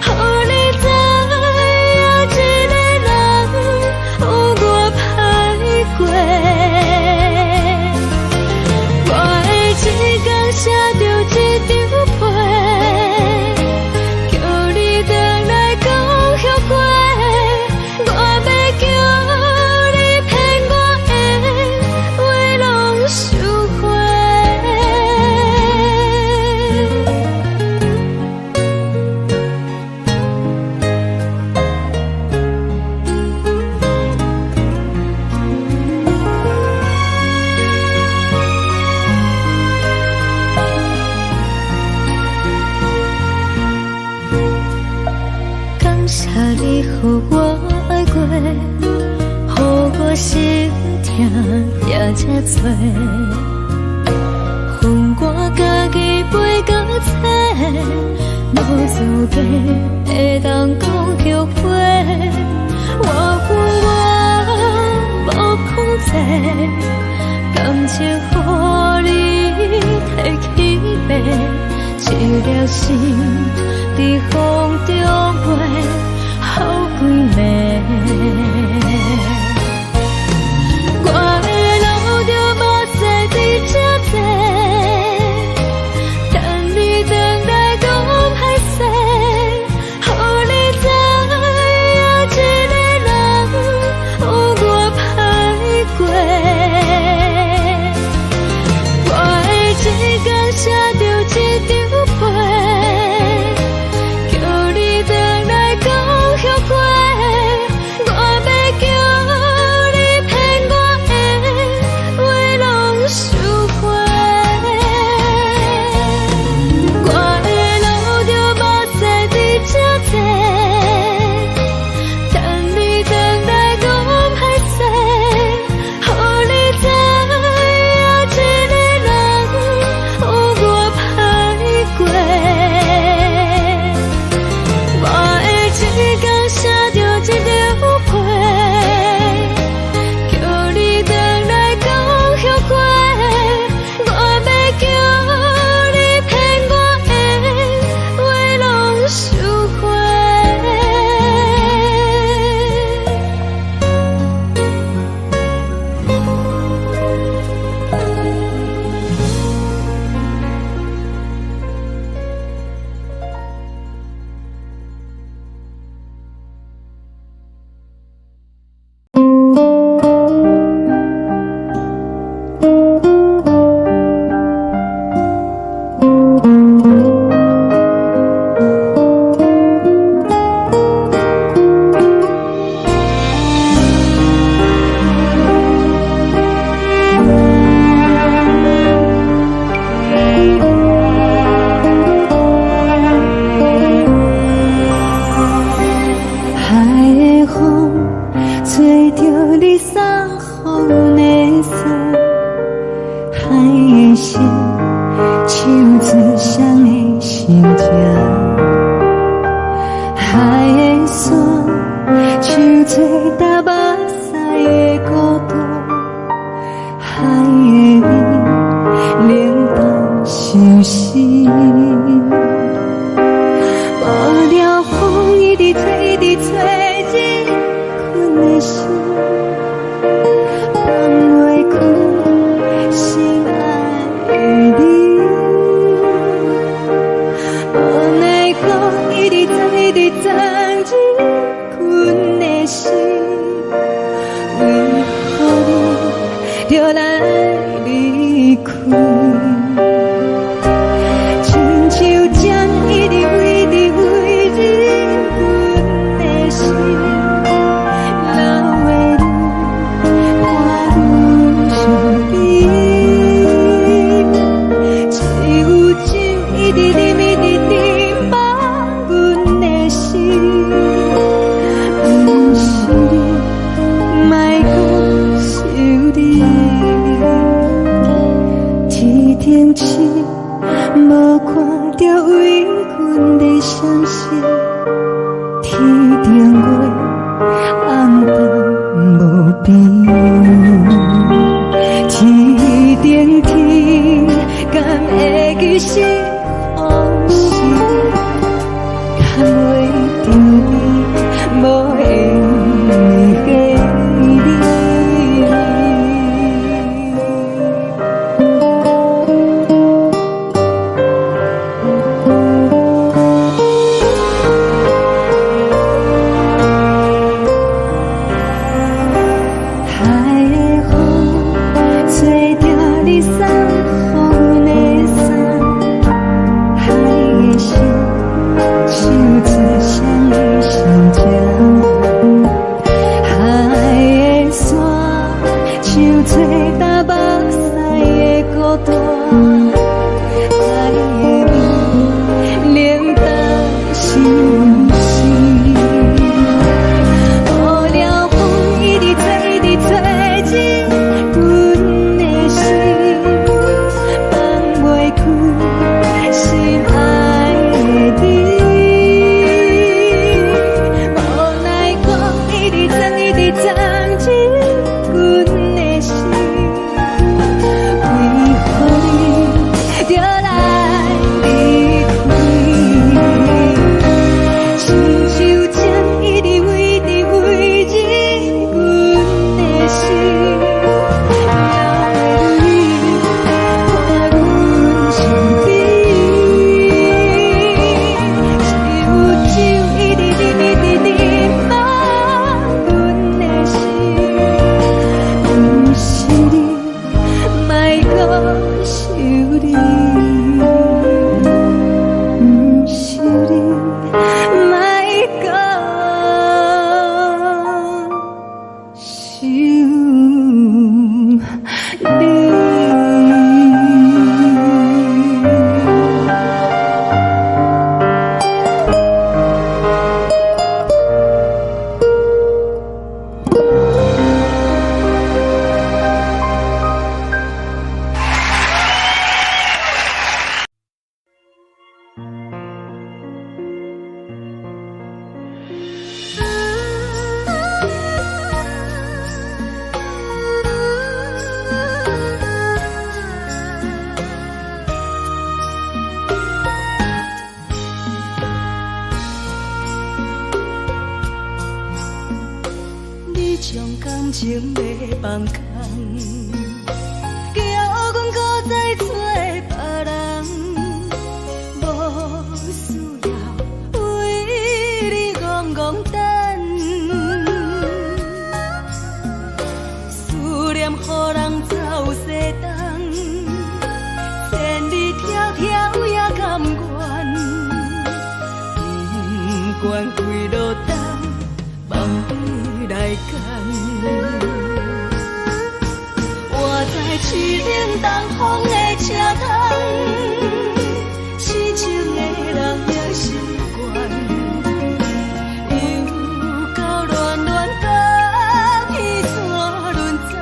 予你知影一个人有我歹过。我的一天写着一张被，叫你回来讲后悔。我要叫你骗我的话拢收回。感谢你予我爱过，予我心痛也才多，恨我家己袂到切，无资格会当讲后悔。我恨我无控制，感情予你提起白，一粒心在风中飞，好几暝。我的路就无再伫这坐，等你回来讲歹势，予你知影一个人有我歹过。我的一天写着一张被，叫你回来讲后悔。我要叫你骗我的话拢收回。我的路就无再伫这坐，等你回来讲歹势，予你知影一个人有我歹过。我的一天写着一张被，叫你回来讲后悔。我要叫你骗我的话拢收回。海的风吹着你送风的伞，海的心唱出双的心情，海的山唱出搭目屎的孤独，海的你冷淡伤心。无聊风一直吹，一直吹，日困的心放袂开，心爱你。无奈讲一直等，一直等，日困的心，为何你就来离开？亲像针一直为你为日困的心，流的泪，汗天顶星无看到为阮的相思，天顶月暗淡无边，天顶天敢会记是往事，敢袂着你无缘的你。将感情要放空，叫阮搁再找别人，无需要为你戆戆等，思念予人走西东，千里迢迢也甘愿，不管几落冬，梦里来干。我在市顶东风的车窗，痴情的人也心倦，又到恋恋到彼山论站，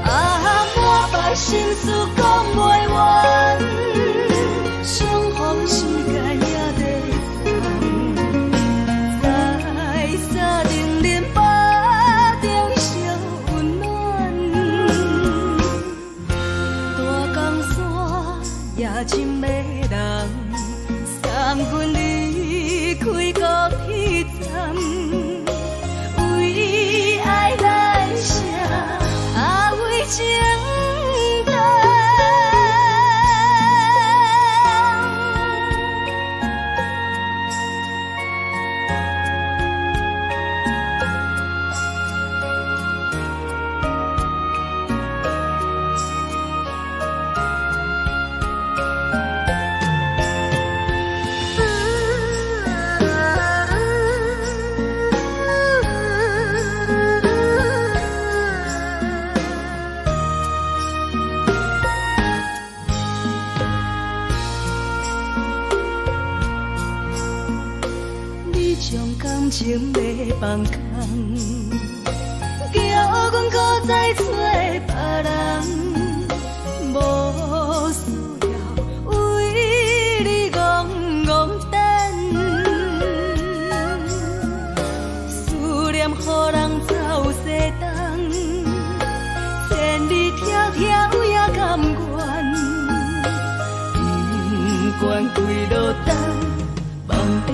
满腹心事讲袂完，相逢时间也在等。在沙定林巴中烧温暖，大江山夜深的人，送阮离开高铁站，为爱来写，为情长。你将感情要放空，叫再找别人，无需要为你戆戆等。思念予人走西东，千里迢迢也甘愿。不管几落冬，望你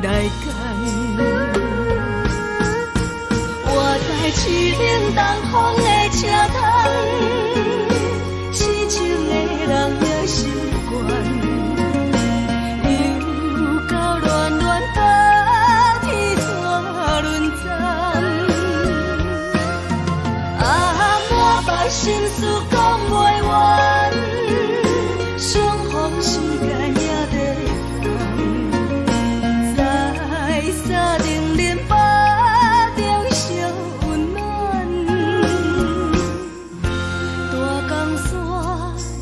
来牵。痴冷东风的车窗，痴情的人也心倦，又到恋恋把天怎轮转？满腹心事讲袂完，相逢时间也在等，在沙定连巴。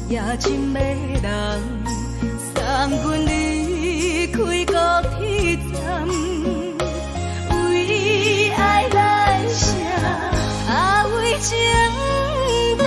夜深的人，送阮离开高铁站，为爱来声，为情重。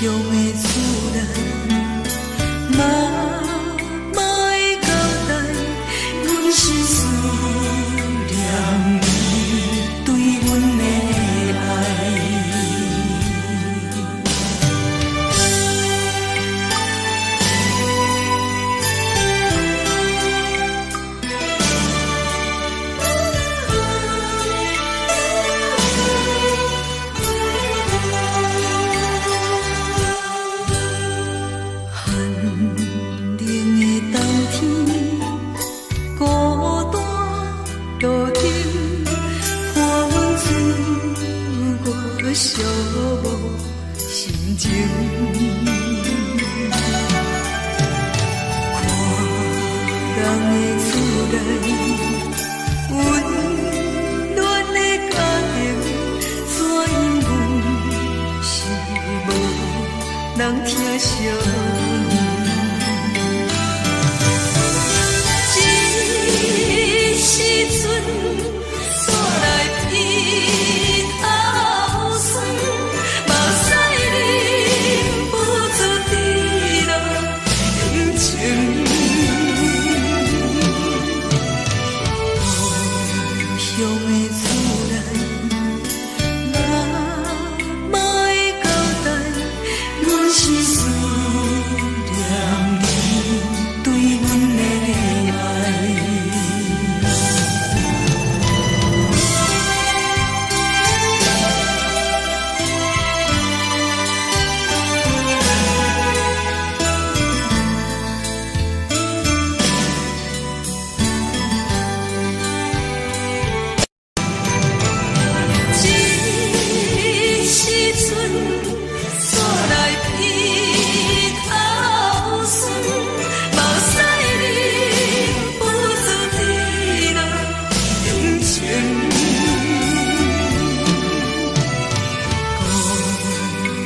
乡的厝内，嘛会交代，阮是思念你对阮的爱。寂寞心情，看人的厝内，温暖的家庭，怎因阮是无人疼惜？这时阵煞来鼻头酸，目屎忍不住滴落眼睛。故乡的厝内，嘛会交代，阮是思念你对阮的爱。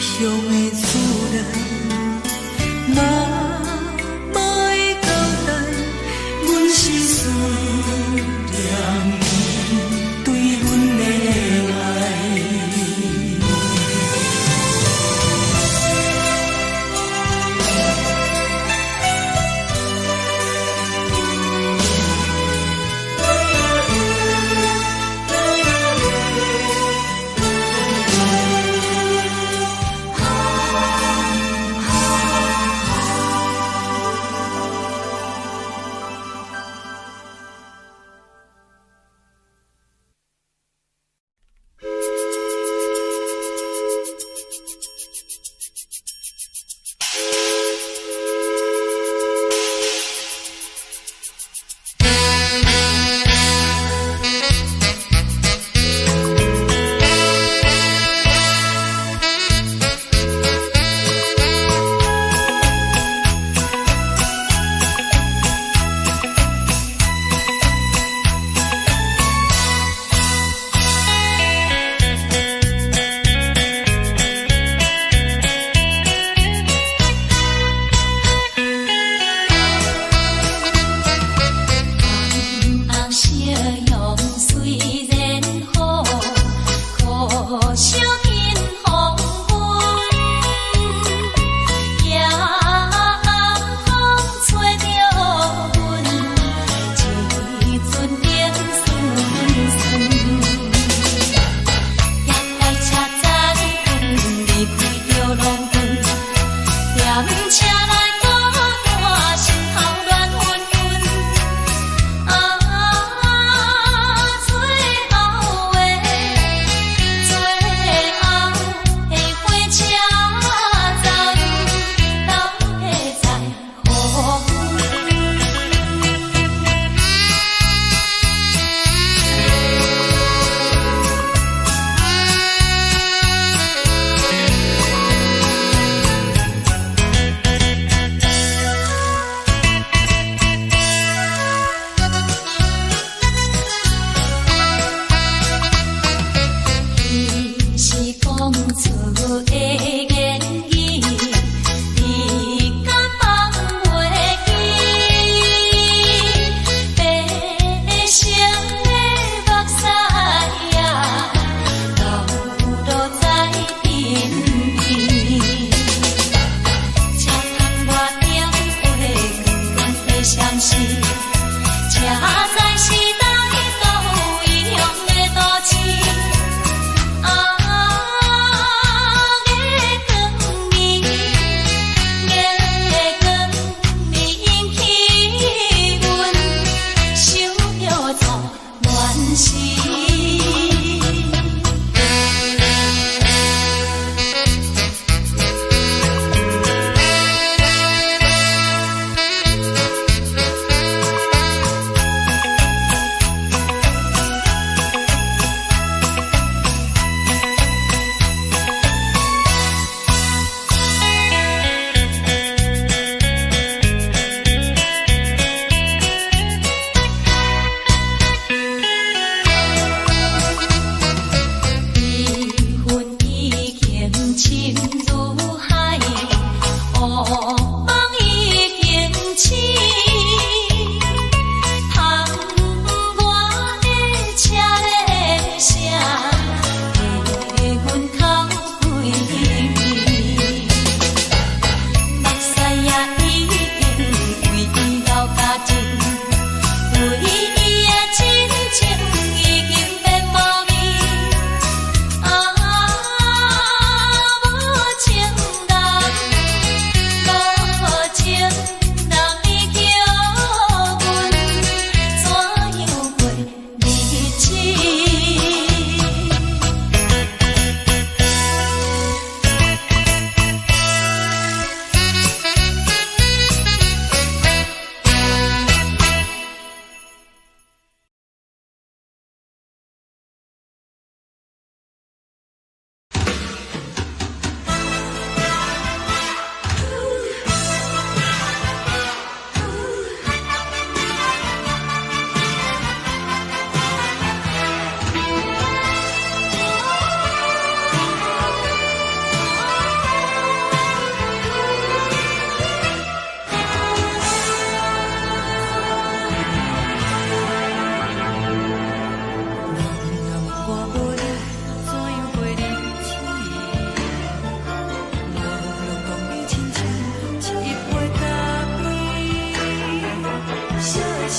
乡的厝内，嘛会交代，阮是思念你对阮的爱。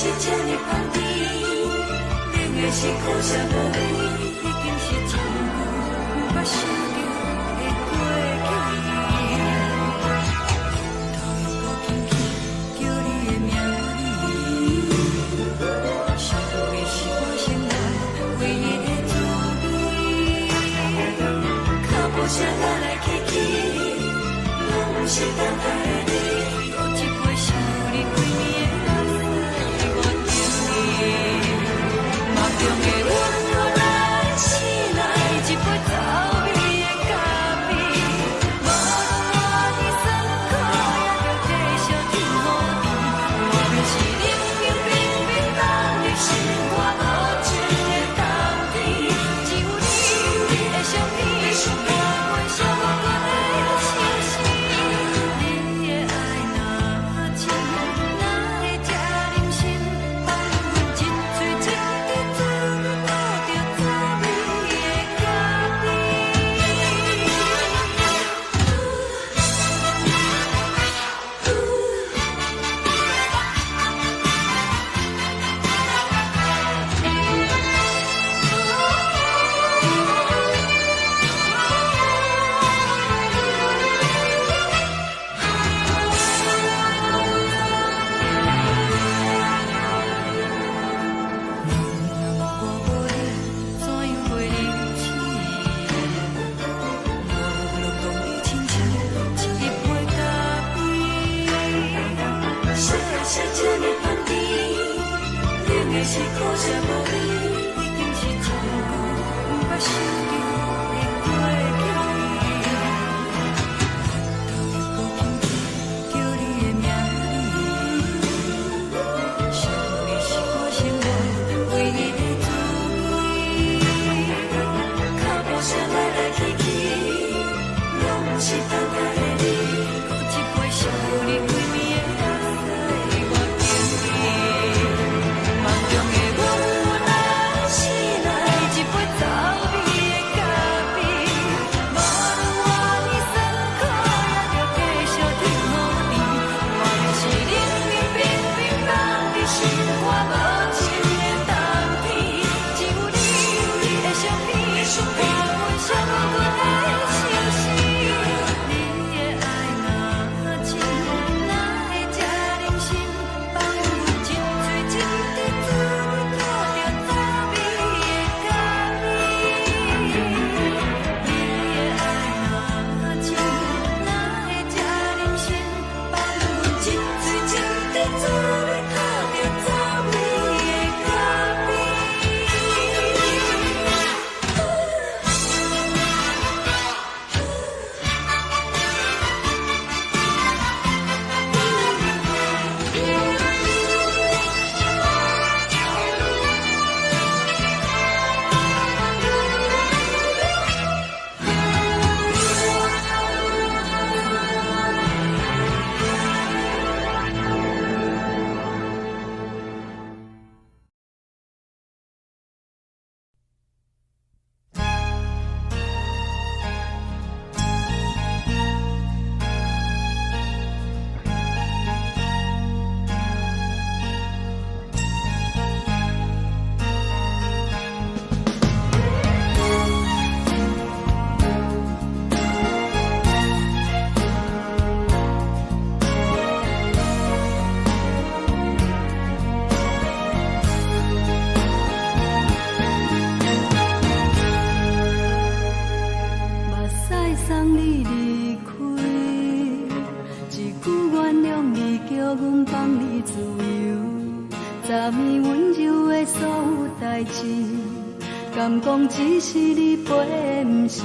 是这呢放甜，冷的是苦涩无味，已经是真久毋捌想着的过去。头一个轻轻叫你的名字，想的是我生来唯一的滋味。脚步声来来去去，拢是等待的你，搁一杯想你几年的目屎，我着你。梦中的阮我来醒来，一杯走味的咖啡，无论我的酸苦，也着继续甜予你。我就是冷冷冰冰放入心肝无情的冬天，只有你的相片，我阮寂寞过的心事。你的爱若真，哪会这忍心放阮一嘴一滴滋味，倒着滋味的咖啡。是苦涩无味，已经是真久毋捌想着的过去。头一个轻轻叫你的名字，想的是我生来唯一的滋味。脚步声来来去去，拢是等待的你，搁一杯想你几暝的目屎，我着你。梦中的阮我来醒来，一杯走味的咖啡，无论我的酸苦，也着继续甜予你。我就是冷冷冰冰放入心肝无情的冬天，只有你的相片，我阮寂寞过的心事。你的爱若真，哪会这忍心放阮一嘴一滴滋味，倒着滋味的咖啡。你的爱若真，哪会这忍心放阮一嘴一滴滋味，倒着滋味的咖啡。目屎送你离开，一句原谅你，叫阮放你自由。昨暝温柔的所有代志，敢讲只是你陪，毋是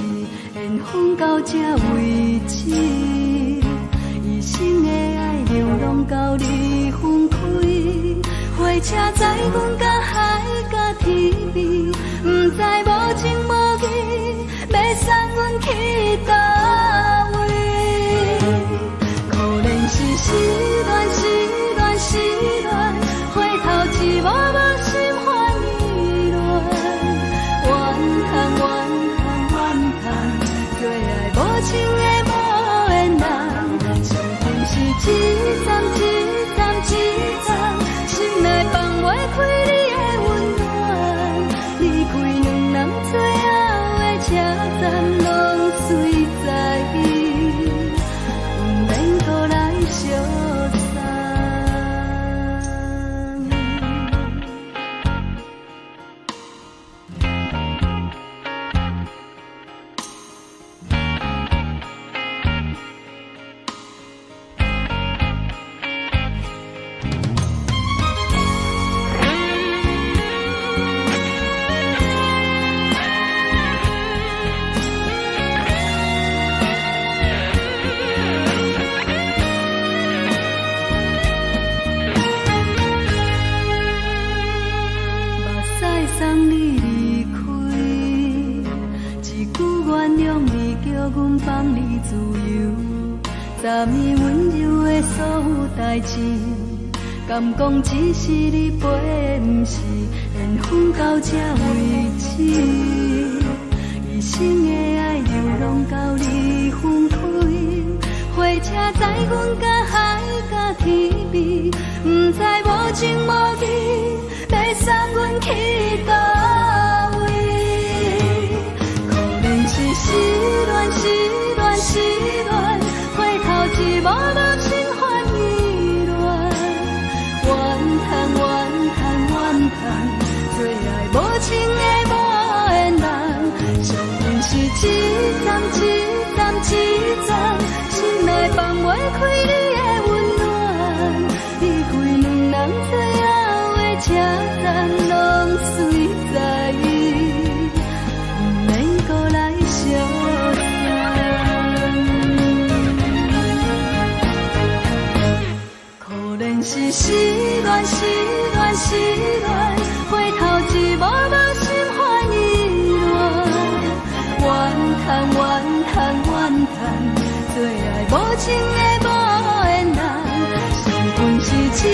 缘分到这为止。一生的爱流浪到你分开，火车载阮甲海甲天边，毋知无情无义，要送阮去倒位？可能是失恋，失恋，失恋，回头一幕幕心烦意乱，怨恨，怨恨，怨恨，最爱无情的无缘人，情分是一站一站一站，心内放。三年温柔的所有代志，敢讲只是你陪，不是缘分到这为止。一生的爱流浪到你分开，火车载阮甲海甲天边，不知无情无义，要送阮去倒位？可能是失恋，失恋，失恋，回头一幕幕心烦意乱，怨叹，怨叹，怨叹，最爱无情的无缘人，上阮是一站一站一站，心内放袂开你的温暖，离开两人最后的车站，拢随在伊，不免搁来相可能是失恋，失恋，失恋，回头一幕幕心烦意乱，怨叹，怨叹，怨叹，最爱无情的无缘人，上阮是一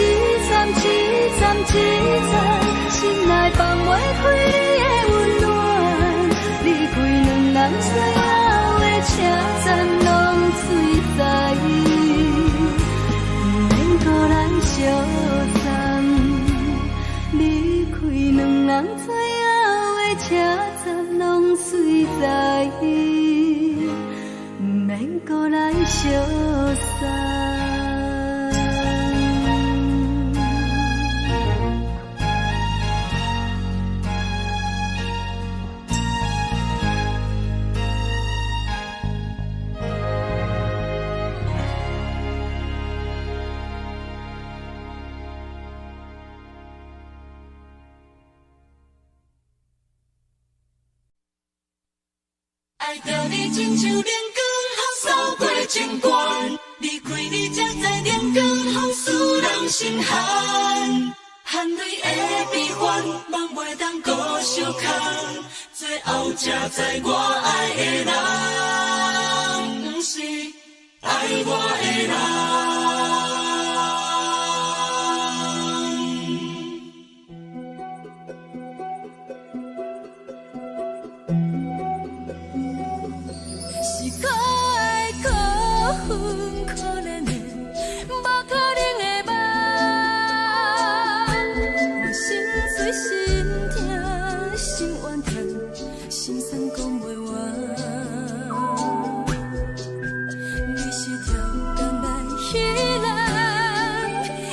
站一站一站，心内放袂开你的温暖，离开两人最后的车站，拢随在伊，不免搁来相送，离开两人最后的车站，拢随在伊，不免搁来相送。爱着你亲像连光风扫过情关，离开你才知连光风使人心寒。含泪的悲欢，望袂当搁相牵，最后才知我爱的人，不是爱我的人。是可爱可恨可怜的，无可能的梦。我心碎心痛心怨叹，心酸讲袂完。你是条工来彼人，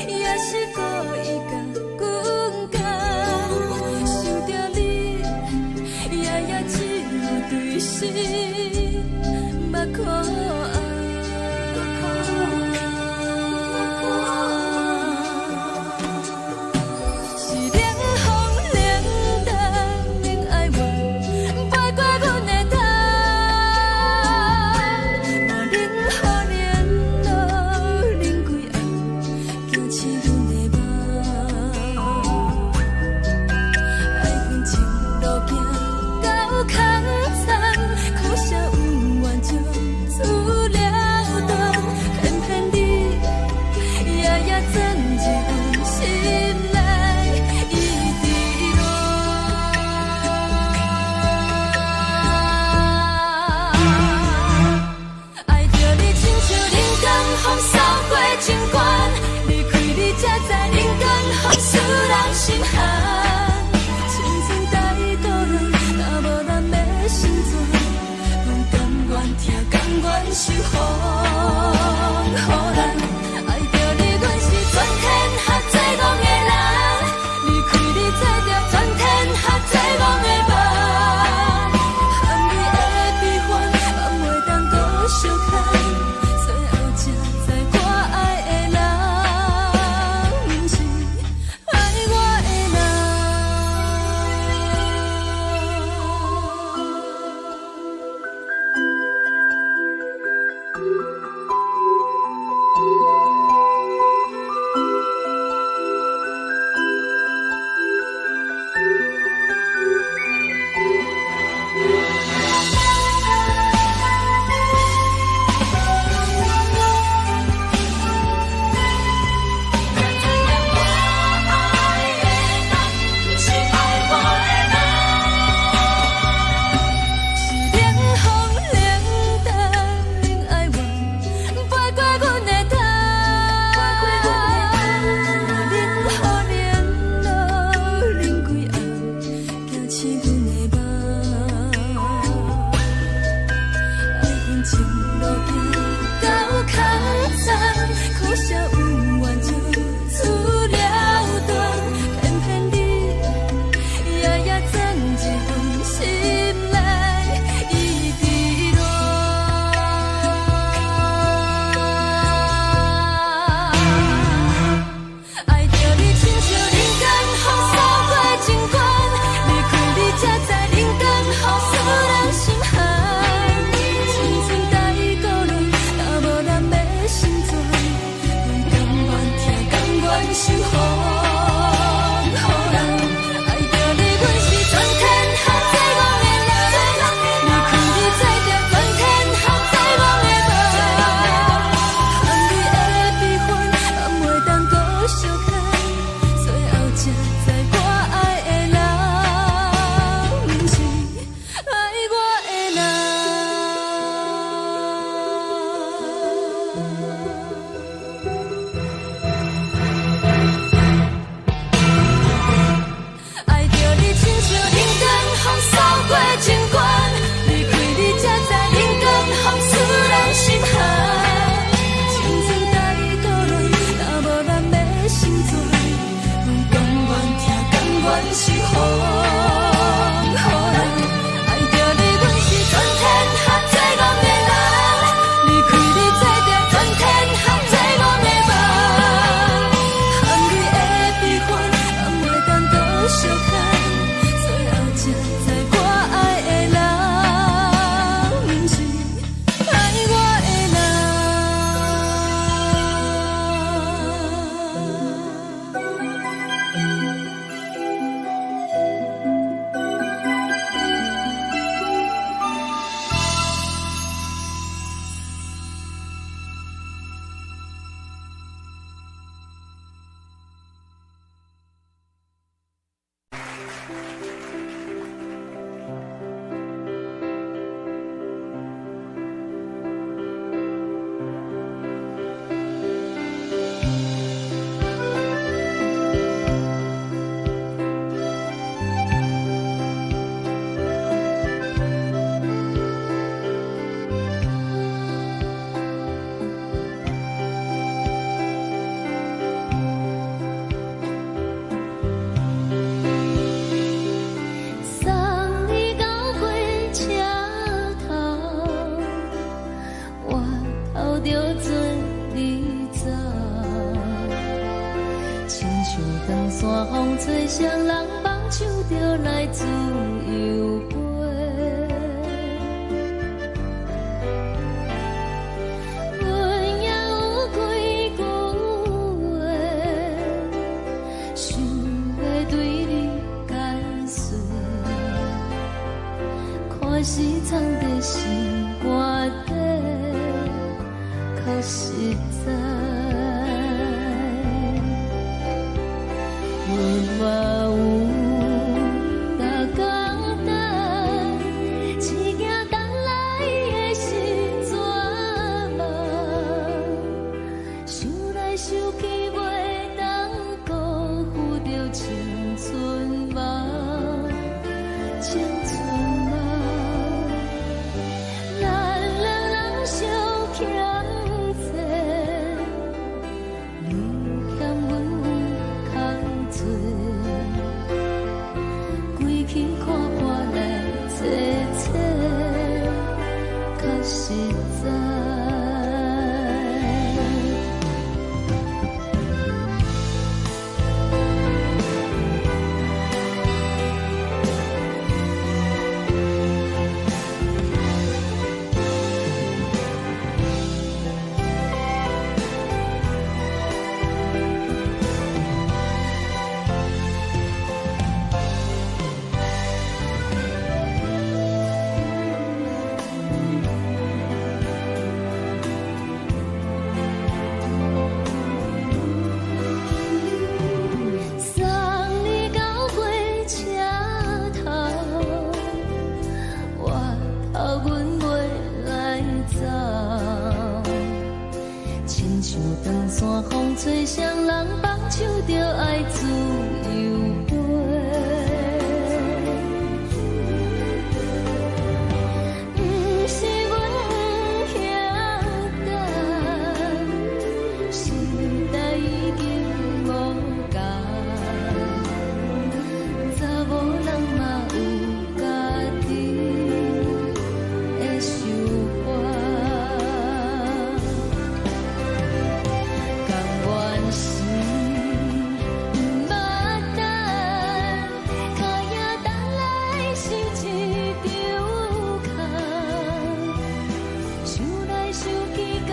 也是故意甲阮讲，想着你夜夜只有对视。目看是冷风冷淡冷爱我，飞过阮的头，嘛冷雨连落冷几暗，惊刺阮的梦。爱恨情路行到空残，苦涩有缘就出了断，偏偏你夜夜钻入阮心内，一直乱。爱着你亲像冷光风扫过情关，离开你才知冷光风使人心寒。青春带倒落，若无咱要心酸。甘愿受风雨咱，爱着你，阮是全天下最戆的人，离开你才着全天下最戆的梦。含泪的悲欢，望袂当搁相牵，最后才知我爱的人，不是爱我的人。着做你走，亲像长山风吹双人放手着来自由飞。阮也有几句话，想要对你解释，看是藏在心肝底，较实在。阮嘛有逐工等，一件等来的时阵嘛，想来想去袂当辜负着青春嘛，青春嘛，咱两人相欠债，你欠阮空做，归去看看来坐坐，较实在。送你到火车头，我头阮袂来走，亲像长山风吹双人放手着爱自由飞。不是阮不晓等，时代已经无共，查某人嘛有家己的想法，甘愿是不捌等，脚也等来是一场空，想来想去同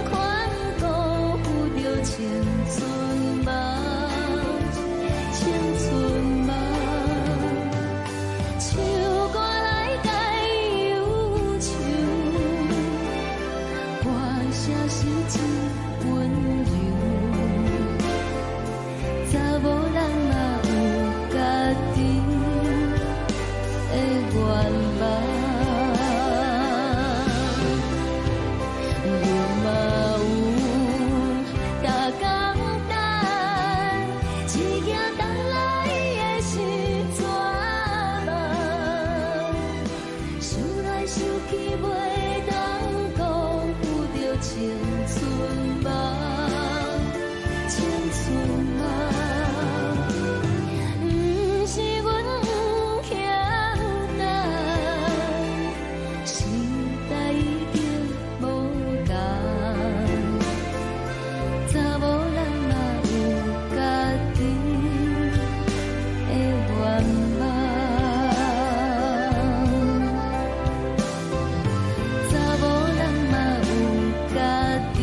款辜负着青春嘛，青春嘛，唱歌来解忧愁，歌声是一温柔，查某人嘛有家己的愿望。阮嘛有逐工等，一件等来的时阵嘛，想来想去袂当辜负着青春嘛，青春嘛，不是阮不晓等，时代已经无共，查某人嘛有家己的愿望，查某人嘛有家己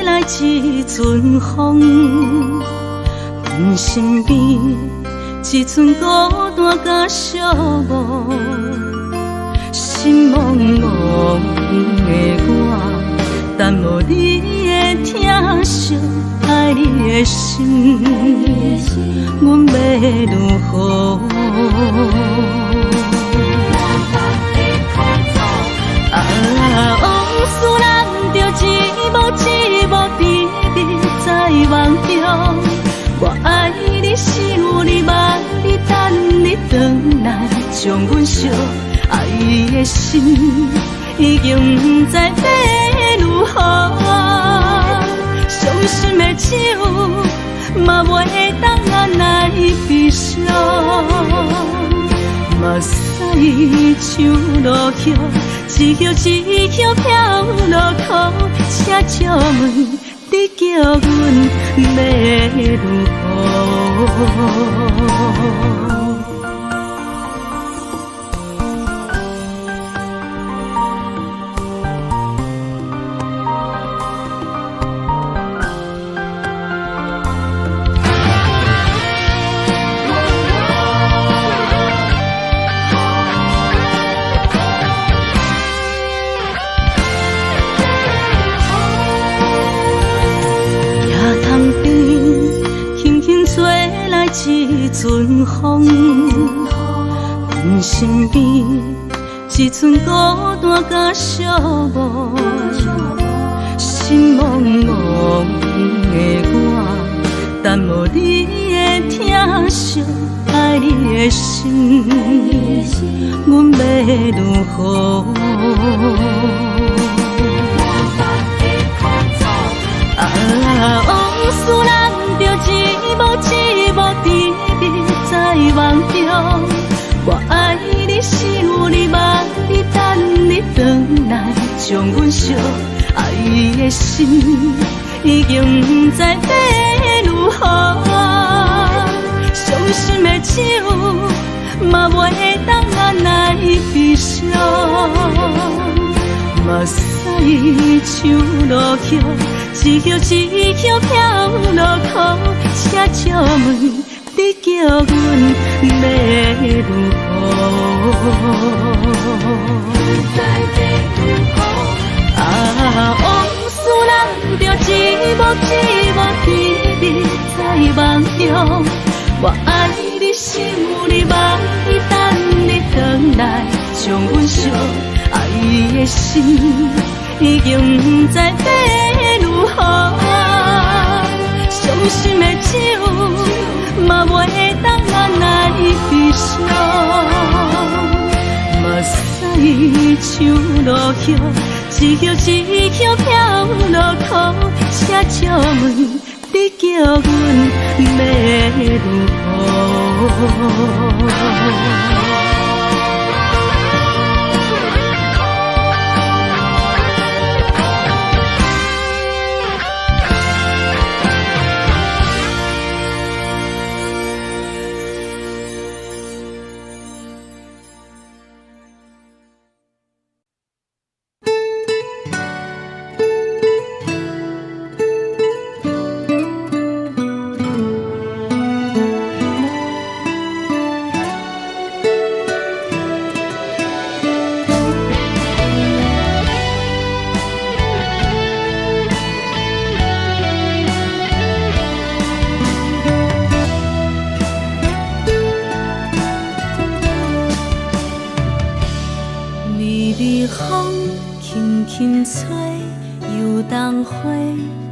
来一阵风，阮身边一寸孤单甲寂寞，心茫茫的我，等无你的疼惜，爱你的心，阮要如何？往事人着一幕甜蜜在梦中。我爱你是有你望你等你回来，将阮惜爱你的心已经不知要如何。伤心的手嘛袂当按来悲伤，目屎像落雨。一曲一曲飘落雨，请借问你叫阮要如何？一阵风，阮身边一寸孤单甲寂寞，心茫茫的我，等无你的疼惜，爱你的心，阮要如何？往事人着一幕甜蜜在梦中。我爱你是有你望你等你回来，将阮惜爱你的心已经不知要如何。伤心的手嘛袂当按来悲伤，目屎像落雨。一曲一曲飘落雨，请借问你叫阮要如何？往事人着一幕甜蜜在梦中。我爱你是有你望你等你回来，将阮惜爱你的心已经不知要如何。伤心的手嘛袂当按来悲伤，目屎像落雨，一曲一曲飘落雨，请借问你叫阮要如何？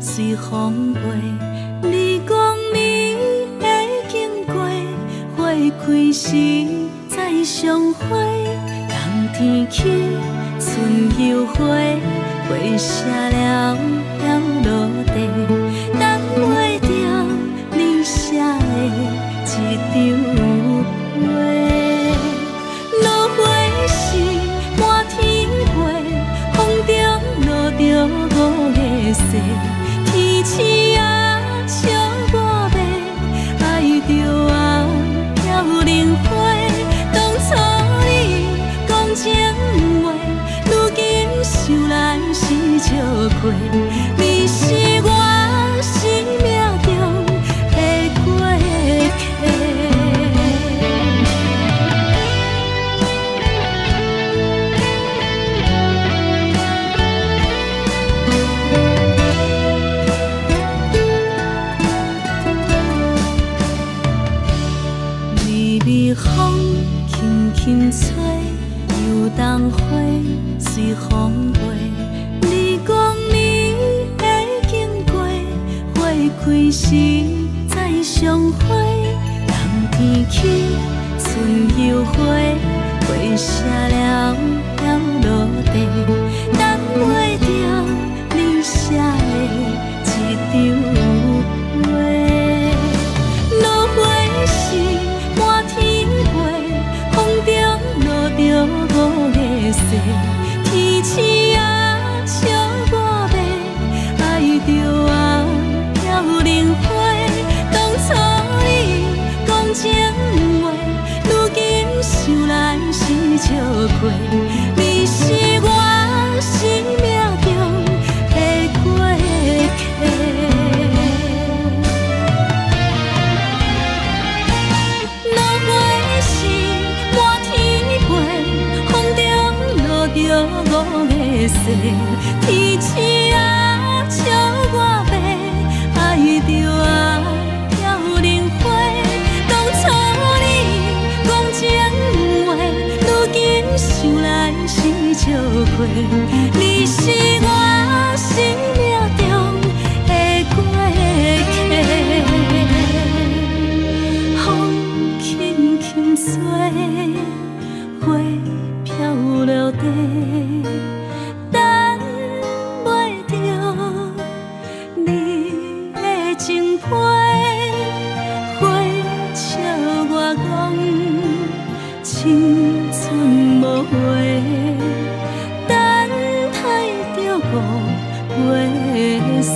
随风飞，你讲你会经过，花开时再相会。冬天起，春又花，花谢了飘落地，等袂着你写的一张画。落花时满天飞，风中落着五个色。天星啊，笑我迷，爱着啊飘零花。当初你讲情话，如今想来是笑过。你是我开时再相会，人天起春又花，花谢了了落地，等袂着你写的一张画。落花是满天飞，风中落着五个色，天星啊笑我迷，爱着啊飘零花。当初你讲情话，如今想来是笑过。你是我生命中的过客。落花是满天飞，风中落着五个色，天星啊笑我迷，爱着啊飘零花。当初你讲情话，如今想来是笑过。你是我生命中的过客，风轻轻吹，花飘落地，等袂着你的情批。花笑我讲青春无悔，等待着五月雪。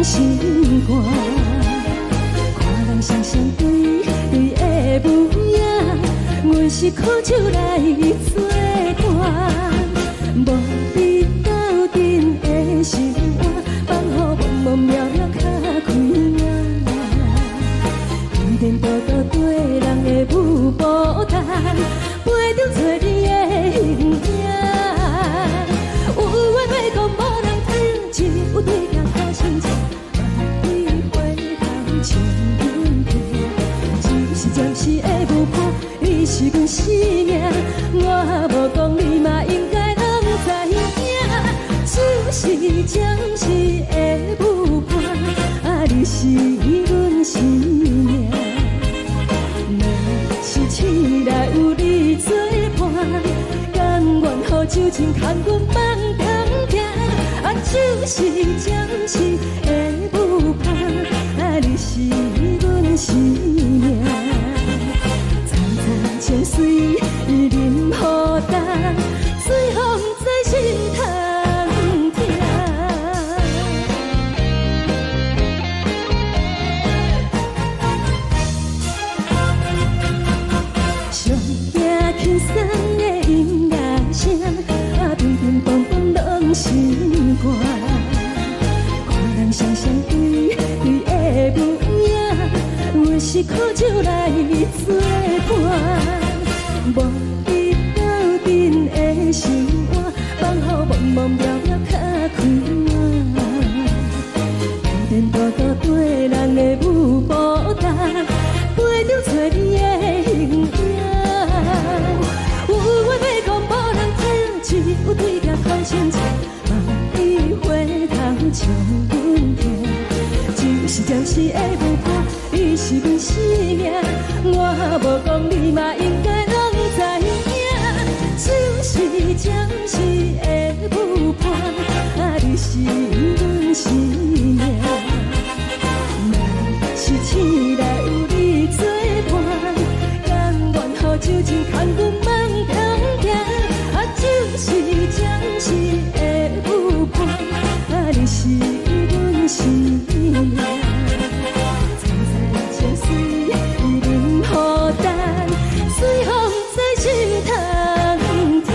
拢心肝。看人双双对对的模样，阮是苦酒来作伴。无你斗阵的心肝，放予茫茫渺渺较开眼。一点多多对人的舞步弹，陪着做你的形影。有话要讲无人听，只有对镜头心情。万里回头像阮听，只是暂时的舞伴，你是阮生命。我无讲你嘛应该拢知影，只是暂时的舞伴，你是阮生命。是醒来有你作伴，甘愿予酒精牵阮放空行，就是暂时的舞伴，你是阮生命。早早情水任何淡，水风在心通听。上惊轻松的音乐声，乒乒乓乓拢心肝。看人双双对对的模样，阮是苦酒来作伴。无你斗阵的心肝，放予茫茫渺渺较开眼。一点多多对人的舞步弹，陪着做你的形影。有话要讲无人听，只有对镜头心情。万里回头像阮听，就是暂时的舞伴，你是阮生命。我无讲你嘛应该拢知影，就是暂时的舞伴，你是阮生命。若是醒来有你作伴，甘愿予酒精牵阮放空行，就是暂时的舞伴，你是阮生命。早早情水任何淡，水风在心通听。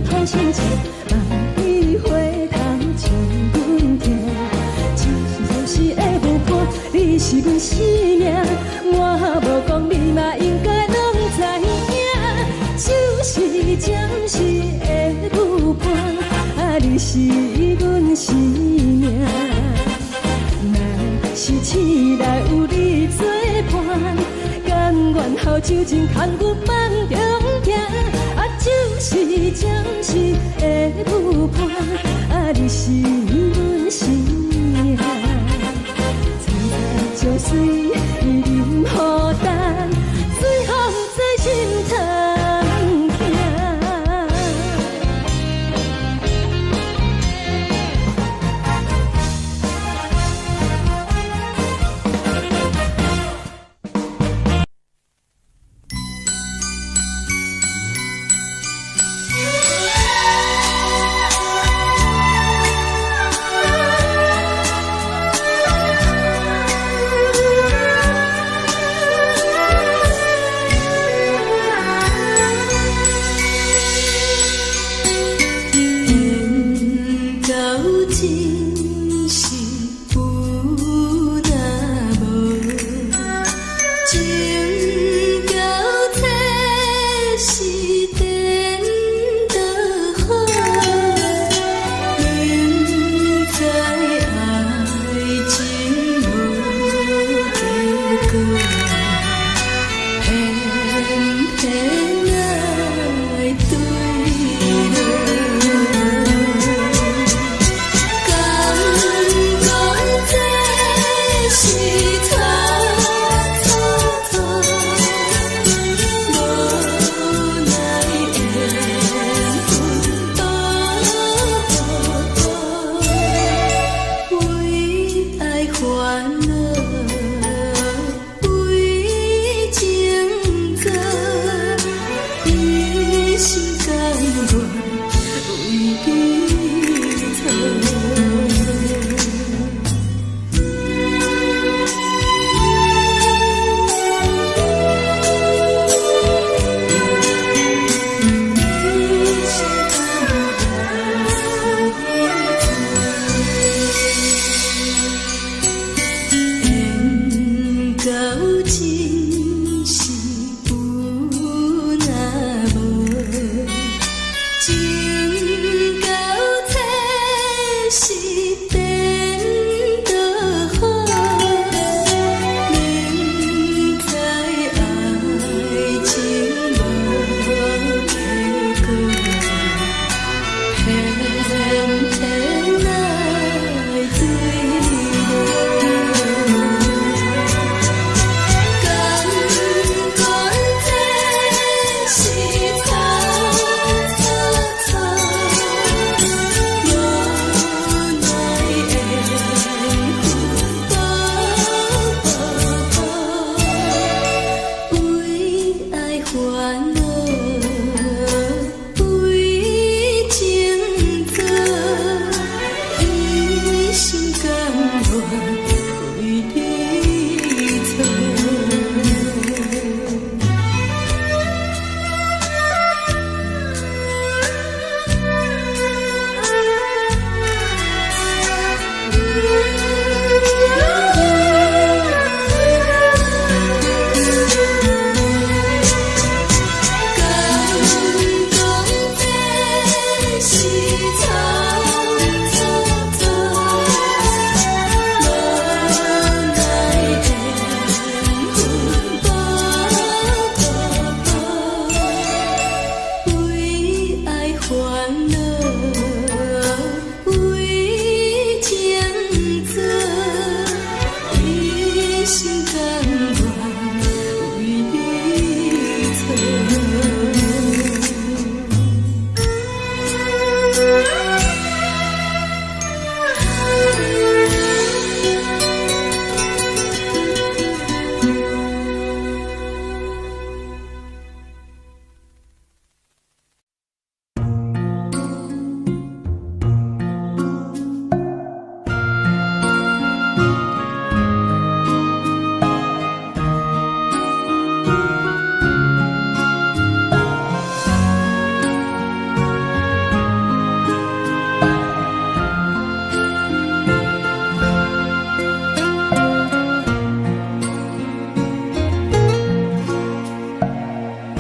头心情，万里回头像阮听，只是暂时的舞伴，你是阮生命。我无讲你嘛应该拢知影，就是暂时的舞伴，你是阮生命。若是醒来有你作伴，甘愿予酒精牵阮放中行。就是暂时的舞伴，你是阮生命。早早情水任何淡，水风在心通听。恼，为情做，一心甘愿为你错。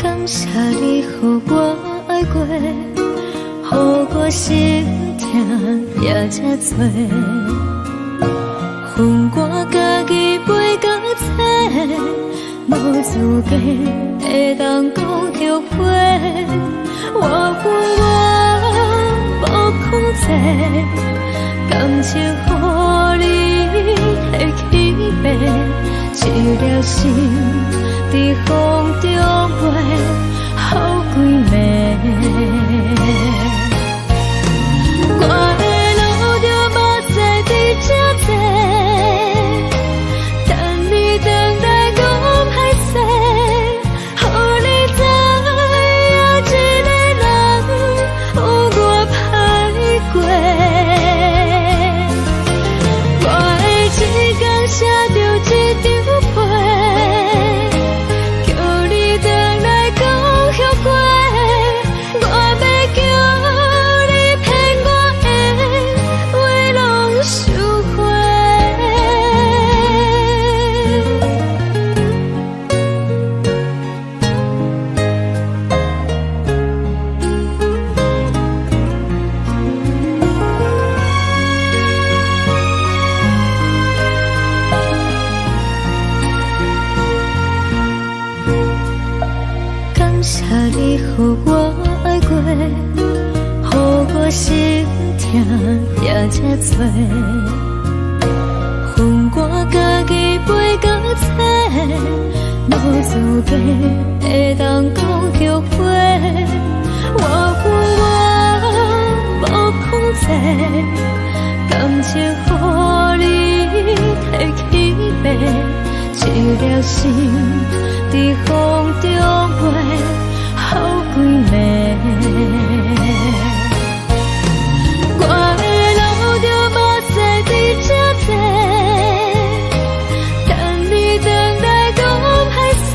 感谢你，予我爱过，予我心痛也这多，恨我家己袂到切，无资格会当讲后悔。我恨我无控制，感情予你提起白，一粒心。在风中飞，好几暝。我的路就无再伫这多，等你回来讲歹势，予你知影一个人有我歹过。我的一天写着一张被。谢你，予我爱过，予我心痛也这多，恨我家己袂到切，无资格会当讲后悔。我恨我无控制，感情予你提起白，一粒心在风中飞。好几暝，我的路就无再伫这多，等你回来讲歹势，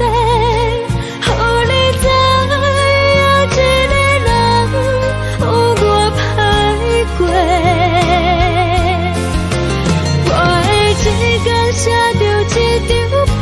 予你知影一个人有我歹过。我的一天写着一张被。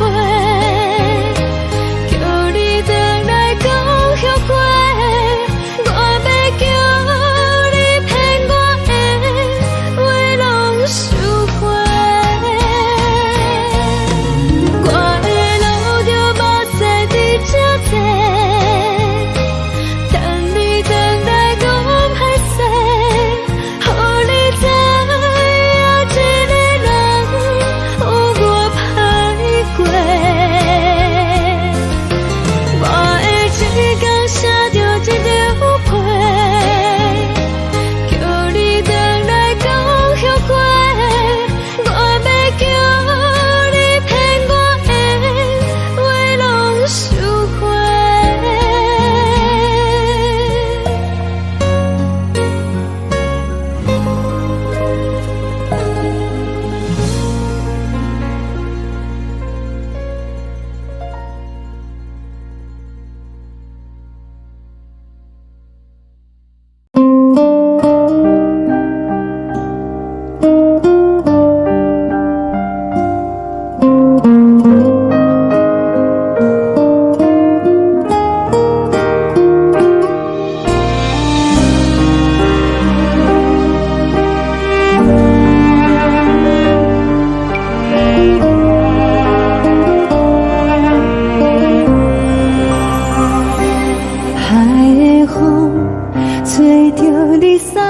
着你送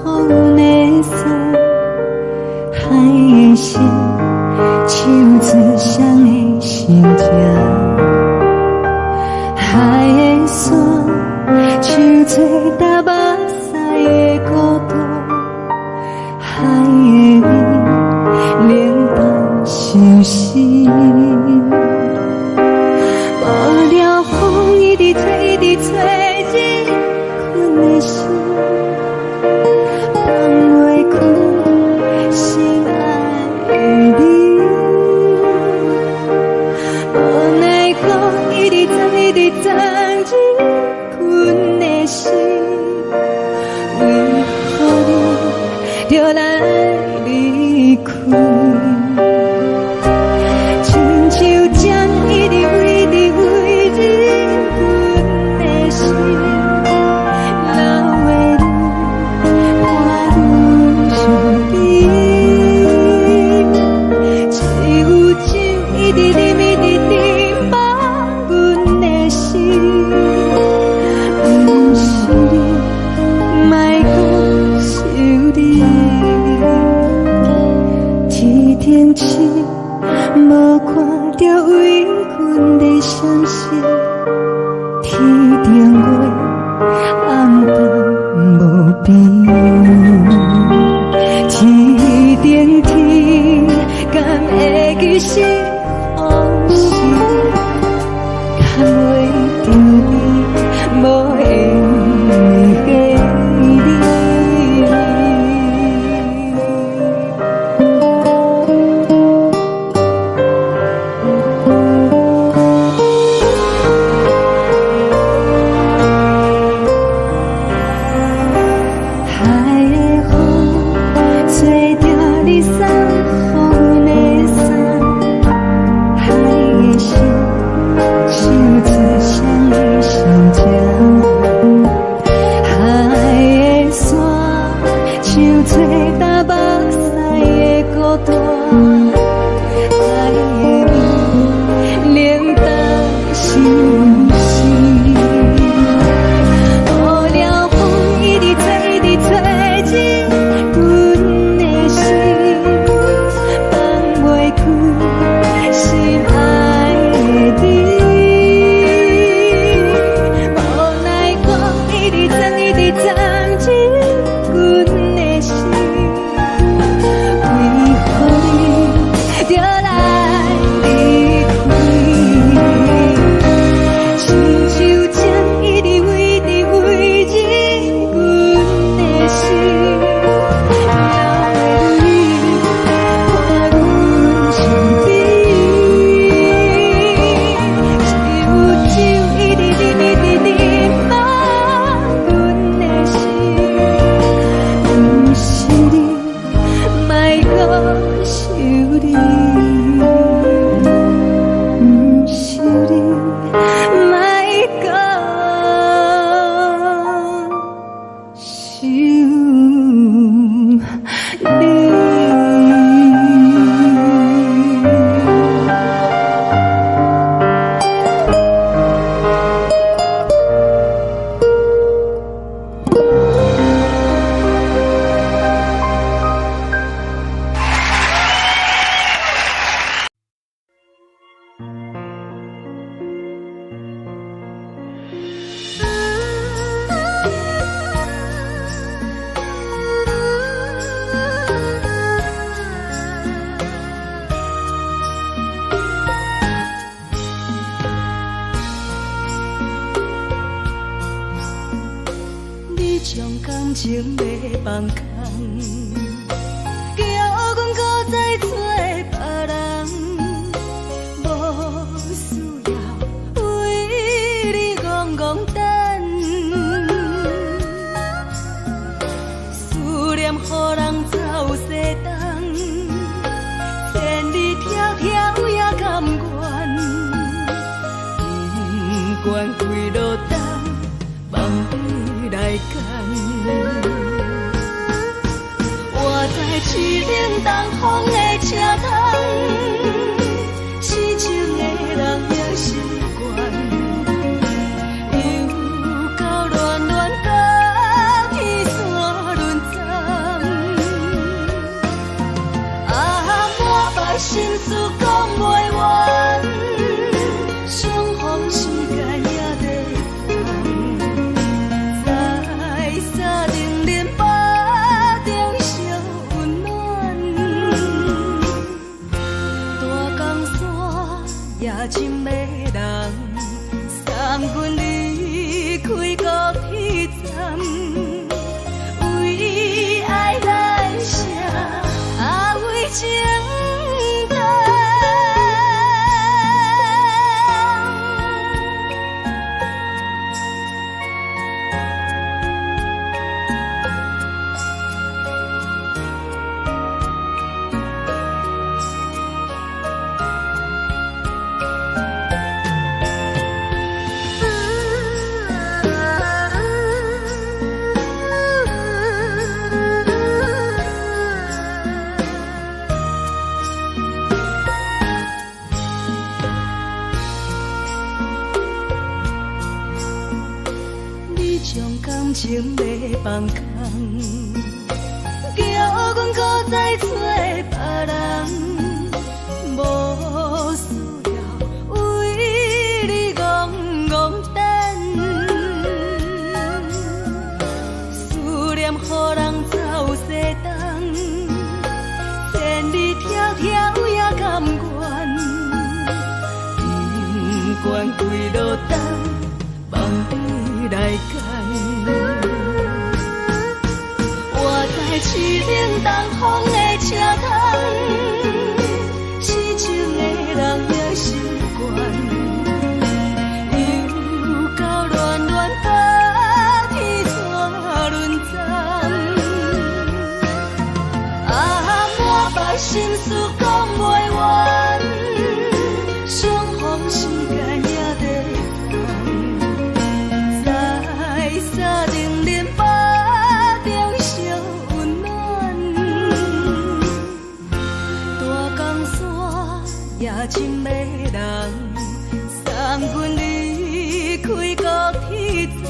予的伞，海的心，手指双的心情，海的山，手做搭目屎的孤独，海的味，冷淡伤心。无聊风一直吹，一直吹，日困的心，放袂开心爱的你。无奈何一直藏，一直藏，日困的心，为何你就来离开？亲像针一直为你为日阮的心，流的泪看愈伤悲，只有酒一直啉一直啉饱阮的心，不是你，莫搁想你，天顶星。无看到为阮的相信，天顶月暗淡无边，天顶天敢会记是往事，敢袂着你无缘的你。将感情要放空，叫阮搁再做别人，无需要为你戆戆等，思念予人走西东，千里迢迢也甘愿，不管几路东，放你来干。我在凄冷东风的车窗，痴情的人也习惯，又到暖暖高心要放空，叫阮搁再找别人，无需要为你戆戆等，思念予人走西东，千里迢迢也甘愿，不管几落冬，望你来干。市顶东风的车窗，痴情的人也习惯，又到乱乱把天带轮转。满腹心事讲袂完，相逢时间也在等，在沙定连巴中相温暖。大江山也真迷人，送阮离开高铁站，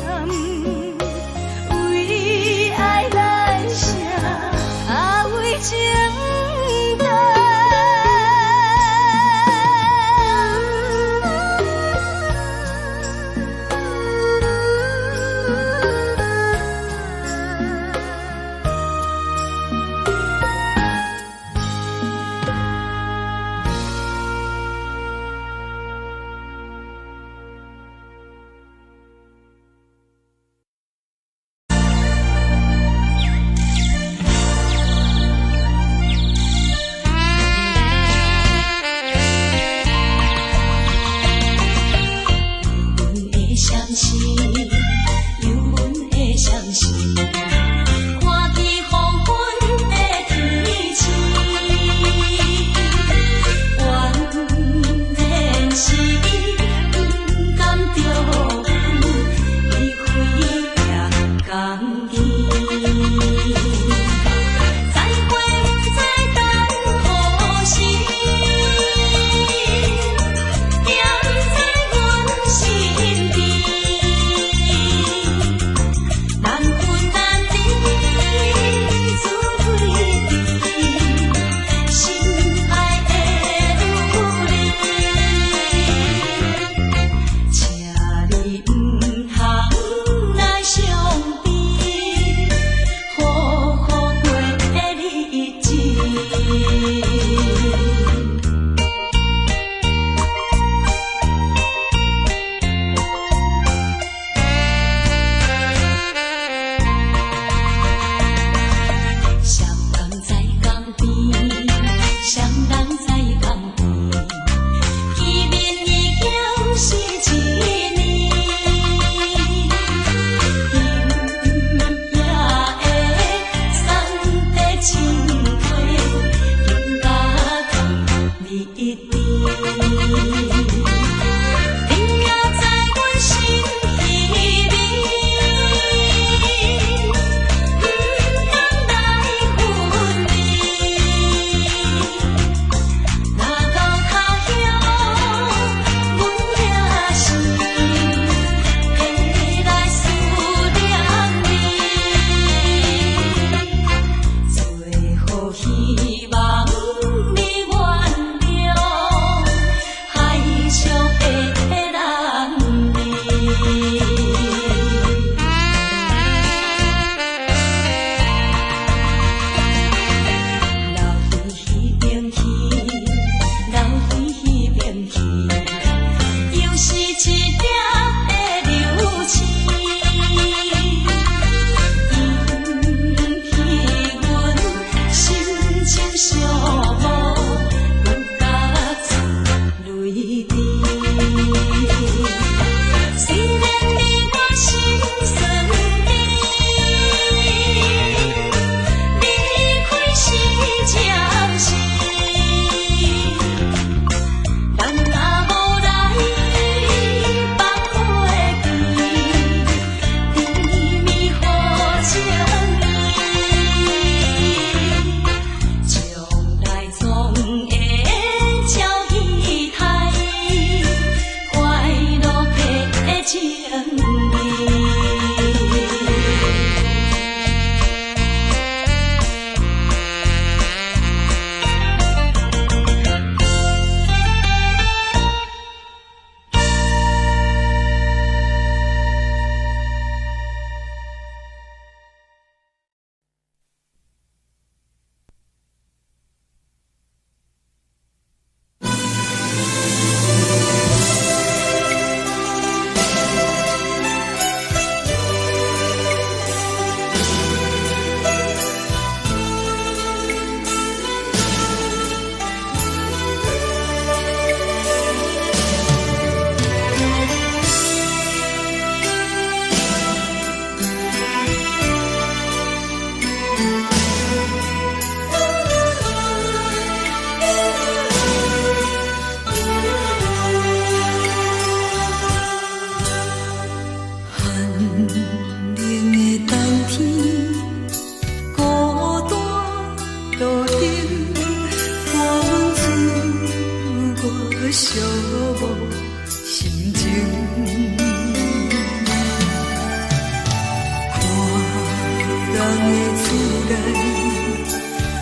为爱来声，为情。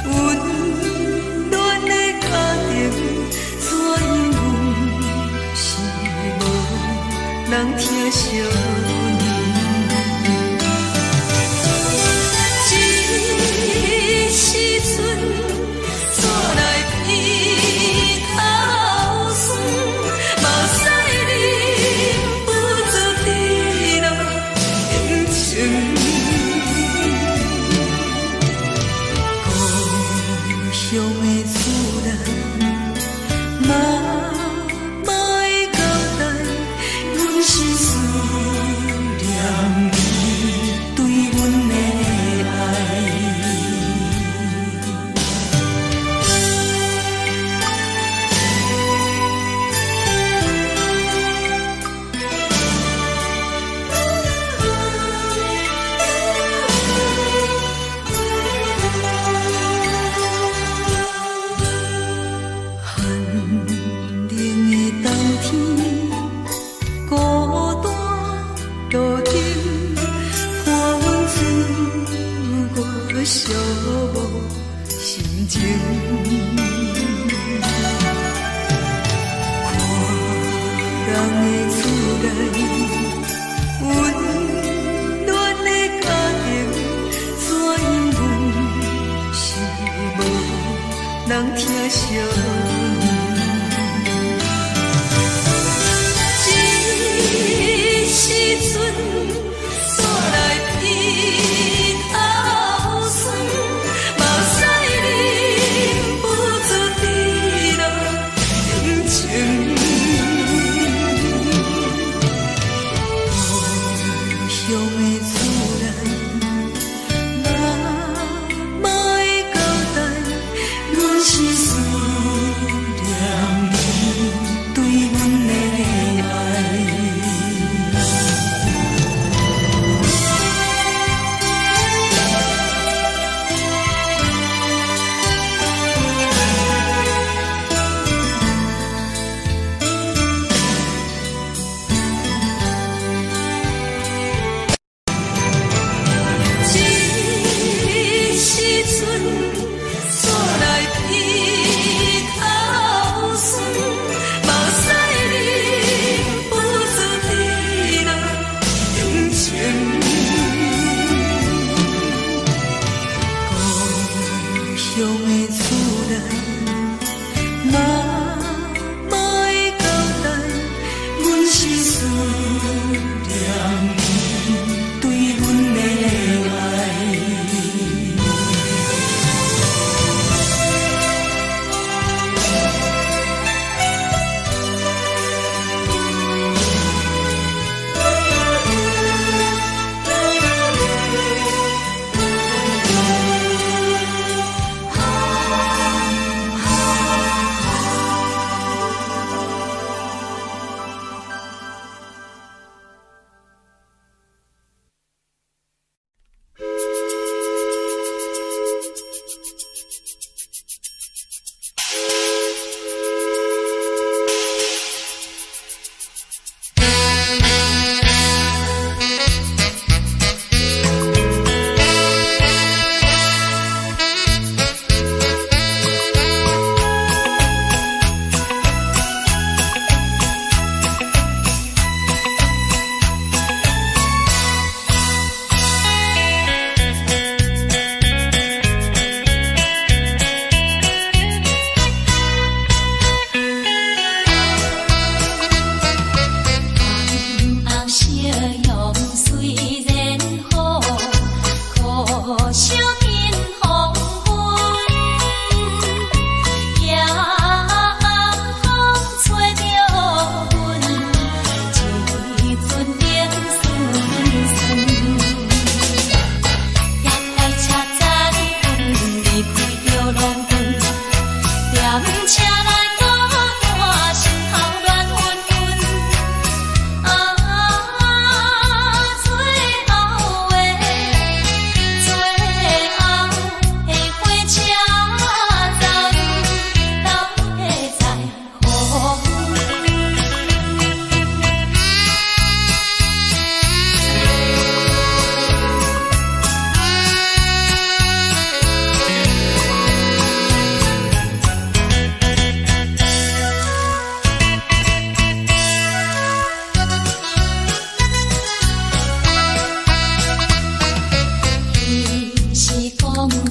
温暖的家庭，怎因阮是无人疼惜？这时阵怎来鼻头酸？目屎忍不住滴落眼睛。故乡的厝内，妈妈的交代，阮是思念你对阮的爱。寂寞心情，看人的厝内，温暖的家庭，怎因阮是无人疼惜？这时阵怎来鼻头酸？目屎忍不住滴落眼睛。故乡的厝内，妈妈的交代，阮是思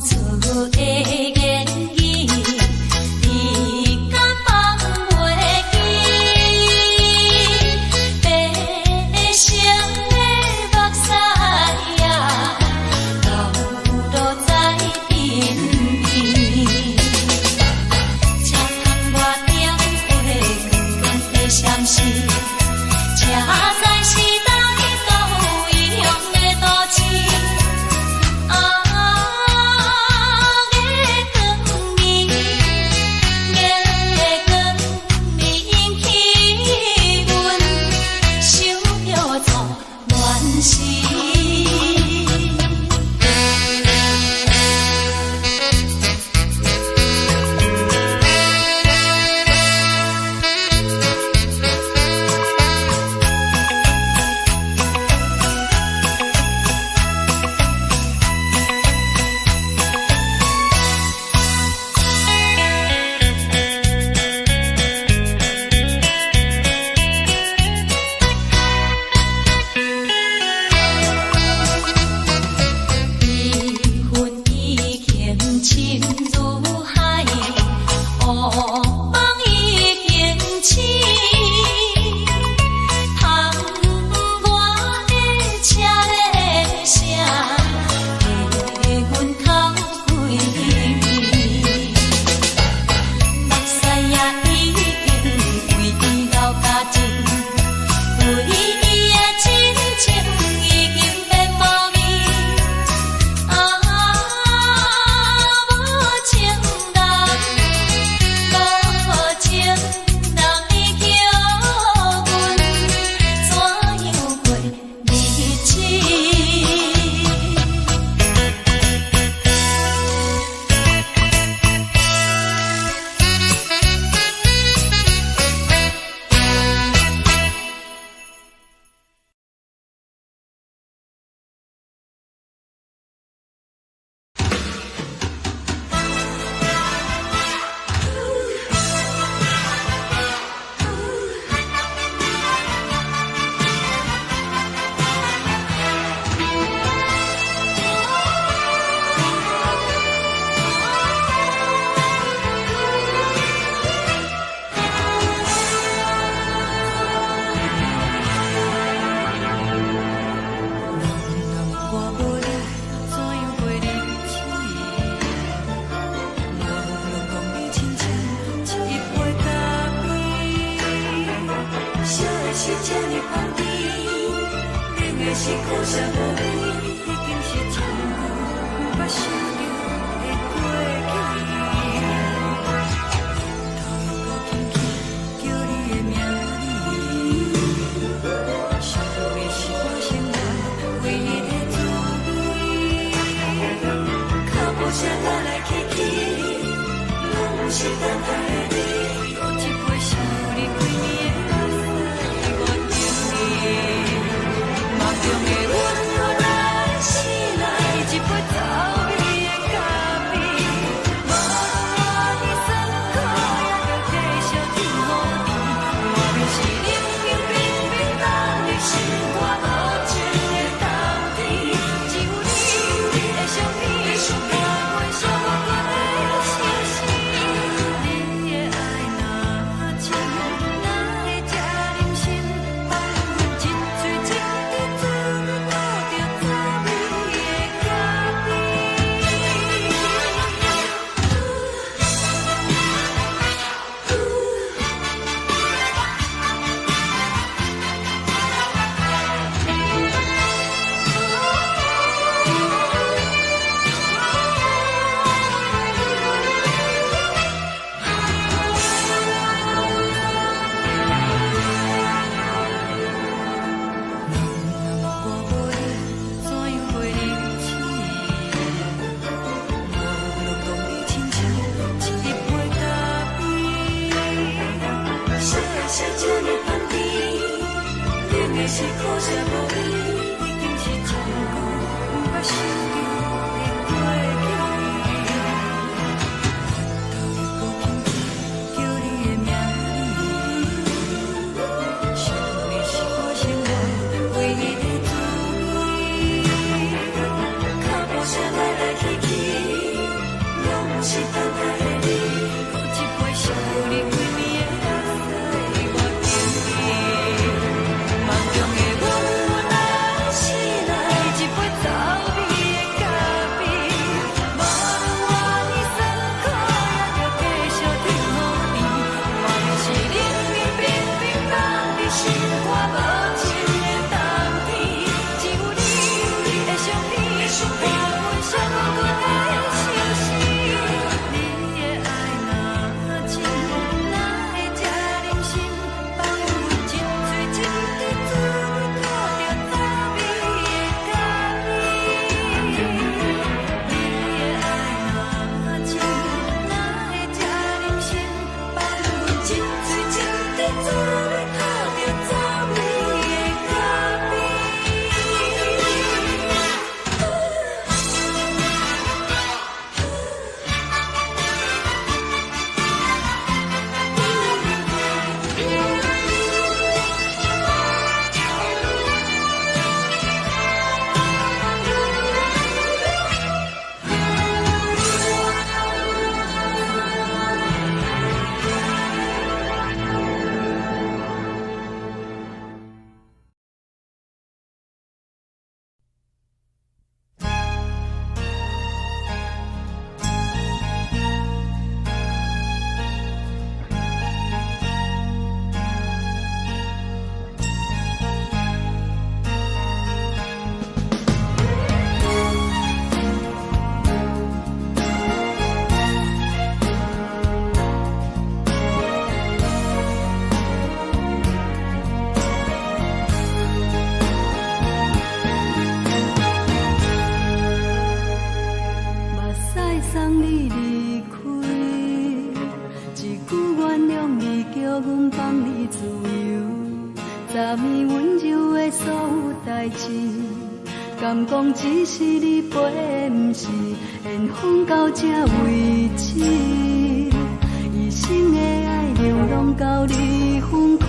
厝的言语，你敢放袂记？白成的目屎呀，流落在身边。车窗外点火，光光的闪烁，车载时代到异乡的都市。是苦涩无味，已经是一句不捌想到的过去。头又搁轻轻叫你的名字，想的是我生来唯一的滋味。脚步声来来去去，拢是等待的你，有一杯想你几年的目屎，我等你。梦中的温柔来醒来，一杯走味的咖啡，无论我的酸苦，也着继续甜予你。外面是冷冷冰冰冷的心肝，无情的冬天，只有你的相片，陪阮相共的心事。你的爱若深，哪会这忍心放阮一嘴一滴滋味倒着走味的咖啡？我无你，怎样袂离弃？无路讲你亲像一杯咖啡，烧的是这呢香甜，冷的是苦涩无味，已经是一句不捌想到的过去。头又搁轻轻叫你的名字，想的是我生来唯一的滋味。脚步声来来去去，敢讲只是你陪，不是缘分到这为止。一生的爱流浪到你分开，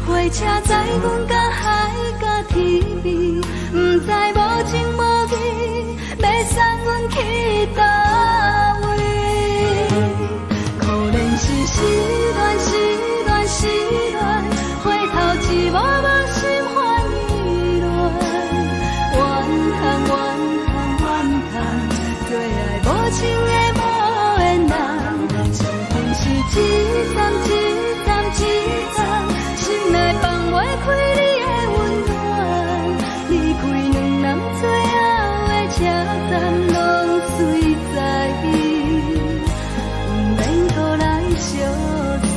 火车载阮甲海甲天边，不知无情无义，要送阮去倒位？可怜是失恋，失恋，失恋，回头一幕幕心烦意乱。最爱无情的无缘人，情分是一站一站一站，心内放袂开你的温暖。离开两人最后的车站，拢随在伊，不免搁来相送。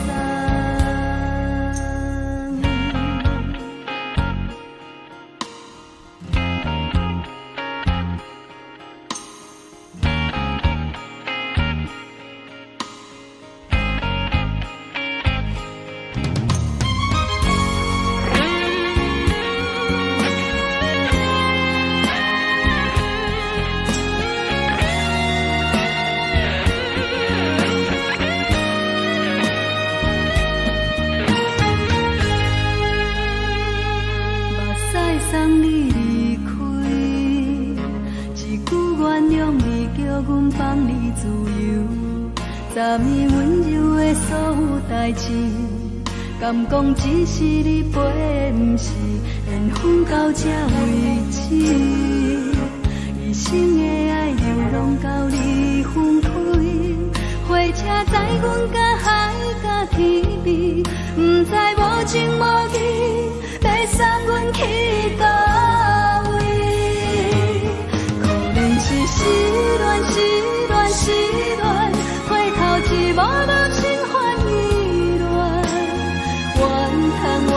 送你离开，一句原谅你，叫阮放你自由。昨暝温柔的所有代志，敢讲只是你陪，不是缘分到这为止。一生的爱流浪到你分开，火车载阮甲海甲天边，不知无情无义，要送阮去倒位？可怜是失恋，失恋，失恋，回头一幕幕心烦意乱。怨叹，怨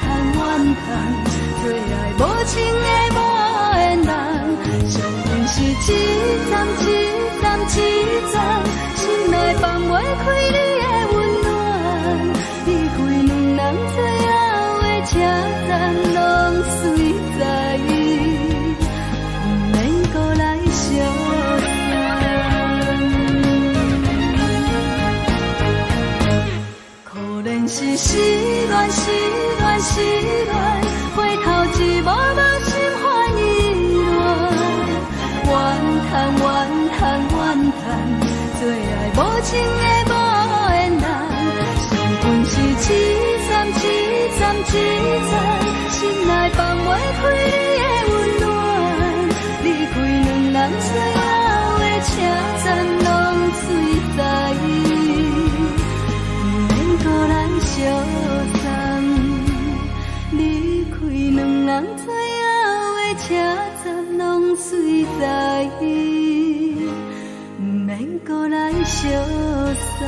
叹，怨叹，最爱无情的无缘人，伤痕是一站一站一站，心内放袂开你的温暖。离开两人最后的车站，拢随在伊，不免搁来相送。可怜是失恋，失恋，失恋，回头一幕幕心烦意乱。怨叹，怨叹，怨叹，最爱无情的无缘人，伤痕是一站一站一站，心内放袂开你的温暖。离开两人最后的车站，拢随在伊，不免搁来相送。离开两人最后的车站，拢随在伊。毋免搁来相送。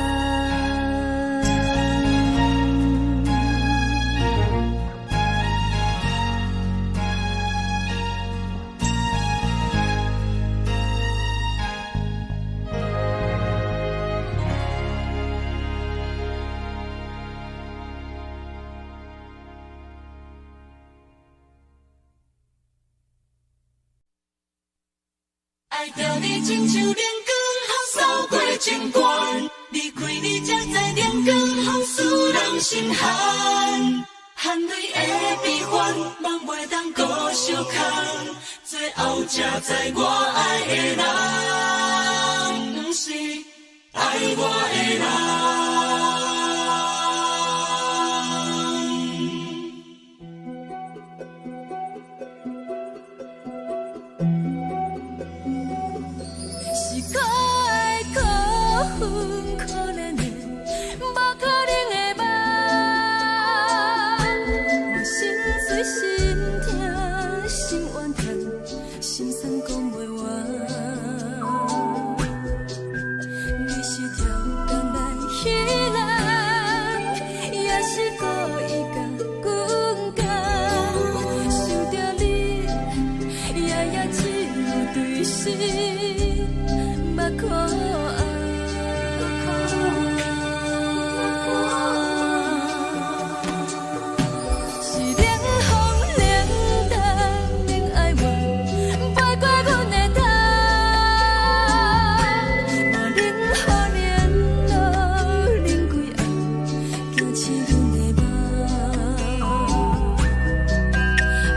爱着你亲像阳光，透过情关，离开你才知阳光风使人心寒。含泪的悲欢，望袂当搁相牵，最后才知我爱的人，不是爱我的人。是可爱可恨可怜的，无可能的梦。我心碎心痛心怨叹，心酸讲袂完。你是挑工来戏人，也是故意甲阮讲，想着你夜夜只有对视。目眶是冷风冷淡冷爱我，飞过阮的头，嘛冷雨连落冷几暗，惊刺阮的梦。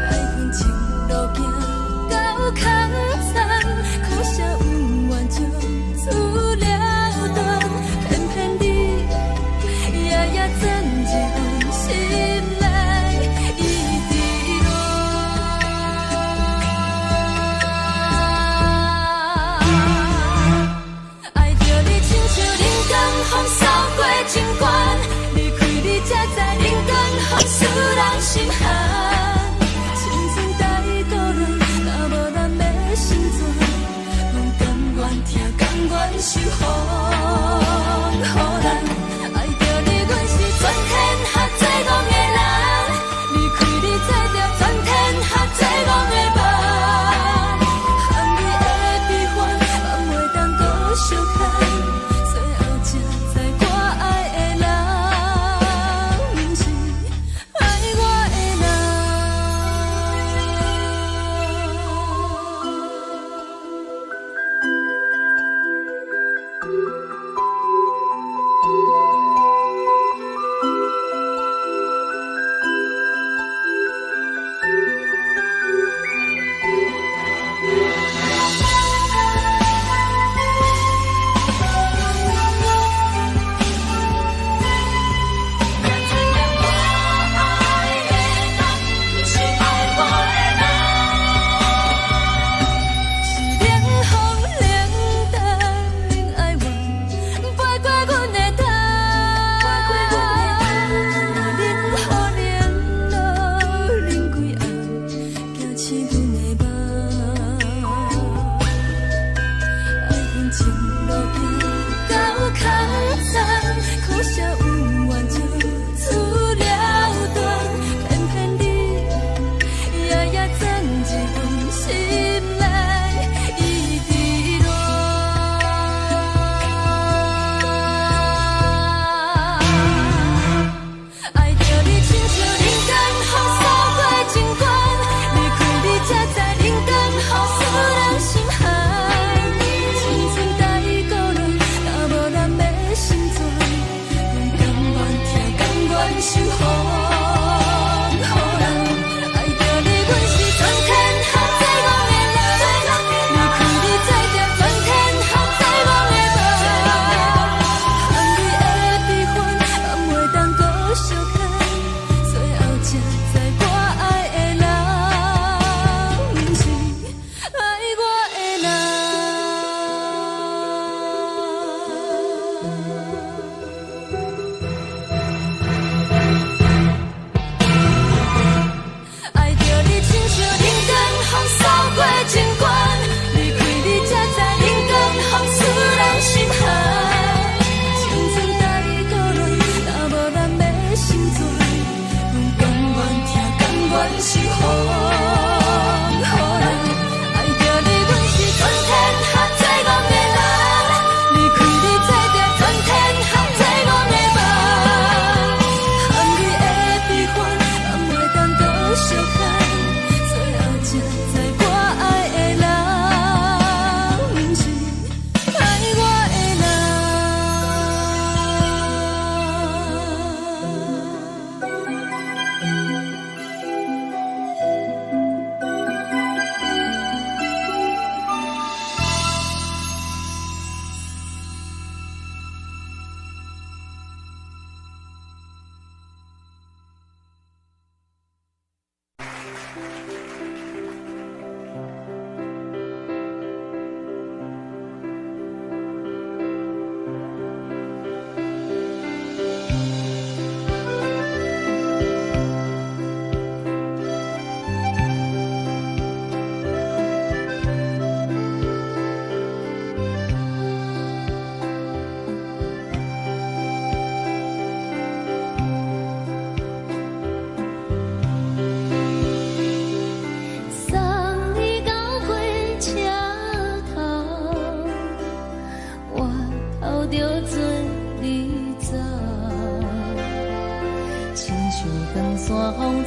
爱恨情路行到空残，苦涩有缘就出了断，偏偏你夜夜钻入阮心内，一直乱。爱着你亲像冷光风扫过情关，离开你才知冷光风使人心寒。青春带倒落，若无咱要心酸。甘愿受风雨人，爱着你，阮是全天下最戆的人。离开你，才着全天下最戆的梦。含泪的悲欢，望袂当搁相牵，最后才知我爱的人，不是爱我的人。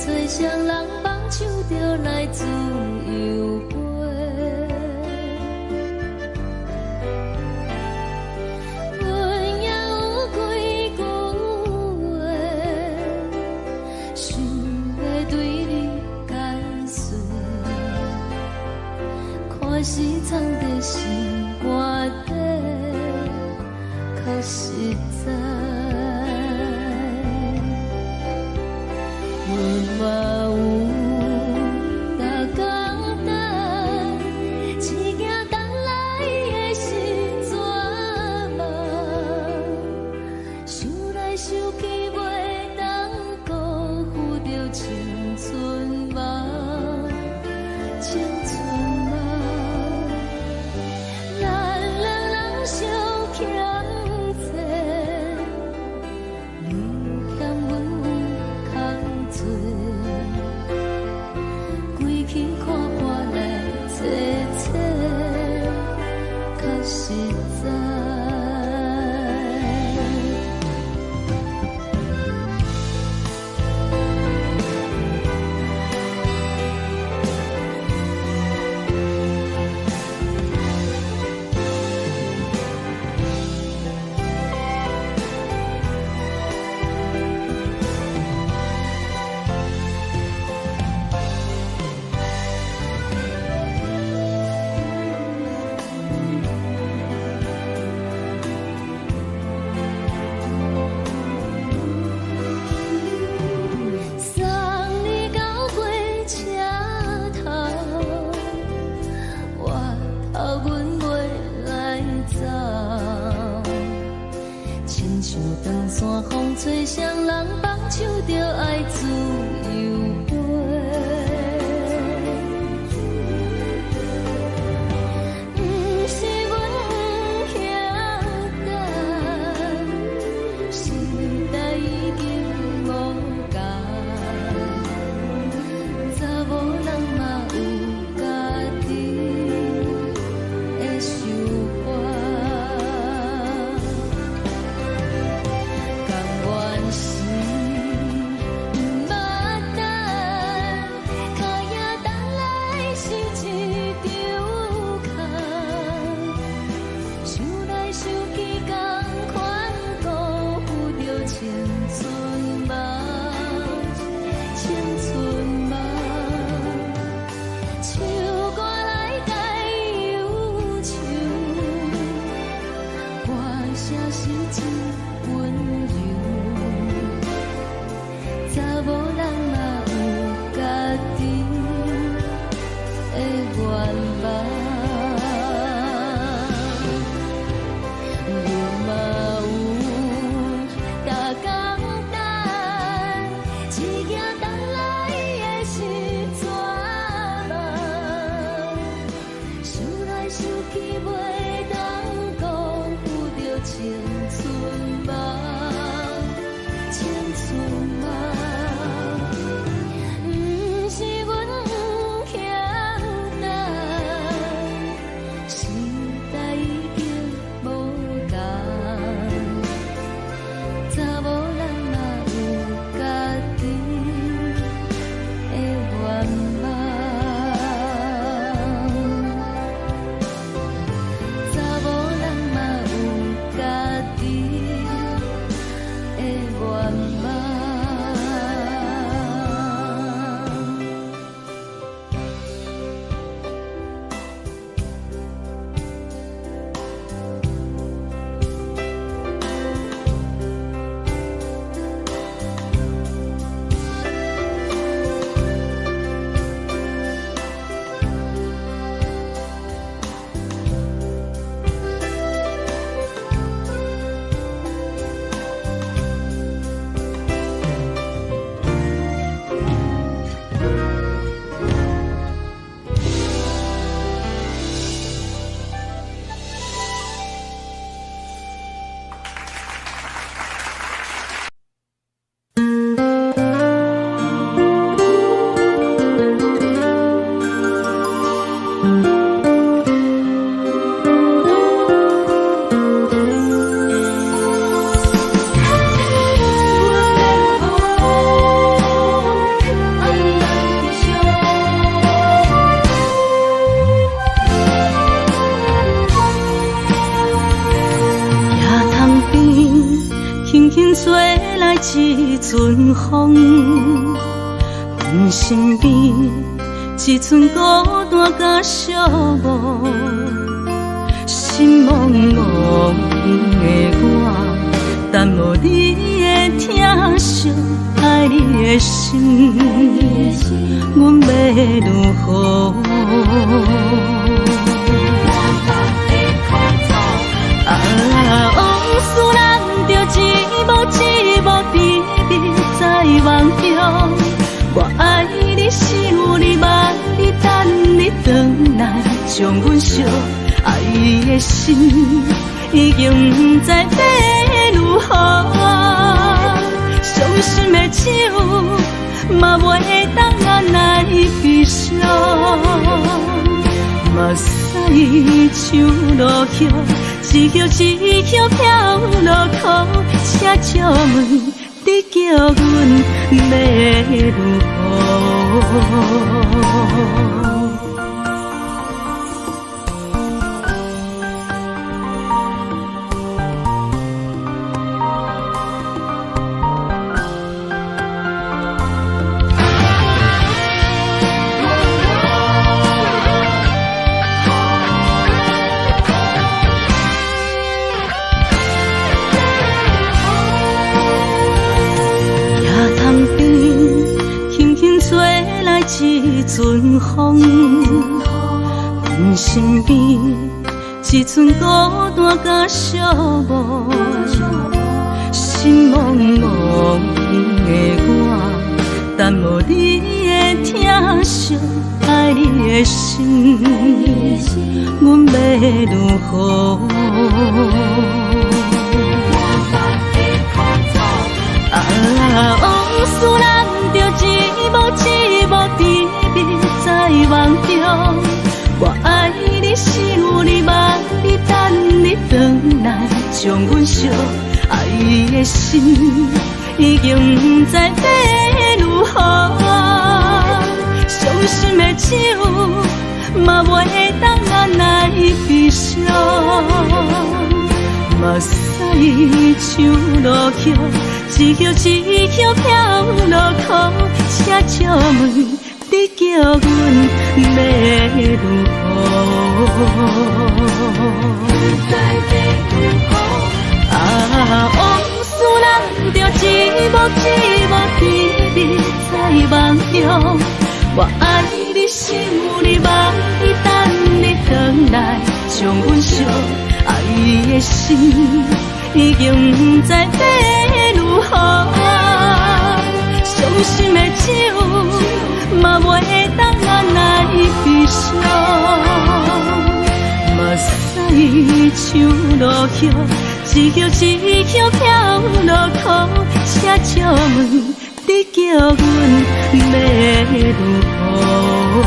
吹双人放手就来自由飞。阮也有几句话，想要对你解释，可是藏在心肝底，较实在。阮嘛有逐工等，只惊等来的时阵嘛，想来想去袂当辜负着青春嘛，青春嘛，咱两人相欠债，你欠阮有空做，归去看破来切切，较实在。送你到火车头，我头阮袂来走，亲像长线风吹双人放手就爱自由飞。不是阮不晓等，时代已经无共，查某人嘛有家己的想法，甘愿是不捌等，脚也等来是一场空，想来想去同款辜负着青春嘛，青春嘛，唱歌来解忧愁，歌声是真温柔，查某人嘛有家己的愿望。阮嘛有逐工等，只惊等来的时阵嘛，想来想去袂当辜负着青春嘛。一阵风，阮身边一阵孤单甲寂寞，心茫茫的我，等无你的疼惜，爱你的心，阮要如何？往事人着一幕甜蜜在梦中。我爱你是有你望你等你回来，将阮惜爱的心已经不知要如何。伤心的手嘛袂当按来悲伤。目屎像落雨，一曲一曲飘落雨，请借问你叫阮要如何？一阵风，阮身边一阵孤单甲寂寞，心茫茫的我，等无你的疼惜，爱你的心，阮要如何？往事人着一幕甜蜜在梦中。我爱你是有你望你等你回来，将阮惜爱的心已经不知要如何。伤心的手嘛袂当按来悲伤。目屎像落雨，一曲一曲飘落雨，请借问你叫阮要如何？往事人着一幕甜蜜在梦中。我爱你是有你望你等你回来，将阮惜爱的心已经不知要如何。伤心的手嘛袂当按来悲伤。目屎像落雨，一曲一曲飘落雨，请借问你叫阮要如何？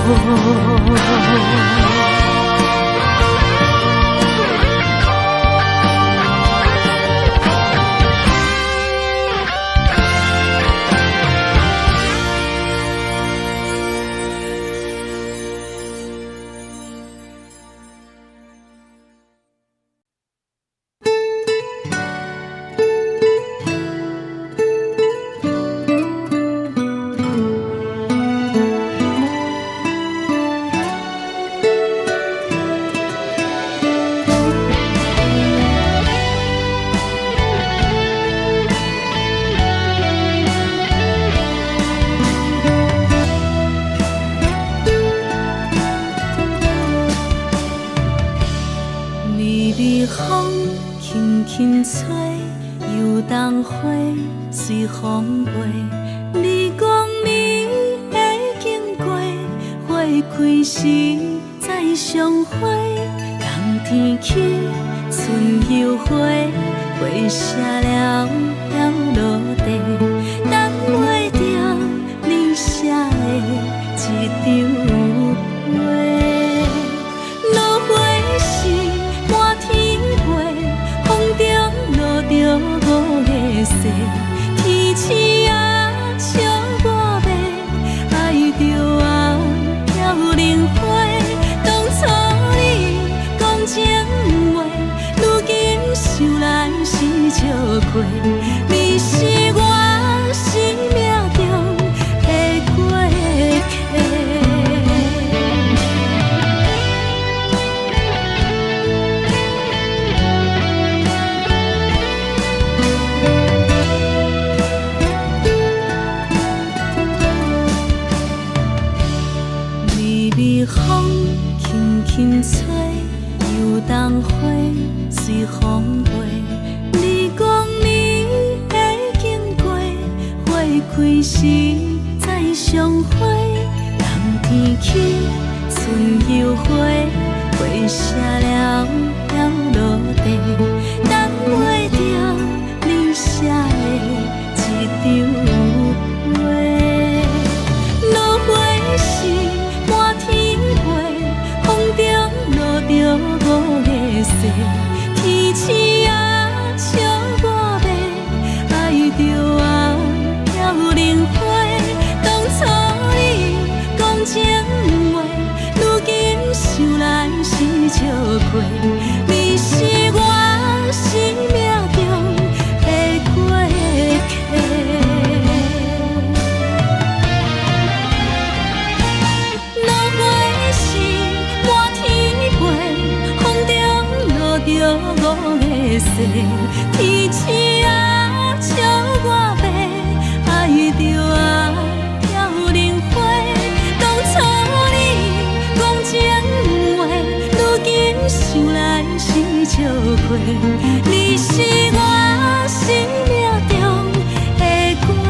随风飞，你讲你会经过，花开时再相会。冬天起，春又花，花谢了飘落地，等袂着你写的一张画。落花时满天飞，风中落着五个色。天星啊，笑我迷，爱着啊飘零花。当初你讲情话，如今想来是笑过。你是我。人花随风飞。你讲你会经过，花开时再相会。人天起，春又花，花谢了飘落地，等袂着你写的一张画。落花时满天飞，风中落着五个色，天星啊笑我迷，爱着啊飘零花。当初你讲情话，如今想来是笑过。你是我生命中的过客。落花时满天飞，风中落着五个色，天星啊笑我迷，爱着啊飘零花。当初你讲情话，如今想来是笑过。你是我生命中的过客。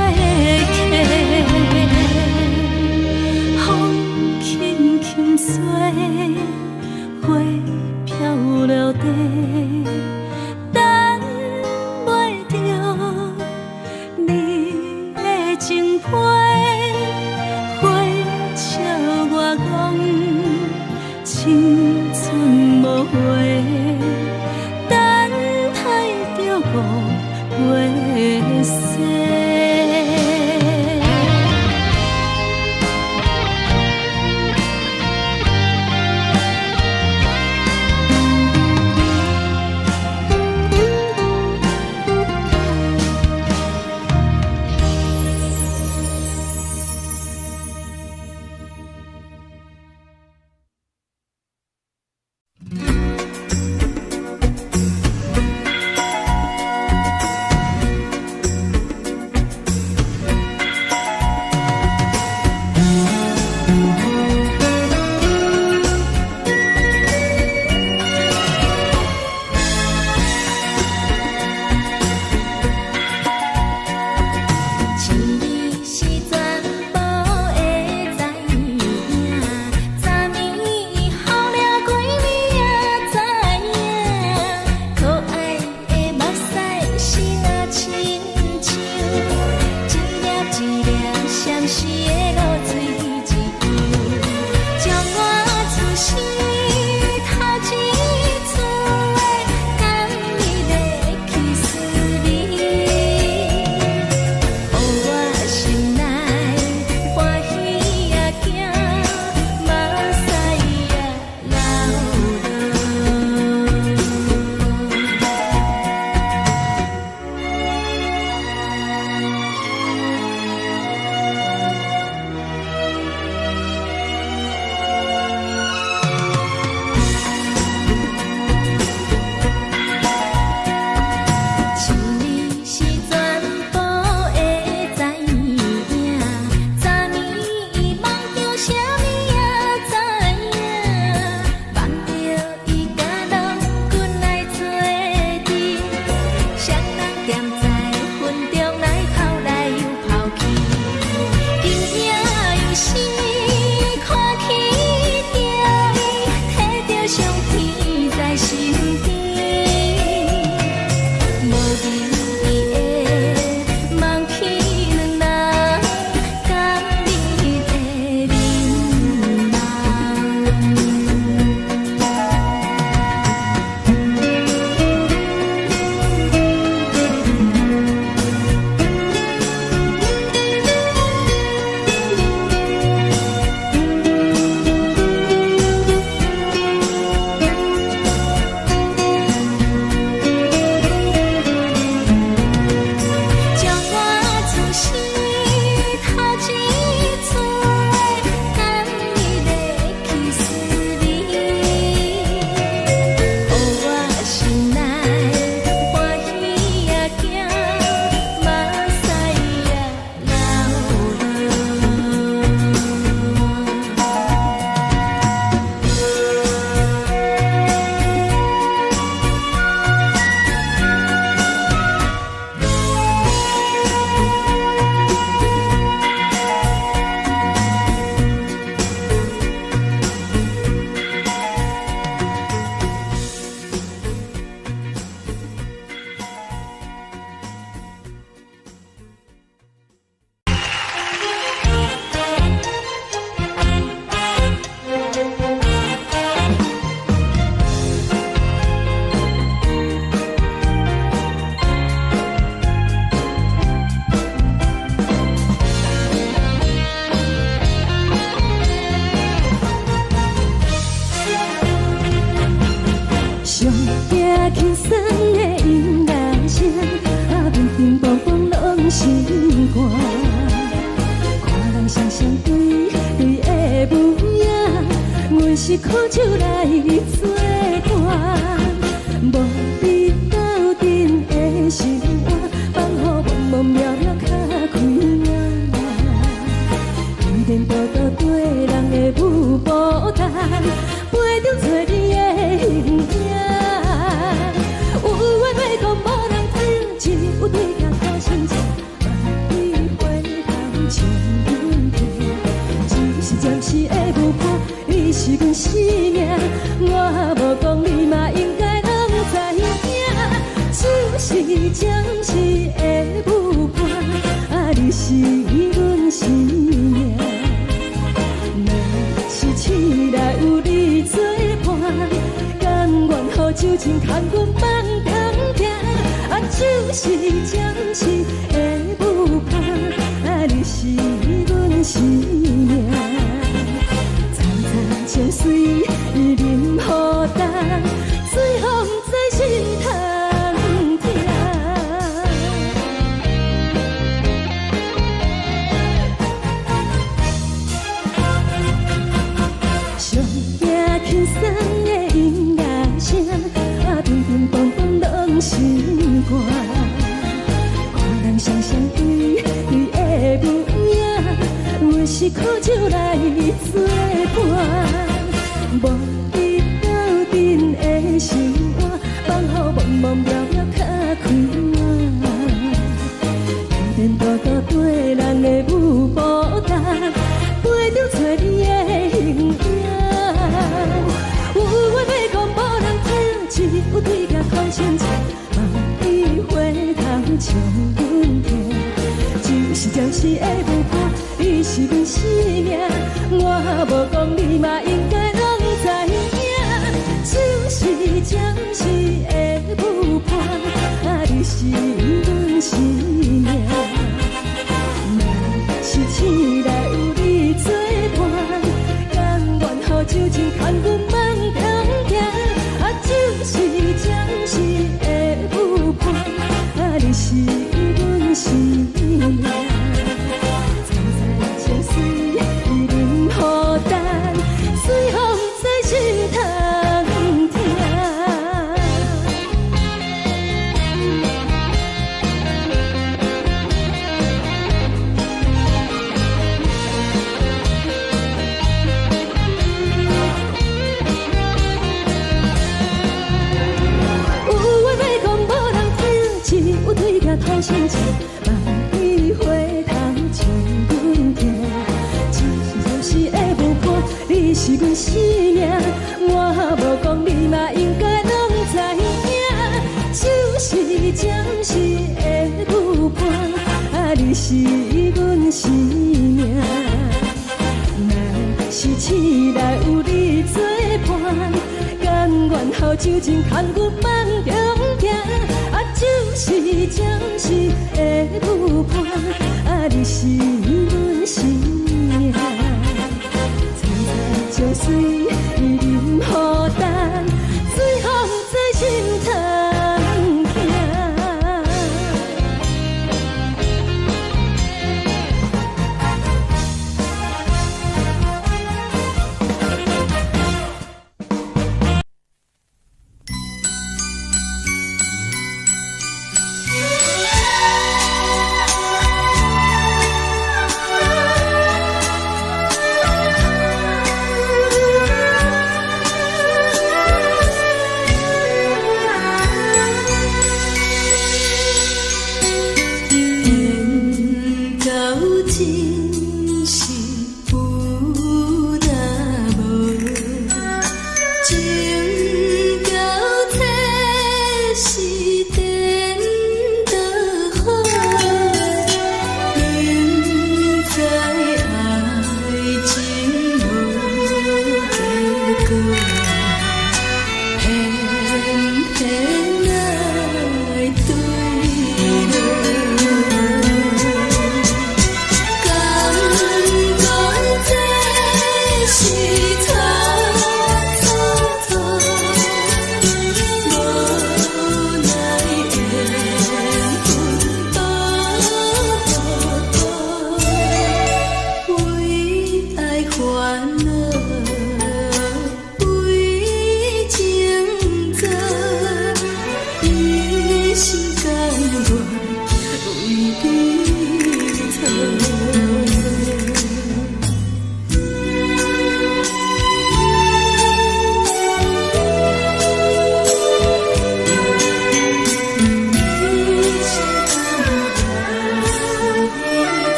风轻轻吹，花飘落地，等袂着你的情批。花笑我讲青春无悔，等待着五月雪。上惊轻松的音乐声，乒乒乓乓拢心肝。看人双双对对的舞影，阮是苦酒来作伴。无你斗阵的生活，放予茫茫渺渺较开眼。一颠倒倒对人的舞步弹，陪着找你的形影。有话要讲无人听，只有对镜头心情，万里回头将阮听。只是暂时的舞伴，你是阮生命，我无讲你嘛应该拢知影。就是暂时的舞伴，你是阮生命。若是醒来有你作伴，甘愿予酒精牵阮放通行。就是暂时的舞伴，你是阮生命。层层情水任何等，随风在心头。轻松的音乐声，乒乒乓乓拢心肝。看人双双对对的舞影，阮是苦酒来作伴。无你斗阵的生活，放予茫茫渺渺较开眼。颠颠倒倒对人的舞步弹，陪着找你的形影。有话要讲无人听，只有对镜看清楚，望你回头将阮听。就是暂时的舞伴，你是阮生命，我无讲你嘛应该拢知影。就是暂时的舞伴，你是阮生命。若是醒来有你作伴，甘愿予酒精牵阮放通行。就是暂时的舞伴，你是阮生命。层层情水任何等，随风在心头听。头心情，望你回头将阮听。就是的舞伴，你是阮生命，我无讲你嘛应该拢知影。就是暂时的舞伴，你是阮生命。若是醒来有你作伴，甘愿予酒精牵阮放中行。就是暂时的舞伴，你是阮生命。层层情水任何等，随风在心头听。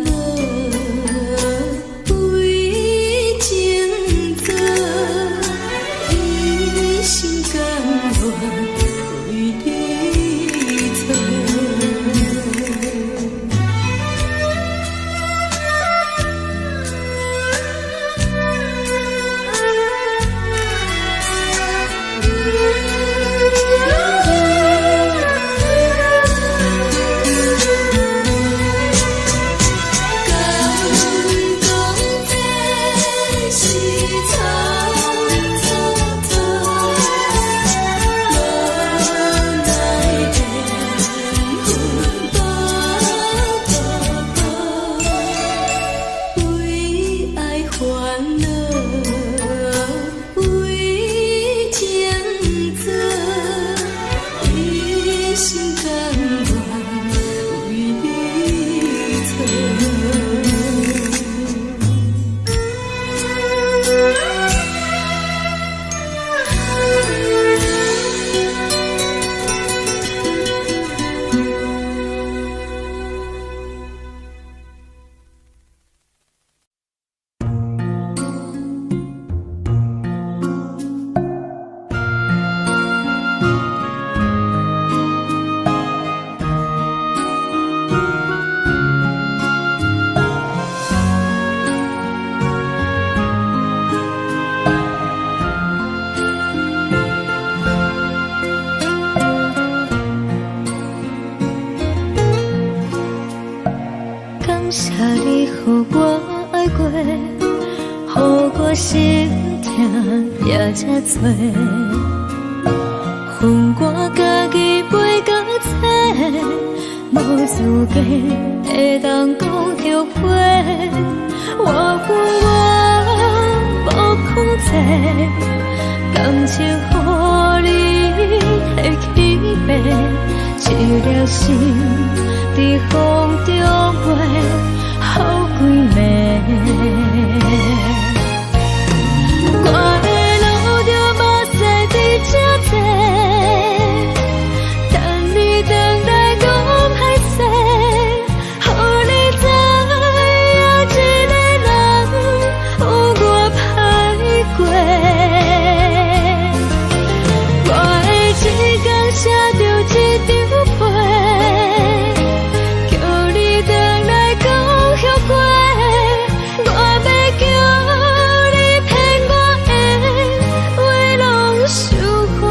恼，为情做，一心甘愿为你做。感谢你，予我爱过，予我心痛也这多，恨我家己袂到切，无资格会当讲后悔。我无控制，感情予你提起白，一粒心在风中飞，好几暝。我的路着目屎在这多，等你回来讲歹势，予你知影一个人有我歹过。我的一天写着一张被，叫你回来讲后悔。我要叫你骗我的话拢收回。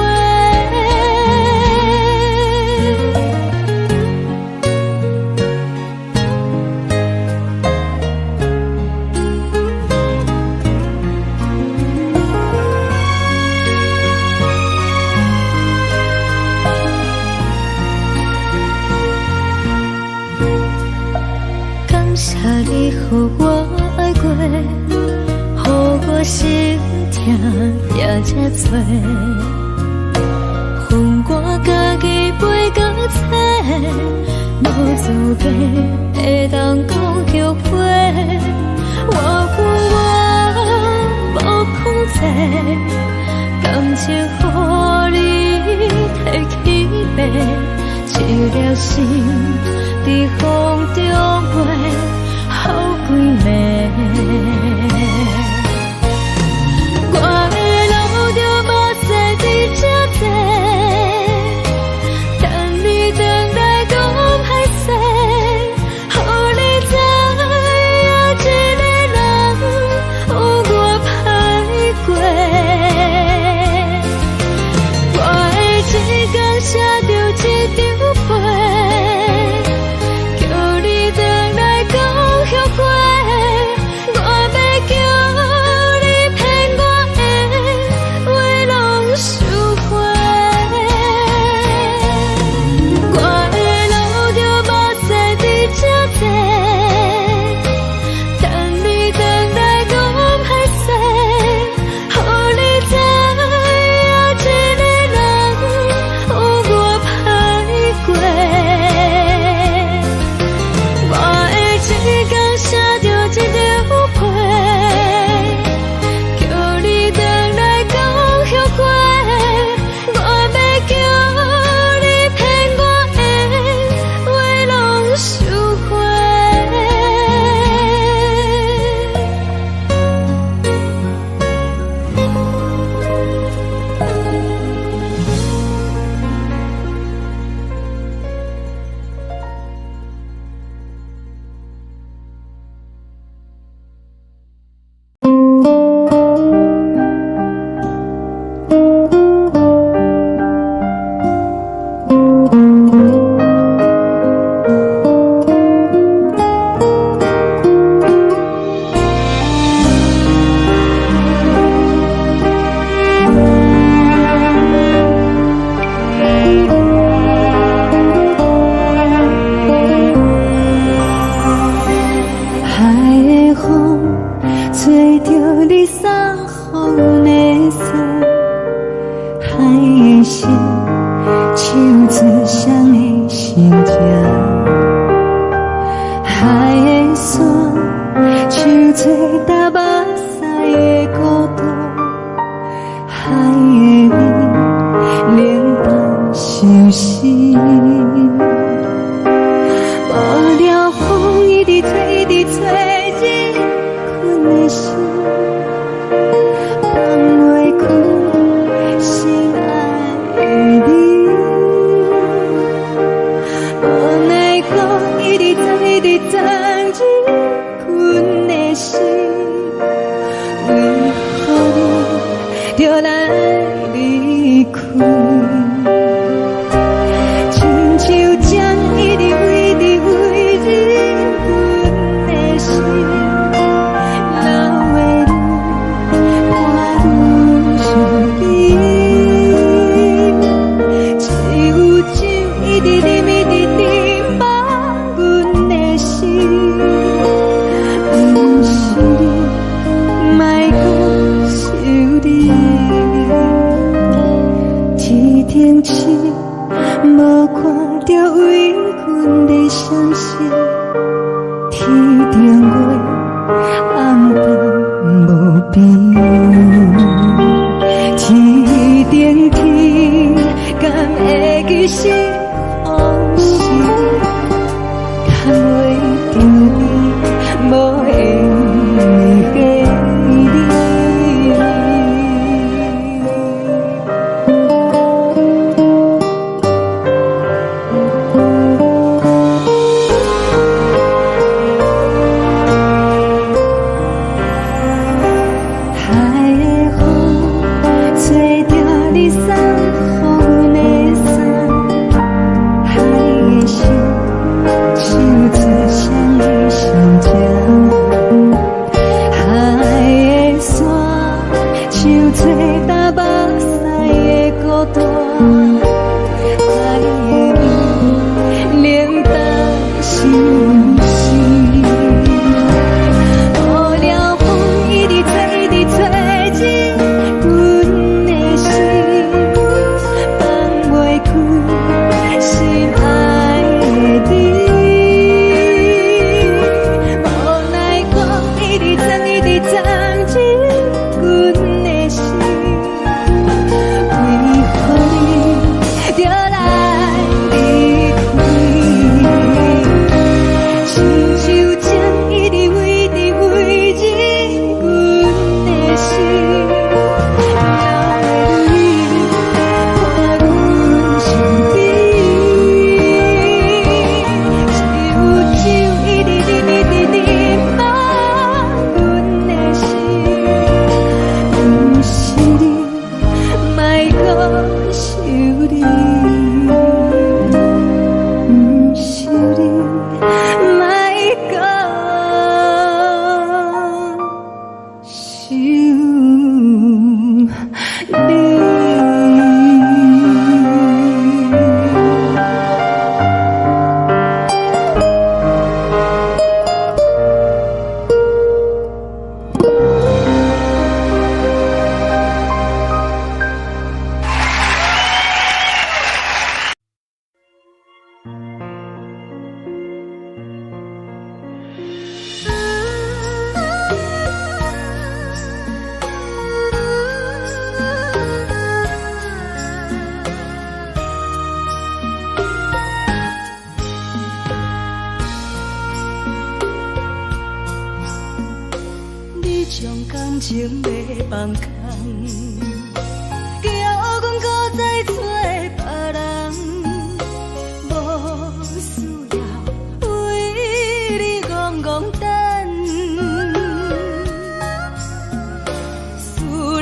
感谢你，予我爱过，予我心痛也这多，恨我家己袂到切，无资格会当讲后悔。我无控制，感情予你提起白，一粒心在风中飞，好几暝。我的路着目屎在这多，等你回来讲歹势，予你知影一个人有我歹过。我的一天写着一张被，叫你回来讲。心情。海的山，像做搭目屎的孤独，海的味，冷淡伤心。无聊风一直吹，一直吹，日困的心，放袂开心爱的你。无奈讲一直等，一直等，日困的心，为何你就来离开？亲像将一直为，一直为日困的心，流的泪，看愈伤悲。只有酒一直啉，一直啉，放阮的心。不是你，莫搁想你。天顶星，无看到为阮的闪烁。天顶月，暗淡无边。天顶天，敢会记是往事？牵袂着你，无缘给你。海的风，吹着你送予阮的伞。海的心，像做双的相情。海的山，像做搭目屎的孤单。海的味，冷淡伤心。无聊风一直吹，一直吹，日阮的心，放袂开心爱的你。无奈讲一直等，一直等，日阮的心，为何你就来离开？亲像将一直为，一直为日阮的心，流的泪，看阮伤悲。只有酒一直啉，一直啉，放阮的心。不是你，莫搁想你。不是你，莫搁想你。你将感情要放空，叫阮搁再找别人，无需要为你戆戆等。思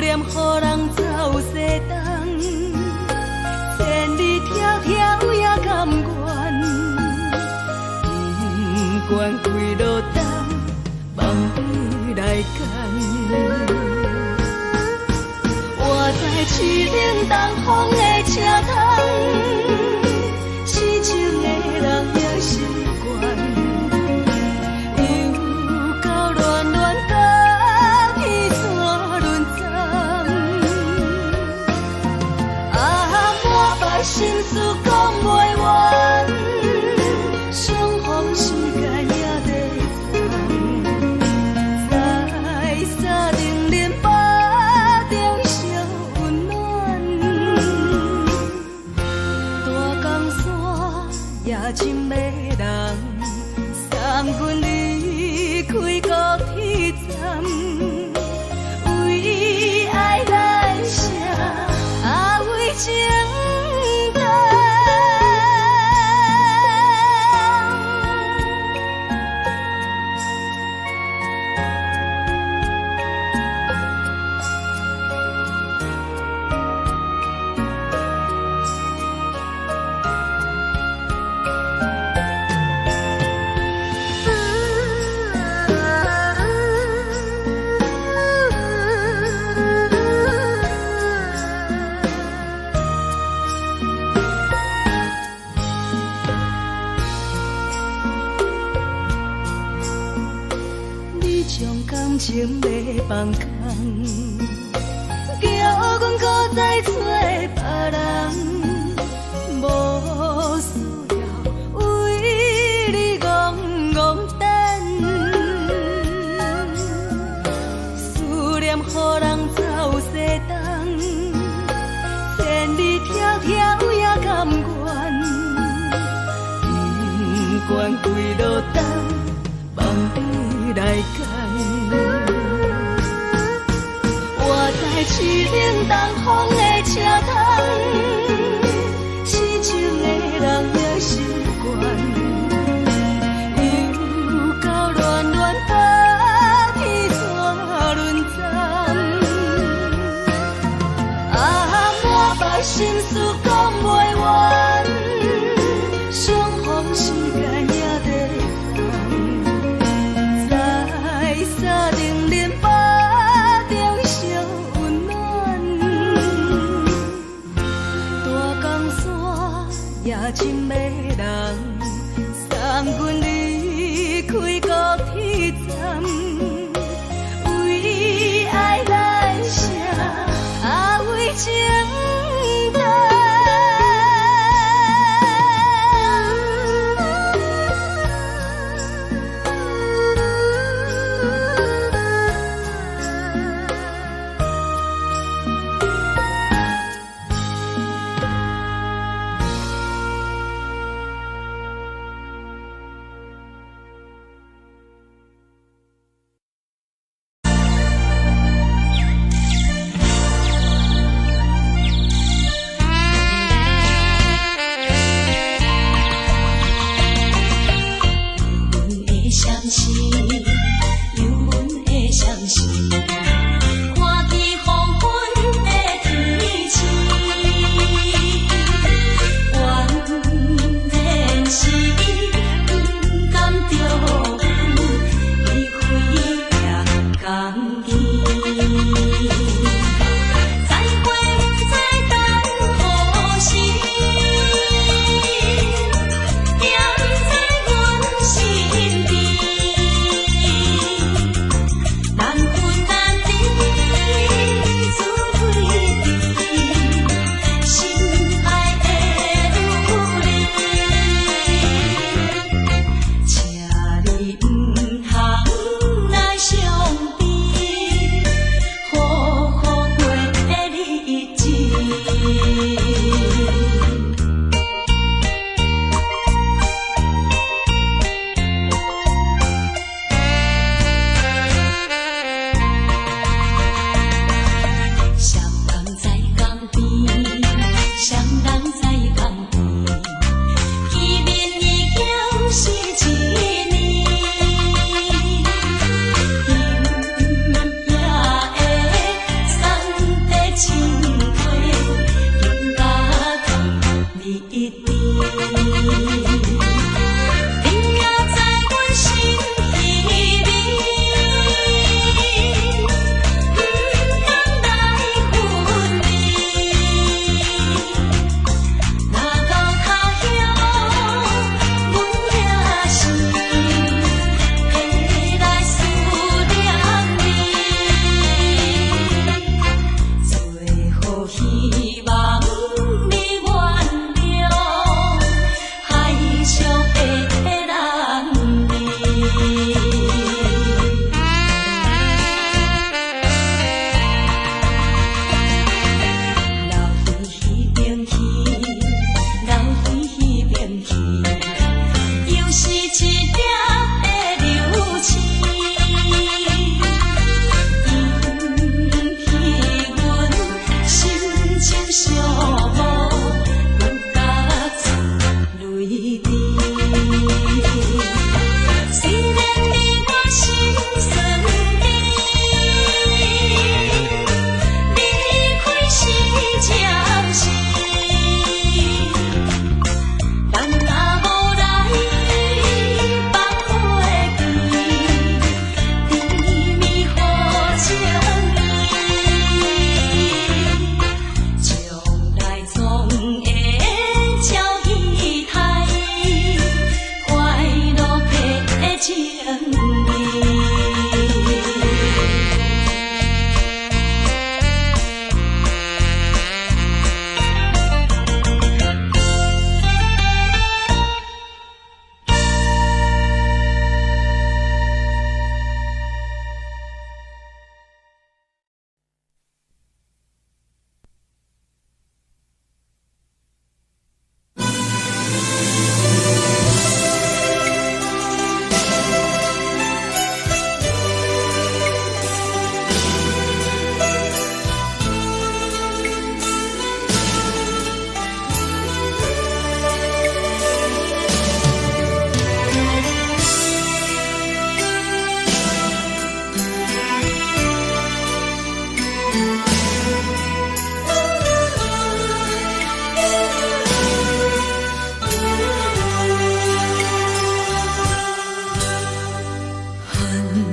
念予人走西东，千里迢迢也甘愿，不管几路东，望你来干。我在凄冷东风的车窗，痴情的人也习惯，又到乱乱甲彼山论战。啊，满腹心事讲袂完。你将感情要放空，叫阮搁再找别人，无需要为你戆戆等，思念予人走西东，千里迢迢也甘愿，不管几落冬，望你来牵。我在凄冷东风的车窗，痴情的人也习惯，又到恋恋把天怎轮转？啊，满腹心事讲袂完，相逢时间也在放，在沙冷冷巴中烧温暖，大江山也真迷人，送阮离开高铁站，为爱来写，为情等。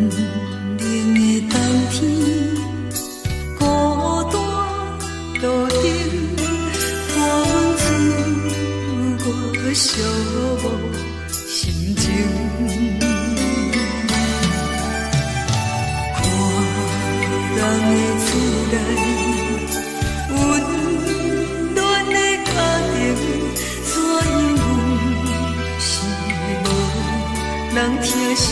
冷的冬天，孤单路顶，寒风刺我寂寞心情。看人的厝内，温暖的家庭，怎因阮是无人疼惜？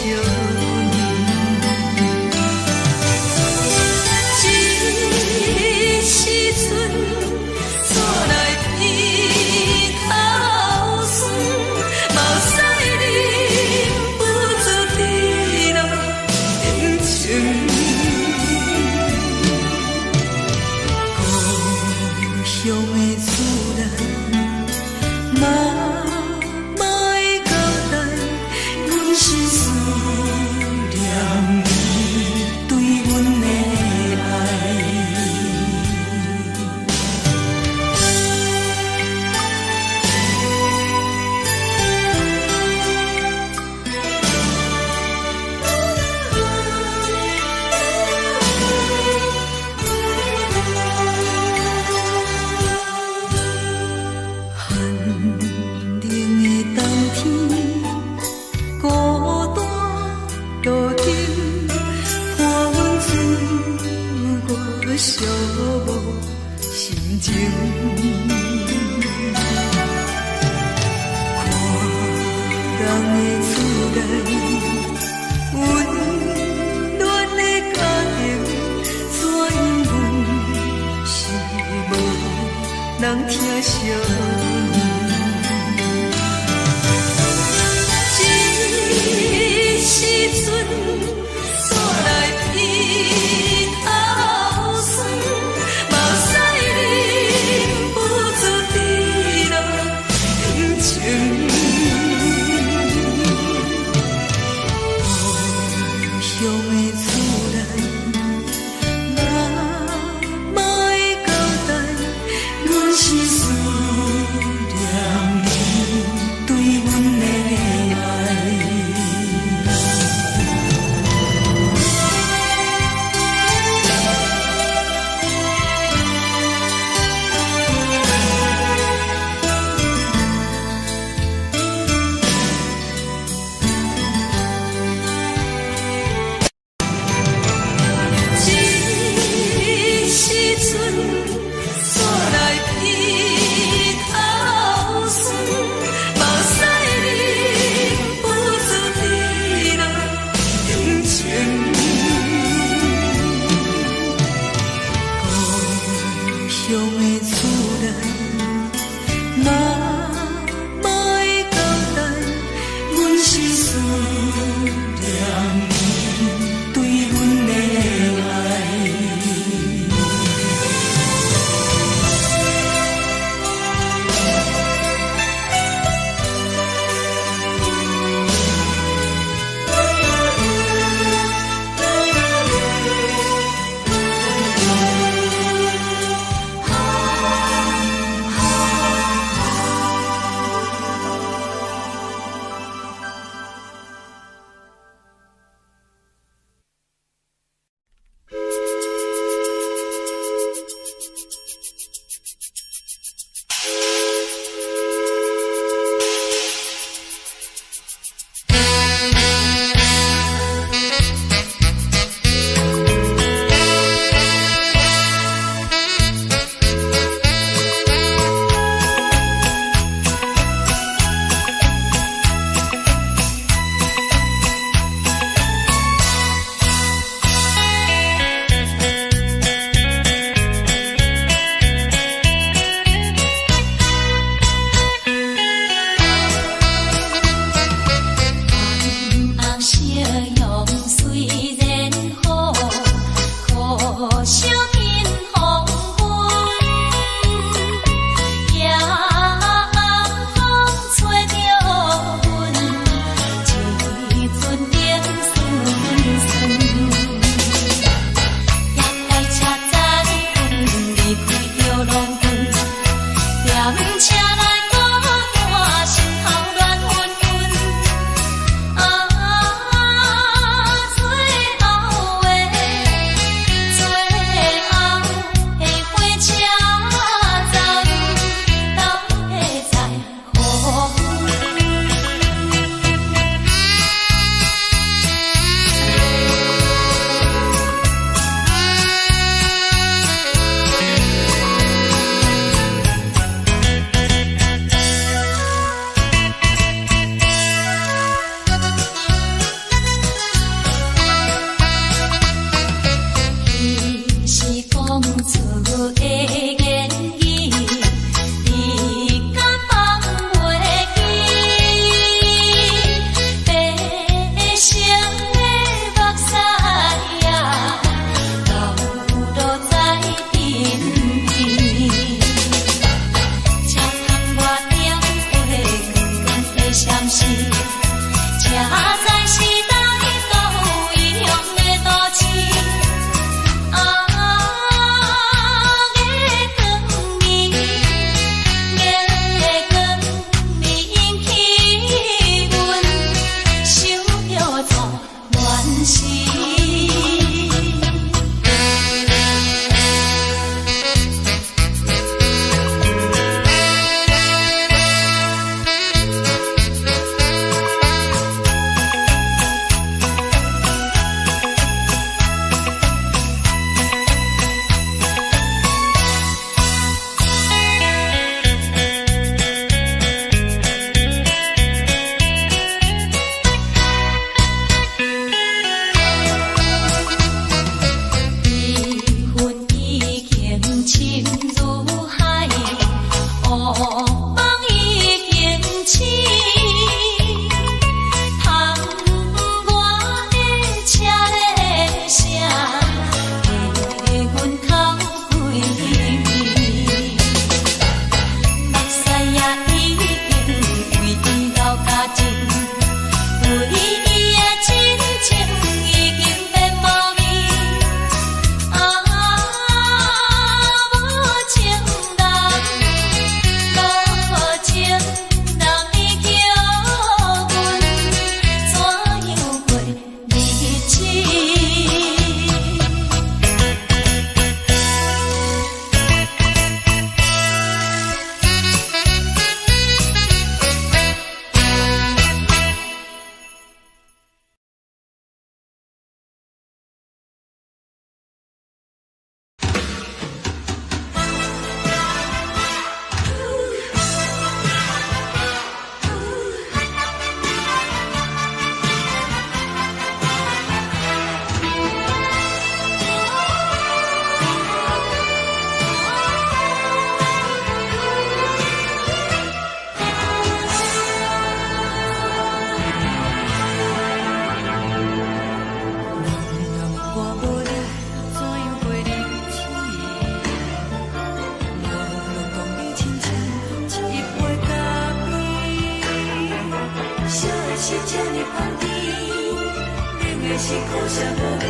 是苦涩无味，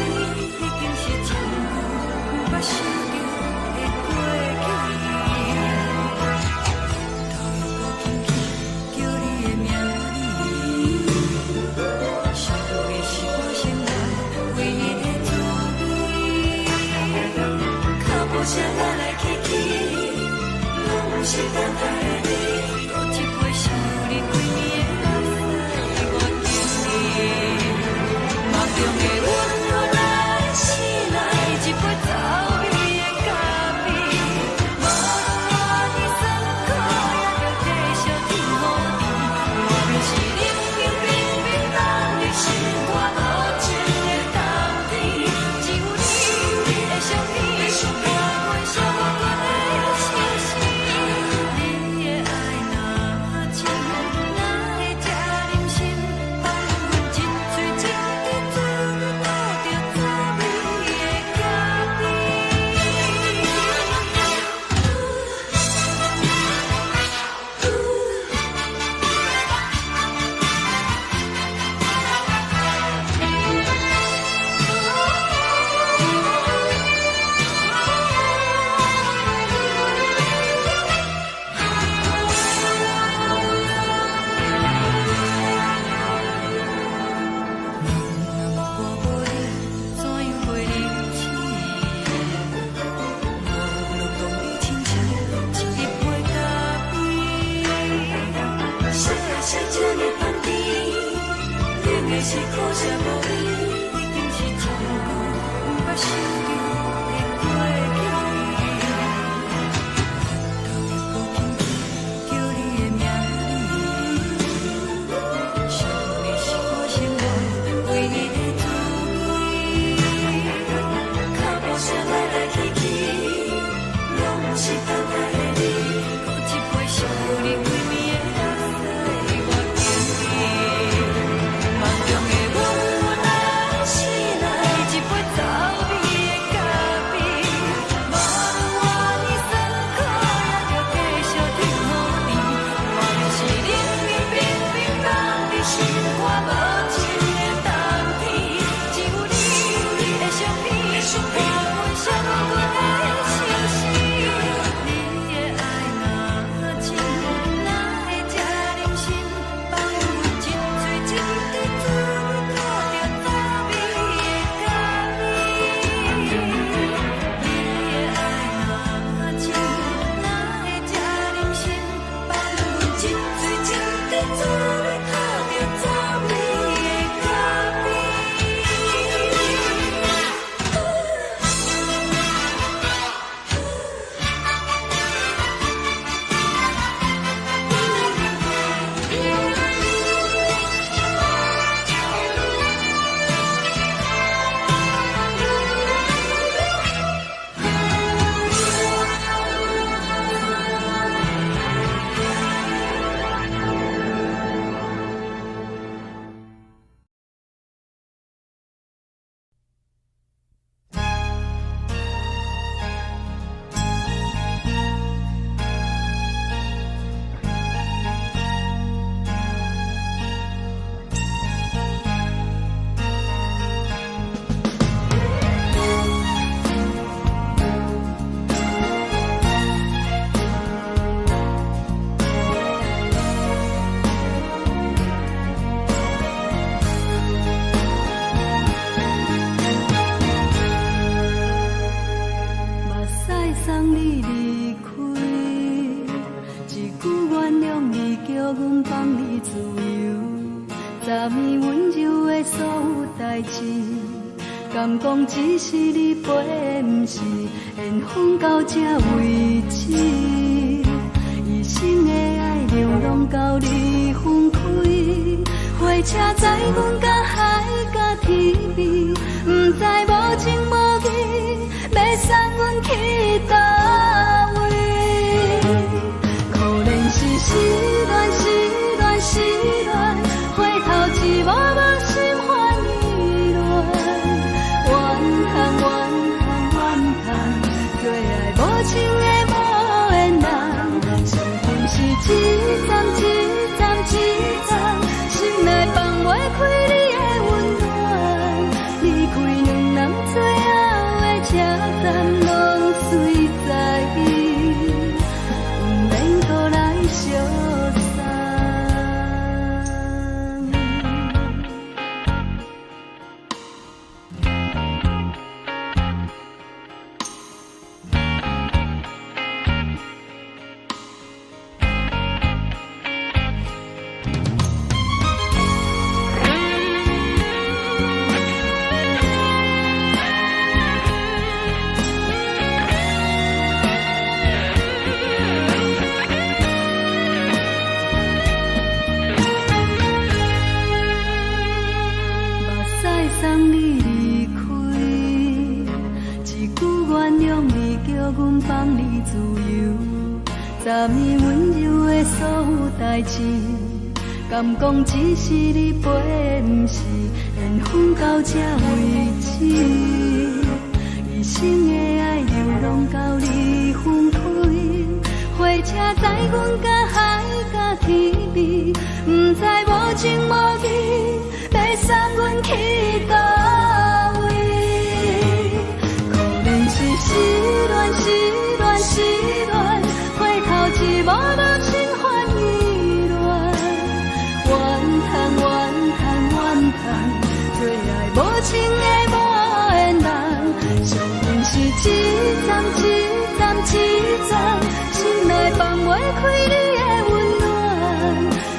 已经是一句有目想着的过去。头又搁轻轻叫你的名字，想的是我心内唯一的滋味。脚步声来来去去，拢是等待的你，搁一杯想你几年的泪水，我敬你。梦中的阮我来醒来，一杯走味的咖啡，无论我的酸苦，也着继续甜予你。我就是冷冷冰冰放你心肝无情的冬天，只有你的相片，我阮相阮的心事。你的爱若真，哪会这忍心放阮一嘴一滴滋味倒着滋味的咖啡？我无你，怎样过日子？无路当你亲像一杯咖啡，小小酒你放甜，饮的是苦涩无味，已经是一句有目想着的过去。头又搁轻轻叫你的名字，想的是我心内唯一的滋味。脚步声来来去去，拢是等待的你，搁一杯想你几暝的泪水，我敬你。梦中的阮我来醒来，一杯走味的咖啡，无论我的酸苦，也着继续甜予你。我就是冷冷冰冰放你心肝无情的冬天，只有你的相片，我阮相阮的心事。你的爱若真，哪会这忍心放阮一嘴一滴滋味倒着滋味的咖啡？你的爱若真，哪会这忍心放阮一嘴一滴滋味倒着滋味的咖啡？目屎送你离开，一句原谅你，叫阮放你自由。昨暝温柔的所有代志，敢讲只是你陪，不是缘分到这为止。一生的爱流浪到你分开，火车载阮甲海甲天边，不知无情无义，要送阮去倒位？可能是失恋，失恋，失恋，回头一幕幕心烦意乱，怨恨，怨恨，怨恨，最爱无情的无缘人，是阮是一站一站一站，心内放袂开你的温暖。你自由，昨暝温柔的所有代志，敢讲只是你陪，不是缘分到这为止。一生的爱流浪到你分开，火车载阮甲海甲天边，不知无情无义，要送阮去倒位？可能是失恋，失恋，失恋，回头一幕幕心烦意乱，怨叹，怨叹，怨叹，最爱无情的无缘人，上恨是一站一站一站，心内放袂开你的温暖，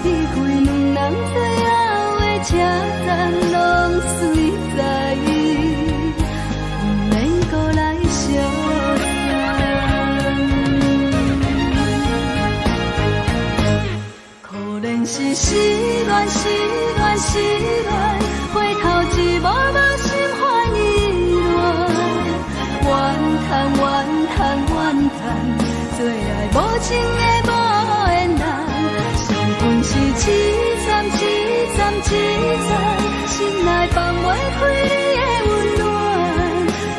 离开两人最后的车站，拢随在意，不免搁来相可能是失恋，失恋，失恋，回头一幕幕心烦意乱，怨叹，怨叹，怨叹，最爱无情的无缘人，伤痕是一站一站一站，心内放袂开你的温暖，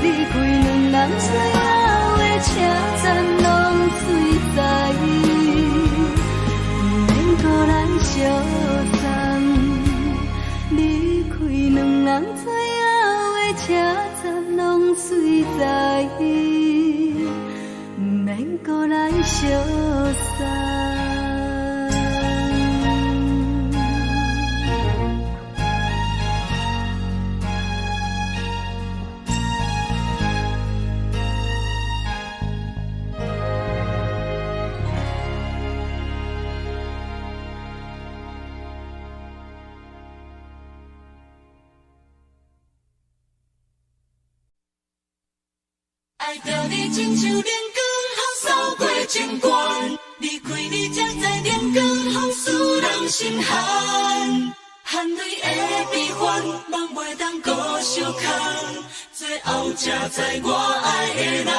离开两人最后的车站，拢随在意，不免搁来相送，离开两人最后的车站，拢随在意，不免搁来相送。爱着你亲像连光风扫过情关，离开你才知连光风使人心寒。含泪的悲欢，望袂当搁相牵，最后才知我爱的人，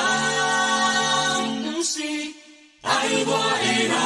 不是爱我的人。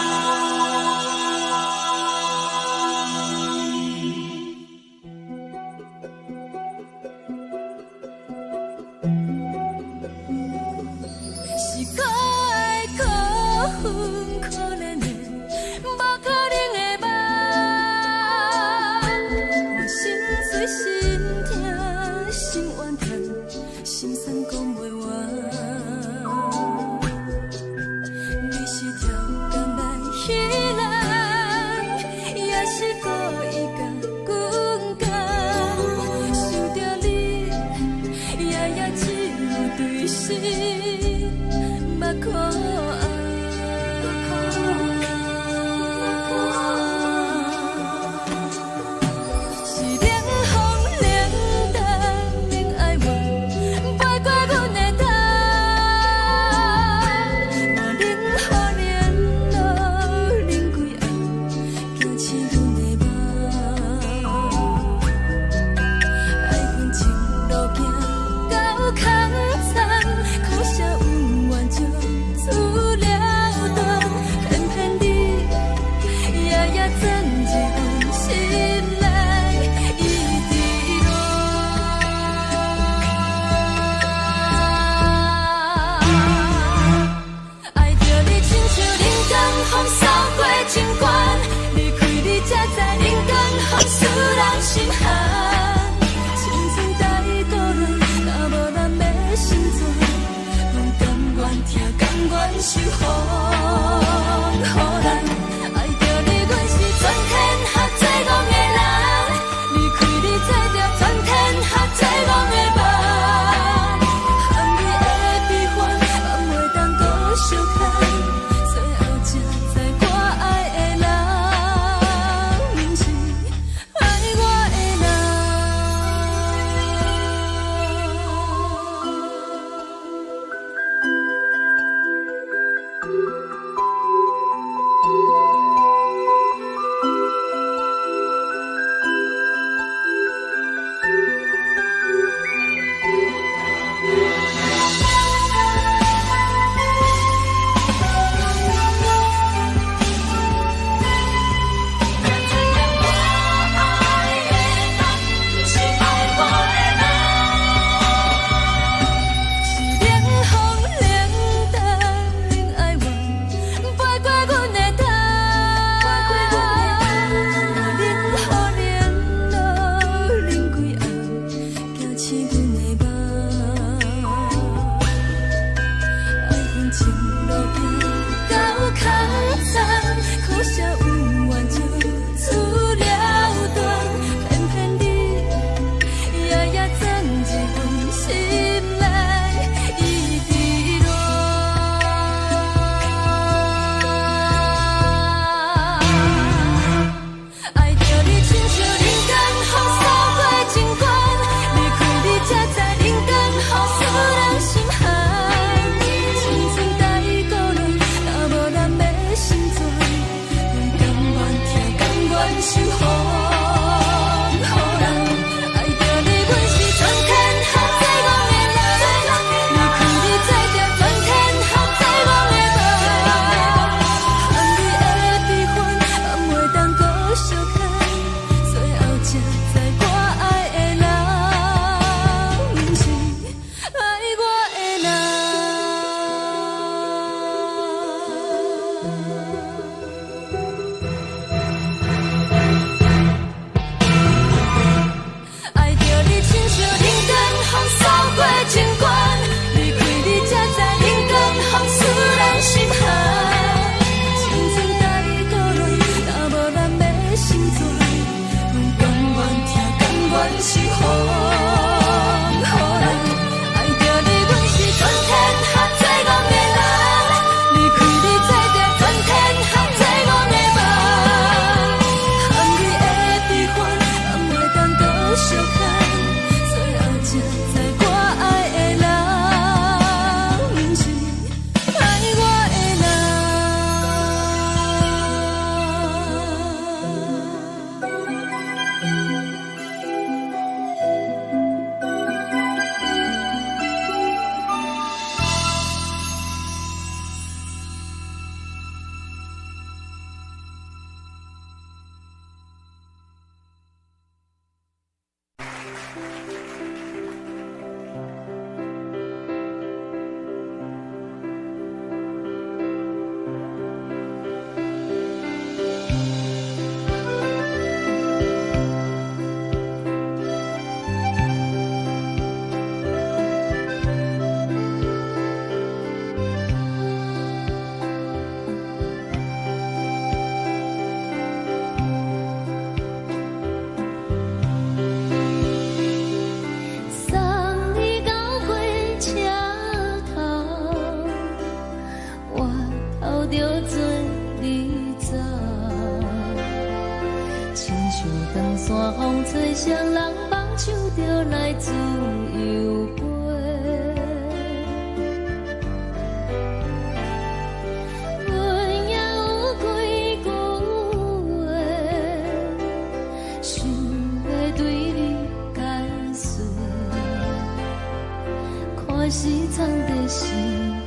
我是藏在心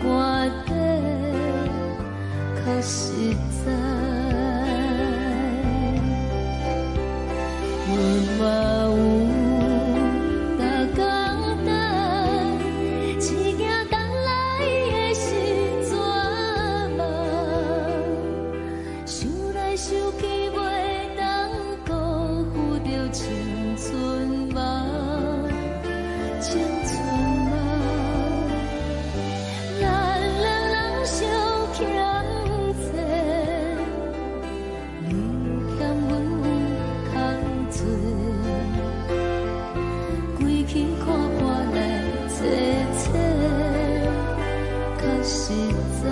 肝底，可实在。阮嘛有逐工等，一件等来的时阵嘛，想来想去袂当辜负着青春嘛。青春嘛，咱两人相欠债，你欠阮空罪，归去看看来坐坐，较实在。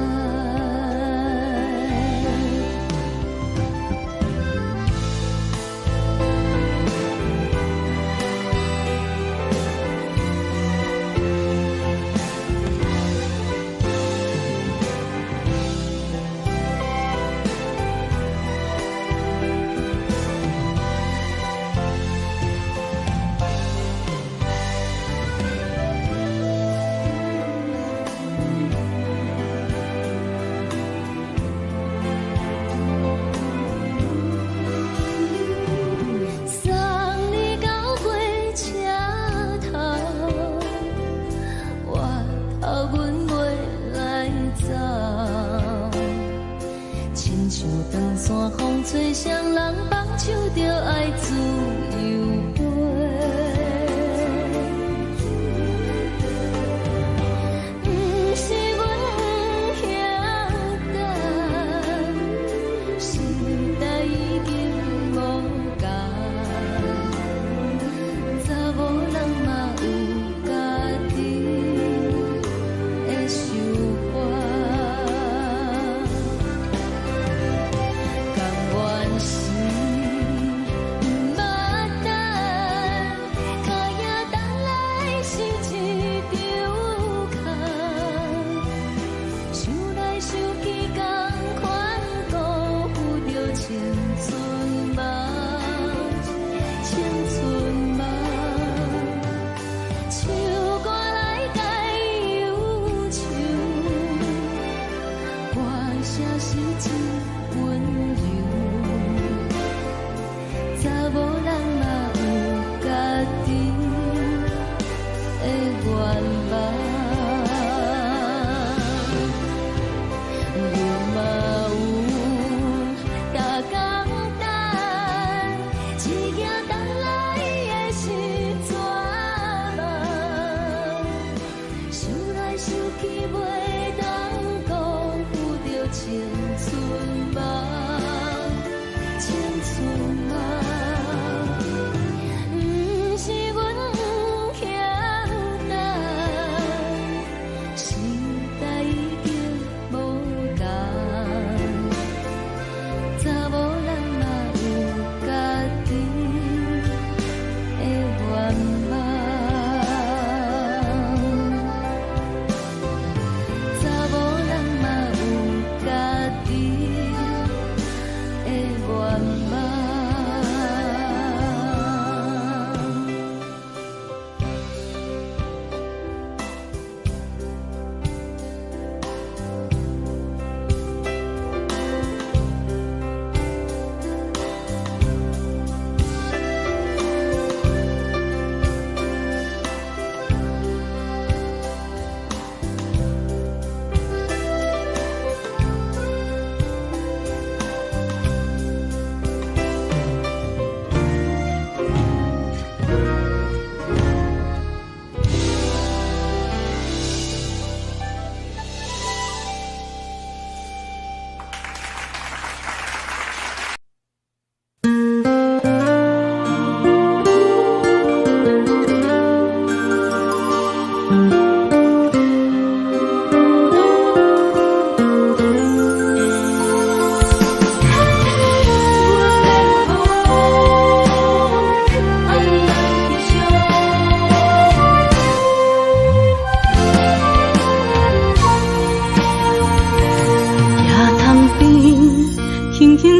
吹双人放手着爱自由飞，不是阮不晓等，时代已经无同，查某人嘛有家己的想法。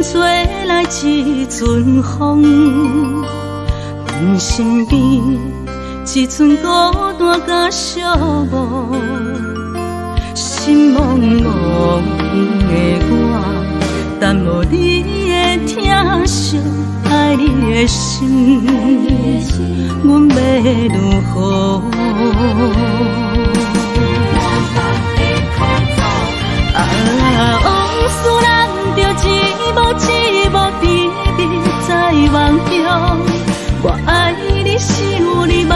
吹来一阵风，阮身边一寸孤单甲寂寞，心茫茫的我，等无你的疼惜，爱你的心，阮要如何？往事人着一幕甜蜜在梦中。我爱你是有你望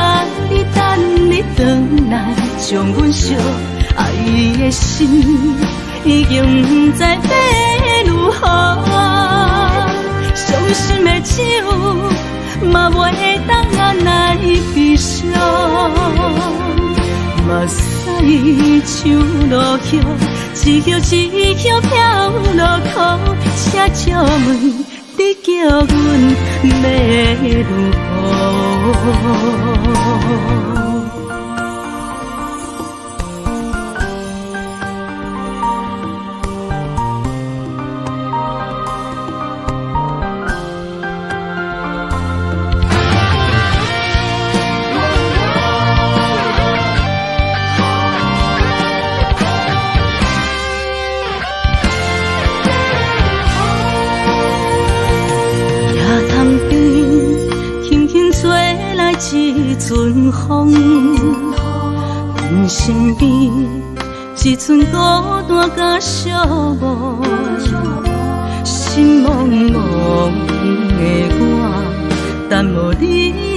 你等你回来，将阮惜爱你的心已经不知要如何。伤心的手嘛袂当按来悲伤，目屎像落叶，一叶一叶飘落雨，请借问你叫阮要如何？一阵风，阮身边一寸孤单甲寂寞，心茫茫的我，等无你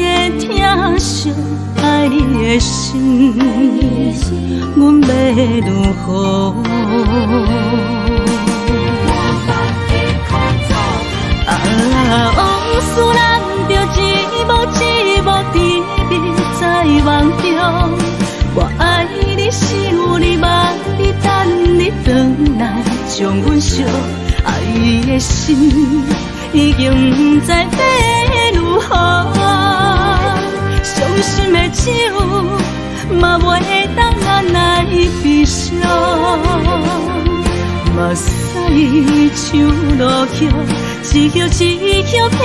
的疼惜，爱你的心，阮要如何？往事人着一幕甜蜜在梦中。我爱你是有你望你等你回来，将阮惜爱的心已经不知要如何。伤心的手嘛袂当按来悲伤，目屎像落叶，一叶一叶飘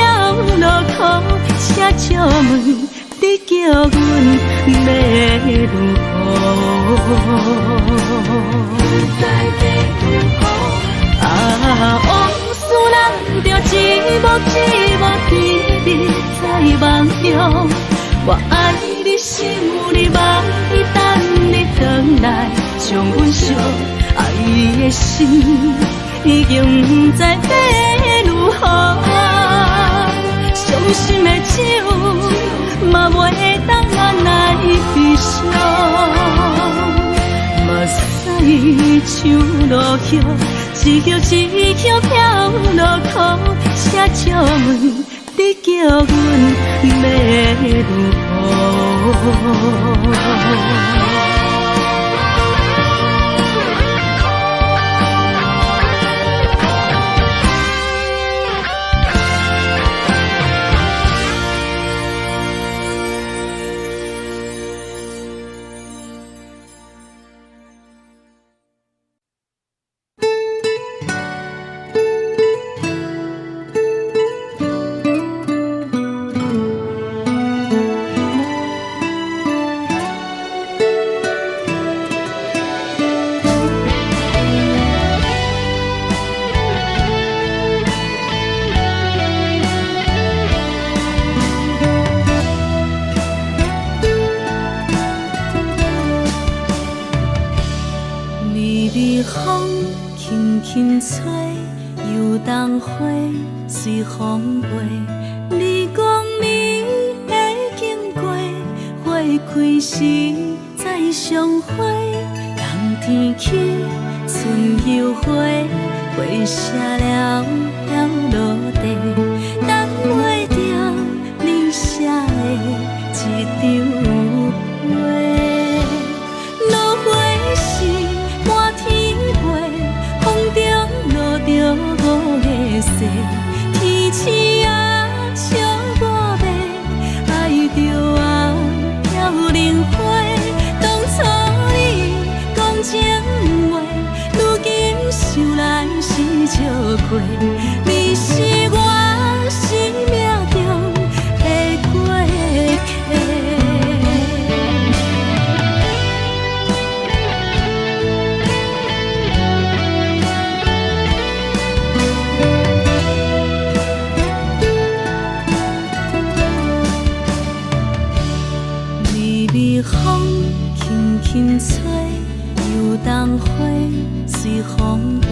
落雨，请借问你叫阮要如何？往事人着一幕甜蜜在梦中。我爱你是有你望你等你回来，将阮惜爱的心已经不知要如何。伤心的手嘛袂当按来悲伤，目屎像落叶，一叶一叶飘落雨，请借问你叫阮要如何？随风飞，你讲你会经过，花开时再相会。冬天起，春又花，花谢了飘落地，等袂着你写的一张画。落花时满天飞，风中落着五个色。天星啊，笑我迷，爱着啊飘零花。当初你讲情话，如今想来是笑过。你是我轻吹，游东花随风飞。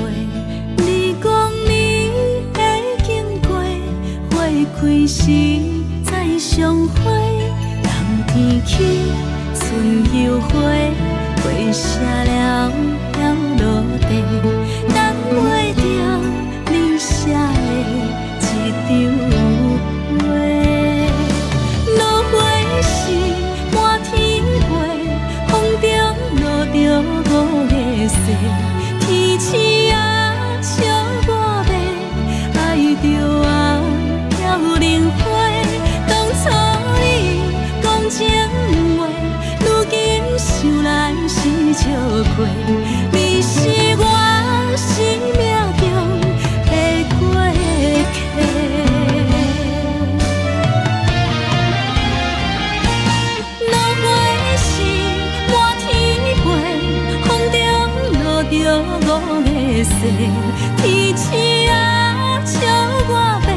你讲你会经过，花开时再相会。人天起，春又花，花谢了飘落地，等袂着你写的一张话。落花时满天飞，风中落着五个色，天星啊笑我迷，爱着啊飘零花。当初你讲情话，如今想来是笑过。你是我生命中的过客。落花时满天飞，风中落着五个色，天星啊笑我迷，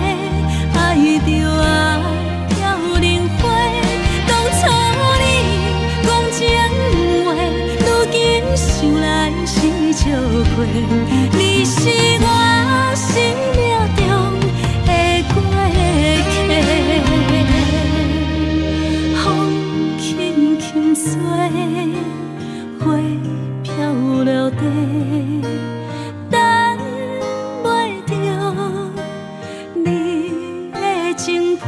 爱着啊飘零花。当初你讲情话，如今想来是笑过。你是我生命中的过客。风轻轻吹，花飘落地，等袂着你的情批。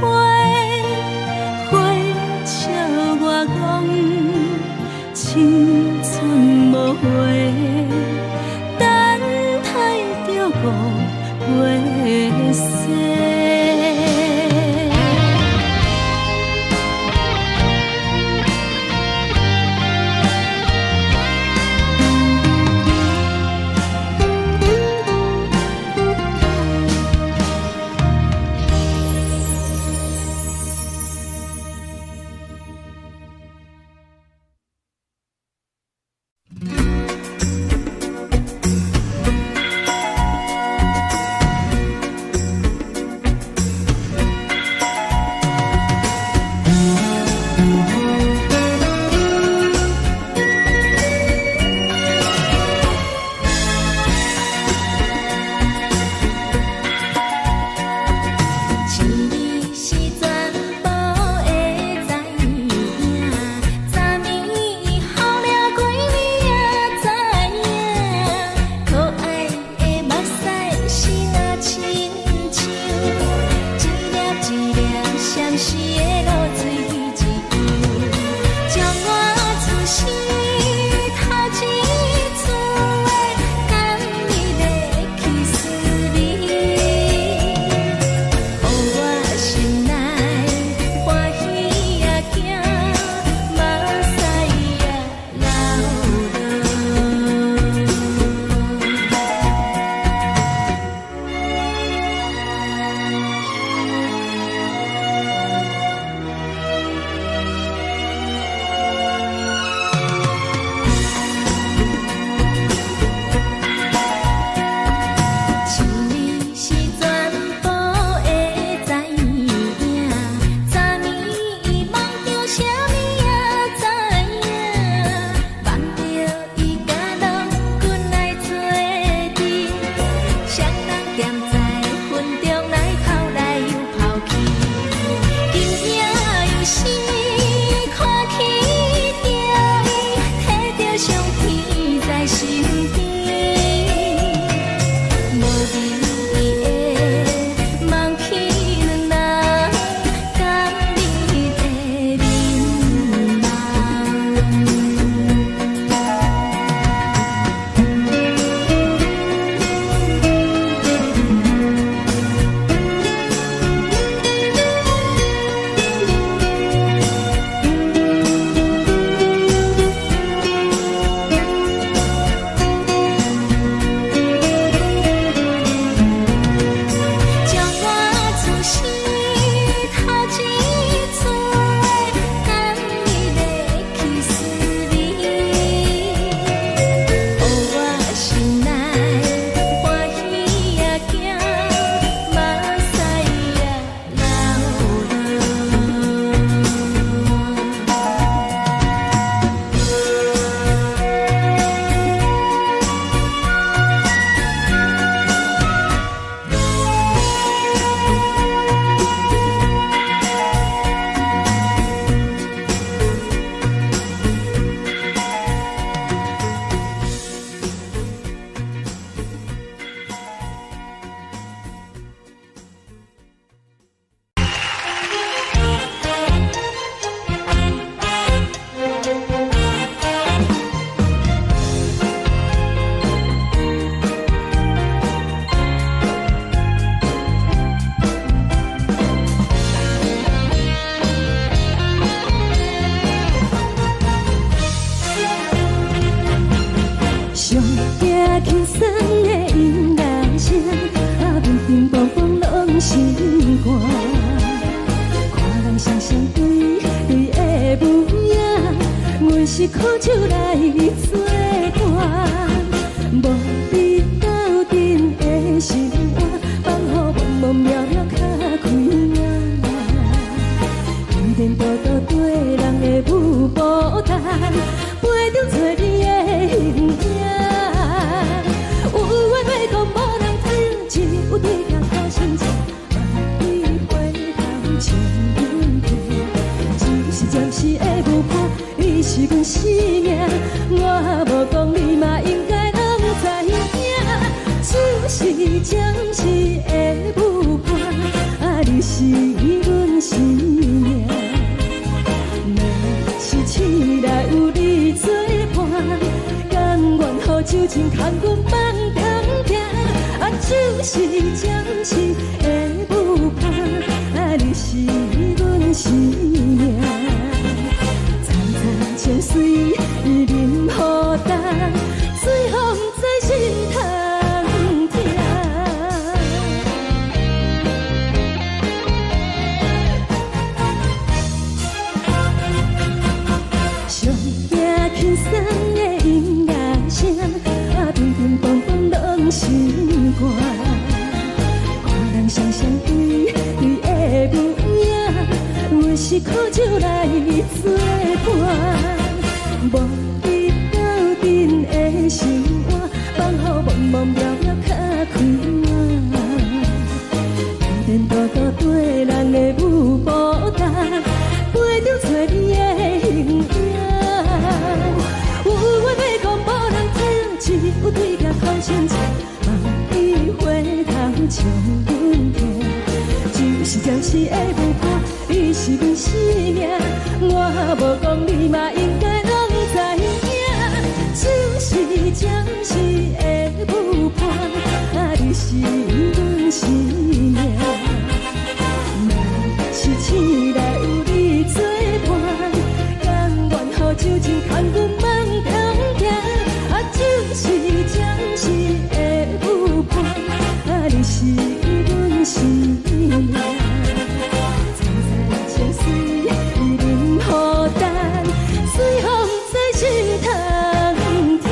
花笑我讲青春无悔，等待着五月雪。是苦酒来作伴，无你斗阵的生活，放乎茫茫渺渺较快乐。颠颠倒倒对人的舞步弹，陪着做你的形影。有话要讲无人听，只有对镜头心情，万里回头将阮骗。只是暂时的舞伴，你是阮生命，我无讲你嘛应该拢知影。只是暂时的舞伴，你是阮生命。若是醒来有你作伴，甘愿予酒精牵阮放长行。就是暂时的舞伴，你是阮生命。层层千水任何等，水风在心头听。上惊轻松的音乐声，乒乒乓乓拢心肝。看人双双对对的模样，我是苦酒来作伴。无你斗阵的生活，放乎茫茫渺渺较快乐。颠颠倒倒对人的舞步弹，陪着做你的形影。有话要讲无人听，只有对镜头心情，望你回头将阮骗。就是暂时的舞伴，你是阮生命，我无讲你嘛应该拢知影。就是暂时的舞伴，你是阮生命。若是醒来有你作伴，甘愿予酒精牵阮放长行。就是暂时的舞伴，你是阮生命。层层千水任何等，水风在心头听。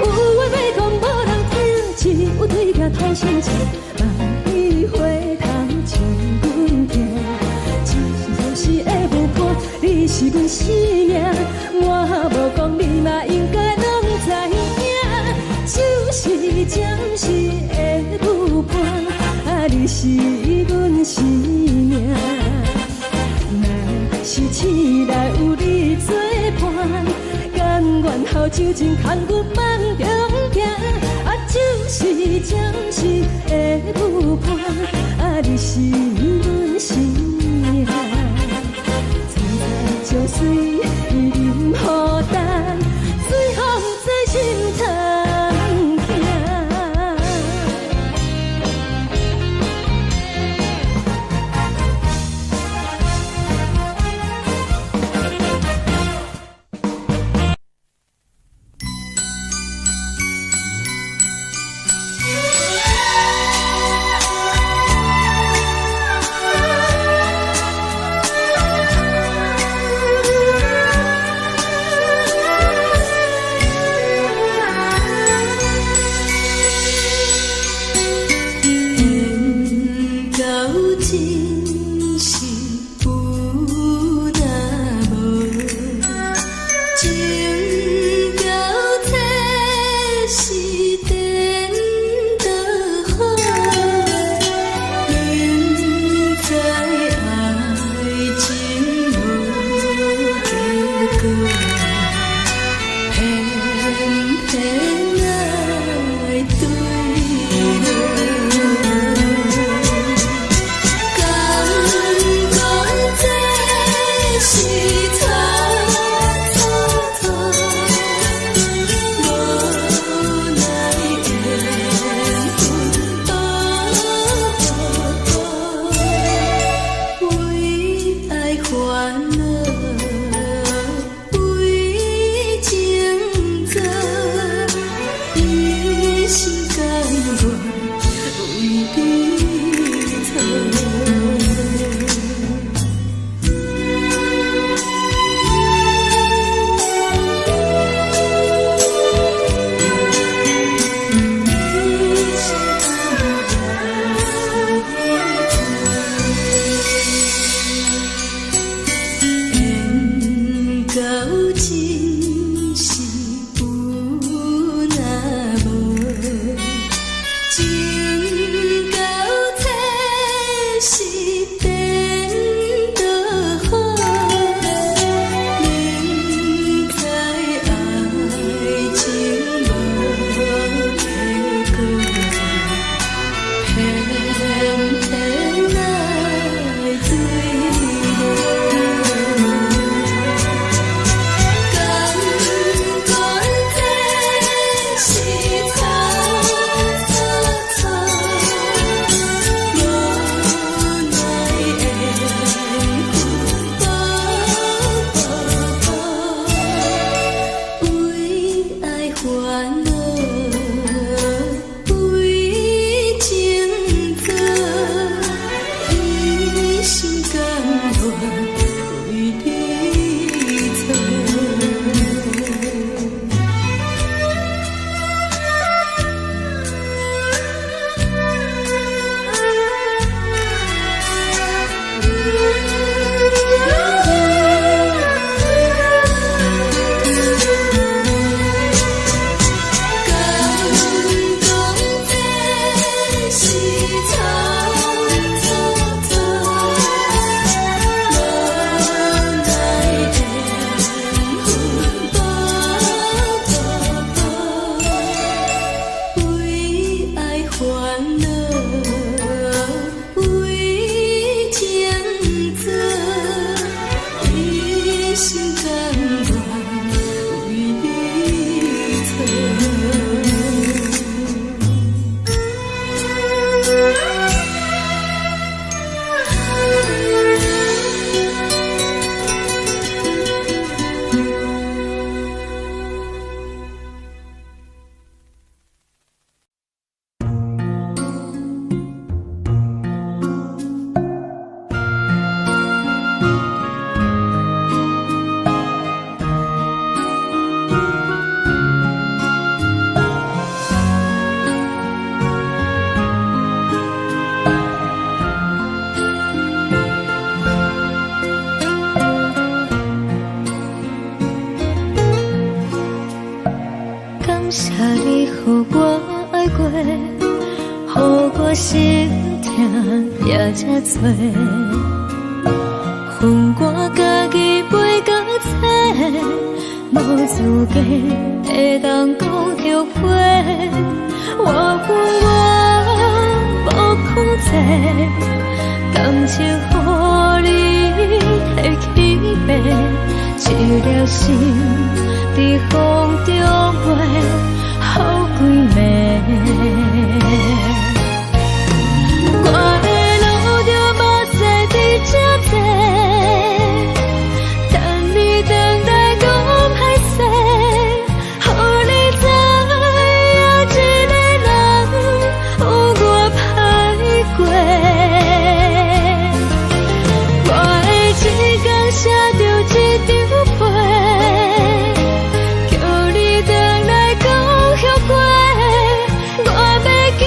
有话要讲无人听，只有对镜头心情，望你回头将阮骗。只是暂时的舞伴，你是阮生命，我无讲你嘛应该拢知影。就是暂时的舞伴，你是阮生命。若是醒来有你作伴，甘愿予酒精牵阮放长行。就是暂时的舞伴，你是阮生命。层层江水任何等，水风在心头听。心是有若无，情到这是变多好，明知爱情无结果，偏偏来坠落。心痛也这多，恨我家己飞到这，无资格会当讲后悔。我恨我无控制，感情予你提起白，一粒心在风中飞，好几暝。我的路着目屎在这多，等你回来讲歹势，予你知影一个人有我歹过。我的一天写着一张被，叫你回来讲后悔。我要叫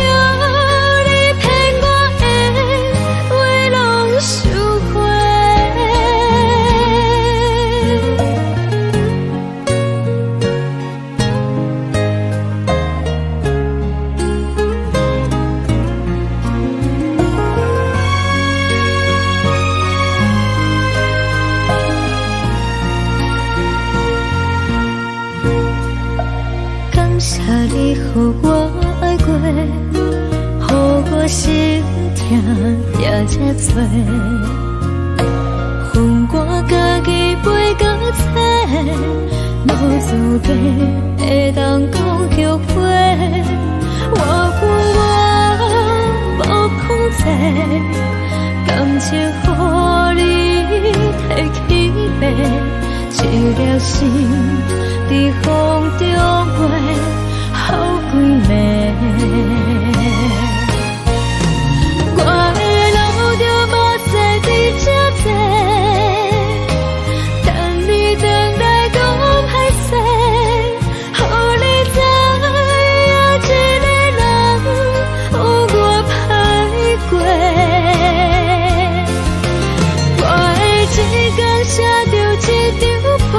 你予我爱过，予我心痛也这多，恨我家己飞到这，无资格会当讲后悔。我恨我无控制，感情予你提起白，一粒心在风中飞。好几暝，我的路着目屎在这多，等你回来讲歹势，予你知影一个人有我歹过。我的一天写着一张被。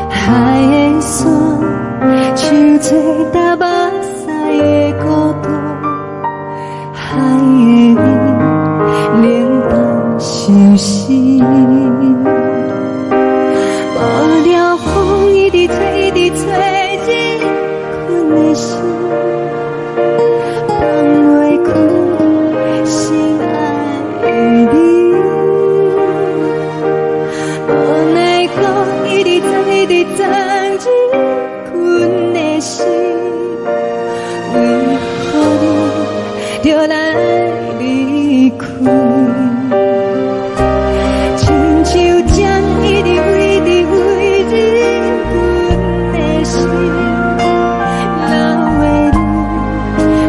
海的山，像做搭目屎的孤独，海的味，冷淡伤心。无聊风一直吹，一直吹，日困的心，放袂开心爱的你。无奈讲一直藏，一直藏，日困的心，为何你就来离开？亲像针一直为，一直为日困的心，流的泪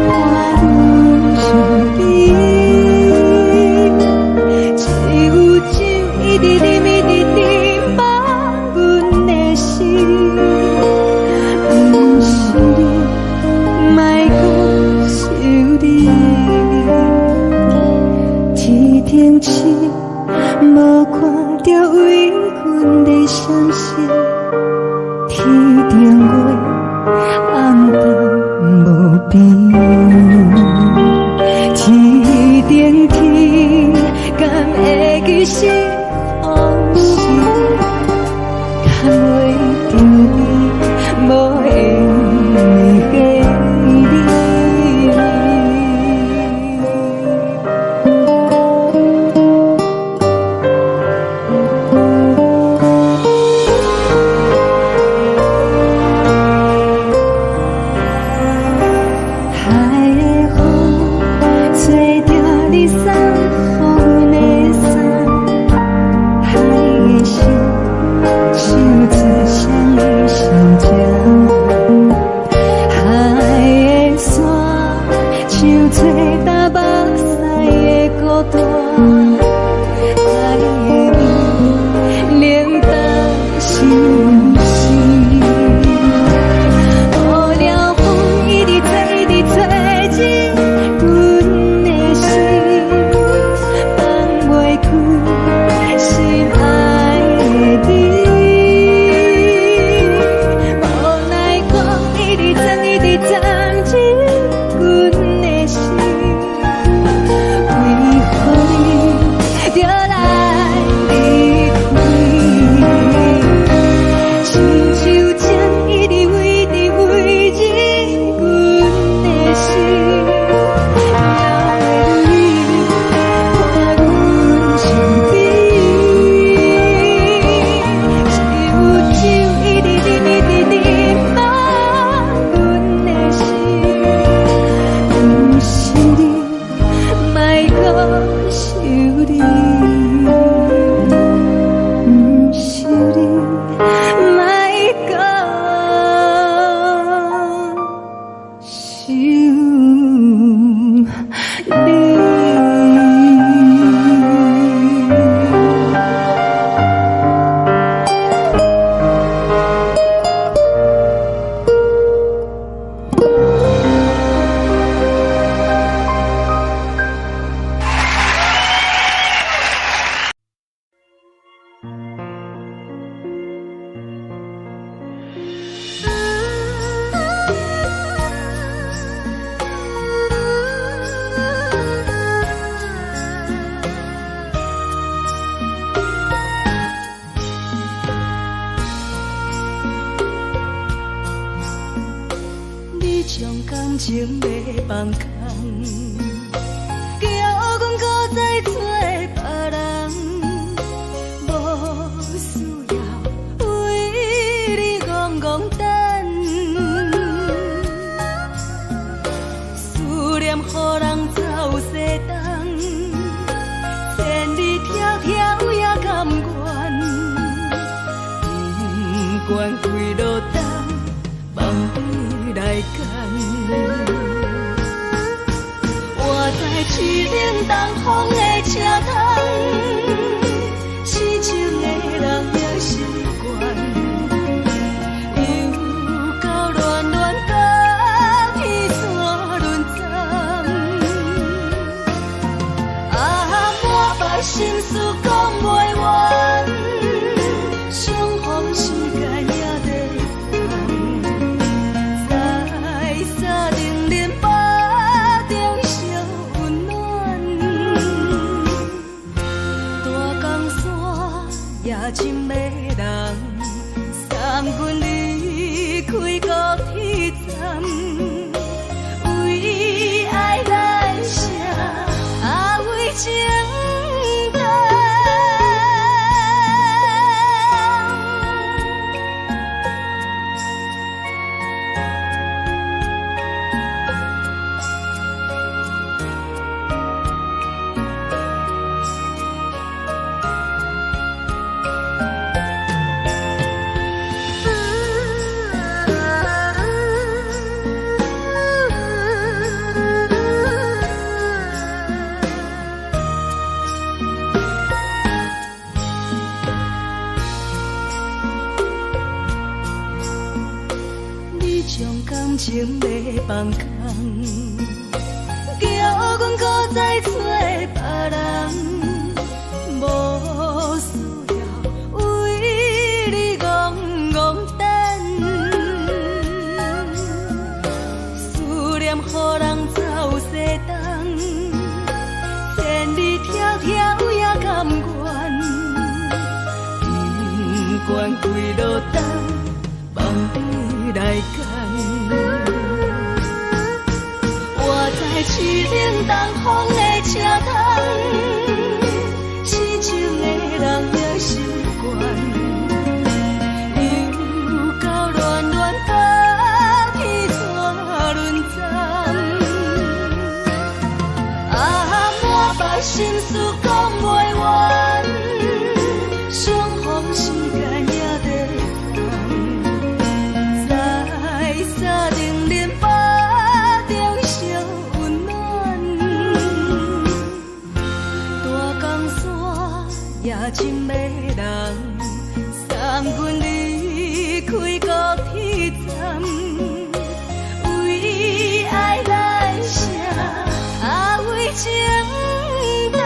伴阮伤悲，只有酒一直啉，一直啉放阮的心，不是你，莫搁想你。天顶星，无看到为阮的伤心，天顶月，暗淡无边，天顶天，敢会记是往事，敢袂着你，无缘的你。将感情卖放空，叫阮搁再做别人，无需要为你戆戆等，思念予人走西东，千里迢迢也甘愿，不管几路东，望你来干。活在凄冷东风的车窗，痴情的人也习惯，又到乱乱甲彼山论斩。啊，满腹心事讲袂完，感情要放空，叫阮搁再找别人，无需要为你戆戆等，思念予人走西东，千里迢迢也甘愿，不管几落冬，望你来讲。我在市顶东风的车窗，痴情的人也心倦，又到乱乱把天带轮转。啊，满腹心事讲袂完，相逢时间也在等，在沙定连巴中烧温暖，大江山也真迷人，送阮离开高铁站，为爱来城，为情等。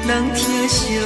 人疼惜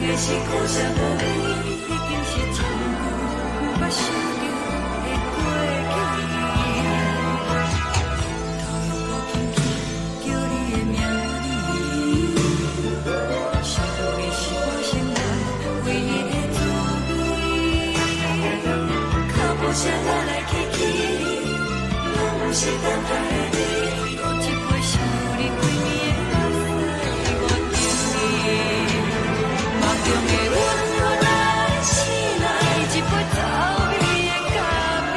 的是苦涩无味，已经是千古不捌想着的过去。头又无轻轻叫你的名字，想的是我生来唯一的滋味。脚步声来来去去，拢是等待的你，有一杯想你几暝的目屎，我等你。梦中的阮我来醒来，一杯走味的咖啡，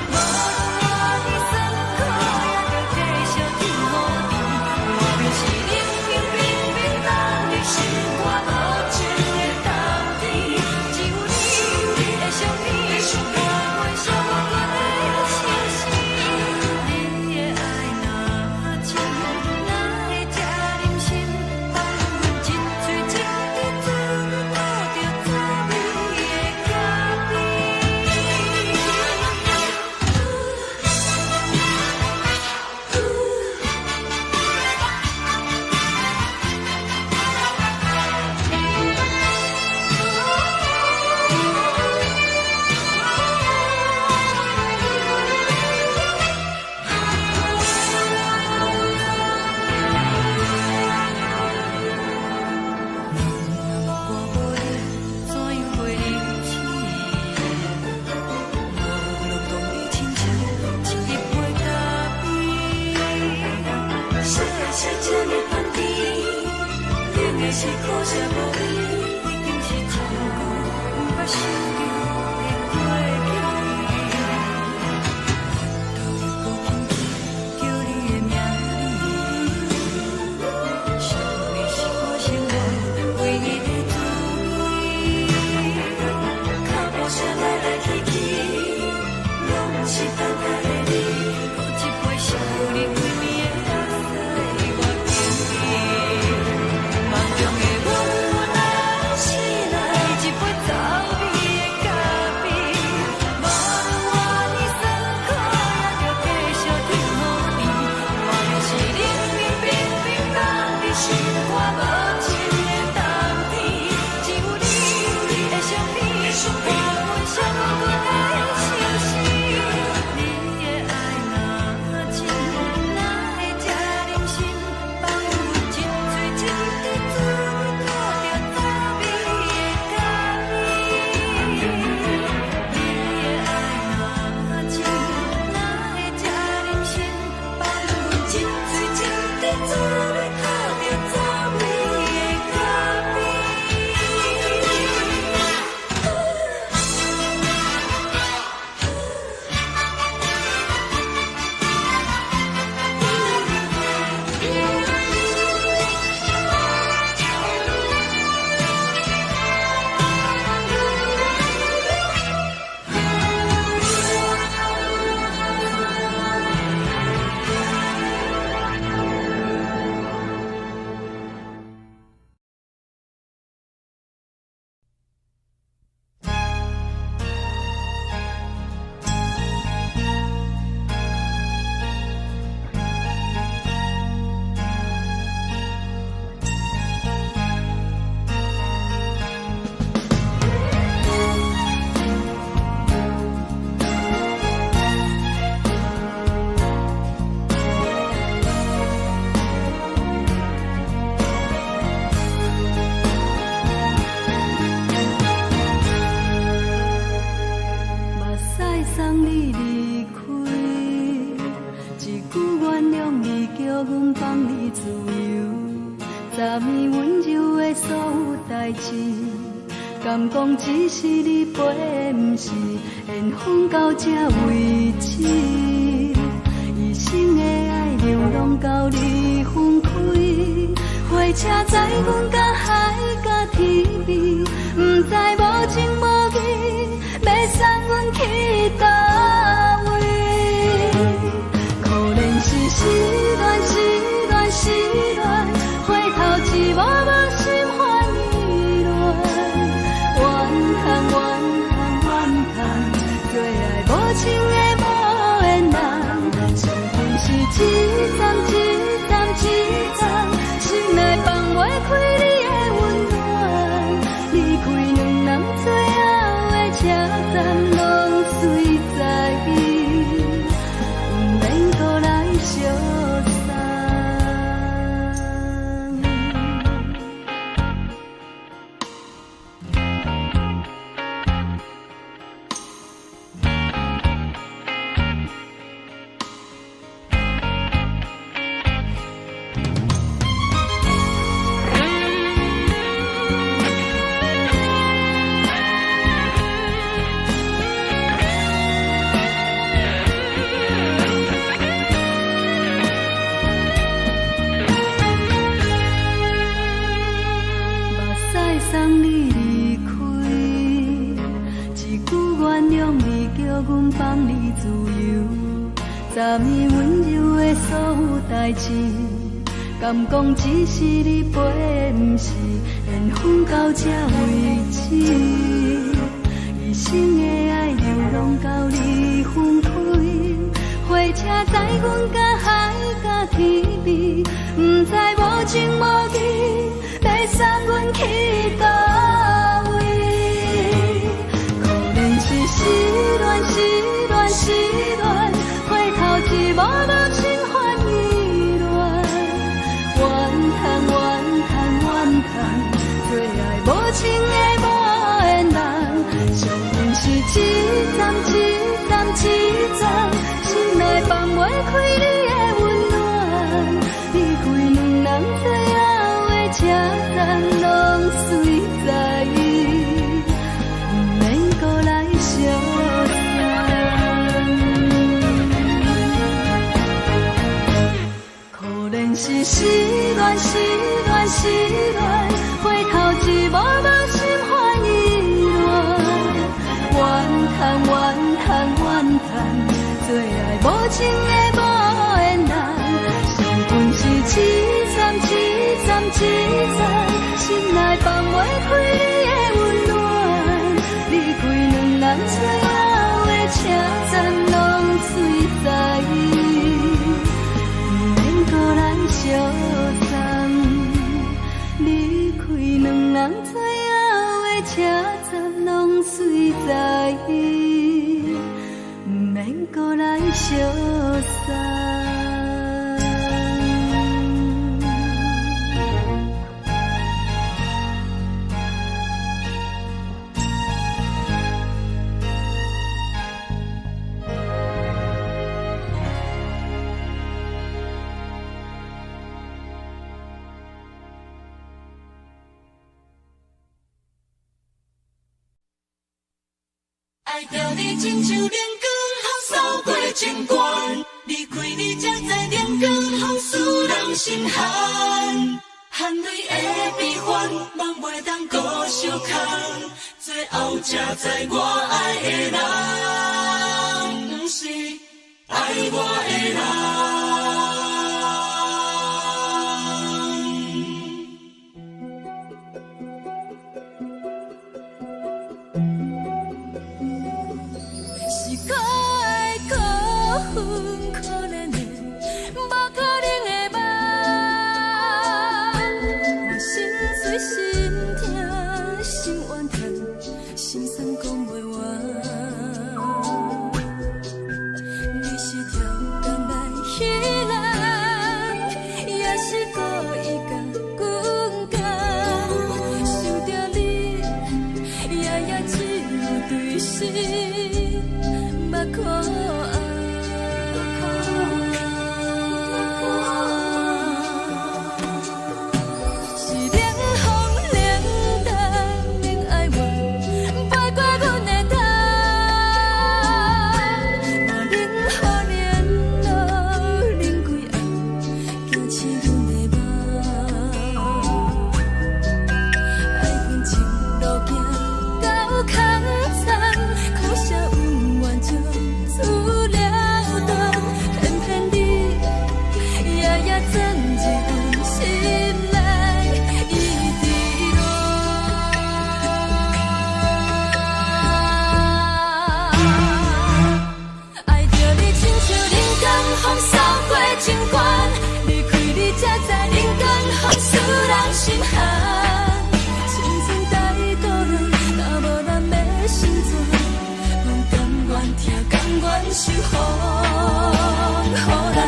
无论我的酸苦，也着继续甜予你。外面是冷冰冰冰冷的心肝，无情的冬天，只有你的相片，我阮相共的心事。你的爱若真，哪会这忍心放阮一嘴一滴水，倒着滋味的咖啡。我无你，怎样袂离弃？无路当你亲像一杯咖啡，小的是这么香甜，冷的是苦涩无味，已经是千古不捌想着的过去。头又无轻轻叫你的名字，想的是我生来唯一的滋味。脚步声来来去去，拢是等待的你，有一杯想你几暝的目屎，我等你。梦中的阮来醒来，一杯走味的咖啡，无论我的酸苦，也着继续甜予你。外面是冷冰冰冰冷的心肝，无情的冬天，只有你的相片，我阮相共的心事。你的爱若真，哪会这忍心放阮一嘴一滴水，倒着滋味的咖啡。你的爱若真，哪会这忍心放阮一嘴一滴水，倒着滋味的咖啡。目屎送你离开，一句原谅你，叫阮放你自由。昨暝温柔的所有代志，敢讲只是你陪，不是缘分到这为止。一生的爱流浪到你分开，火车载阮甲海甲天边，不知无情无义，要送阮去倒位？可能是失恋，失恋，失恋，回头一幕幕心烦意乱，怨恨，怨恨，怨恨，最爱无情的无缘人，身份是一站一站一站，心内放袂开你的温暖。送你离开，一句原谅你，叫阮放你自由。昨暝温柔的所有代志，敢讲只是你陪，不是缘分到这为止。一生的爱流浪到你分开，火车载阮甲海甲天边，不知无情无义，要送阮去倒位？可能是失恋，失恋，失恋，回头一幕幕心烦意乱，怨叹，怨叹，怨叹，最爱无情的无缘人，上恨是一站一站一站，心内放袂开你的温暖，离开两人最后的车站，拢随在伊，不免搁来相可能是失恋，失恋，失恋，回头一幕幕心烦意乱，怨叹，怨叹，怨叹，最爱无情的无缘人，上恨是一站一站一站，心内放袂开你的温暖，离开两人最后的车站，拢随在伊，不免搁来相送，离开两人最后的车站，拢随在伊，不免搁来相送。爱着你亲像阳光扫过情关，离开你才知阳光风使人心寒。含泪的悲欢，望袂当搁相牵，最后才知我爱的人，不是爱我的人。是可爱可恨可怜的，无可能的梦。我心碎心痛心怨叹，心酸讲袂完。你是挑工来彼人，也是故意甲阮讲，想着你夜夜只有对视。目看爱，是冷风冷淡，免爱我，飞过阮的头，若冷雨连落，冷几暗，惊醒阮的梦。爱恨情路行到空残，苦涩有怨就出了断，偏偏你夜夜钻入阮心内，一直乱。爱着你亲像人间风扫过情关，离开你才知人间风使人心寒。青春带倒来，若无咱要心酸，阮甘愿听，甘愿受予咱。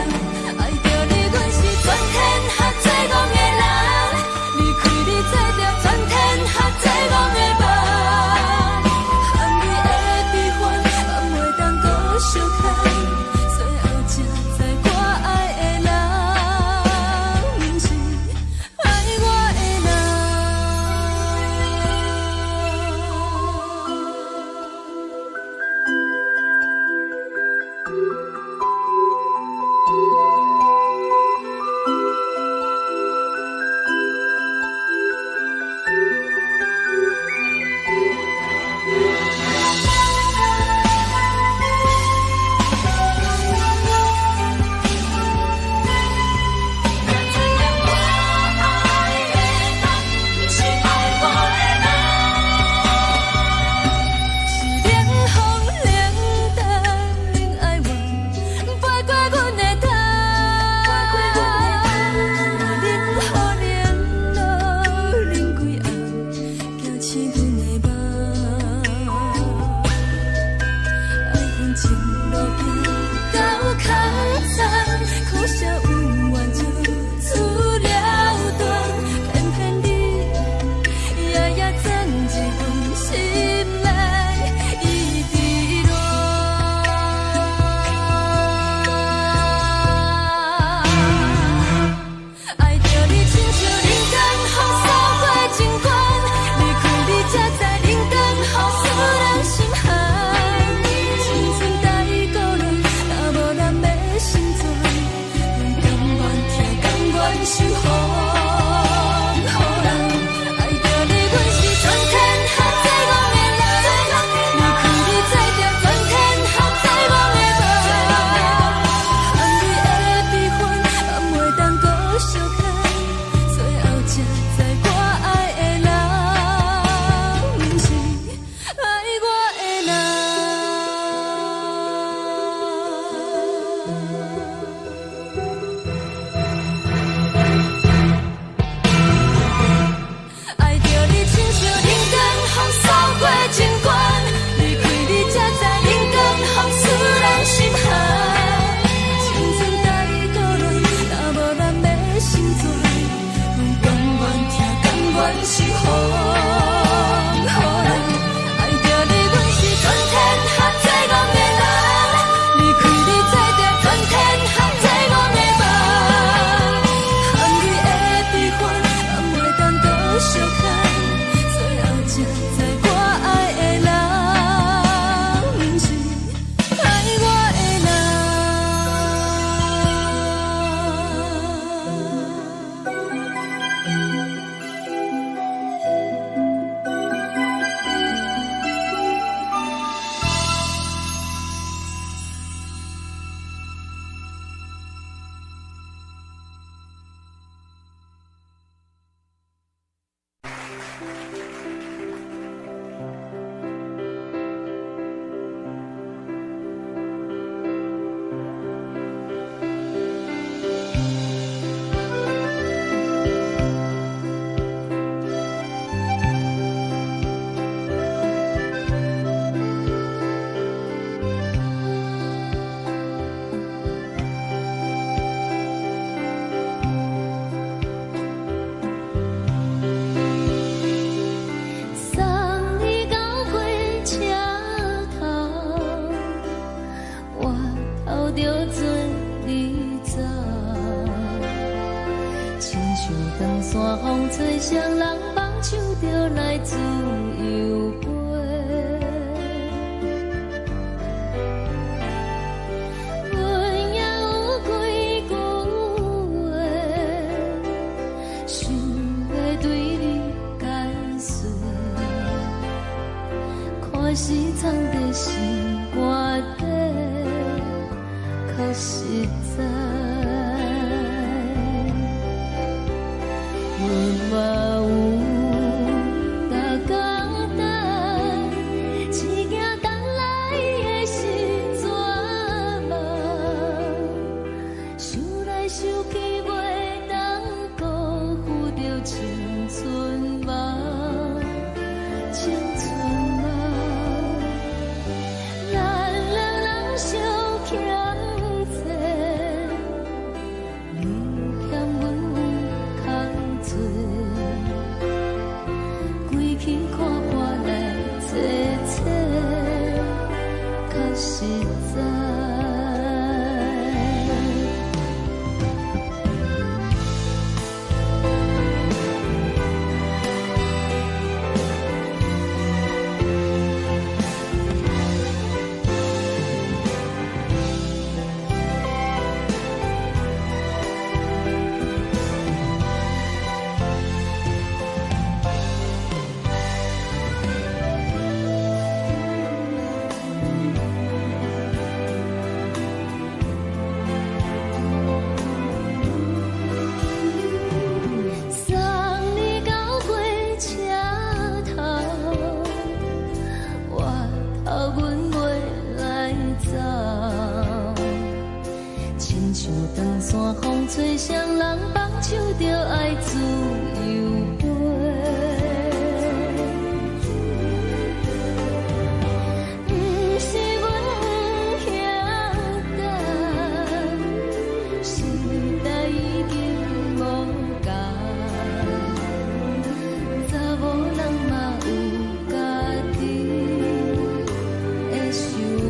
爱着你，阮是全天下最戆的人，离开你做着全天下最戆的梦。含泪的悲欢，望袂当搁相牵，最后才知我爱的人，不是爱我的人。全是风，爱着你，阮是全天下最戆的人，离开你做着全天下最戆的梦，含泪的悲欢，也袂当搁相牵，最后才知我爱的人，不是爱我的人。吹双人放手着来自由飞，阮也有几句话，想要对你解释，可是藏在心肝底，较实在。嘛有逐工等，只惊等来的是绝望，想来想去袂当辜负着青春梦，青春梦，咱两人相欠债，你欠阮有空做。归去看看来坐坐，较实在。吹双人放手着爱自由飞，不是阮不晓等，时代已经无共，查某人嘛有家己的想法。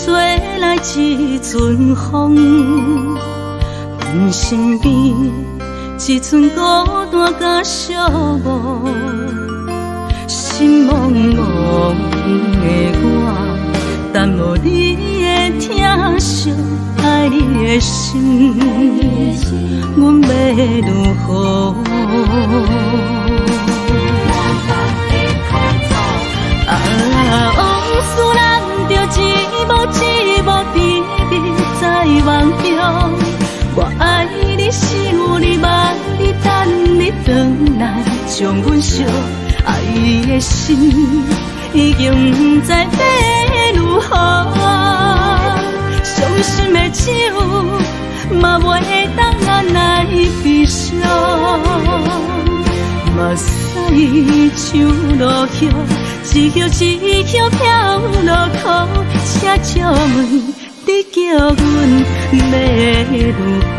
做来一阵风，阮身边一寸孤单甲寂寞，心茫茫的我，等无你的疼惜，爱你的心，阮要如何？往事人着一幕一幕甜蜜在梦中。我爱你是有你望你等你回来，将阮惜爱的心已经不知要如何。伤心的手嘛袂当按来悲伤，目屎像落叶。一叶一叶飘落雨，请借问你叫阮要如何？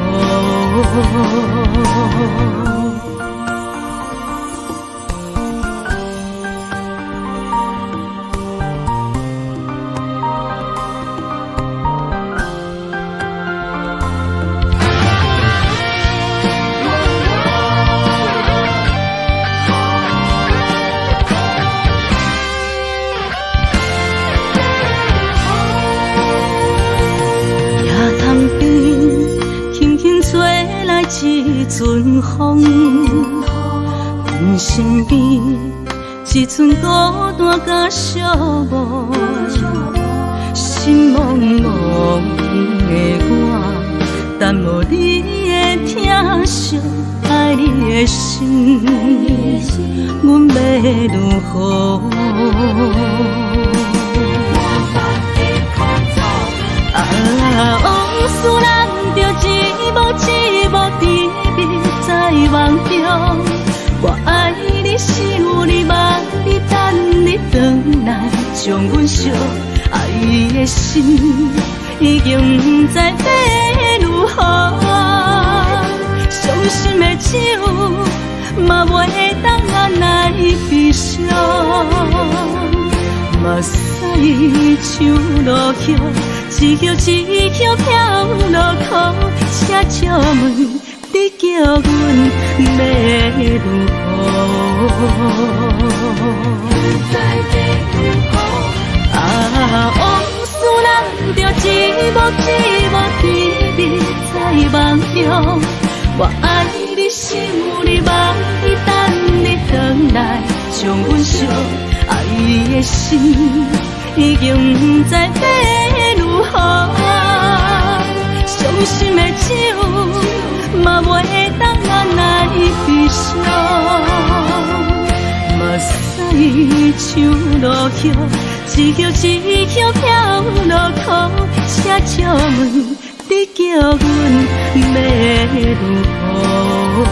一阵风，阮身边一寸孤单甲寂寞，心茫茫的我，等无你的疼惜，爱你的心，阮要如何？往事人着一幕一幕甜蜜在梦中。我爱你是有你望你等你回来，将阮惜爱的心已经不知要如何。伤心的手嘛袂当按来悲伤，目屎像落叶。一叶一叶飘落雨，请借问你叫阮要如何？往事人着一幕一幕甜蜜在梦中。我爱你是有你望你等你回来，将阮惜爱的心已经不知要如何。伤心的手嘛袂当按来悲伤，目屎像落叶，一叶一叶飘落雨，请借问你叫阮要如何？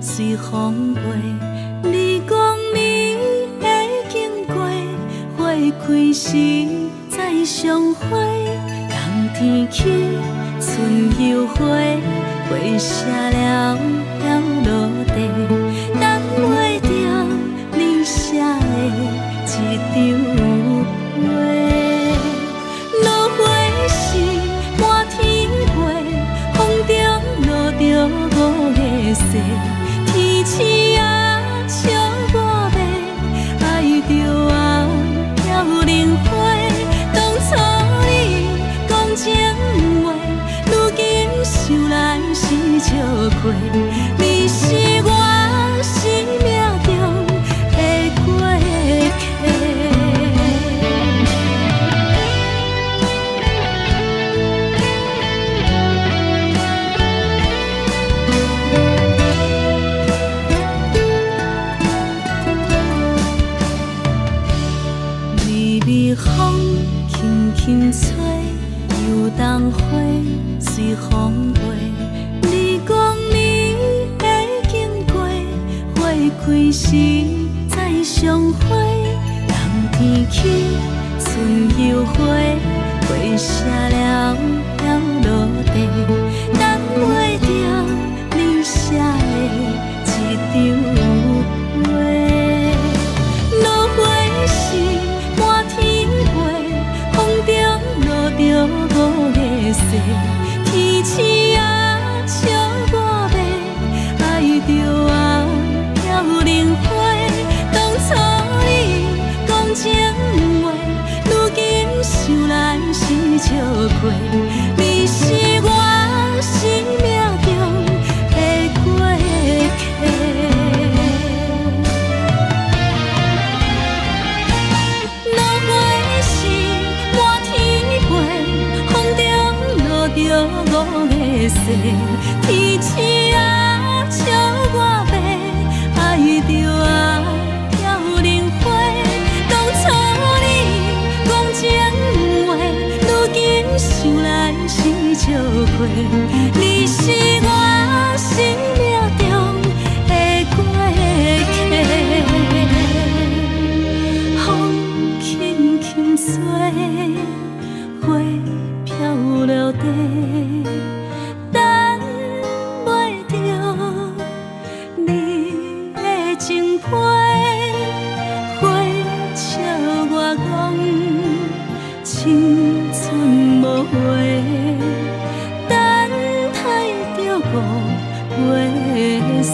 随风飞，你讲你会经过，花开时再相会。冬天起，春又回，花谢了飘落地，等袂着你写的一张画。落花时满天飞，风中落着五个色。天星啊，笑我袂爱着啊，飘零花。当初你讲情话，如今想来是笑过。你轻吹，游东花随风飞。你讲你会经过，花开时再相会。人天起，春又花，花谢了飘落地，等袂着你写的一张话。落花时满天飞，风中落着五个色，天星啊笑我迷，爱着啊飘零花。当初你讲情话，如今想来是笑过。你是我生命中的过客。落花时满天飞，风中落着五个色，天星啊笑我迷，爱着啊飘零花。当初你讲情话，如今想来是笑过。你是我生命中的过客。风轻轻吹，花飘落地，等袂着你的情批。花笑我讲青春无悔，等待着五月雪。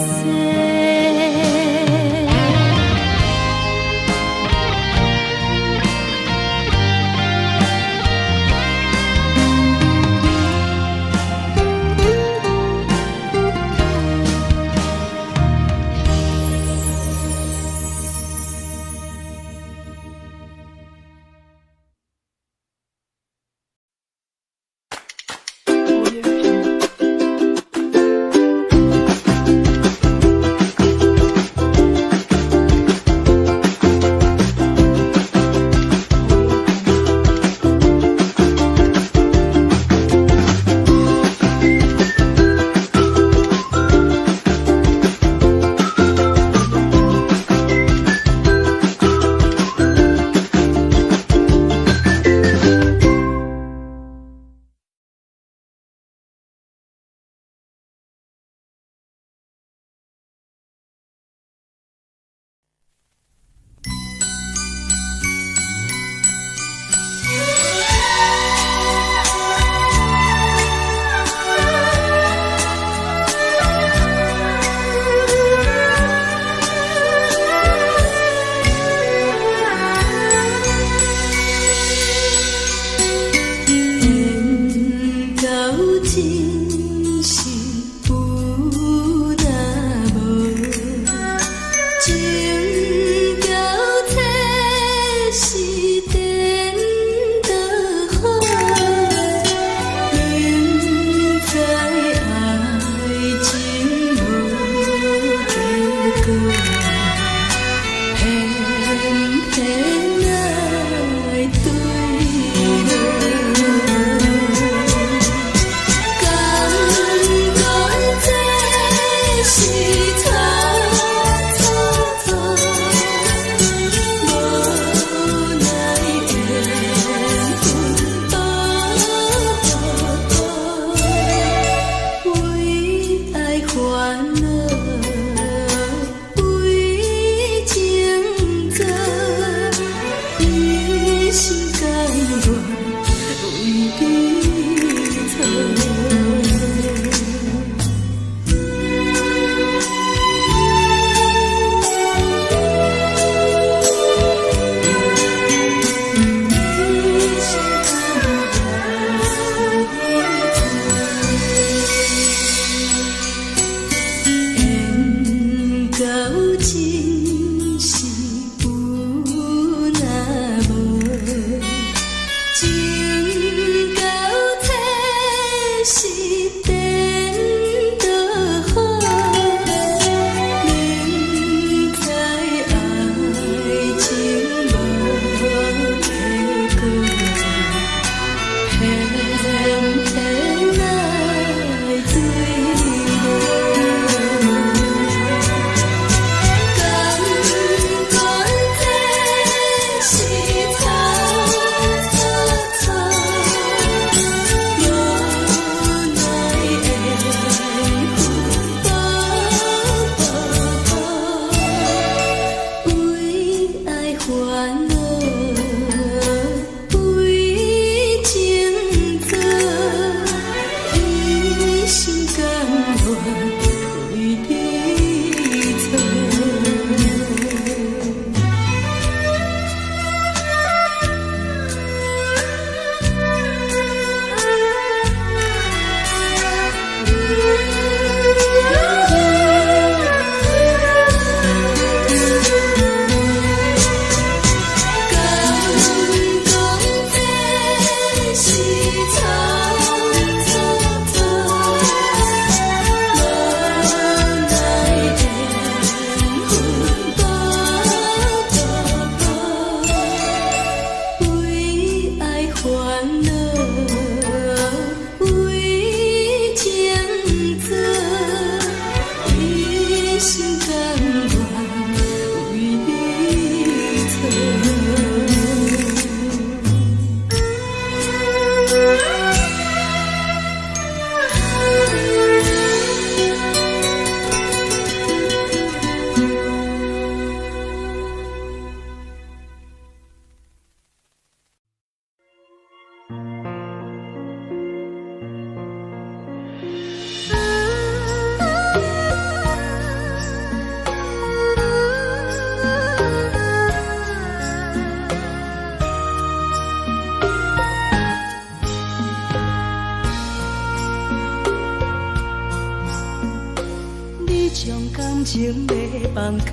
放空，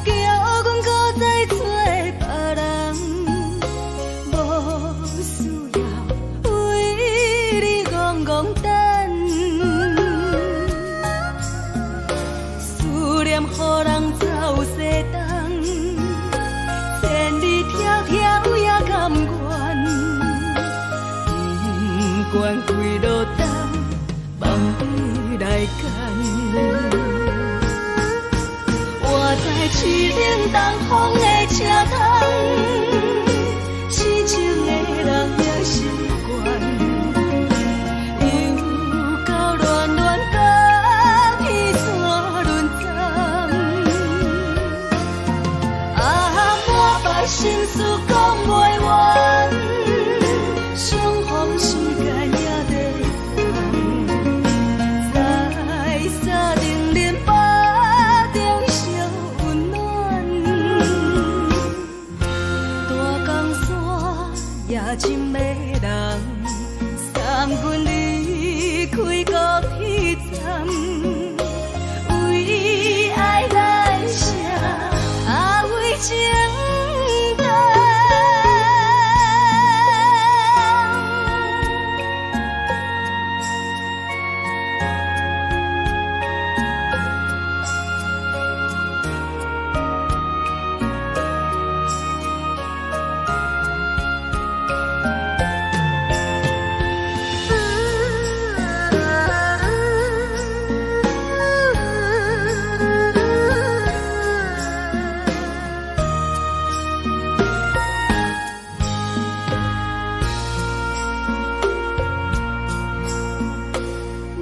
叫阮搁再找别人，无需要为你戆戆等，思念予人走西东，千里迢迢也甘愿，不管几落冬，梦比来干。我在市顶东风的车窗，痴情的人也习惯，又到乱乱甲彼山论战。啊，满腹心事讲袂完，相逢时间也在等，在沙定连巴中烧温暖。大江山也真迷人，送阮离开高铁站，为爱来写，为情等。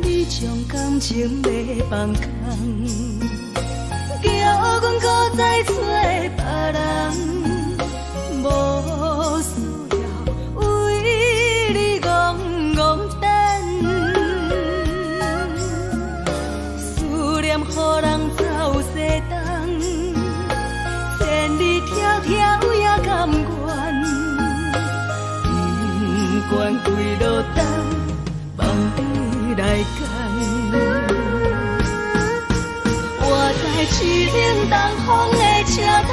你将感情要放空，叫阮搁再找别人，无需要为你戆戆等，思念予人走西东，千里迢迢也甘愿，不管几落冬，梦比来干。我在市顶东风的车窗，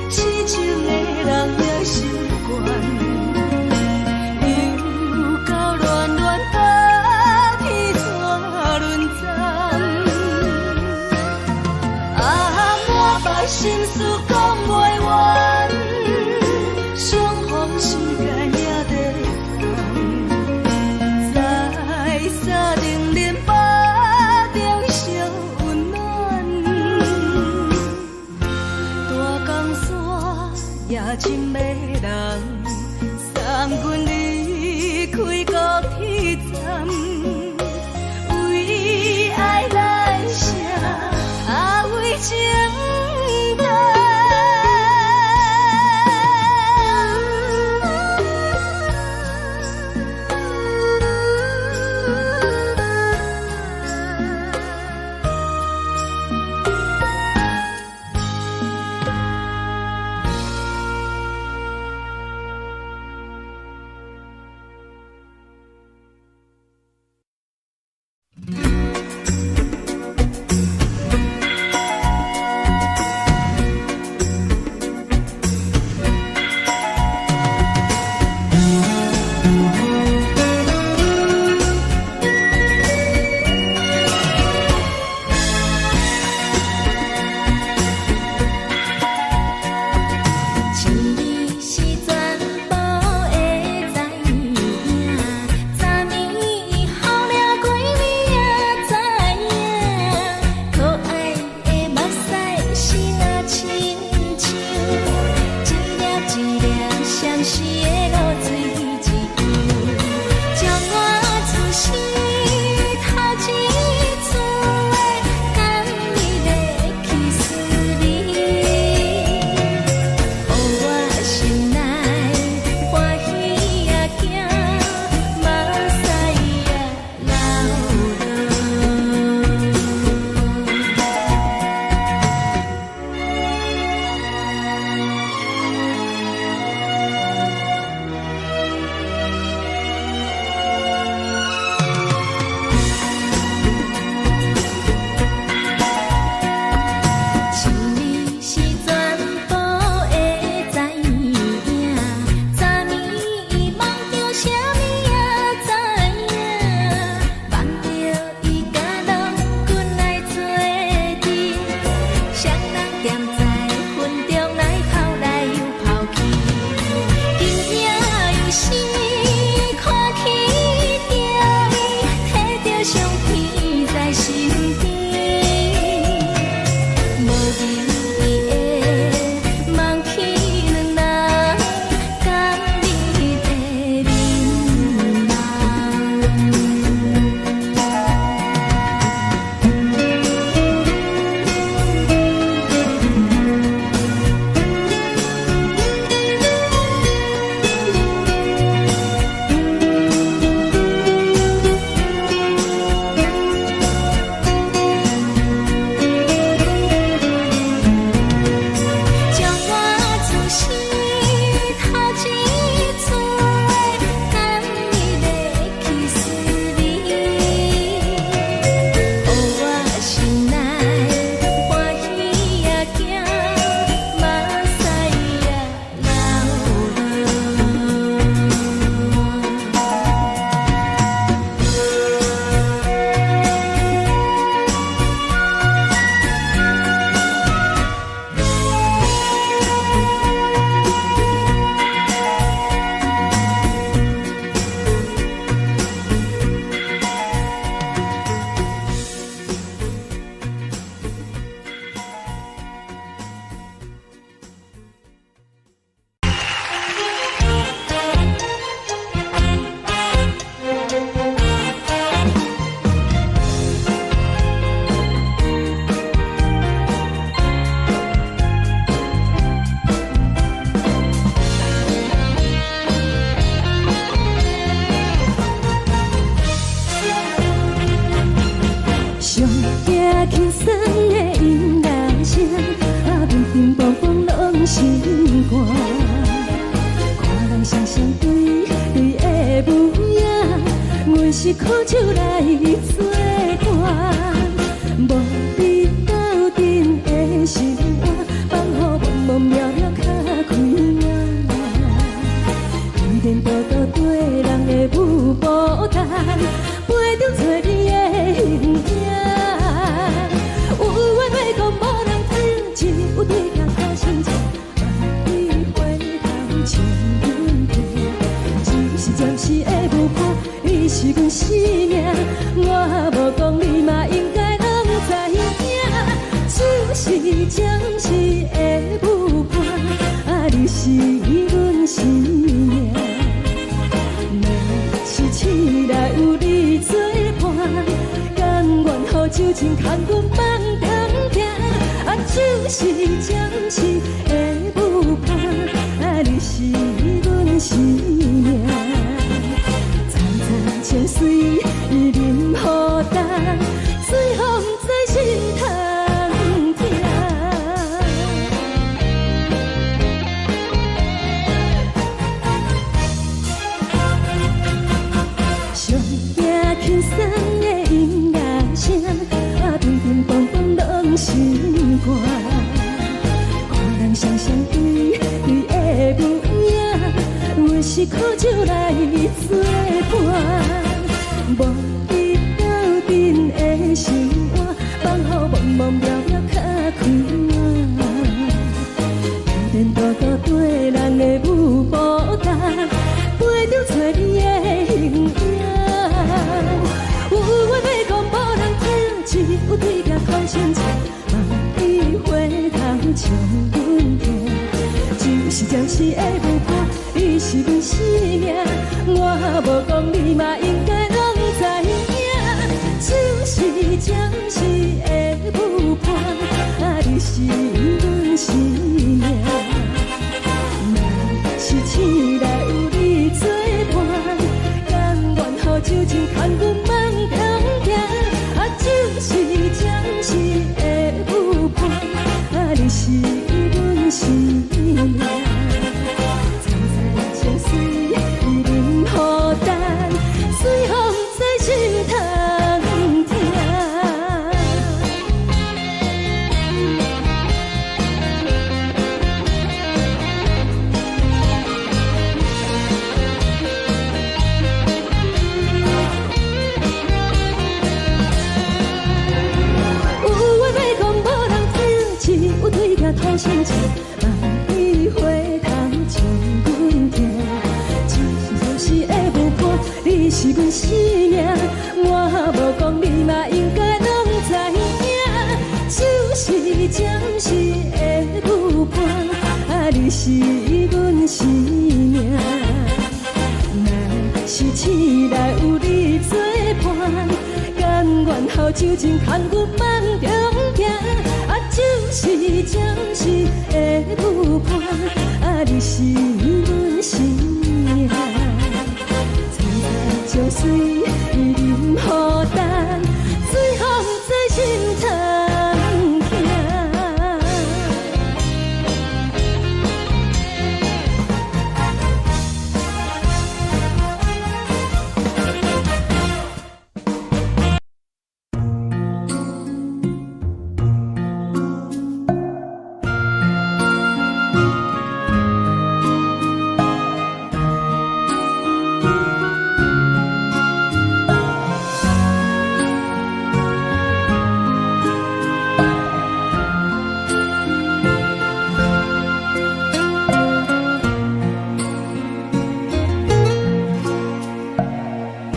痴情的人也习惯，又到乱乱甲彼山论战。啊，满腹心事讲袂完，相逢时间也在等，在沙定连巴中烧温暖。大江山也真迷人，送阮离开高铁站，为爱来写，为情等。苦酒来作伴，无你斗阵的心肝，放乎茫茫渺渺较开眼。一颠倒倒对人的舞步弹，陪着找你的形影。有话要讲无人听，有对镜讨心情，万里回头将阮听。只是暂时的舞伴，你是阮生命，我无讲你嘛应该拢知影。就是暂时的舞伴，你是阮生命。若是醒来有你作伴，甘愿予酒精牵阮放通行。就是暂时的舞伴，你是阮生命。层层清水任何等，随风在心通听。上惊轻松的音乐声，乒乒乓乓拢心肝。看人双双对对的舞影，有时苦酒来作伴。无你斗阵的心肝，放乎茫茫渺渺较开眼。一颠倒倒对人的舞步弹，陪着找你的形影。有话要讲无人听，只有对镜讨心情，万里回头将阮听。就是暂时的舞伴，你是阮生命，我无讲你嘛应该拢知影。就是暂时的舞伴，你是阮生命。若是醒来有你作伴，甘愿予酒精牵阮放通行。就是暂时的舞伴，你是阮生命。层层清水任何等，随风在心通听。有话要讲无人听，只有对镜讨心情，万里回头将阮听。就是暂时的舞伴，你是阮生命，我无讲你嘛应该拢知影。就是暂时的舞伴，你是阮生命。若是醒来有你作伴，甘愿予酒精牵阮放中行。就是暂时的舞伴，你是阮生命。层层清水任何等，随风在心通听。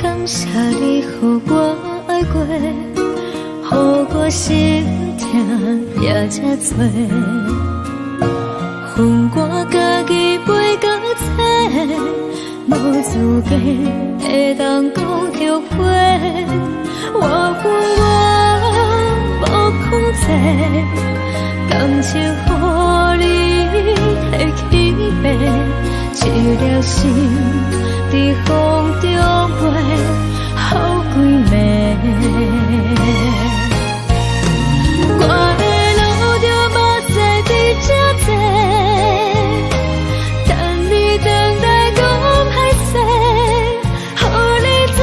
感谢你，予我爱过，予我心痛也这多。恨我家己袂到切，无资格会当讲着话。我恨我无控制，感情予你提起白，一粒心伫风中飞，好几暝。我的路着目屎伫这多，等你回来讲歹势，予你知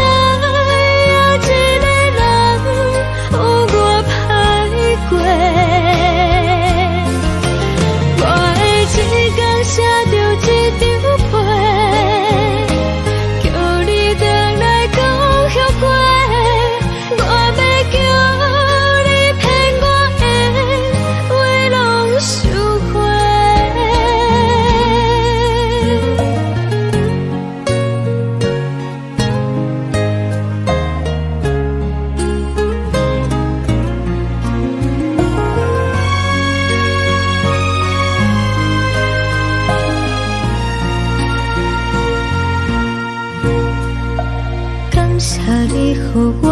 予我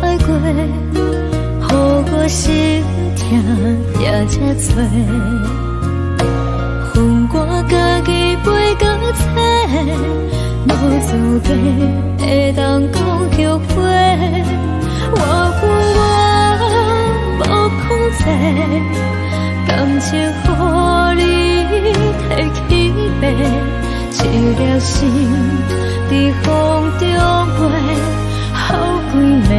爱过，予我心痛也这多，恨我家己飞到切，无资格会当讲后悔。我无控制，感情予你提起白，一粒心在风中飞，好几暝。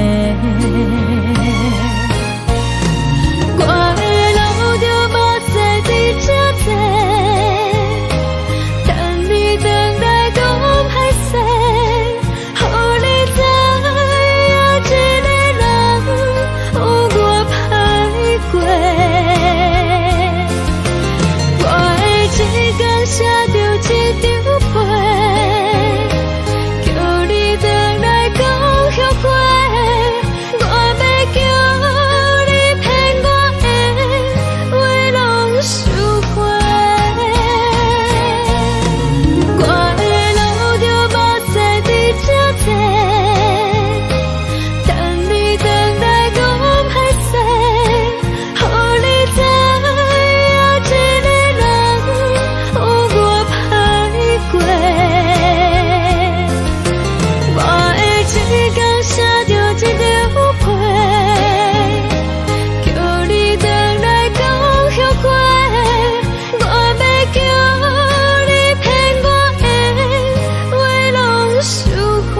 我的路就无再伫这坐，等你回来讲歹势，予你知影一个人有我歹过。我的一天写着一张被，叫你回来讲后悔。我要叫你骗我的话拢收回。我的路就无再伫这坐，等你回来讲歹势，予你知影一个人有我歹过。我的一天写着一张被，叫你回来讲后悔。我要叫你骗我的话拢收回。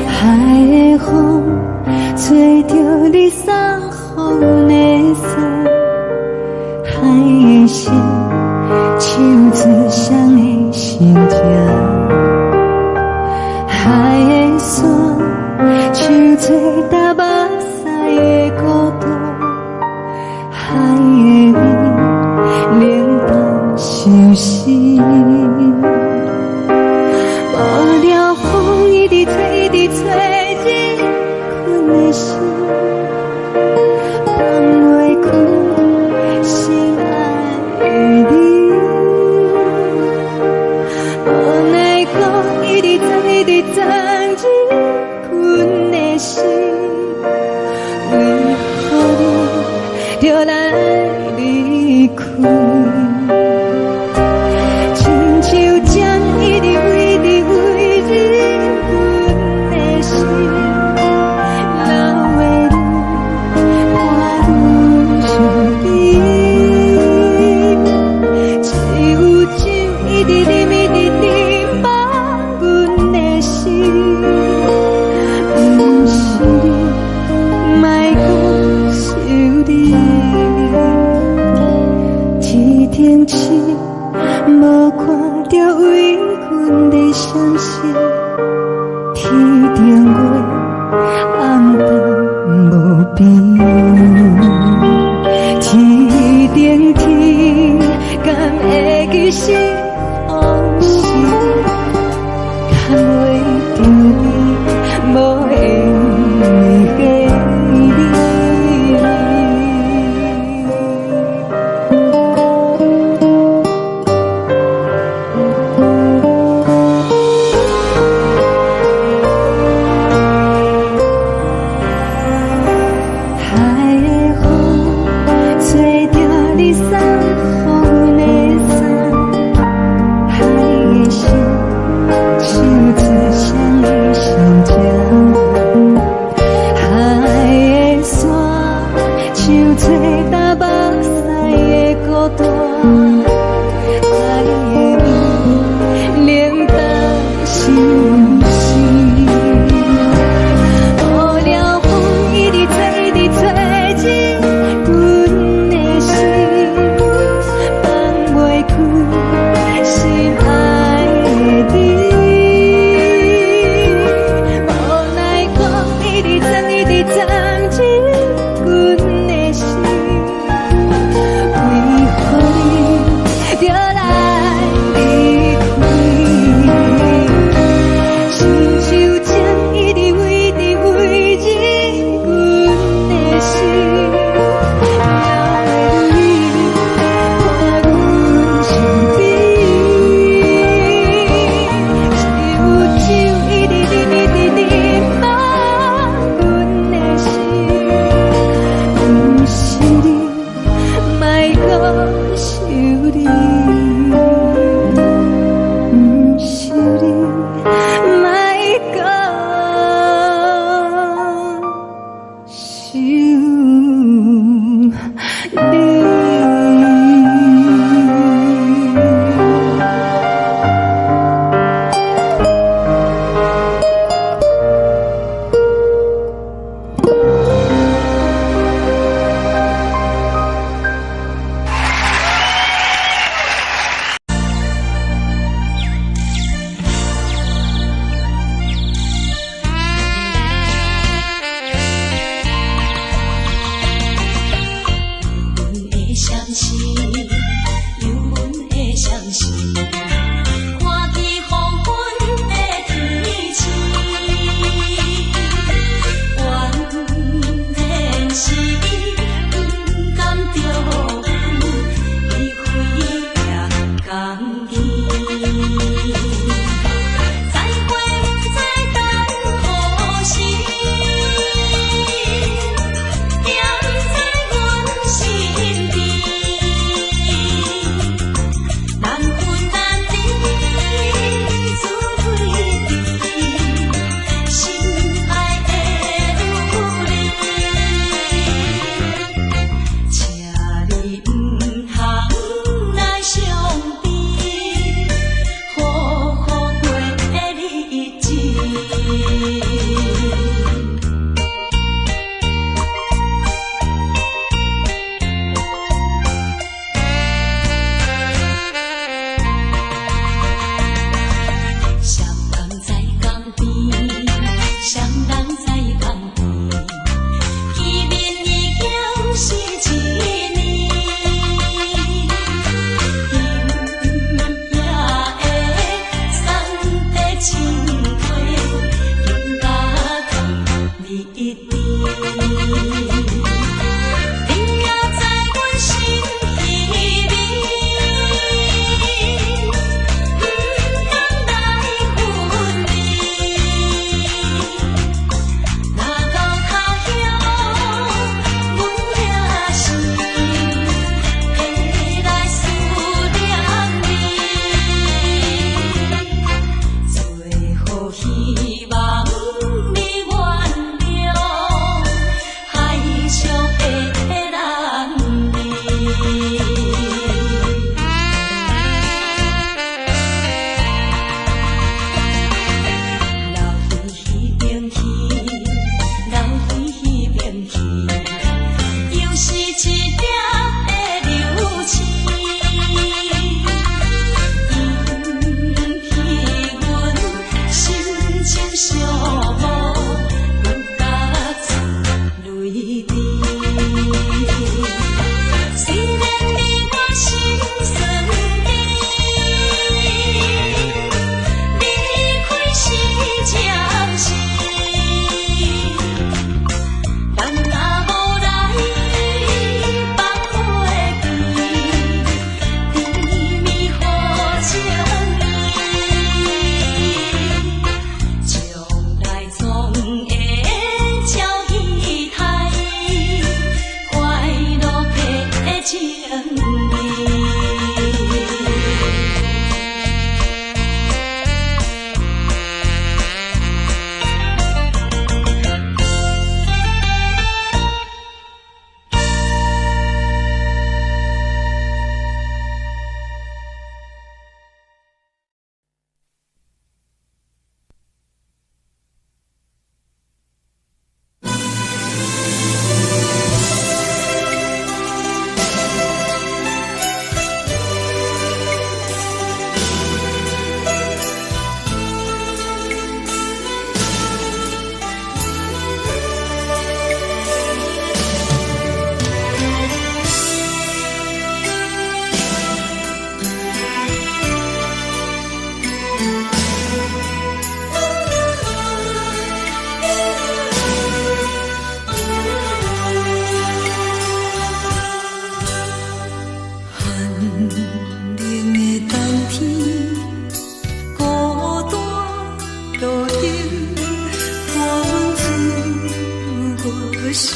海的风吹着你送风的伞，海的心手指双的心痛，海的山手做搭目屎的孤独，海的你冷淡伤心。无聊风一直吹，一直吹，日困的心，放袂开心爱你。无奈讲一直藏，一直藏，日困的心，为何你就来离开？亲像针一直为你为日困的心，流的泪看愈伤悲。只有酒一直啉，一直啉，放阮的心。不是你，莫讲想你。一天起，无看到为阮的伤心，天顶月暗淡无边，天顶天敢会记是往事，牵袂着你，无缘给你。海的风吹着你送风的伞，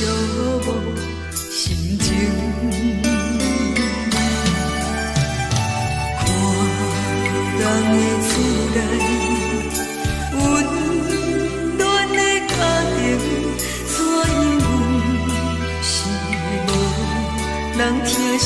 寂寞心情。看人的厝内温暖的家庭，怎因为是无人疼惜。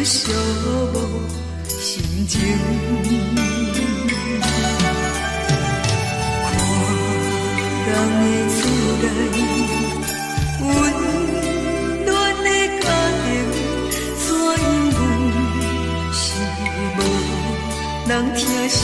寂寞心情，看人的厝内温暖的家庭，怎因为是无人疼惜。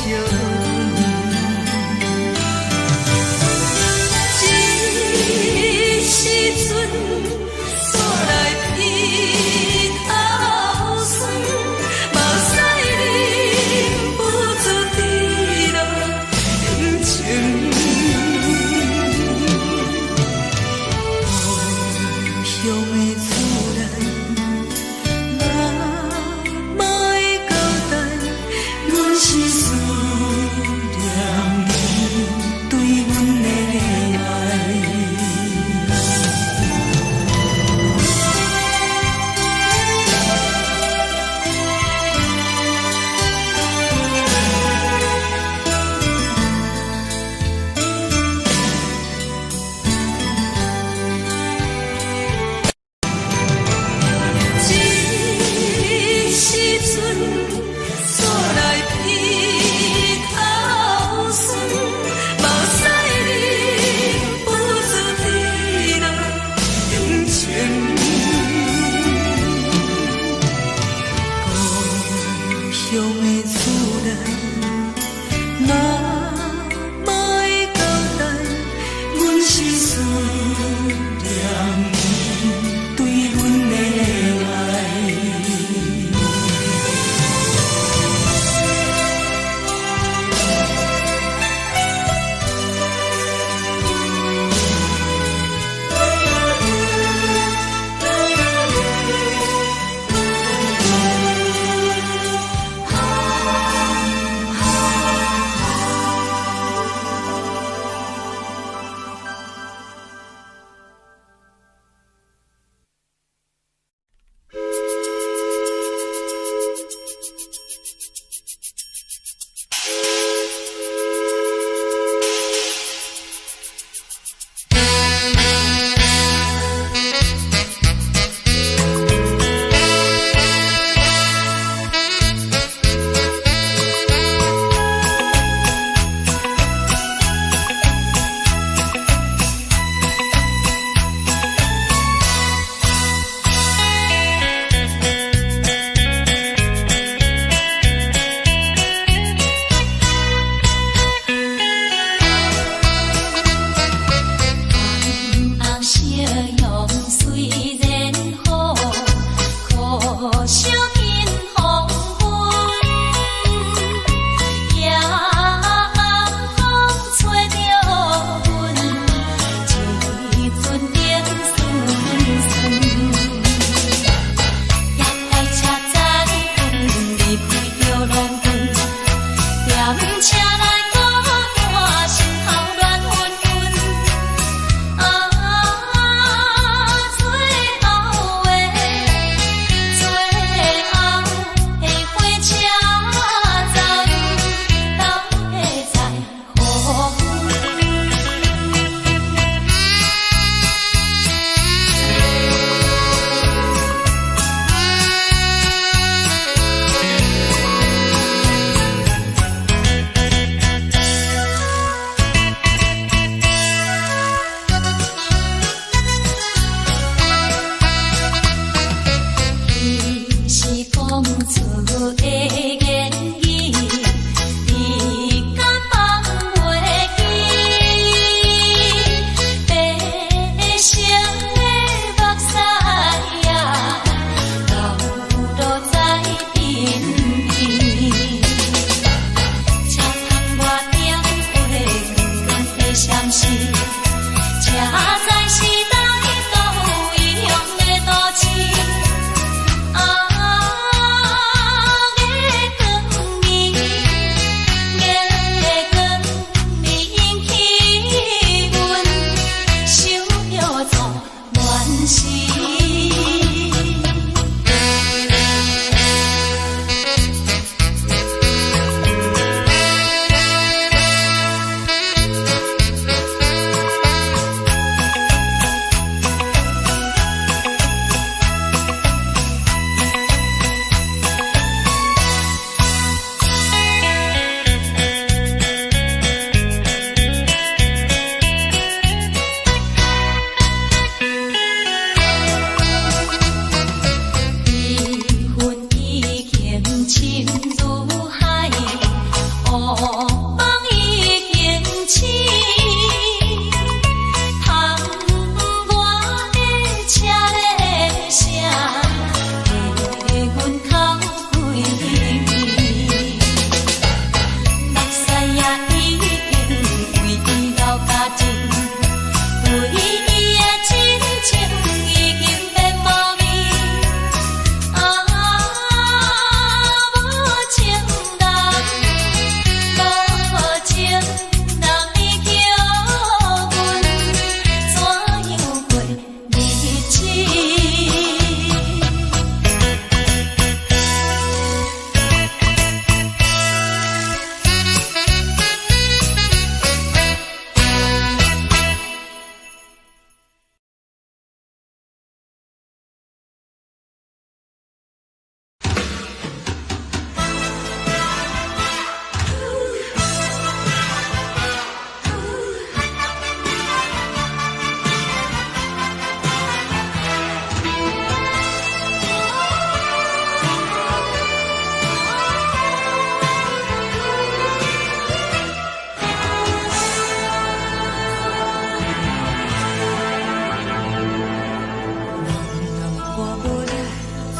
我无力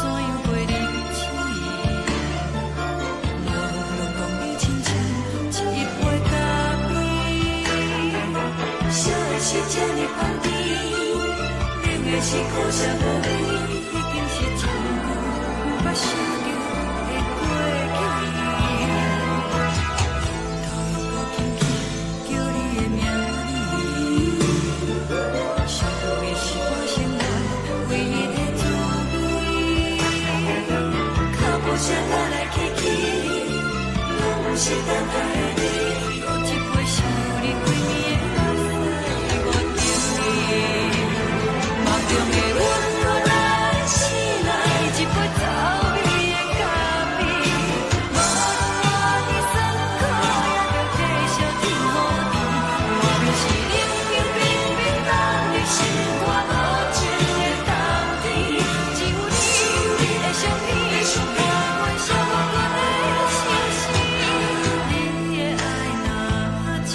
怎样陪你一起？无论讲你亲像一杯咖啡，烧的是这呢香甜，冷的是苦涩无味，已经是一句毋捌想着的过去。头又搁轻轻叫你的名字，想的是我生活唯一的滋味。脚步声来来去去，拢是等待的你，搁一杯想你几暝的目屎，我等你。梦中的阮落来醒来，一杯走味的咖啡，无论我的酸苦，也着继续甜予你。外面是冷冷冰冰冷的心肝无情的冬天，只有你的相片，我阮寂寞阮的心事。你的爱若真，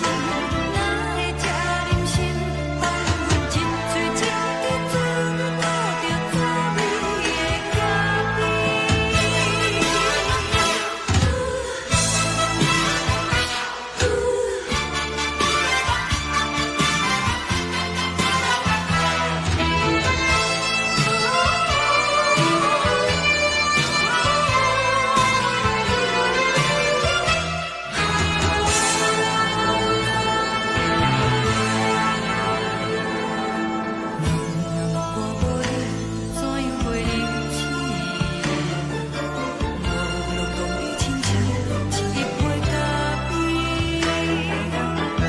哪会这忍心放阮一嘴一滴滋味，倒着滋味的咖我无力怎样陪你一起？无论讲你亲像一杯咖啡，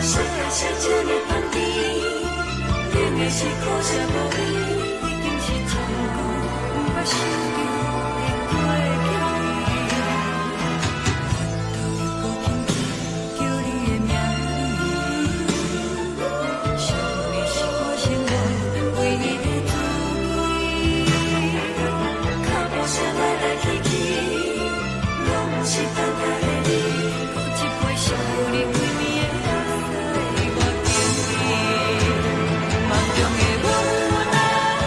烧的是这呢香甜，冷的是苦涩无味，已经是一句毋捌想着的过去。头又搁轻轻叫你的名字，想的是我生活唯一的滋味。脚步声来来去去，拢是等待的你，搁一杯想你几暝的目屎，我等你。梦中的阮落来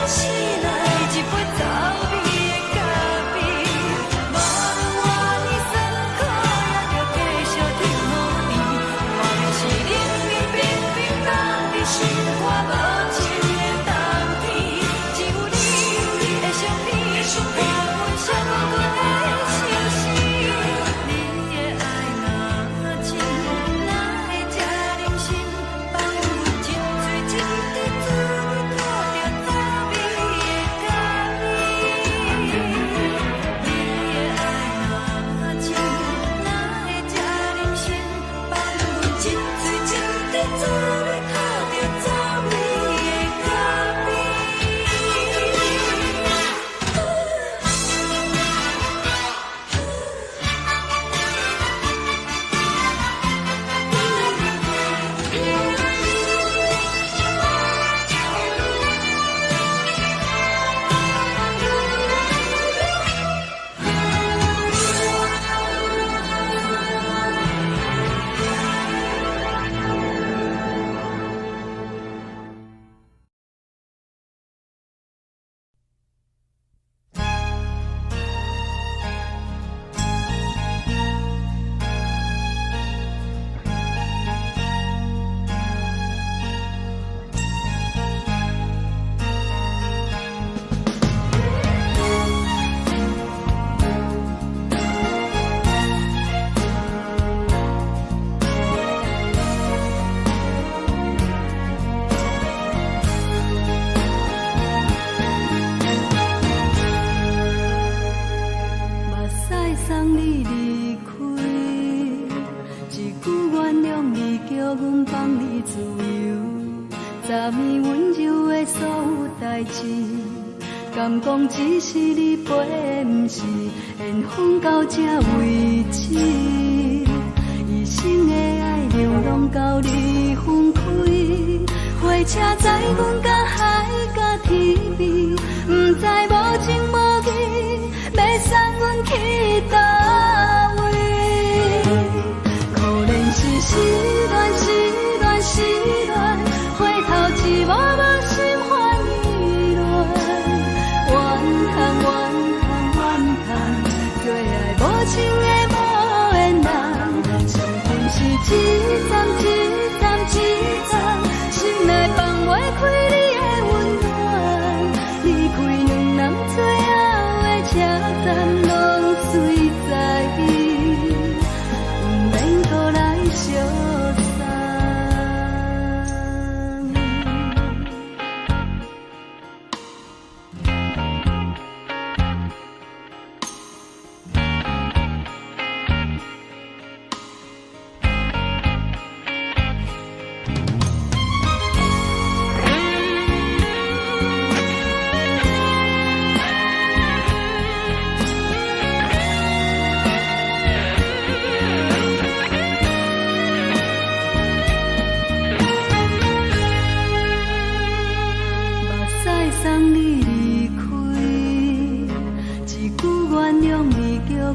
醒来，一杯走味的咖啡，无论我的酸苦，也着继续甜予你。外面是冷冷冰冰冷的心肝无情的冬天，只有你的相片，我阮寂寞阮的心事。你的爱若真，哪会这忍心放阮一嘴一滴滋味，倒着滋味的咖啡？你的爱若真，哪会这忍心放阮一嘴一滴滋味，倒着滋味的咖啡？昨暝温柔的所有代志，敢讲只是你陪，不是缘分到这为止。一生的爱流浪到你分开，火车载阮到海角天边，不知无情无义，要送阮去倒位？可能是失恋，失恋，失恋。回头一幕幕心烦意乱，怨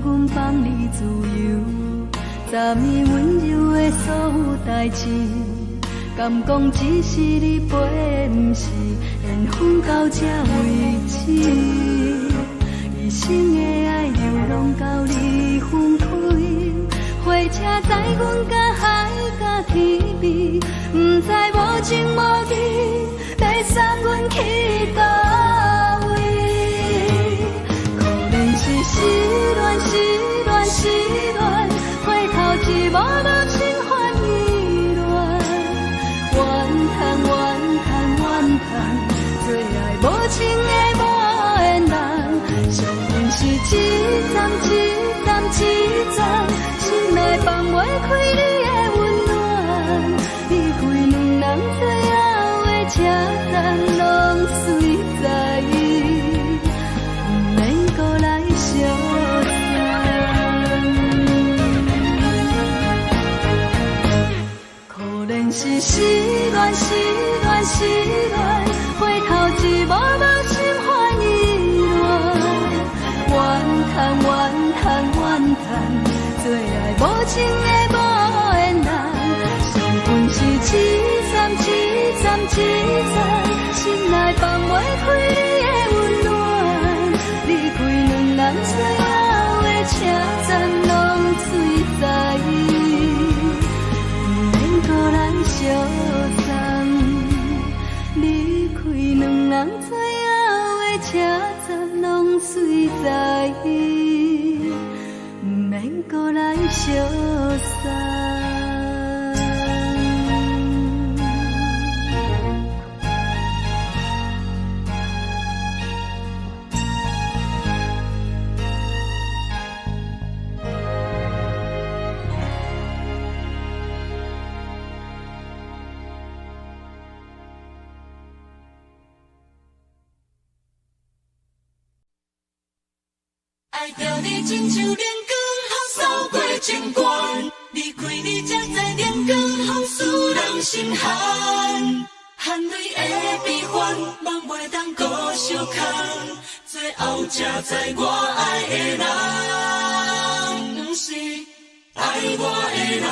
阮放你自由，昨暝温柔的所有代志，敢讲只是你陪，不是缘分到这为止。一生的爱流浪到你分开，火车载阮甲海甲天边，不知无情无义，要送阮去倒位？可能是失恋，失恋，失恋，回头一幕幕心烦意乱，怨叹，怨叹，怨叹，最爱无情的无缘人，上阮是一站一站一站，心内放袂开你的温暖，离开两人最后的车站，拢随在意，不免搁来相可能是失恋，失恋，失恋，回头一幕幕心烦意乱，怨叹，怨叹，怨叹，最爱无情的无缘人，上阮是一站一站一站，心内放袂开你的温暖，离开两人最后的车站，拢随在意，不免搁来相送。离开两人最后的车站，拢随在意，不免搁来相送。爱着你亲像阳光扫过情关，离开你才知阳光风使人心寒。含泪的悲欢，望袂当搁相牵，最后才知我爱的人，不是爱我的人。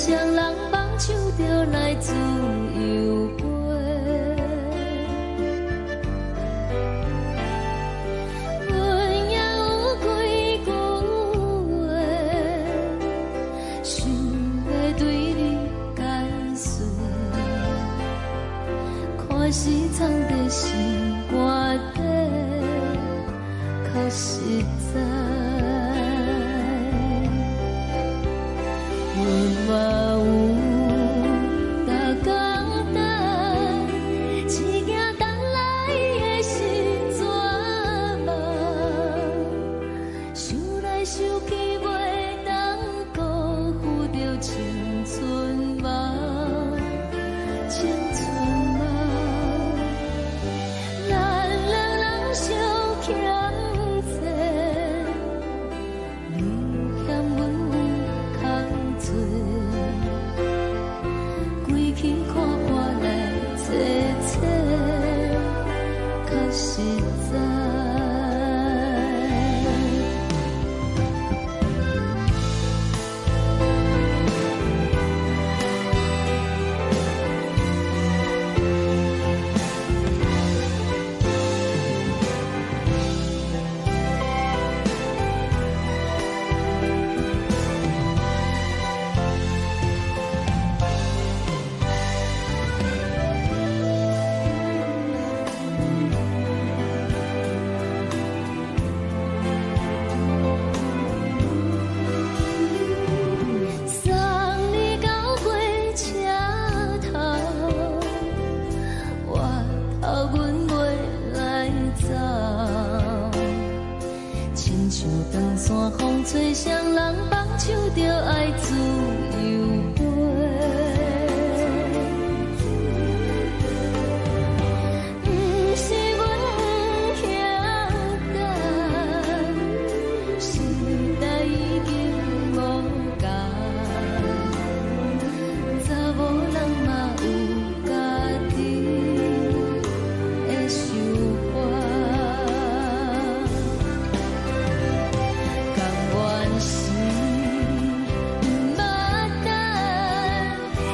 双人放手就来自由飞。阮也有几句话，想要对你解释，可是藏在心肝底，较实在。阮嘛有逐工等，一件等来的是怎梦？想来想去袂当辜负着青春梦，青春梦。咱两人相欠债，你欠阮有空做，归去看破来切切，较实在。送你到火车头，我头阮袂来走，亲像长线风吹，双人放手就爱自由飞。不是阮不晓等，时代已经无共，查某人嘛有家己的想法。甘愿是不捌等，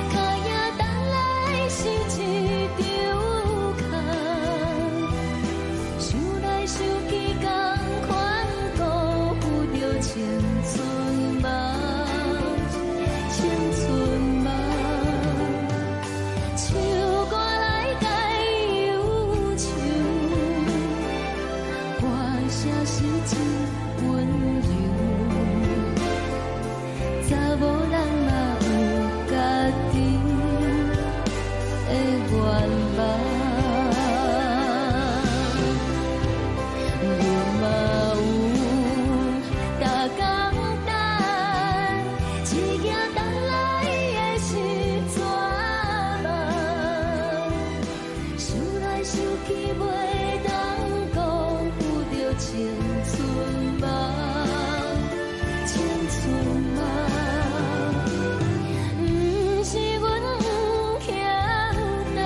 脚也等来是一场空。想来想去，同款辜负着青春梦，青春梦。唱歌来解忧愁，歌声是真温柔。查某人嘛有家己的愿望。阮嘛有逐工等，一件等来的是怎梦？想来想去袂当辜负着青春梦，青春梦。不是阮不晓等，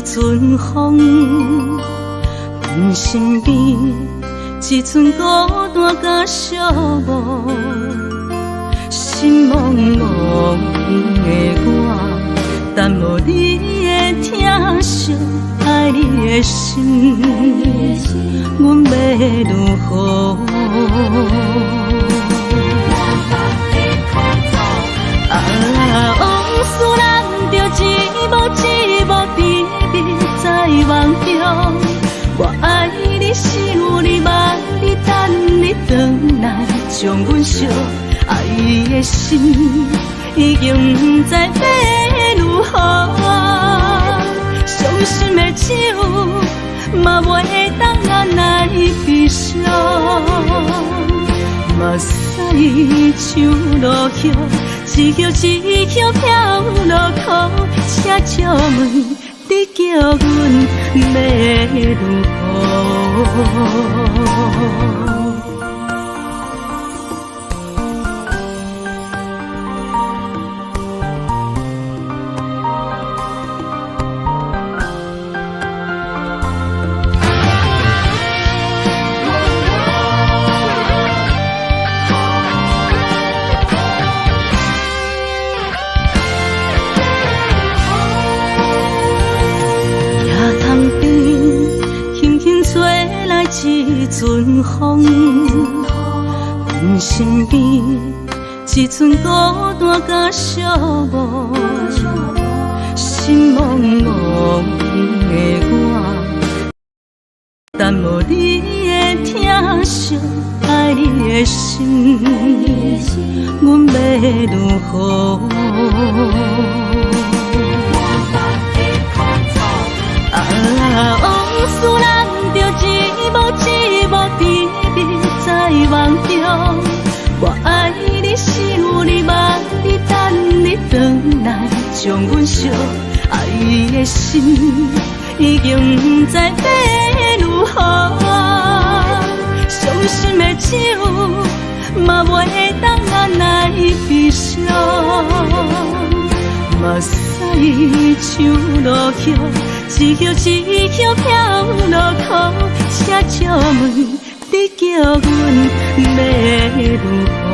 阵风，阮身边一阵孤单甲寂寞，心茫茫的我，等无你的疼惜，爱你的心，阮要如何？往事难着一幕甜蜜在梦中。我爱你想你望你等你回来，将阮惜爱的心已经不知要如何。伤心的手嘛袂当咱来悲伤，目屎像落雨。一曲一曲飘落雨，请借问你叫阮要如何？一阵风，阮身边一阵孤单甲寂寞，心茫茫的我，等无你的疼惜，爱你的心，阮要如何？往事难着一幕甜蜜在梦中。我爱你想你望你等你回来，将阮惜爱的心已经不知要如何。伤心的手嘛袂当咱来悲伤，目屎像落雨。一曲一曲飘落雨，请借问你叫阮要如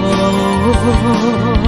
何？